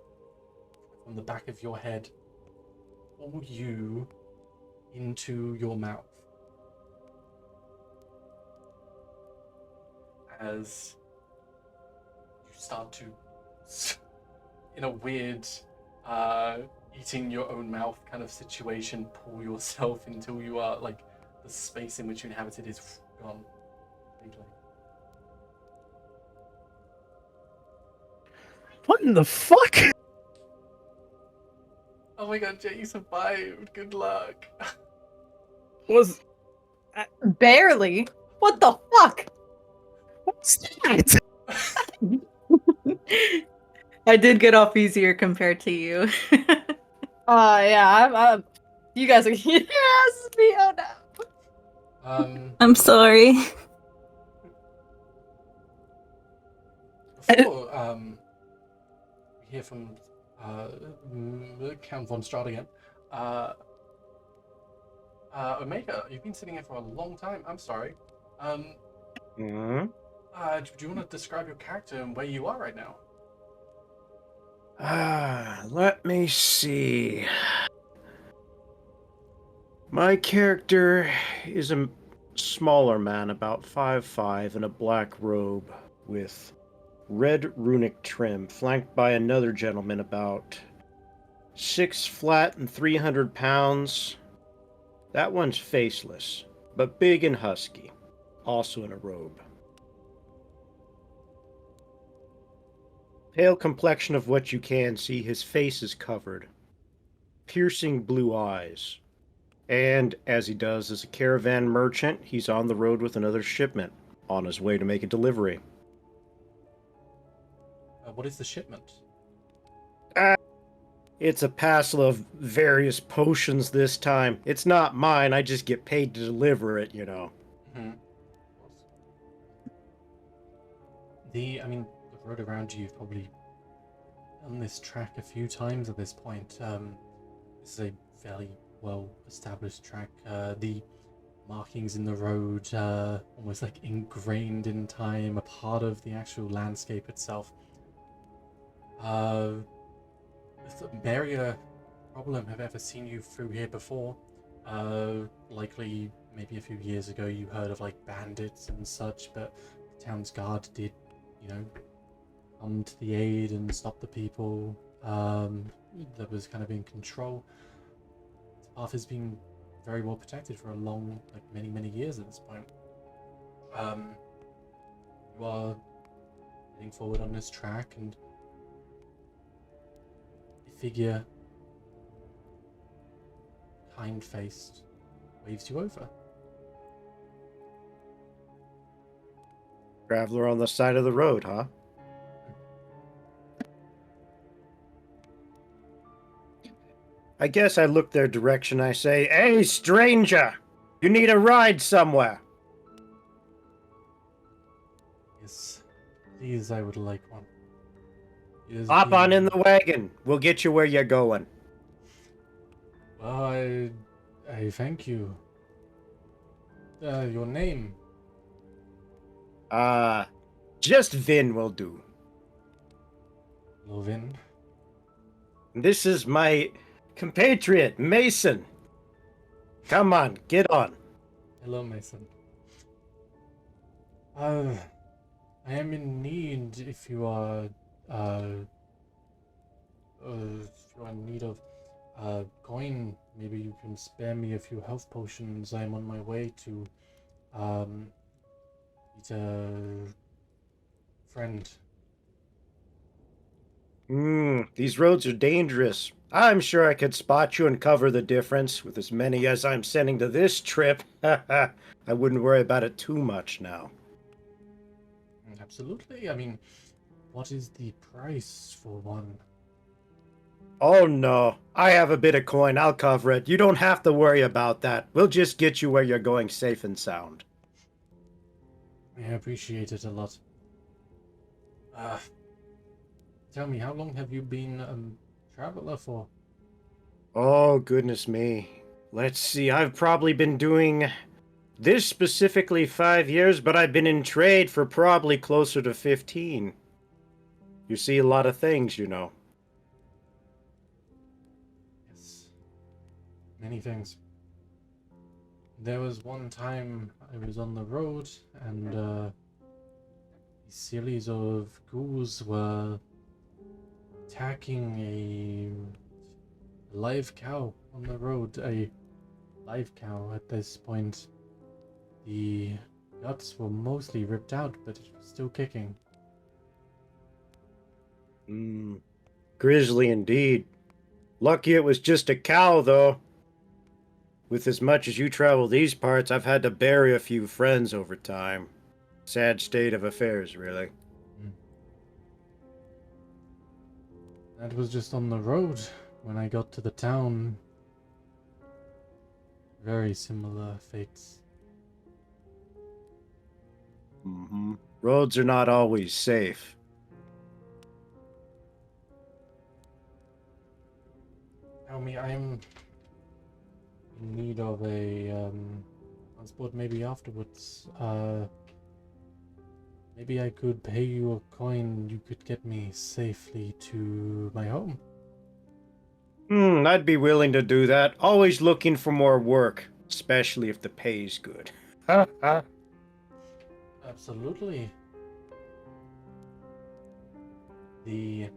from the back of your head, pull you into your mouth. As you start to, in a weird, eating your own mouth kind of situation, pull yourself until you are, like, the space in which you inhabited is gone completely. What in the fuck? Oh my god, Jay, you survived. Good luck. Was Barely. What the fuck? What's that? I did get off easier compared to you. Yeah, I'm you guys are yes, me, oh no. I'm sorry. Before we hear from Count von Strahd again, Omega, you've been sitting here for a long time. I'm sorry. Do you want to describe your character and where you are right now? Let me see. My character is a smaller man, about 5'5", in a black robe with red runic trim, flanked by another gentleman about 6 flat and 300 pounds. That one's faceless, but big and husky, also in a robe. Pale complexion of what you can see, his face is covered. Piercing blue eyes. And, as he does as a caravan merchant, he's on the road with another shipment, on his way to make a delivery. What is the shipment? It's a parcel of various potions this time. It's not mine, I just get paid to deliver it, you know. Mm-hmm. The road around you, you've probably done this track a few times at this point. This is a fairly well-established track. The markings in the road, almost like ingrained in time, a part of the actual landscape itself. Merrier problem have ever seen you through here before. Likely maybe a few years ago you heard of like bandits and such, but the town's guard did, come to the aid and stop the people that was kind of in control. The path has been very well protected for a long, many years at this point. You are heading forward on this track, and a figure, kind-faced, waves you over. Traveler on the side of the road, huh? I guess I look their direction, I say, "Hey, stranger! You need a ride somewhere!" Yes, please, I would like one. Hop on in the wagon. We'll get you where you're going. Well, I thank you. Your name? Just Vin will do. Hello, Vin. This is my compatriot, Mason. Come on, get on. Hello, Mason. I am in need if you are in need of Coin, maybe you can spare me a few health potions. I'm on my way to meet a friend. These roads are dangerous. I'm sure I could spot you and cover the difference with as many as I'm sending to this trip. I wouldn't worry about it too much now. Absolutely. I mean, what is the price for one? Oh no, I have a bit of coin. I'll cover it. You don't have to worry about that. We'll just get you where you're going safe and sound. I appreciate it a lot. Tell me, how long have you been a traveler for? Oh, goodness me. Let's see, I've probably been doing this specifically 5 years, but I've been in trade for probably closer to 15. You see a lot of things, you know. Yes. Many things. There was one time I was on the road and a series of ghouls were attacking a live cow on the road. A live cow at this point. The guts were mostly ripped out, but it was still kicking. Grisly indeed. Lucky it was just a cow, though. With as much as you travel these parts, I've had to bury a few friends over time. Sad state of affairs, really. That was just on the road. When I got to the town, very similar fates. Roads are not always safe. Tell me, I'm in need of a transport maybe afterwards. Maybe I could pay you a coin. You could get me safely to my home. I'd be willing to do that. Always looking for more work, especially if the pay's good. Absolutely. The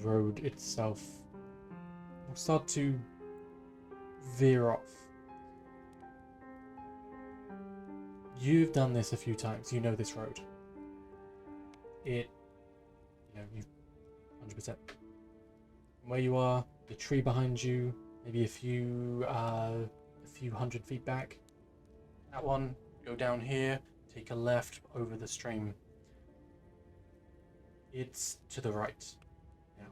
road itself will start to veer off. You've done this a few times. You know this road. You 100%. Where you are, the tree behind you, maybe a few hundred feet back. That one, go down here, take a left over the stream. It's to the right now.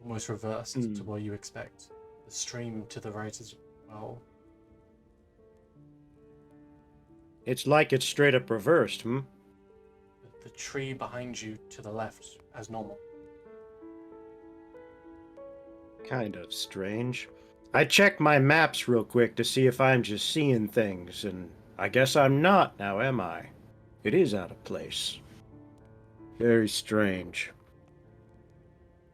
Almost reversed to what you expect. The stream to the right as well. It's like it's straight up reversed, The tree behind you to the left as normal. Kind of strange. I checked my maps real quick to see if I'm just seeing things, and I guess I'm not now, am I? It is out of place. Very strange.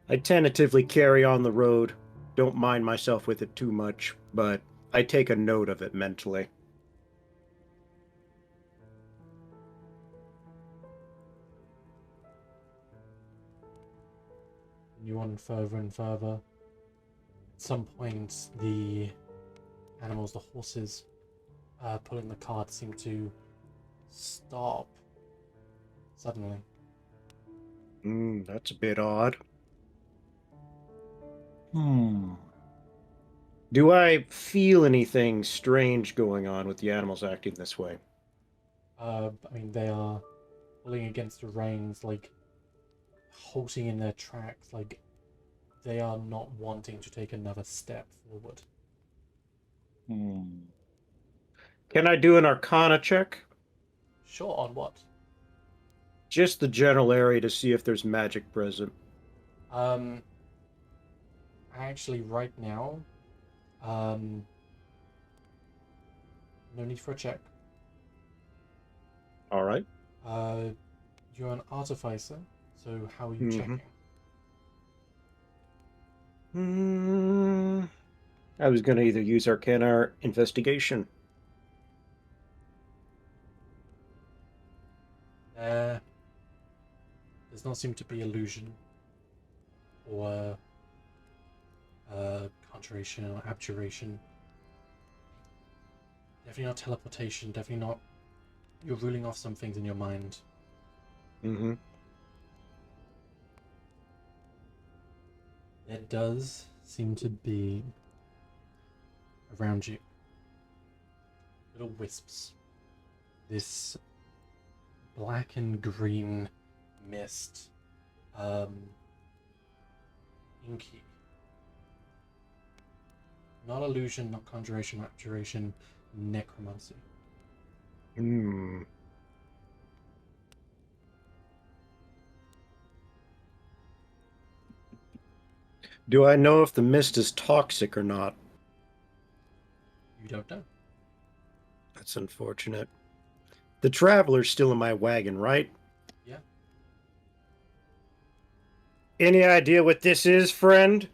I tentatively carry on the road. Don't mind myself with it too much, but I take a note of it mentally. You on further and further. At some point, the animals, the horses pulling the cart, seem to stop suddenly. That's a bit odd. Do I feel anything strange going on with the animals acting this way? I mean, they are pulling against the reins, like halting in their tracks, like they are not wanting to take another step forward. Can I do an Arcana check? Sure, on what? Just the general area to see if there's magic present. Actually, right now, no need for a check. All right. You're an artificer, so how are you checking? I was going to either use Arcana or Investigation. Does not seem to be illusion or conjuration or abjuration. Definitely not teleportation. Definitely not. You're ruling off some things in your mind. Mm-hmm. There does seem to be around you little wisps. This black and green mist, inky. Not illusion, not conjuration, not abjuration, necromancy. Hmm. Do I know if the mist is toxic or not? You don't know. That's unfortunate. The traveler's still in my wagon, right? Yeah. Any idea what this is, friend?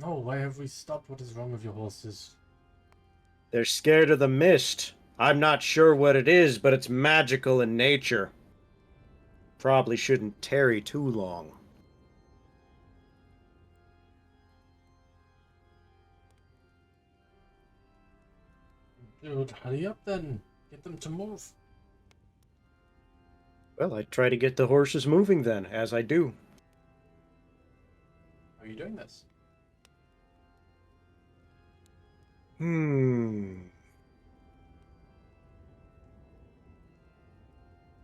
No, why have we stopped? What is wrong with your horses? They're scared of the mist. I'm not sure what it is, but it's magical in nature. Probably shouldn't tarry too long. Dude, hurry up then. Get them to move. Well, I try to get the horses moving then, as I do. How are you doing this?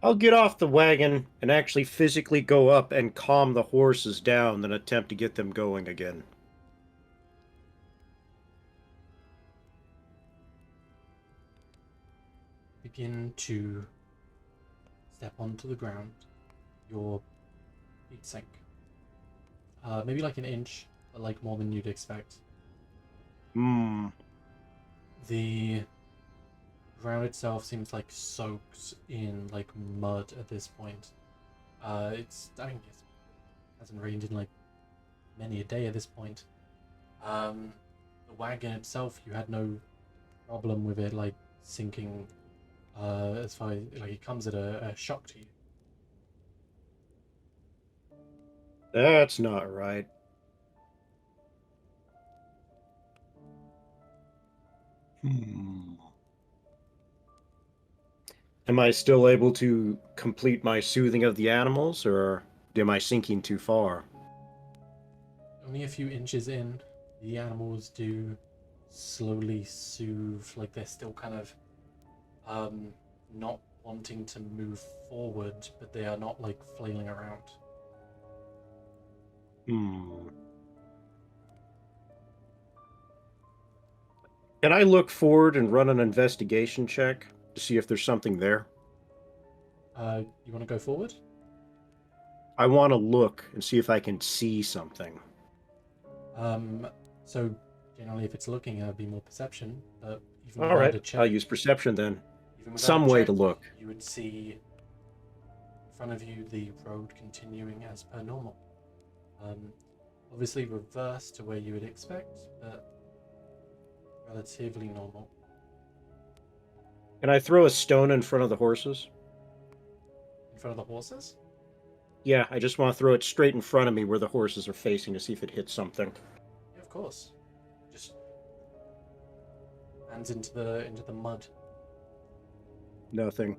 I'll get off the wagon and actually physically go up and calm the horses down, then attempt to get them going again. Begin to step onto the ground. Your feet sink. Maybe like an inch, but like more than you'd expect. The ground itself seems like soaked in like mud at this point. It hasn't rained in like many a day at this point. The wagon itself, you had no problem with it like sinking. As far as like it comes at a shock to you. That's not right. Am I still able to complete my soothing of the animals, or am I sinking too far? Only a few inches in, the animals do slowly soothe, like they're still kind of not wanting to move forward, but they are not like flailing around. Can I look forward and run an investigation check to see if there's something there? You want to go forward? I want to look and see if I can see something. So generally, if it's looking, it'd be more perception. But even All without right, a check, I'll use perception then. even without Some a way check, to look. you would see in front of you the road continuing as per normal. Obviously reverse to where you would expect, but relatively normal. Can I throw a stone in front of the horses? In front of the horses? Yeah, I just want to throw it straight in front of me where the horses are facing to see if it hits something. Yeah, of course. Just hands into the mud. Nothing.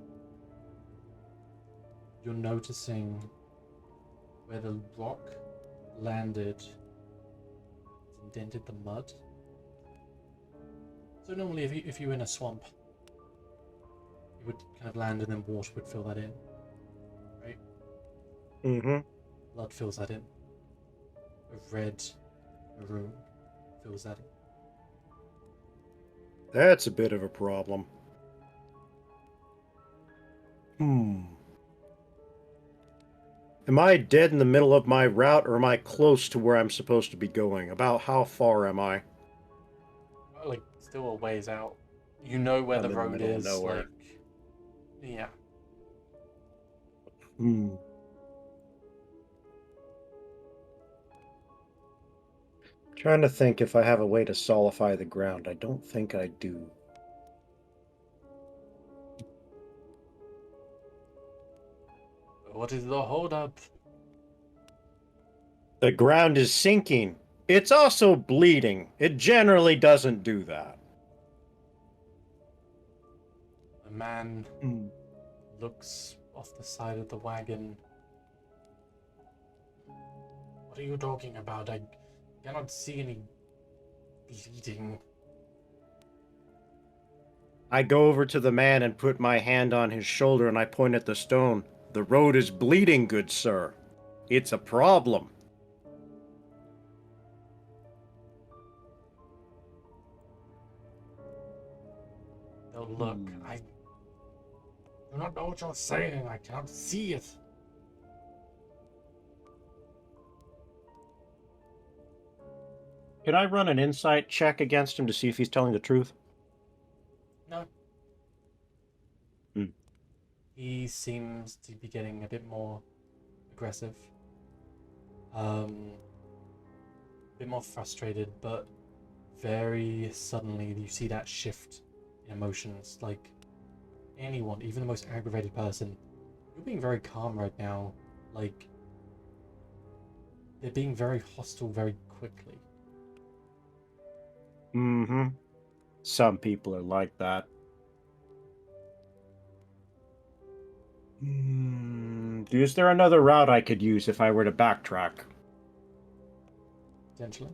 You're noticing where the rock landed. It's indented the mud. So normally, if you were in a swamp, it would kind of land and then water would fill that in, right? Mm-hmm. Blood fills that in. A red maroon fills that in. That's a bit of a problem. Am I dead in the middle of my route, or am I close to where I'm supposed to be going? About how far am I? Like, still a ways out. You know where I'm the in road middle of is, nowhere. like... Yeah. Trying to think if I have a way to solidify the ground. I don't think I do. What is the holdup? The ground is sinking. It's also bleeding. It generally doesn't do that. The man looks off the side of the wagon. What are you talking about? I cannot see any bleeding. I go over to the man and put my hand on his shoulder and I point at the stone. The road is bleeding, good sir. It's a problem. They'll look. I do not know what you're saying. I cannot see it. Can I run an insight check against him to see if he's telling the truth? No. He seems to be getting a bit more aggressive. A bit more frustrated, but very suddenly you see that shift in emotions. Like anyone, even the most aggravated person, you're being very calm right now. Like they're being very hostile very quickly. Mm-hmm. Some people are like that. Is there another route I could use if I were to backtrack? Potentially.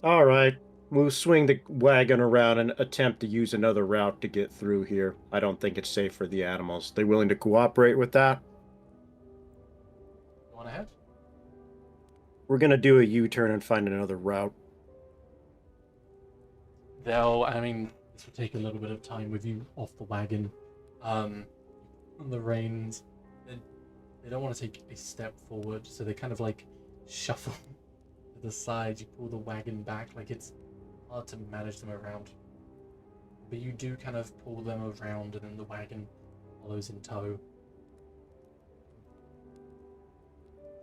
Alright. We'll swing the wagon around and attempt to use another route to get through here. I don't think it's safe for the animals. They willing to cooperate with that? Go on ahead. We're gonna do a U-turn and find another route. I mean, this will take a little bit of time with you off the wagon. On the reins, they don't want to take a step forward, so they kind of like shuffle to the side. You pull the wagon back, like it's hard to manage them around. But you do kind of pull them around, and then the wagon follows in tow.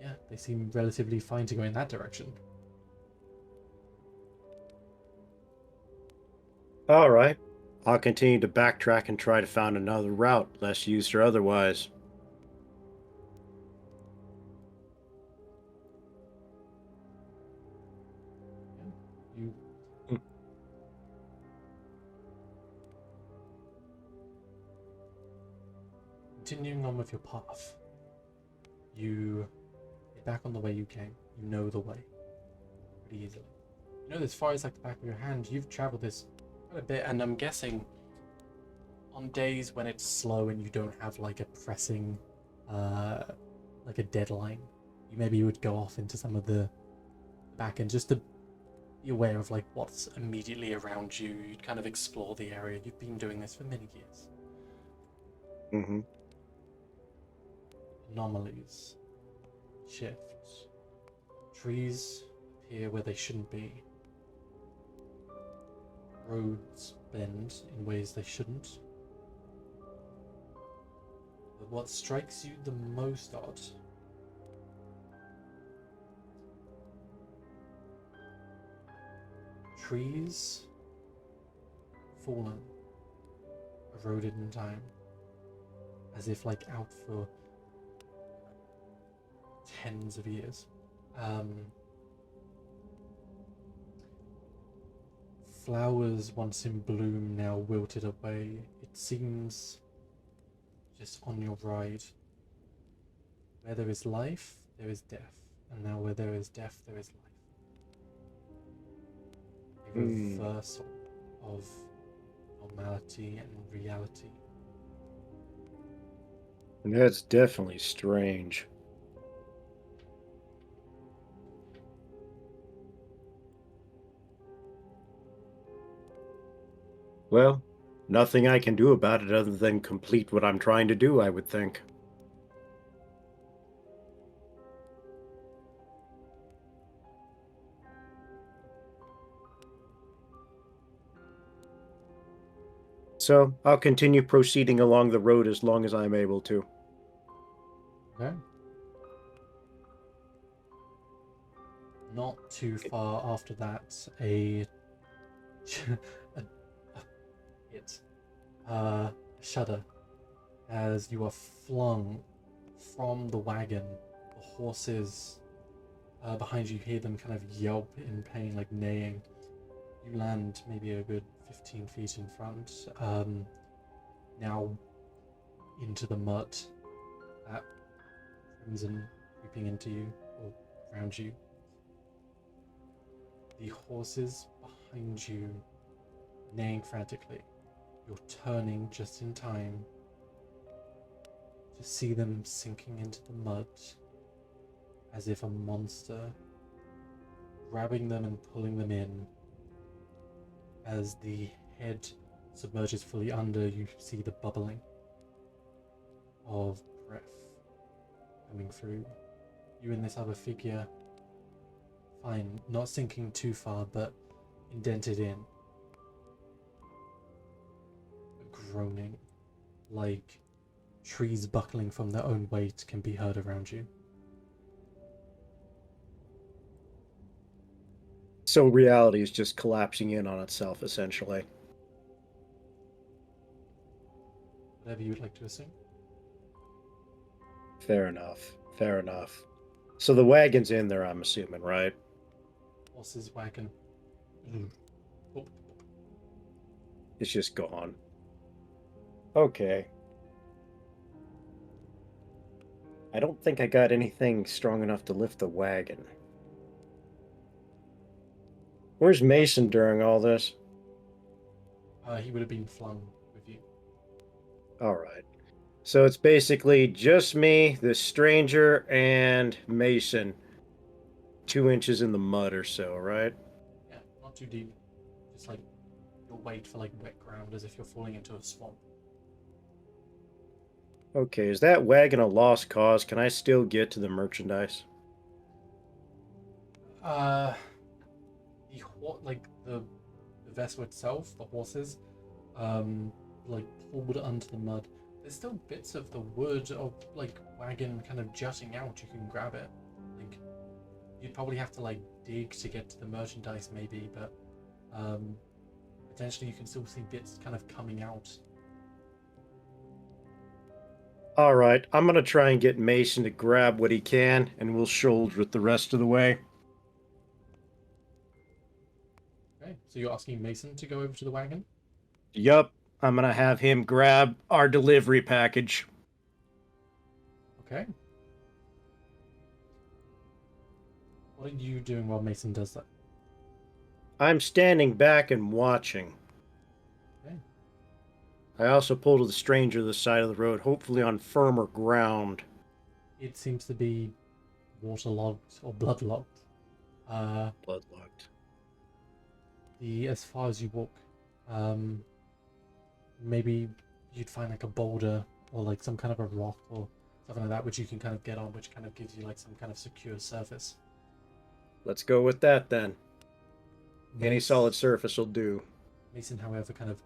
Yeah, they seem relatively fine to go in that direction. Alright. I'll continue to backtrack and try to find another route, less used or otherwise. You continuing on with your path, you get back on the way you came. You know the way pretty easily. You know, as far as like the back of your hand, you've traveled this quite a bit, and I'm guessing on days when it's slow and you don't have like a pressing, like a deadline, you would go off into some of the back end just to be aware of like what's immediately around you. You'd kind of explore the area. You've been doing this for many years. Mm-hmm. Anomalies, shifts, trees appear where they shouldn't be. Roads bend in ways they shouldn't. But what strikes you the most odd trees fallen, eroded in time, as if like out for tens of years. Flowers once in bloom now wilted away. It seems just on your ride. Where there is life, there is death. And now where there is death, there is life. A reversal of normality and reality. And that's definitely strange. Well, nothing I can do about it other than complete what I'm trying to do, I would think. So, I'll continue proceeding along the road as long as I'm able to. Okay. Not too far after that, a shudder as you are flung from the wagon. The horses Behind you, hear them kind of yelp in pain, like neighing. You land maybe a good 15 feet in front. Now into the mud. That crimson creeping into you or around you. The horses behind you neighing frantically. You're turning just in time to see them sinking into the mud as if a monster grabbing them and pulling them in. As the head submerges fully under, you see the bubbling of breath coming through. You and this other figure, fine, not sinking too far, but indented in. Groaning, like trees buckling from their own weight, can be heard around you. So reality is just collapsing in on itself, essentially. Whatever you would like to assume. Fair enough. Fair enough. So the wagon's in there, I'm assuming, right? Horses, wagon. Oh. It's just gone. Okay. I don't think I got anything strong enough to lift the wagon. Where's Mason during all this? He would have been flung with you. Alright. So it's basically just me, this stranger, and Mason. 2 inches in the mud or so, right? Yeah, not too deep. Just like your weight for like wet ground, as if you're falling into a swamp. Okay, is that wagon a lost cause? Can I still get to the merchandise? The vessel itself, the horses, like pulled under the mud. There's still bits of the wood of like wagon kind of jutting out. You can grab it. Like you'd probably have to like dig to get to the merchandise maybe, but potentially you can still see bits kind of coming out. Alright, I'm gonna try and get Mason to grab what he can, and we'll shoulder it the rest of the way. Okay, so you're asking Mason to go over to the wagon? Yup, I'm gonna have him grab our delivery package. Okay. What are you doing while Mason does that? I'm standing back and watching. Okay. I also pull to the stranger to the side of the road, hopefully on firmer ground. It seems to be waterlogged or bloodlogged. Bloodlogged. As far as you walk, maybe you'd find like a boulder or like some kind of a rock or something like that, which you can kind of get on, which kind of gives you like some kind of secure surface. Let's go with that then. Any solid surface will do. Mason, however, kind of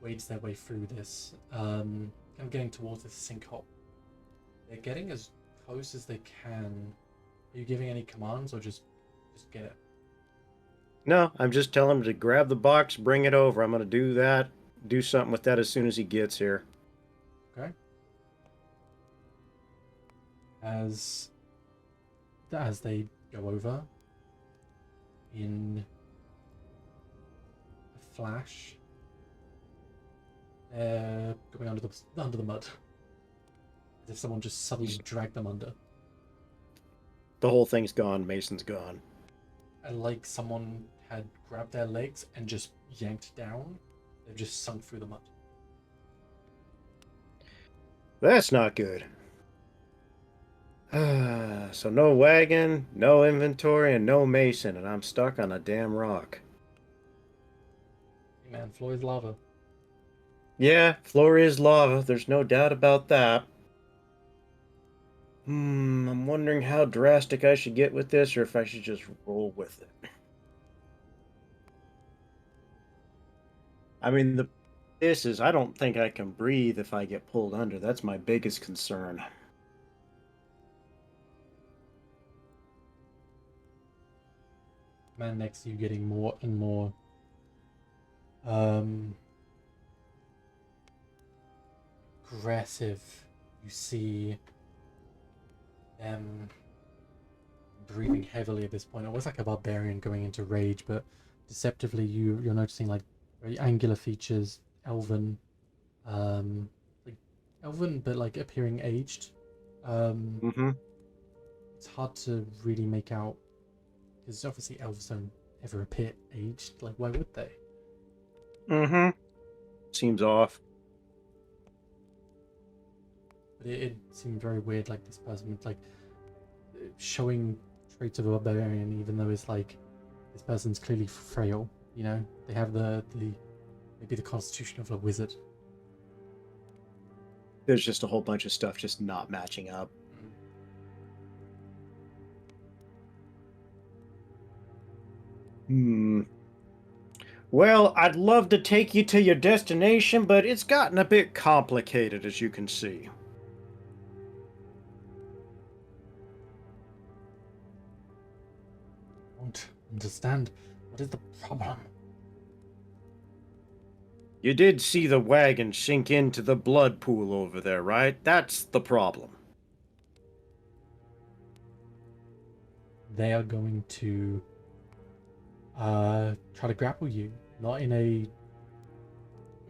wades their way through this, kind of getting towards this sinkhole. They're getting as close as they can. Are you giving any commands or just get it? No, I'm just telling him to grab the box, bring it over. I'm gonna do that, do something with that as soon as he gets here. Okay. As they go over, in a flash, they're going under the mud, as if someone just suddenly dragged them under. The whole thing's gone. Mason's gone. And like someone had grabbed their legs and just yanked down, they've just sunk through the mud. That's not good. So no wagon, no inventory, and no Mason, and I'm stuck on a damn rock. Hey man, floor is lava. Yeah, floor is lava. There's no doubt about that. I'm wondering how drastic I should get with this, or if I should just roll with it. I mean, I don't think I can breathe if I get pulled under. That's my biggest concern. Man next to you getting more and more aggressive. You see them breathing heavily at this point, almost like a barbarian going into rage, but deceptively you're noticing like very angular features, elven, like elven but like appearing aged. It's hard to really make out because obviously elves don't ever appear aged. Like, why would they? Seems off. But it seemed very weird. Like this person, like showing traits of a barbarian, even though it's like this person's clearly frail. You know, they have the maybe the constitution of a wizard. There's just a whole bunch of stuff just not matching up. Well, I'd love to take you to your destination, but it's gotten a bit complicated, as you can see. Don't understand. What is the problem? You did see the wagon sink into the blood pool over there, right? That's the problem. They are going to try to grapple you, not in a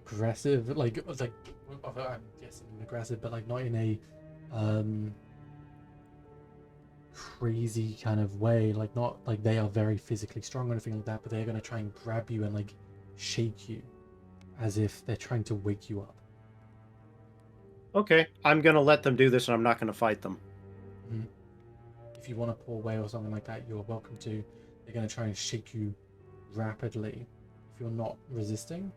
aggressive, like I'm guessing aggressive, but like not in a crazy kind of way, like not like they are very physically strong or anything like that, but they're going to try and grab you and like shake you as if they're trying to wake you up. Okay, I'm gonna let them do this and I'm not gonna fight them. If you want to pull away or something like that, you're welcome to. They're going to try and shake you rapidly if you're not resisting.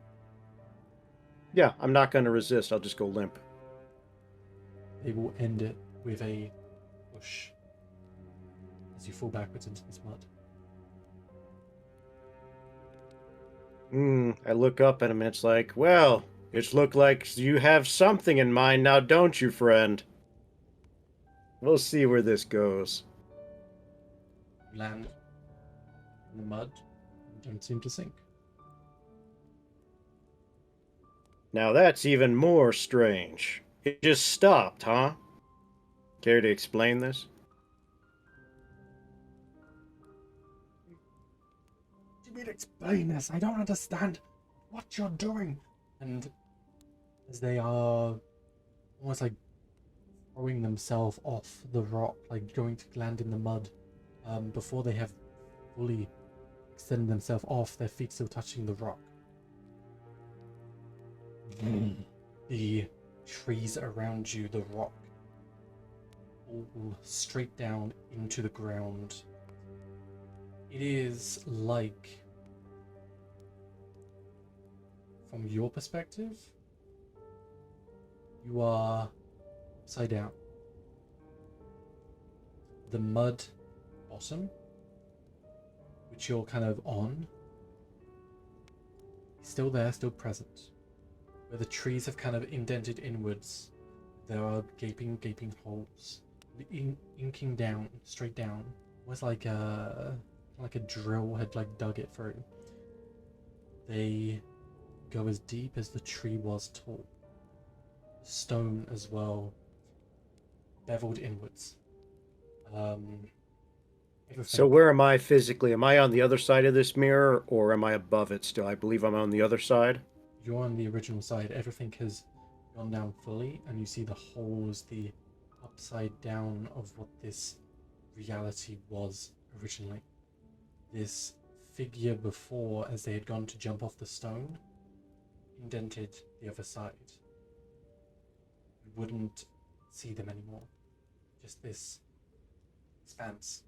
Yeah, I'm not gonna resist, I'll just go limp. They will end it with a push as you fall backwards into this mud. I look up at him and it's like, well, it's looked like you have something in mind now, don't you, friend? We'll see where this goes. You land in the mud and don't seem to sink. Now that's even more strange. It just stopped, huh? Care to explain this? What do you mean explain this? I don't understand what you're doing. And as they are almost like throwing themselves off the rock, like going to land in the mud, before they have fully extended themselves off, their feet still touching the rock. The trees around you, the rock, all straight down into the ground. It is like, from your perspective, you are upside down. The mud bottom, which you're kind of on, is still there, still present. Where the trees have kind of indented inwards, there are gaping holes, inking down, straight down, almost like a drill had like dug it through. They go as deep as the tree was tall. Stone as well, beveled inwards. So where am I physically? Am I on the other side of this mirror, or am I above it still? I believe I'm on the other side. You're on the original side. Everything has gone down fully, and you see the holes, the upside down of what this reality was originally. This figure before, as they had gone to jump off the stone, indented the other side. You wouldn't see them anymore. Just this expanse.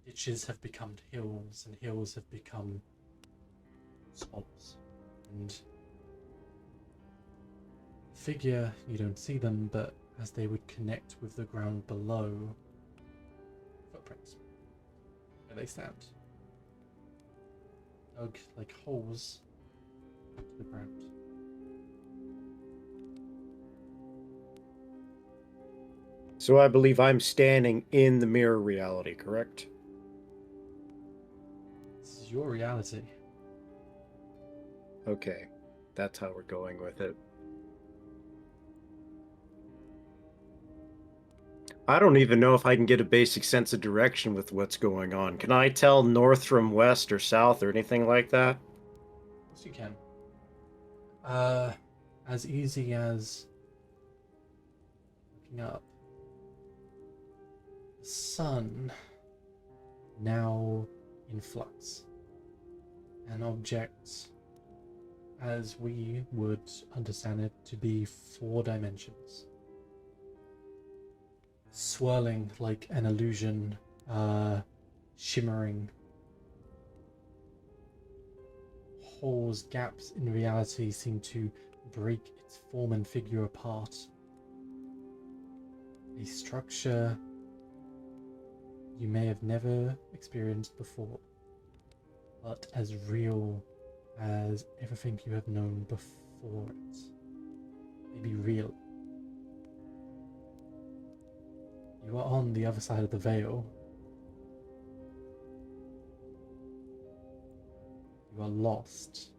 Ditches have become hills, and hills have become swamps. And the figure, you don't see them, but as they would connect with the ground below, footprints where they stand. Dug like holes into the ground. So I believe I'm standing in the mirror reality, correct? This is your reality. Okay, that's how we're going with it. I don't even know if I can get a basic sense of direction with what's going on. Can I tell north from west or south or anything like that? Yes, you can. As easy as looking up. The sun now in flux. An object as we would understand it to be 4 dimensions. Swirling like an illusion, shimmering. Holes, gaps in reality seem to break its form and figure apart. A structure you may have never experienced before, but as real as everything you have known before it. Maybe real. You are on the other side of the veil. You are lost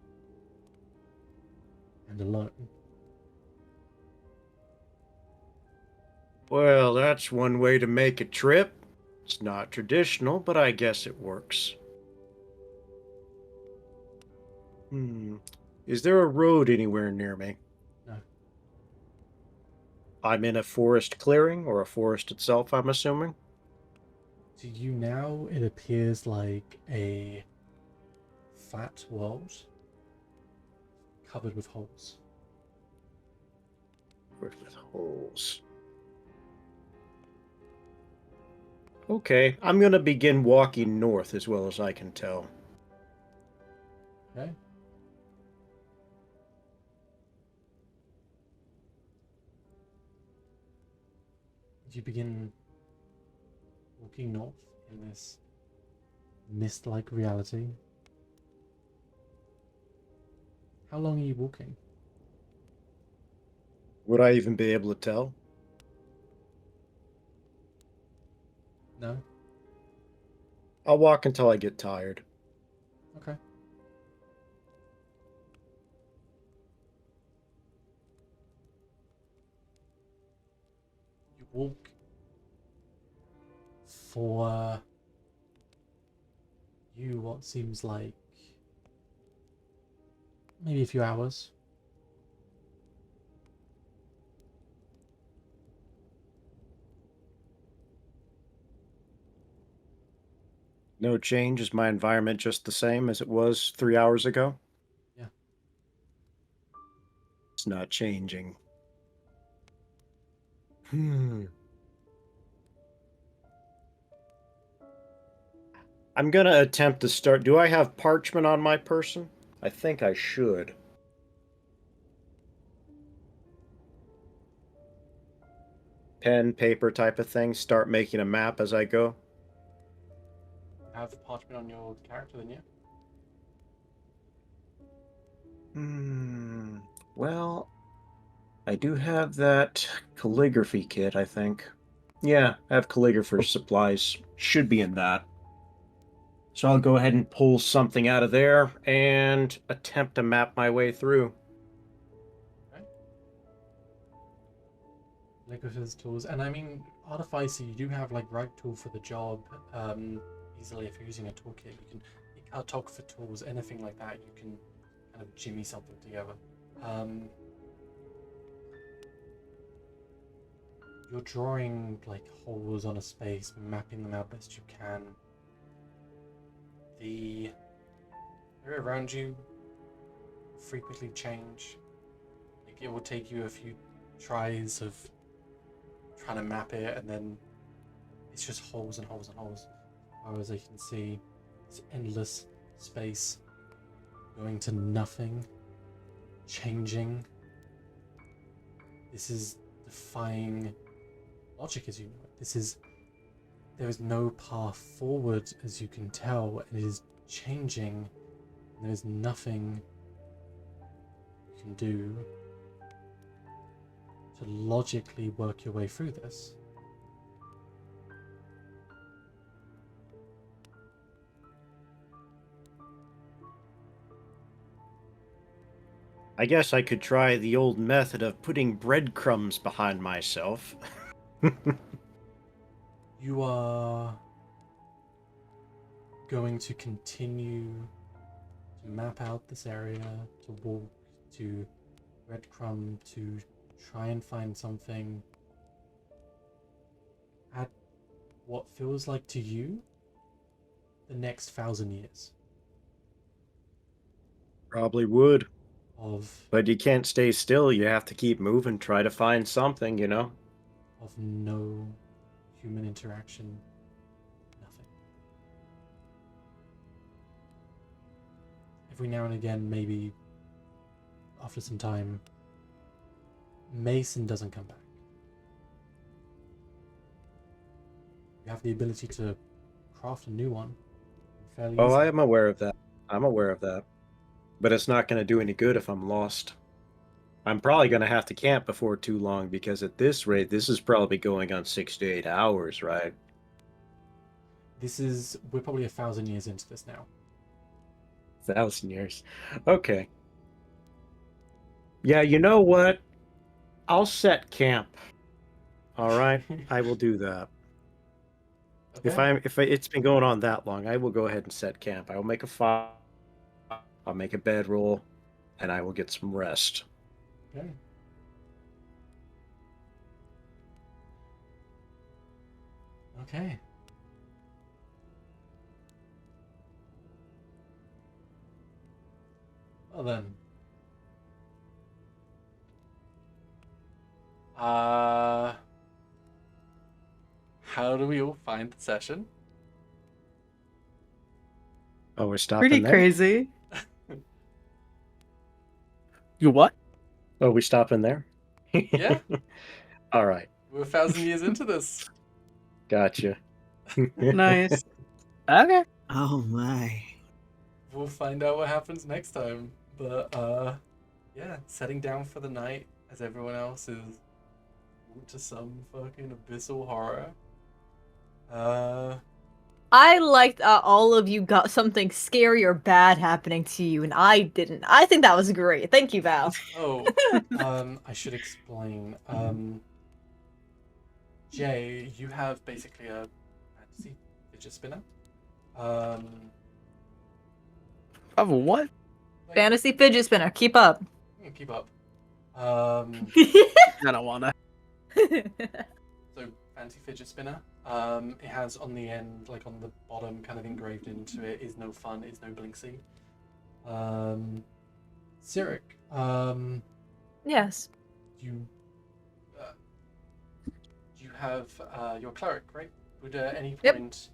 and alone. Well, that's one way to make a trip. It's not traditional, but I guess it works. Is there a road anywhere near me? No. I'm in a forest clearing, or a forest itself, I'm assuming? To you now, it appears like a flat world covered with holes. Covered with holes. Okay, I'm gonna begin walking north as well as I can tell. Okay. You begin walking north in this mist-like reality. How long are you walking? Would I even be able to tell? No? I'll walk until I get tired. Okay. You walk for you what seems like maybe a few hours. No change? Is my environment just the same as it was 3 hours ago? Yeah. It's not changing. I'm gonna attempt to start. Do I have parchment on my person? I think I should. Pen, paper type of thing. Start making a map as I go. You have parchment on your character, then yeah. Well, I do have that calligraphy kit, I think. Yeah, I have calligrapher's supplies. Should be in that. So I'll go ahead and pull something out of there and attempt to map my way through. Calligrapher's tools, and I mean, Artificer, you do have like right tool for the job. Easily, if you're using a toolkit, you can cartographer tools, anything like that. You can kind of jimmy something together. You're drawing like holes on a space, mapping them out best you can. The area around you frequently change. Like, it will take you a few tries of trying to map it, and then it's just holes and holes and holes. As far as I can see, it's endless space going to nothing, changing. This is defying logic as you know it. There is no path forward as you can tell, and it is changing, and there is nothing you can do to logically work your way through this. I guess I could try the old method of putting breadcrumbs behind myself. You are going to continue to map out this area, to walk, to breadcrumb, to try and find something at what feels like to you the next 1,000 years. Probably would. Of But you can't stay still. You have to keep moving, try to find something, you know? of no human interaction, nothing. Every now and again, maybe after some time, Mason doesn't come back. You have the ability to craft a new one fairly Oh, easily. I am aware of that. I'm aware of that. But it's not going to do any good if I'm lost. I'm probably going to have to camp before too long because at this rate, this is probably going on 6 to 8 hours, right? We're probably 1,000 years into this now. 1,000 years. Okay. Yeah, you know what? I'll set camp. All right, I will do that. Okay. If it's been going on that long, I will go ahead and set camp. I will make a fire. I'll make a bedroll, and I will get some rest. Okay. Okay. Well then. How do we all find the session? Oh, we're stopping Pretty there? crazy. You what? Oh, we stopping there? Yeah. All right. We're 1,000 years into this. Gotcha. Nice. Okay. Oh my. We'll find out what happens next time. But yeah, setting down for the night as everyone else is to some fucking abyssal horror. I liked all of you got something scary or bad happening to you, and I didn't. I think that was great. Thank you, Val. Oh, I should explain. Jay, you have basically a fantasy fidget spinner. Of what? Fantasy fidget spinner. Keep up. Keep up. I don't wanna. So fancy fidget spinner. It has on the end, like on the bottom, kind of engraved into it, is no fun, is no blinksy. Cyric, Yes. you have your cleric, right? Would at any point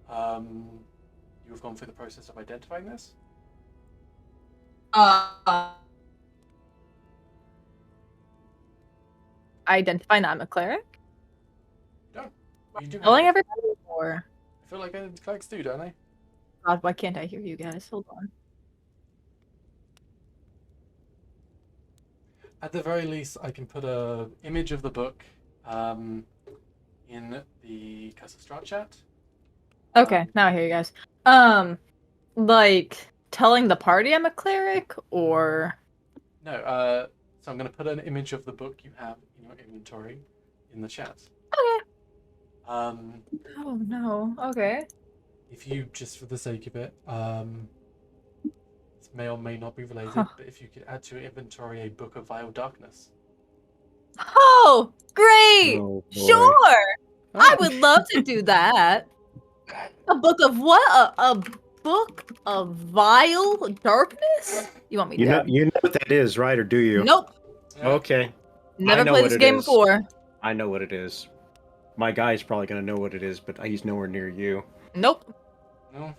you have gone through the process of identifying this? Identify I'm a cleric? Don't. You do have Telling it. everybody or I feel like clerics do, don't they? God, why can't I hear you guys? Hold on. At the very least, I can put a image of the book in the Curse of Strahd chat. Okay, now I hear you guys. Like telling the party I'm a cleric or No, so I'm going to put an image of the book you have in your inventory in the chat. Okay. Oh no. Okay. If you, just for the sake of it, this may or may not be related, but if you could add to your inventory a book of vile darkness. Oh, great! Oh, boy. Sure! I would love to do that. A book of what? A book of vile darkness? You want me You to? know what that is, right? Or do you? Nope. Okay. Never I know played what this it game is. before. I know what it is. My guy's probably gonna know what it is, but he's nowhere near you. Nope. No.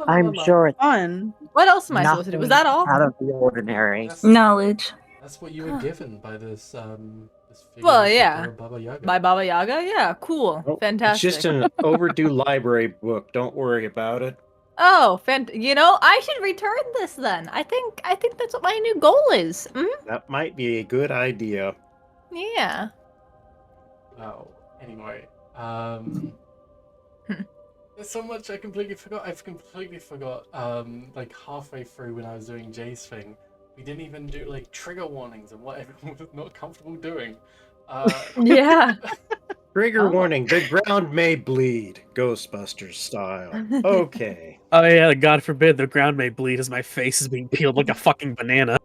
I'm sure it's fun. What else am I supposed to do? Was that all? out of the ordinary. Knowledge. That's what you were given by this this figure Well, of yeah. Baba Yaga. By Baba Yaga? Yeah, cool. Oh, Fantastic. It's just an overdue library book. Don't worry about it. Oh, you know, I should return this then. I think that's what my new goal is. That might be a good idea. Yeah. Oh, anyway, there's so much I completely forgot. I've completely forgot. Like halfway through when I was doing Jay's thing, we didn't even do like trigger warnings and what everyone was not comfortable doing. Yeah. Trigger warning: the ground may bleed, Ghostbusters style. Okay. Oh yeah, God forbid the ground may bleed as my face is being peeled like a fucking banana.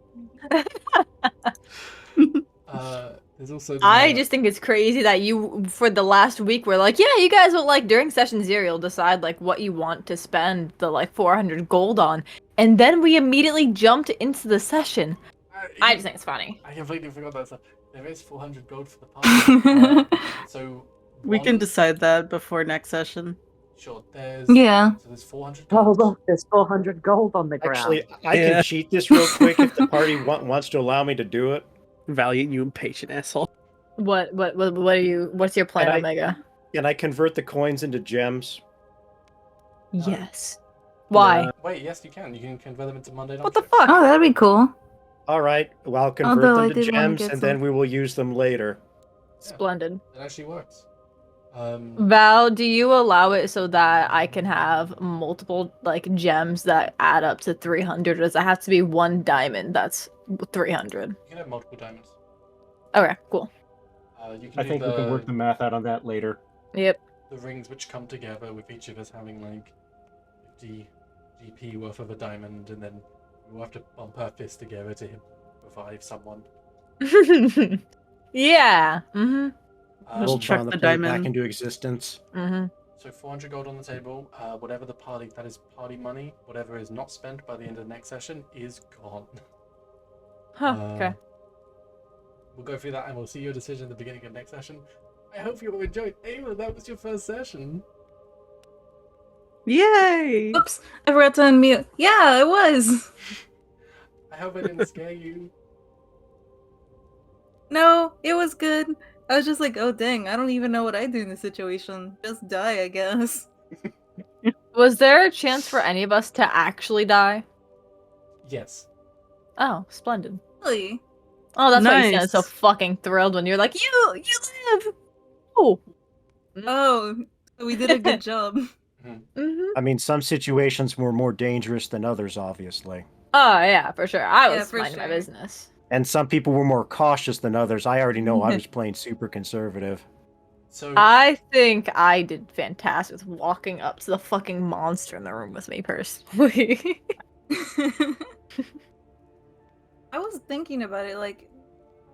There's also I just think it's crazy that you, for the last week, were like, yeah, you guys will, like, during session 0, you'll decide, like, what you want to spend the, like, 400 gold on. And then we immediately jumped into the session. I just think it's funny. I completely forgot that stuff. There is 400 gold for the party. So We can decide that before next session. Sure, there's Yeah. So there's 400 Oh, gold. look, there's 400 gold on the ground. Actually, I can cheat this real quick if the party wants to allow me to do it. Valiant, you impatient asshole. What's your plan, Omega? Can I convert the coins into gems? Yes. Why? Wait, yes, you can. You can convert them into Monday. What the fuck? Oh, that'd be cool. All right, well, I'll convert Although I them to did wanna gems, get and some. then we will use them later. Splendid. It actually works. Val, do you allow it so that I can have multiple, like, gems that add up to 300? Or does it have to be one diamond that's 300? You can have multiple diamonds. Okay, cool. You can I do think we can work the math out on that later. Yep. The rings which come together with each of us having like 50 GP worth of a diamond, and then we'll have to bump our fists together to revive someone. Yeah. Mm-hmm. We'll turn the plate back into existence. Mm-hmm. So 400 gold on the table. Whatever the party, that is party money. Whatever is not spent by the end of the next session is gone. Huh, okay. We'll go through that and we'll see your decision at the beginning of next session. I hope you all enjoyed. Ayla, that was your first session. Yay! Oops, I forgot to unmute. Yeah, it was. I hope I didn't scare you. No, it was good. I was just like, oh dang, I don't even know what I do in this situation. Just die, I guess. Was there a chance for any of us to actually die? Yes. Oh, splendid. Really? Oh, that's why you sounded Nice. so fucking thrilled when you're like, you live! Oh. Oh, so we did a good job. I mean, some situations were more dangerous than others, obviously. Oh, yeah, for sure. I Yeah, was for minding my sure. business. And some people were more cautious than others. I already know I was playing super conservative. So I think I did fantastic with walking up to the fucking monster in the room with me, personally. I was thinking about it, like,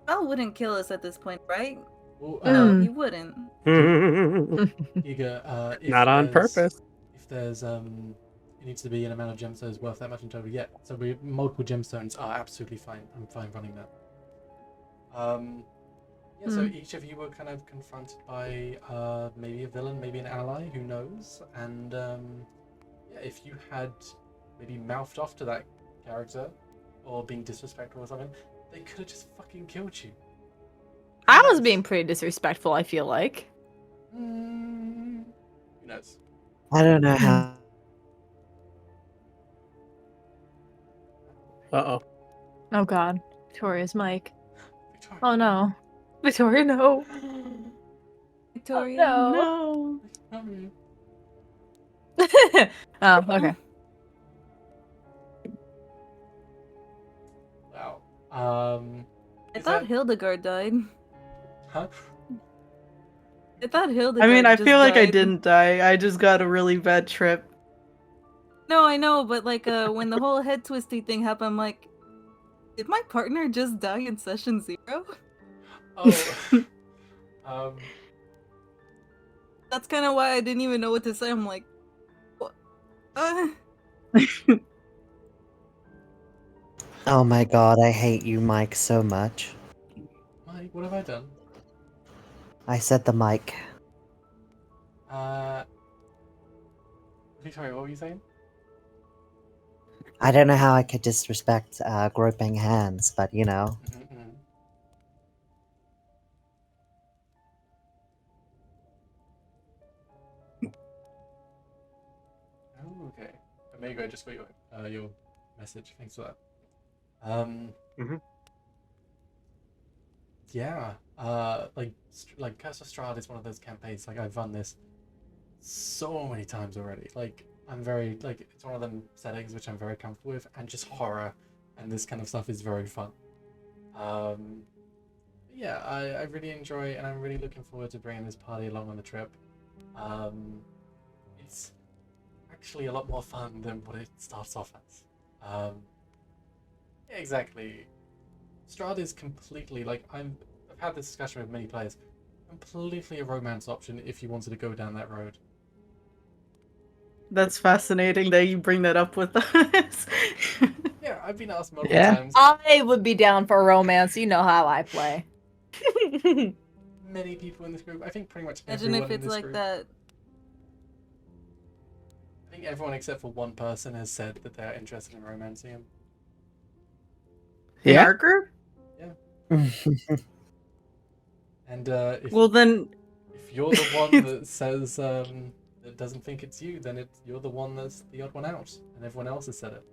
Val wouldn't kill us at this point, right? Well, No, he wouldn't. Iga, if Not on there's- purpose. If there's it needs to be an amount of gemstones worth that much in total. Yeah, so multiple gemstones are absolutely fine. I'm fine running that. Yeah, so each of you were kind of confronted by maybe a villain, maybe an ally, who knows? And yeah, if you had maybe mouthed off to that character or being disrespectful or something, they could have just fucking killed you. I was being pretty disrespectful, I feel like. Who knows? I don't know how. Uh-oh. Oh god. Victoria's mic. Oh no. Victoria, no. Victoria, no. no. Oh, okay. Wow. I thought Hildegard died. Huh? I thought I Hildegard mean, I just feel like I died. didn't die. I just got a really bad trip. No, I know, but like when the whole head twisty thing happened, I'm like, did my partner just die in session 0? Oh. That's kind of why I didn't even know what to say. I'm like, what? Oh my god, I hate you, Mike, so much. Mike, what have I done? I said the mic. Victoria, what were you saying? I don't know how I could disrespect groping hands, but you know. Oh, okay. Omega, I just got your message. Thanks for that. Yeah. Like Curse of Strahd is one of those campaigns. Like I've run this so many times already. Like I'm very it's one of them settings which I'm very comfortable with, and just horror and this kind of stuff is very fun. Yeah, I really enjoy it, and I'm really looking forward to bringing this party along on the trip. It's actually a lot more fun than what it starts off as. Yeah, exactly. Strahd is completely like I've had this discussion with many players. Completely a romance option if you wanted to go down that road. That's fascinating that you bring that up with us. Yeah, I've been asked multiple times. I would be down for romance. You know how I play. Many people in this group. I think pretty much Imagine everyone if in it's this like group. that. I think everyone except for one person has said that they're interested in romancing him. In our group? Yeah. And if Well then, if you're the one that says that doesn't think it's you, then you're the one that's the odd one out, and everyone else has said it.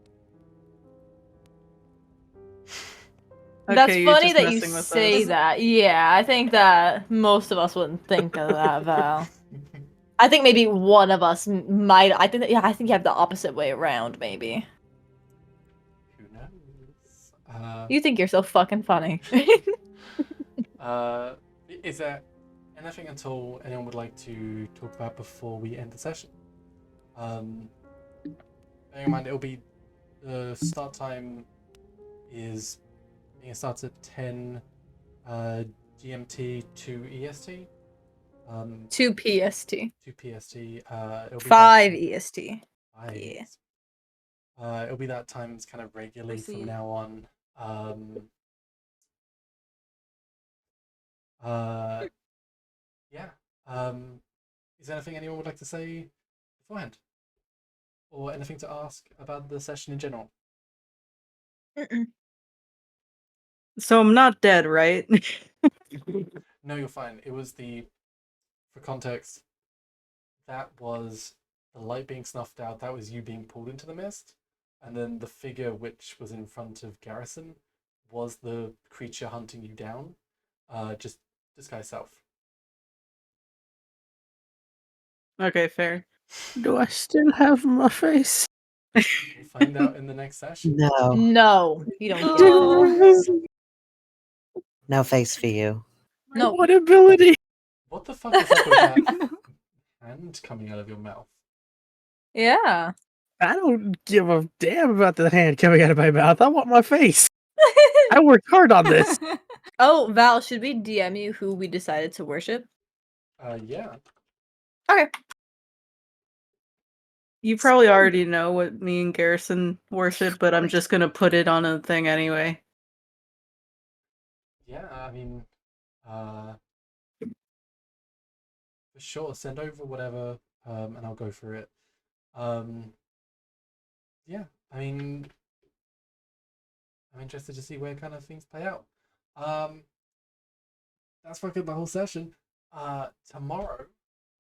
That's Okay, you're funny just that you messing with say us. that. Yeah, I think that most of us wouldn't think of that, Val. I think maybe one of us might. I think that, yeah, I think you have the opposite way around, maybe. Who knows? You think you're so fucking funny. Is there anything at all anyone would like to talk about before we end the session? Bearing in mind, it'll be the start time is it starts at 10 GMT to EST. 2 PST. 2 PST. It'll be 5 EST. 5 Yeah. EST. It'll be that times kind of regularly from now on. Yeah. Is there anything anyone would like to say beforehand? Or anything to ask about the session in general? So I'm not dead, right? No, you're fine. It was for context, that was the light being snuffed out, that was you being pulled into the mist. And then the figure which was in front of Garrison was the creature hunting you down. Just disguise self. Okay, fair. Do I still have my face? We'll find out in the next session. No. No, you don't get that. No face for you. No. What ability? What the fuck is up with that hand coming out of your mouth? Yeah. I don't give a damn about the hand coming out of my mouth. I want my face. I worked hard on this. Oh, Val, should we DM you who we decided to worship? Yeah. Okay. You probably already know what me and Garrison worship, but I'm just gonna put it on a thing anyway. Yeah, I mean, for sure, send over whatever, and I'll go through it. Yeah, I mean, I'm interested to see where kind of things play out. That's fucking the whole session. Tomorrow,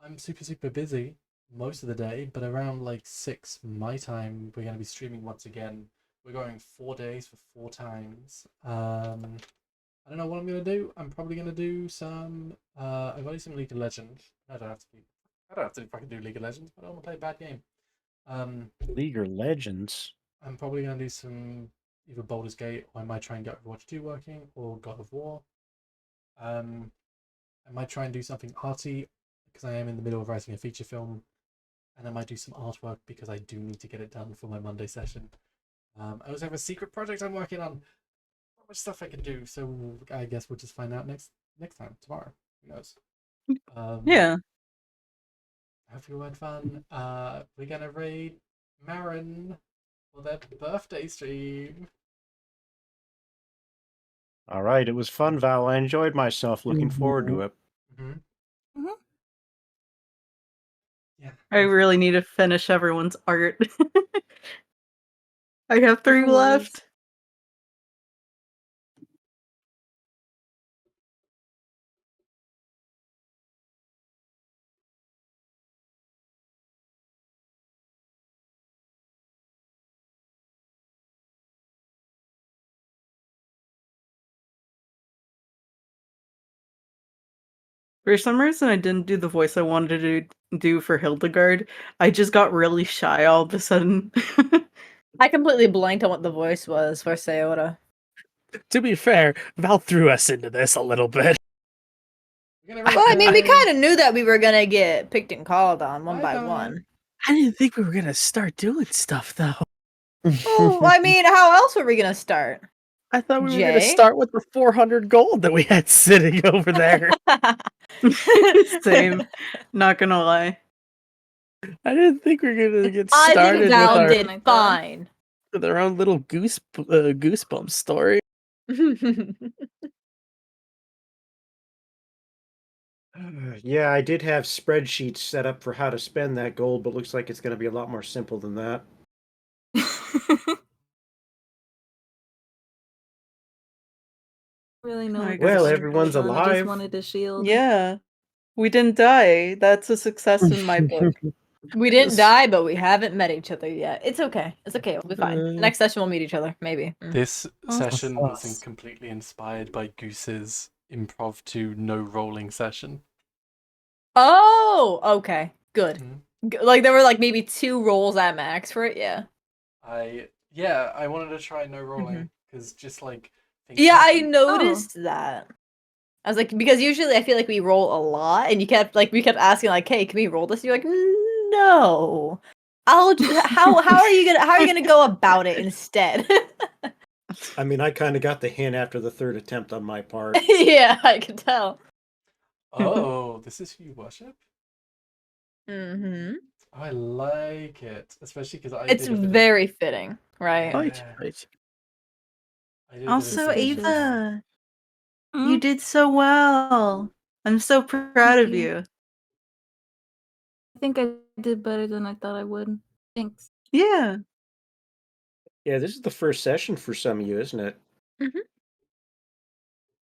I'm super busy most of the day, but around like 6 my time, we're going to be streaming once again. We're going 4 days for 4 times. I don't know what I'm going to do. I'm probably going to do some, I'm going to do some League of Legends. I don't have to fucking do League of Legends, but I want to play a bad game. League of Legends. I'm probably going to do some either Baldur's Gate, or I might try and get Overwatch 2 working, or God of War. I might try and do something arty, because I am in the middle of writing a feature film, and I might do some artwork because I do need to get it done for my Monday session. I also have a secret project I'm working on. Not much stuff I can do, so I guess we'll just find out next time, tomorrow. Who knows? Yeah. Hope you had fun. We're gonna raid Marin for their birthday stream. All right, it was fun, Val. I enjoyed myself. Looking forward to it. Yeah. I really need to finish everyone's art. I have 3 Ooh. left. For some reason, I didn't do the voice I wanted to do for Hildegard. I just got really shy all of a sudden. I completely blanked on what the voice was for Sayota. To be fair, Val threw us into this a little bit. Well, I mean, we kind of knew that we were gonna get picked and called on one by one. I didn't think we were gonna start doing stuff though. Well, I mean, how else were we gonna start? I thought we were gonna start with the 400 gold that we had sitting over there. Same. Not gonna lie. I didn't think we were gonna get I started think Val with did fine. with our own little goosebumps story. Yeah, I did have spreadsheets set up for how to spend that gold, but looks like it's going to be a lot more simple than that. Really know. My Well, goodness. everyone's I alive. just wanted a shield. Yeah. We didn't die. That's a success in my book. We didn't die, but we haven't met each other yet. It's okay. It's okay. We'll be fine. Next session, we'll meet each other. Maybe. This session was completely inspired by Goose's improv to no rolling session. Oh, okay. Good. Like, there were, like, maybe 2 rolls at max for it, yeah. I wanted to try no rolling, because just, like... Yeah, I noticed that. I was like, because usually I feel like we roll a lot, and we kept asking, like, hey, can we roll this? And you're like, no. How are you gonna go about it instead? I mean, I kind of got the hint after the 3rd attempt on my part. Yeah, I can tell. Oh, this is who you worship? Mm-hmm. I like it, especially because It's very fitting, right? Also, Ava, you did so well. I'm so proud of you. I think I did better than I thought I would. Thanks. Yeah. Yeah, this is the first session for some of you, isn't it?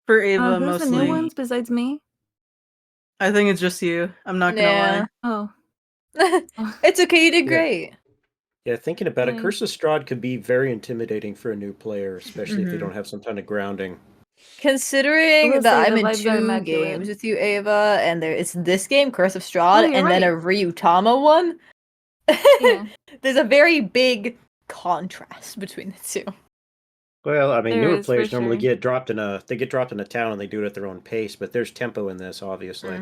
For Ava, Who's mostly. the new ones besides me? I think it's just you. I'm not gonna lie. Oh. It's okay, you did great. Yeah, thinking about it, Thanks. Curse of Strahd could be very intimidating for a new player, especially if they Mhm. don't have some kind of grounding. Considering will that say I'm the in vibes are 2 immaculate. games with you, Ava, and it's this game, Curse of Strahd, you're and then a Ryutama one, there's a very big contrast between the 2. Well, I mean, There newer is, for players normally sure. get dropped in a town and they do it at their own pace, but there's tempo in this, obviously.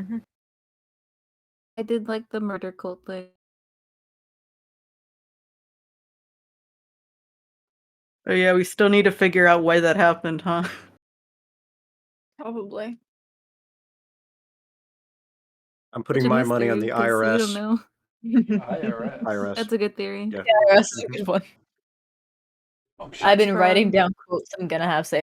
I did like the murder cult thing. Oh yeah, we still need to figure out why that happened, huh? Probably. I'm putting Such a my money on the mystery, 'cause IRS. You don't know. IRS. That's a good theory. Yeah, that's a good one. Oh, I've been Fraud. writing down quotes I'm gonna have say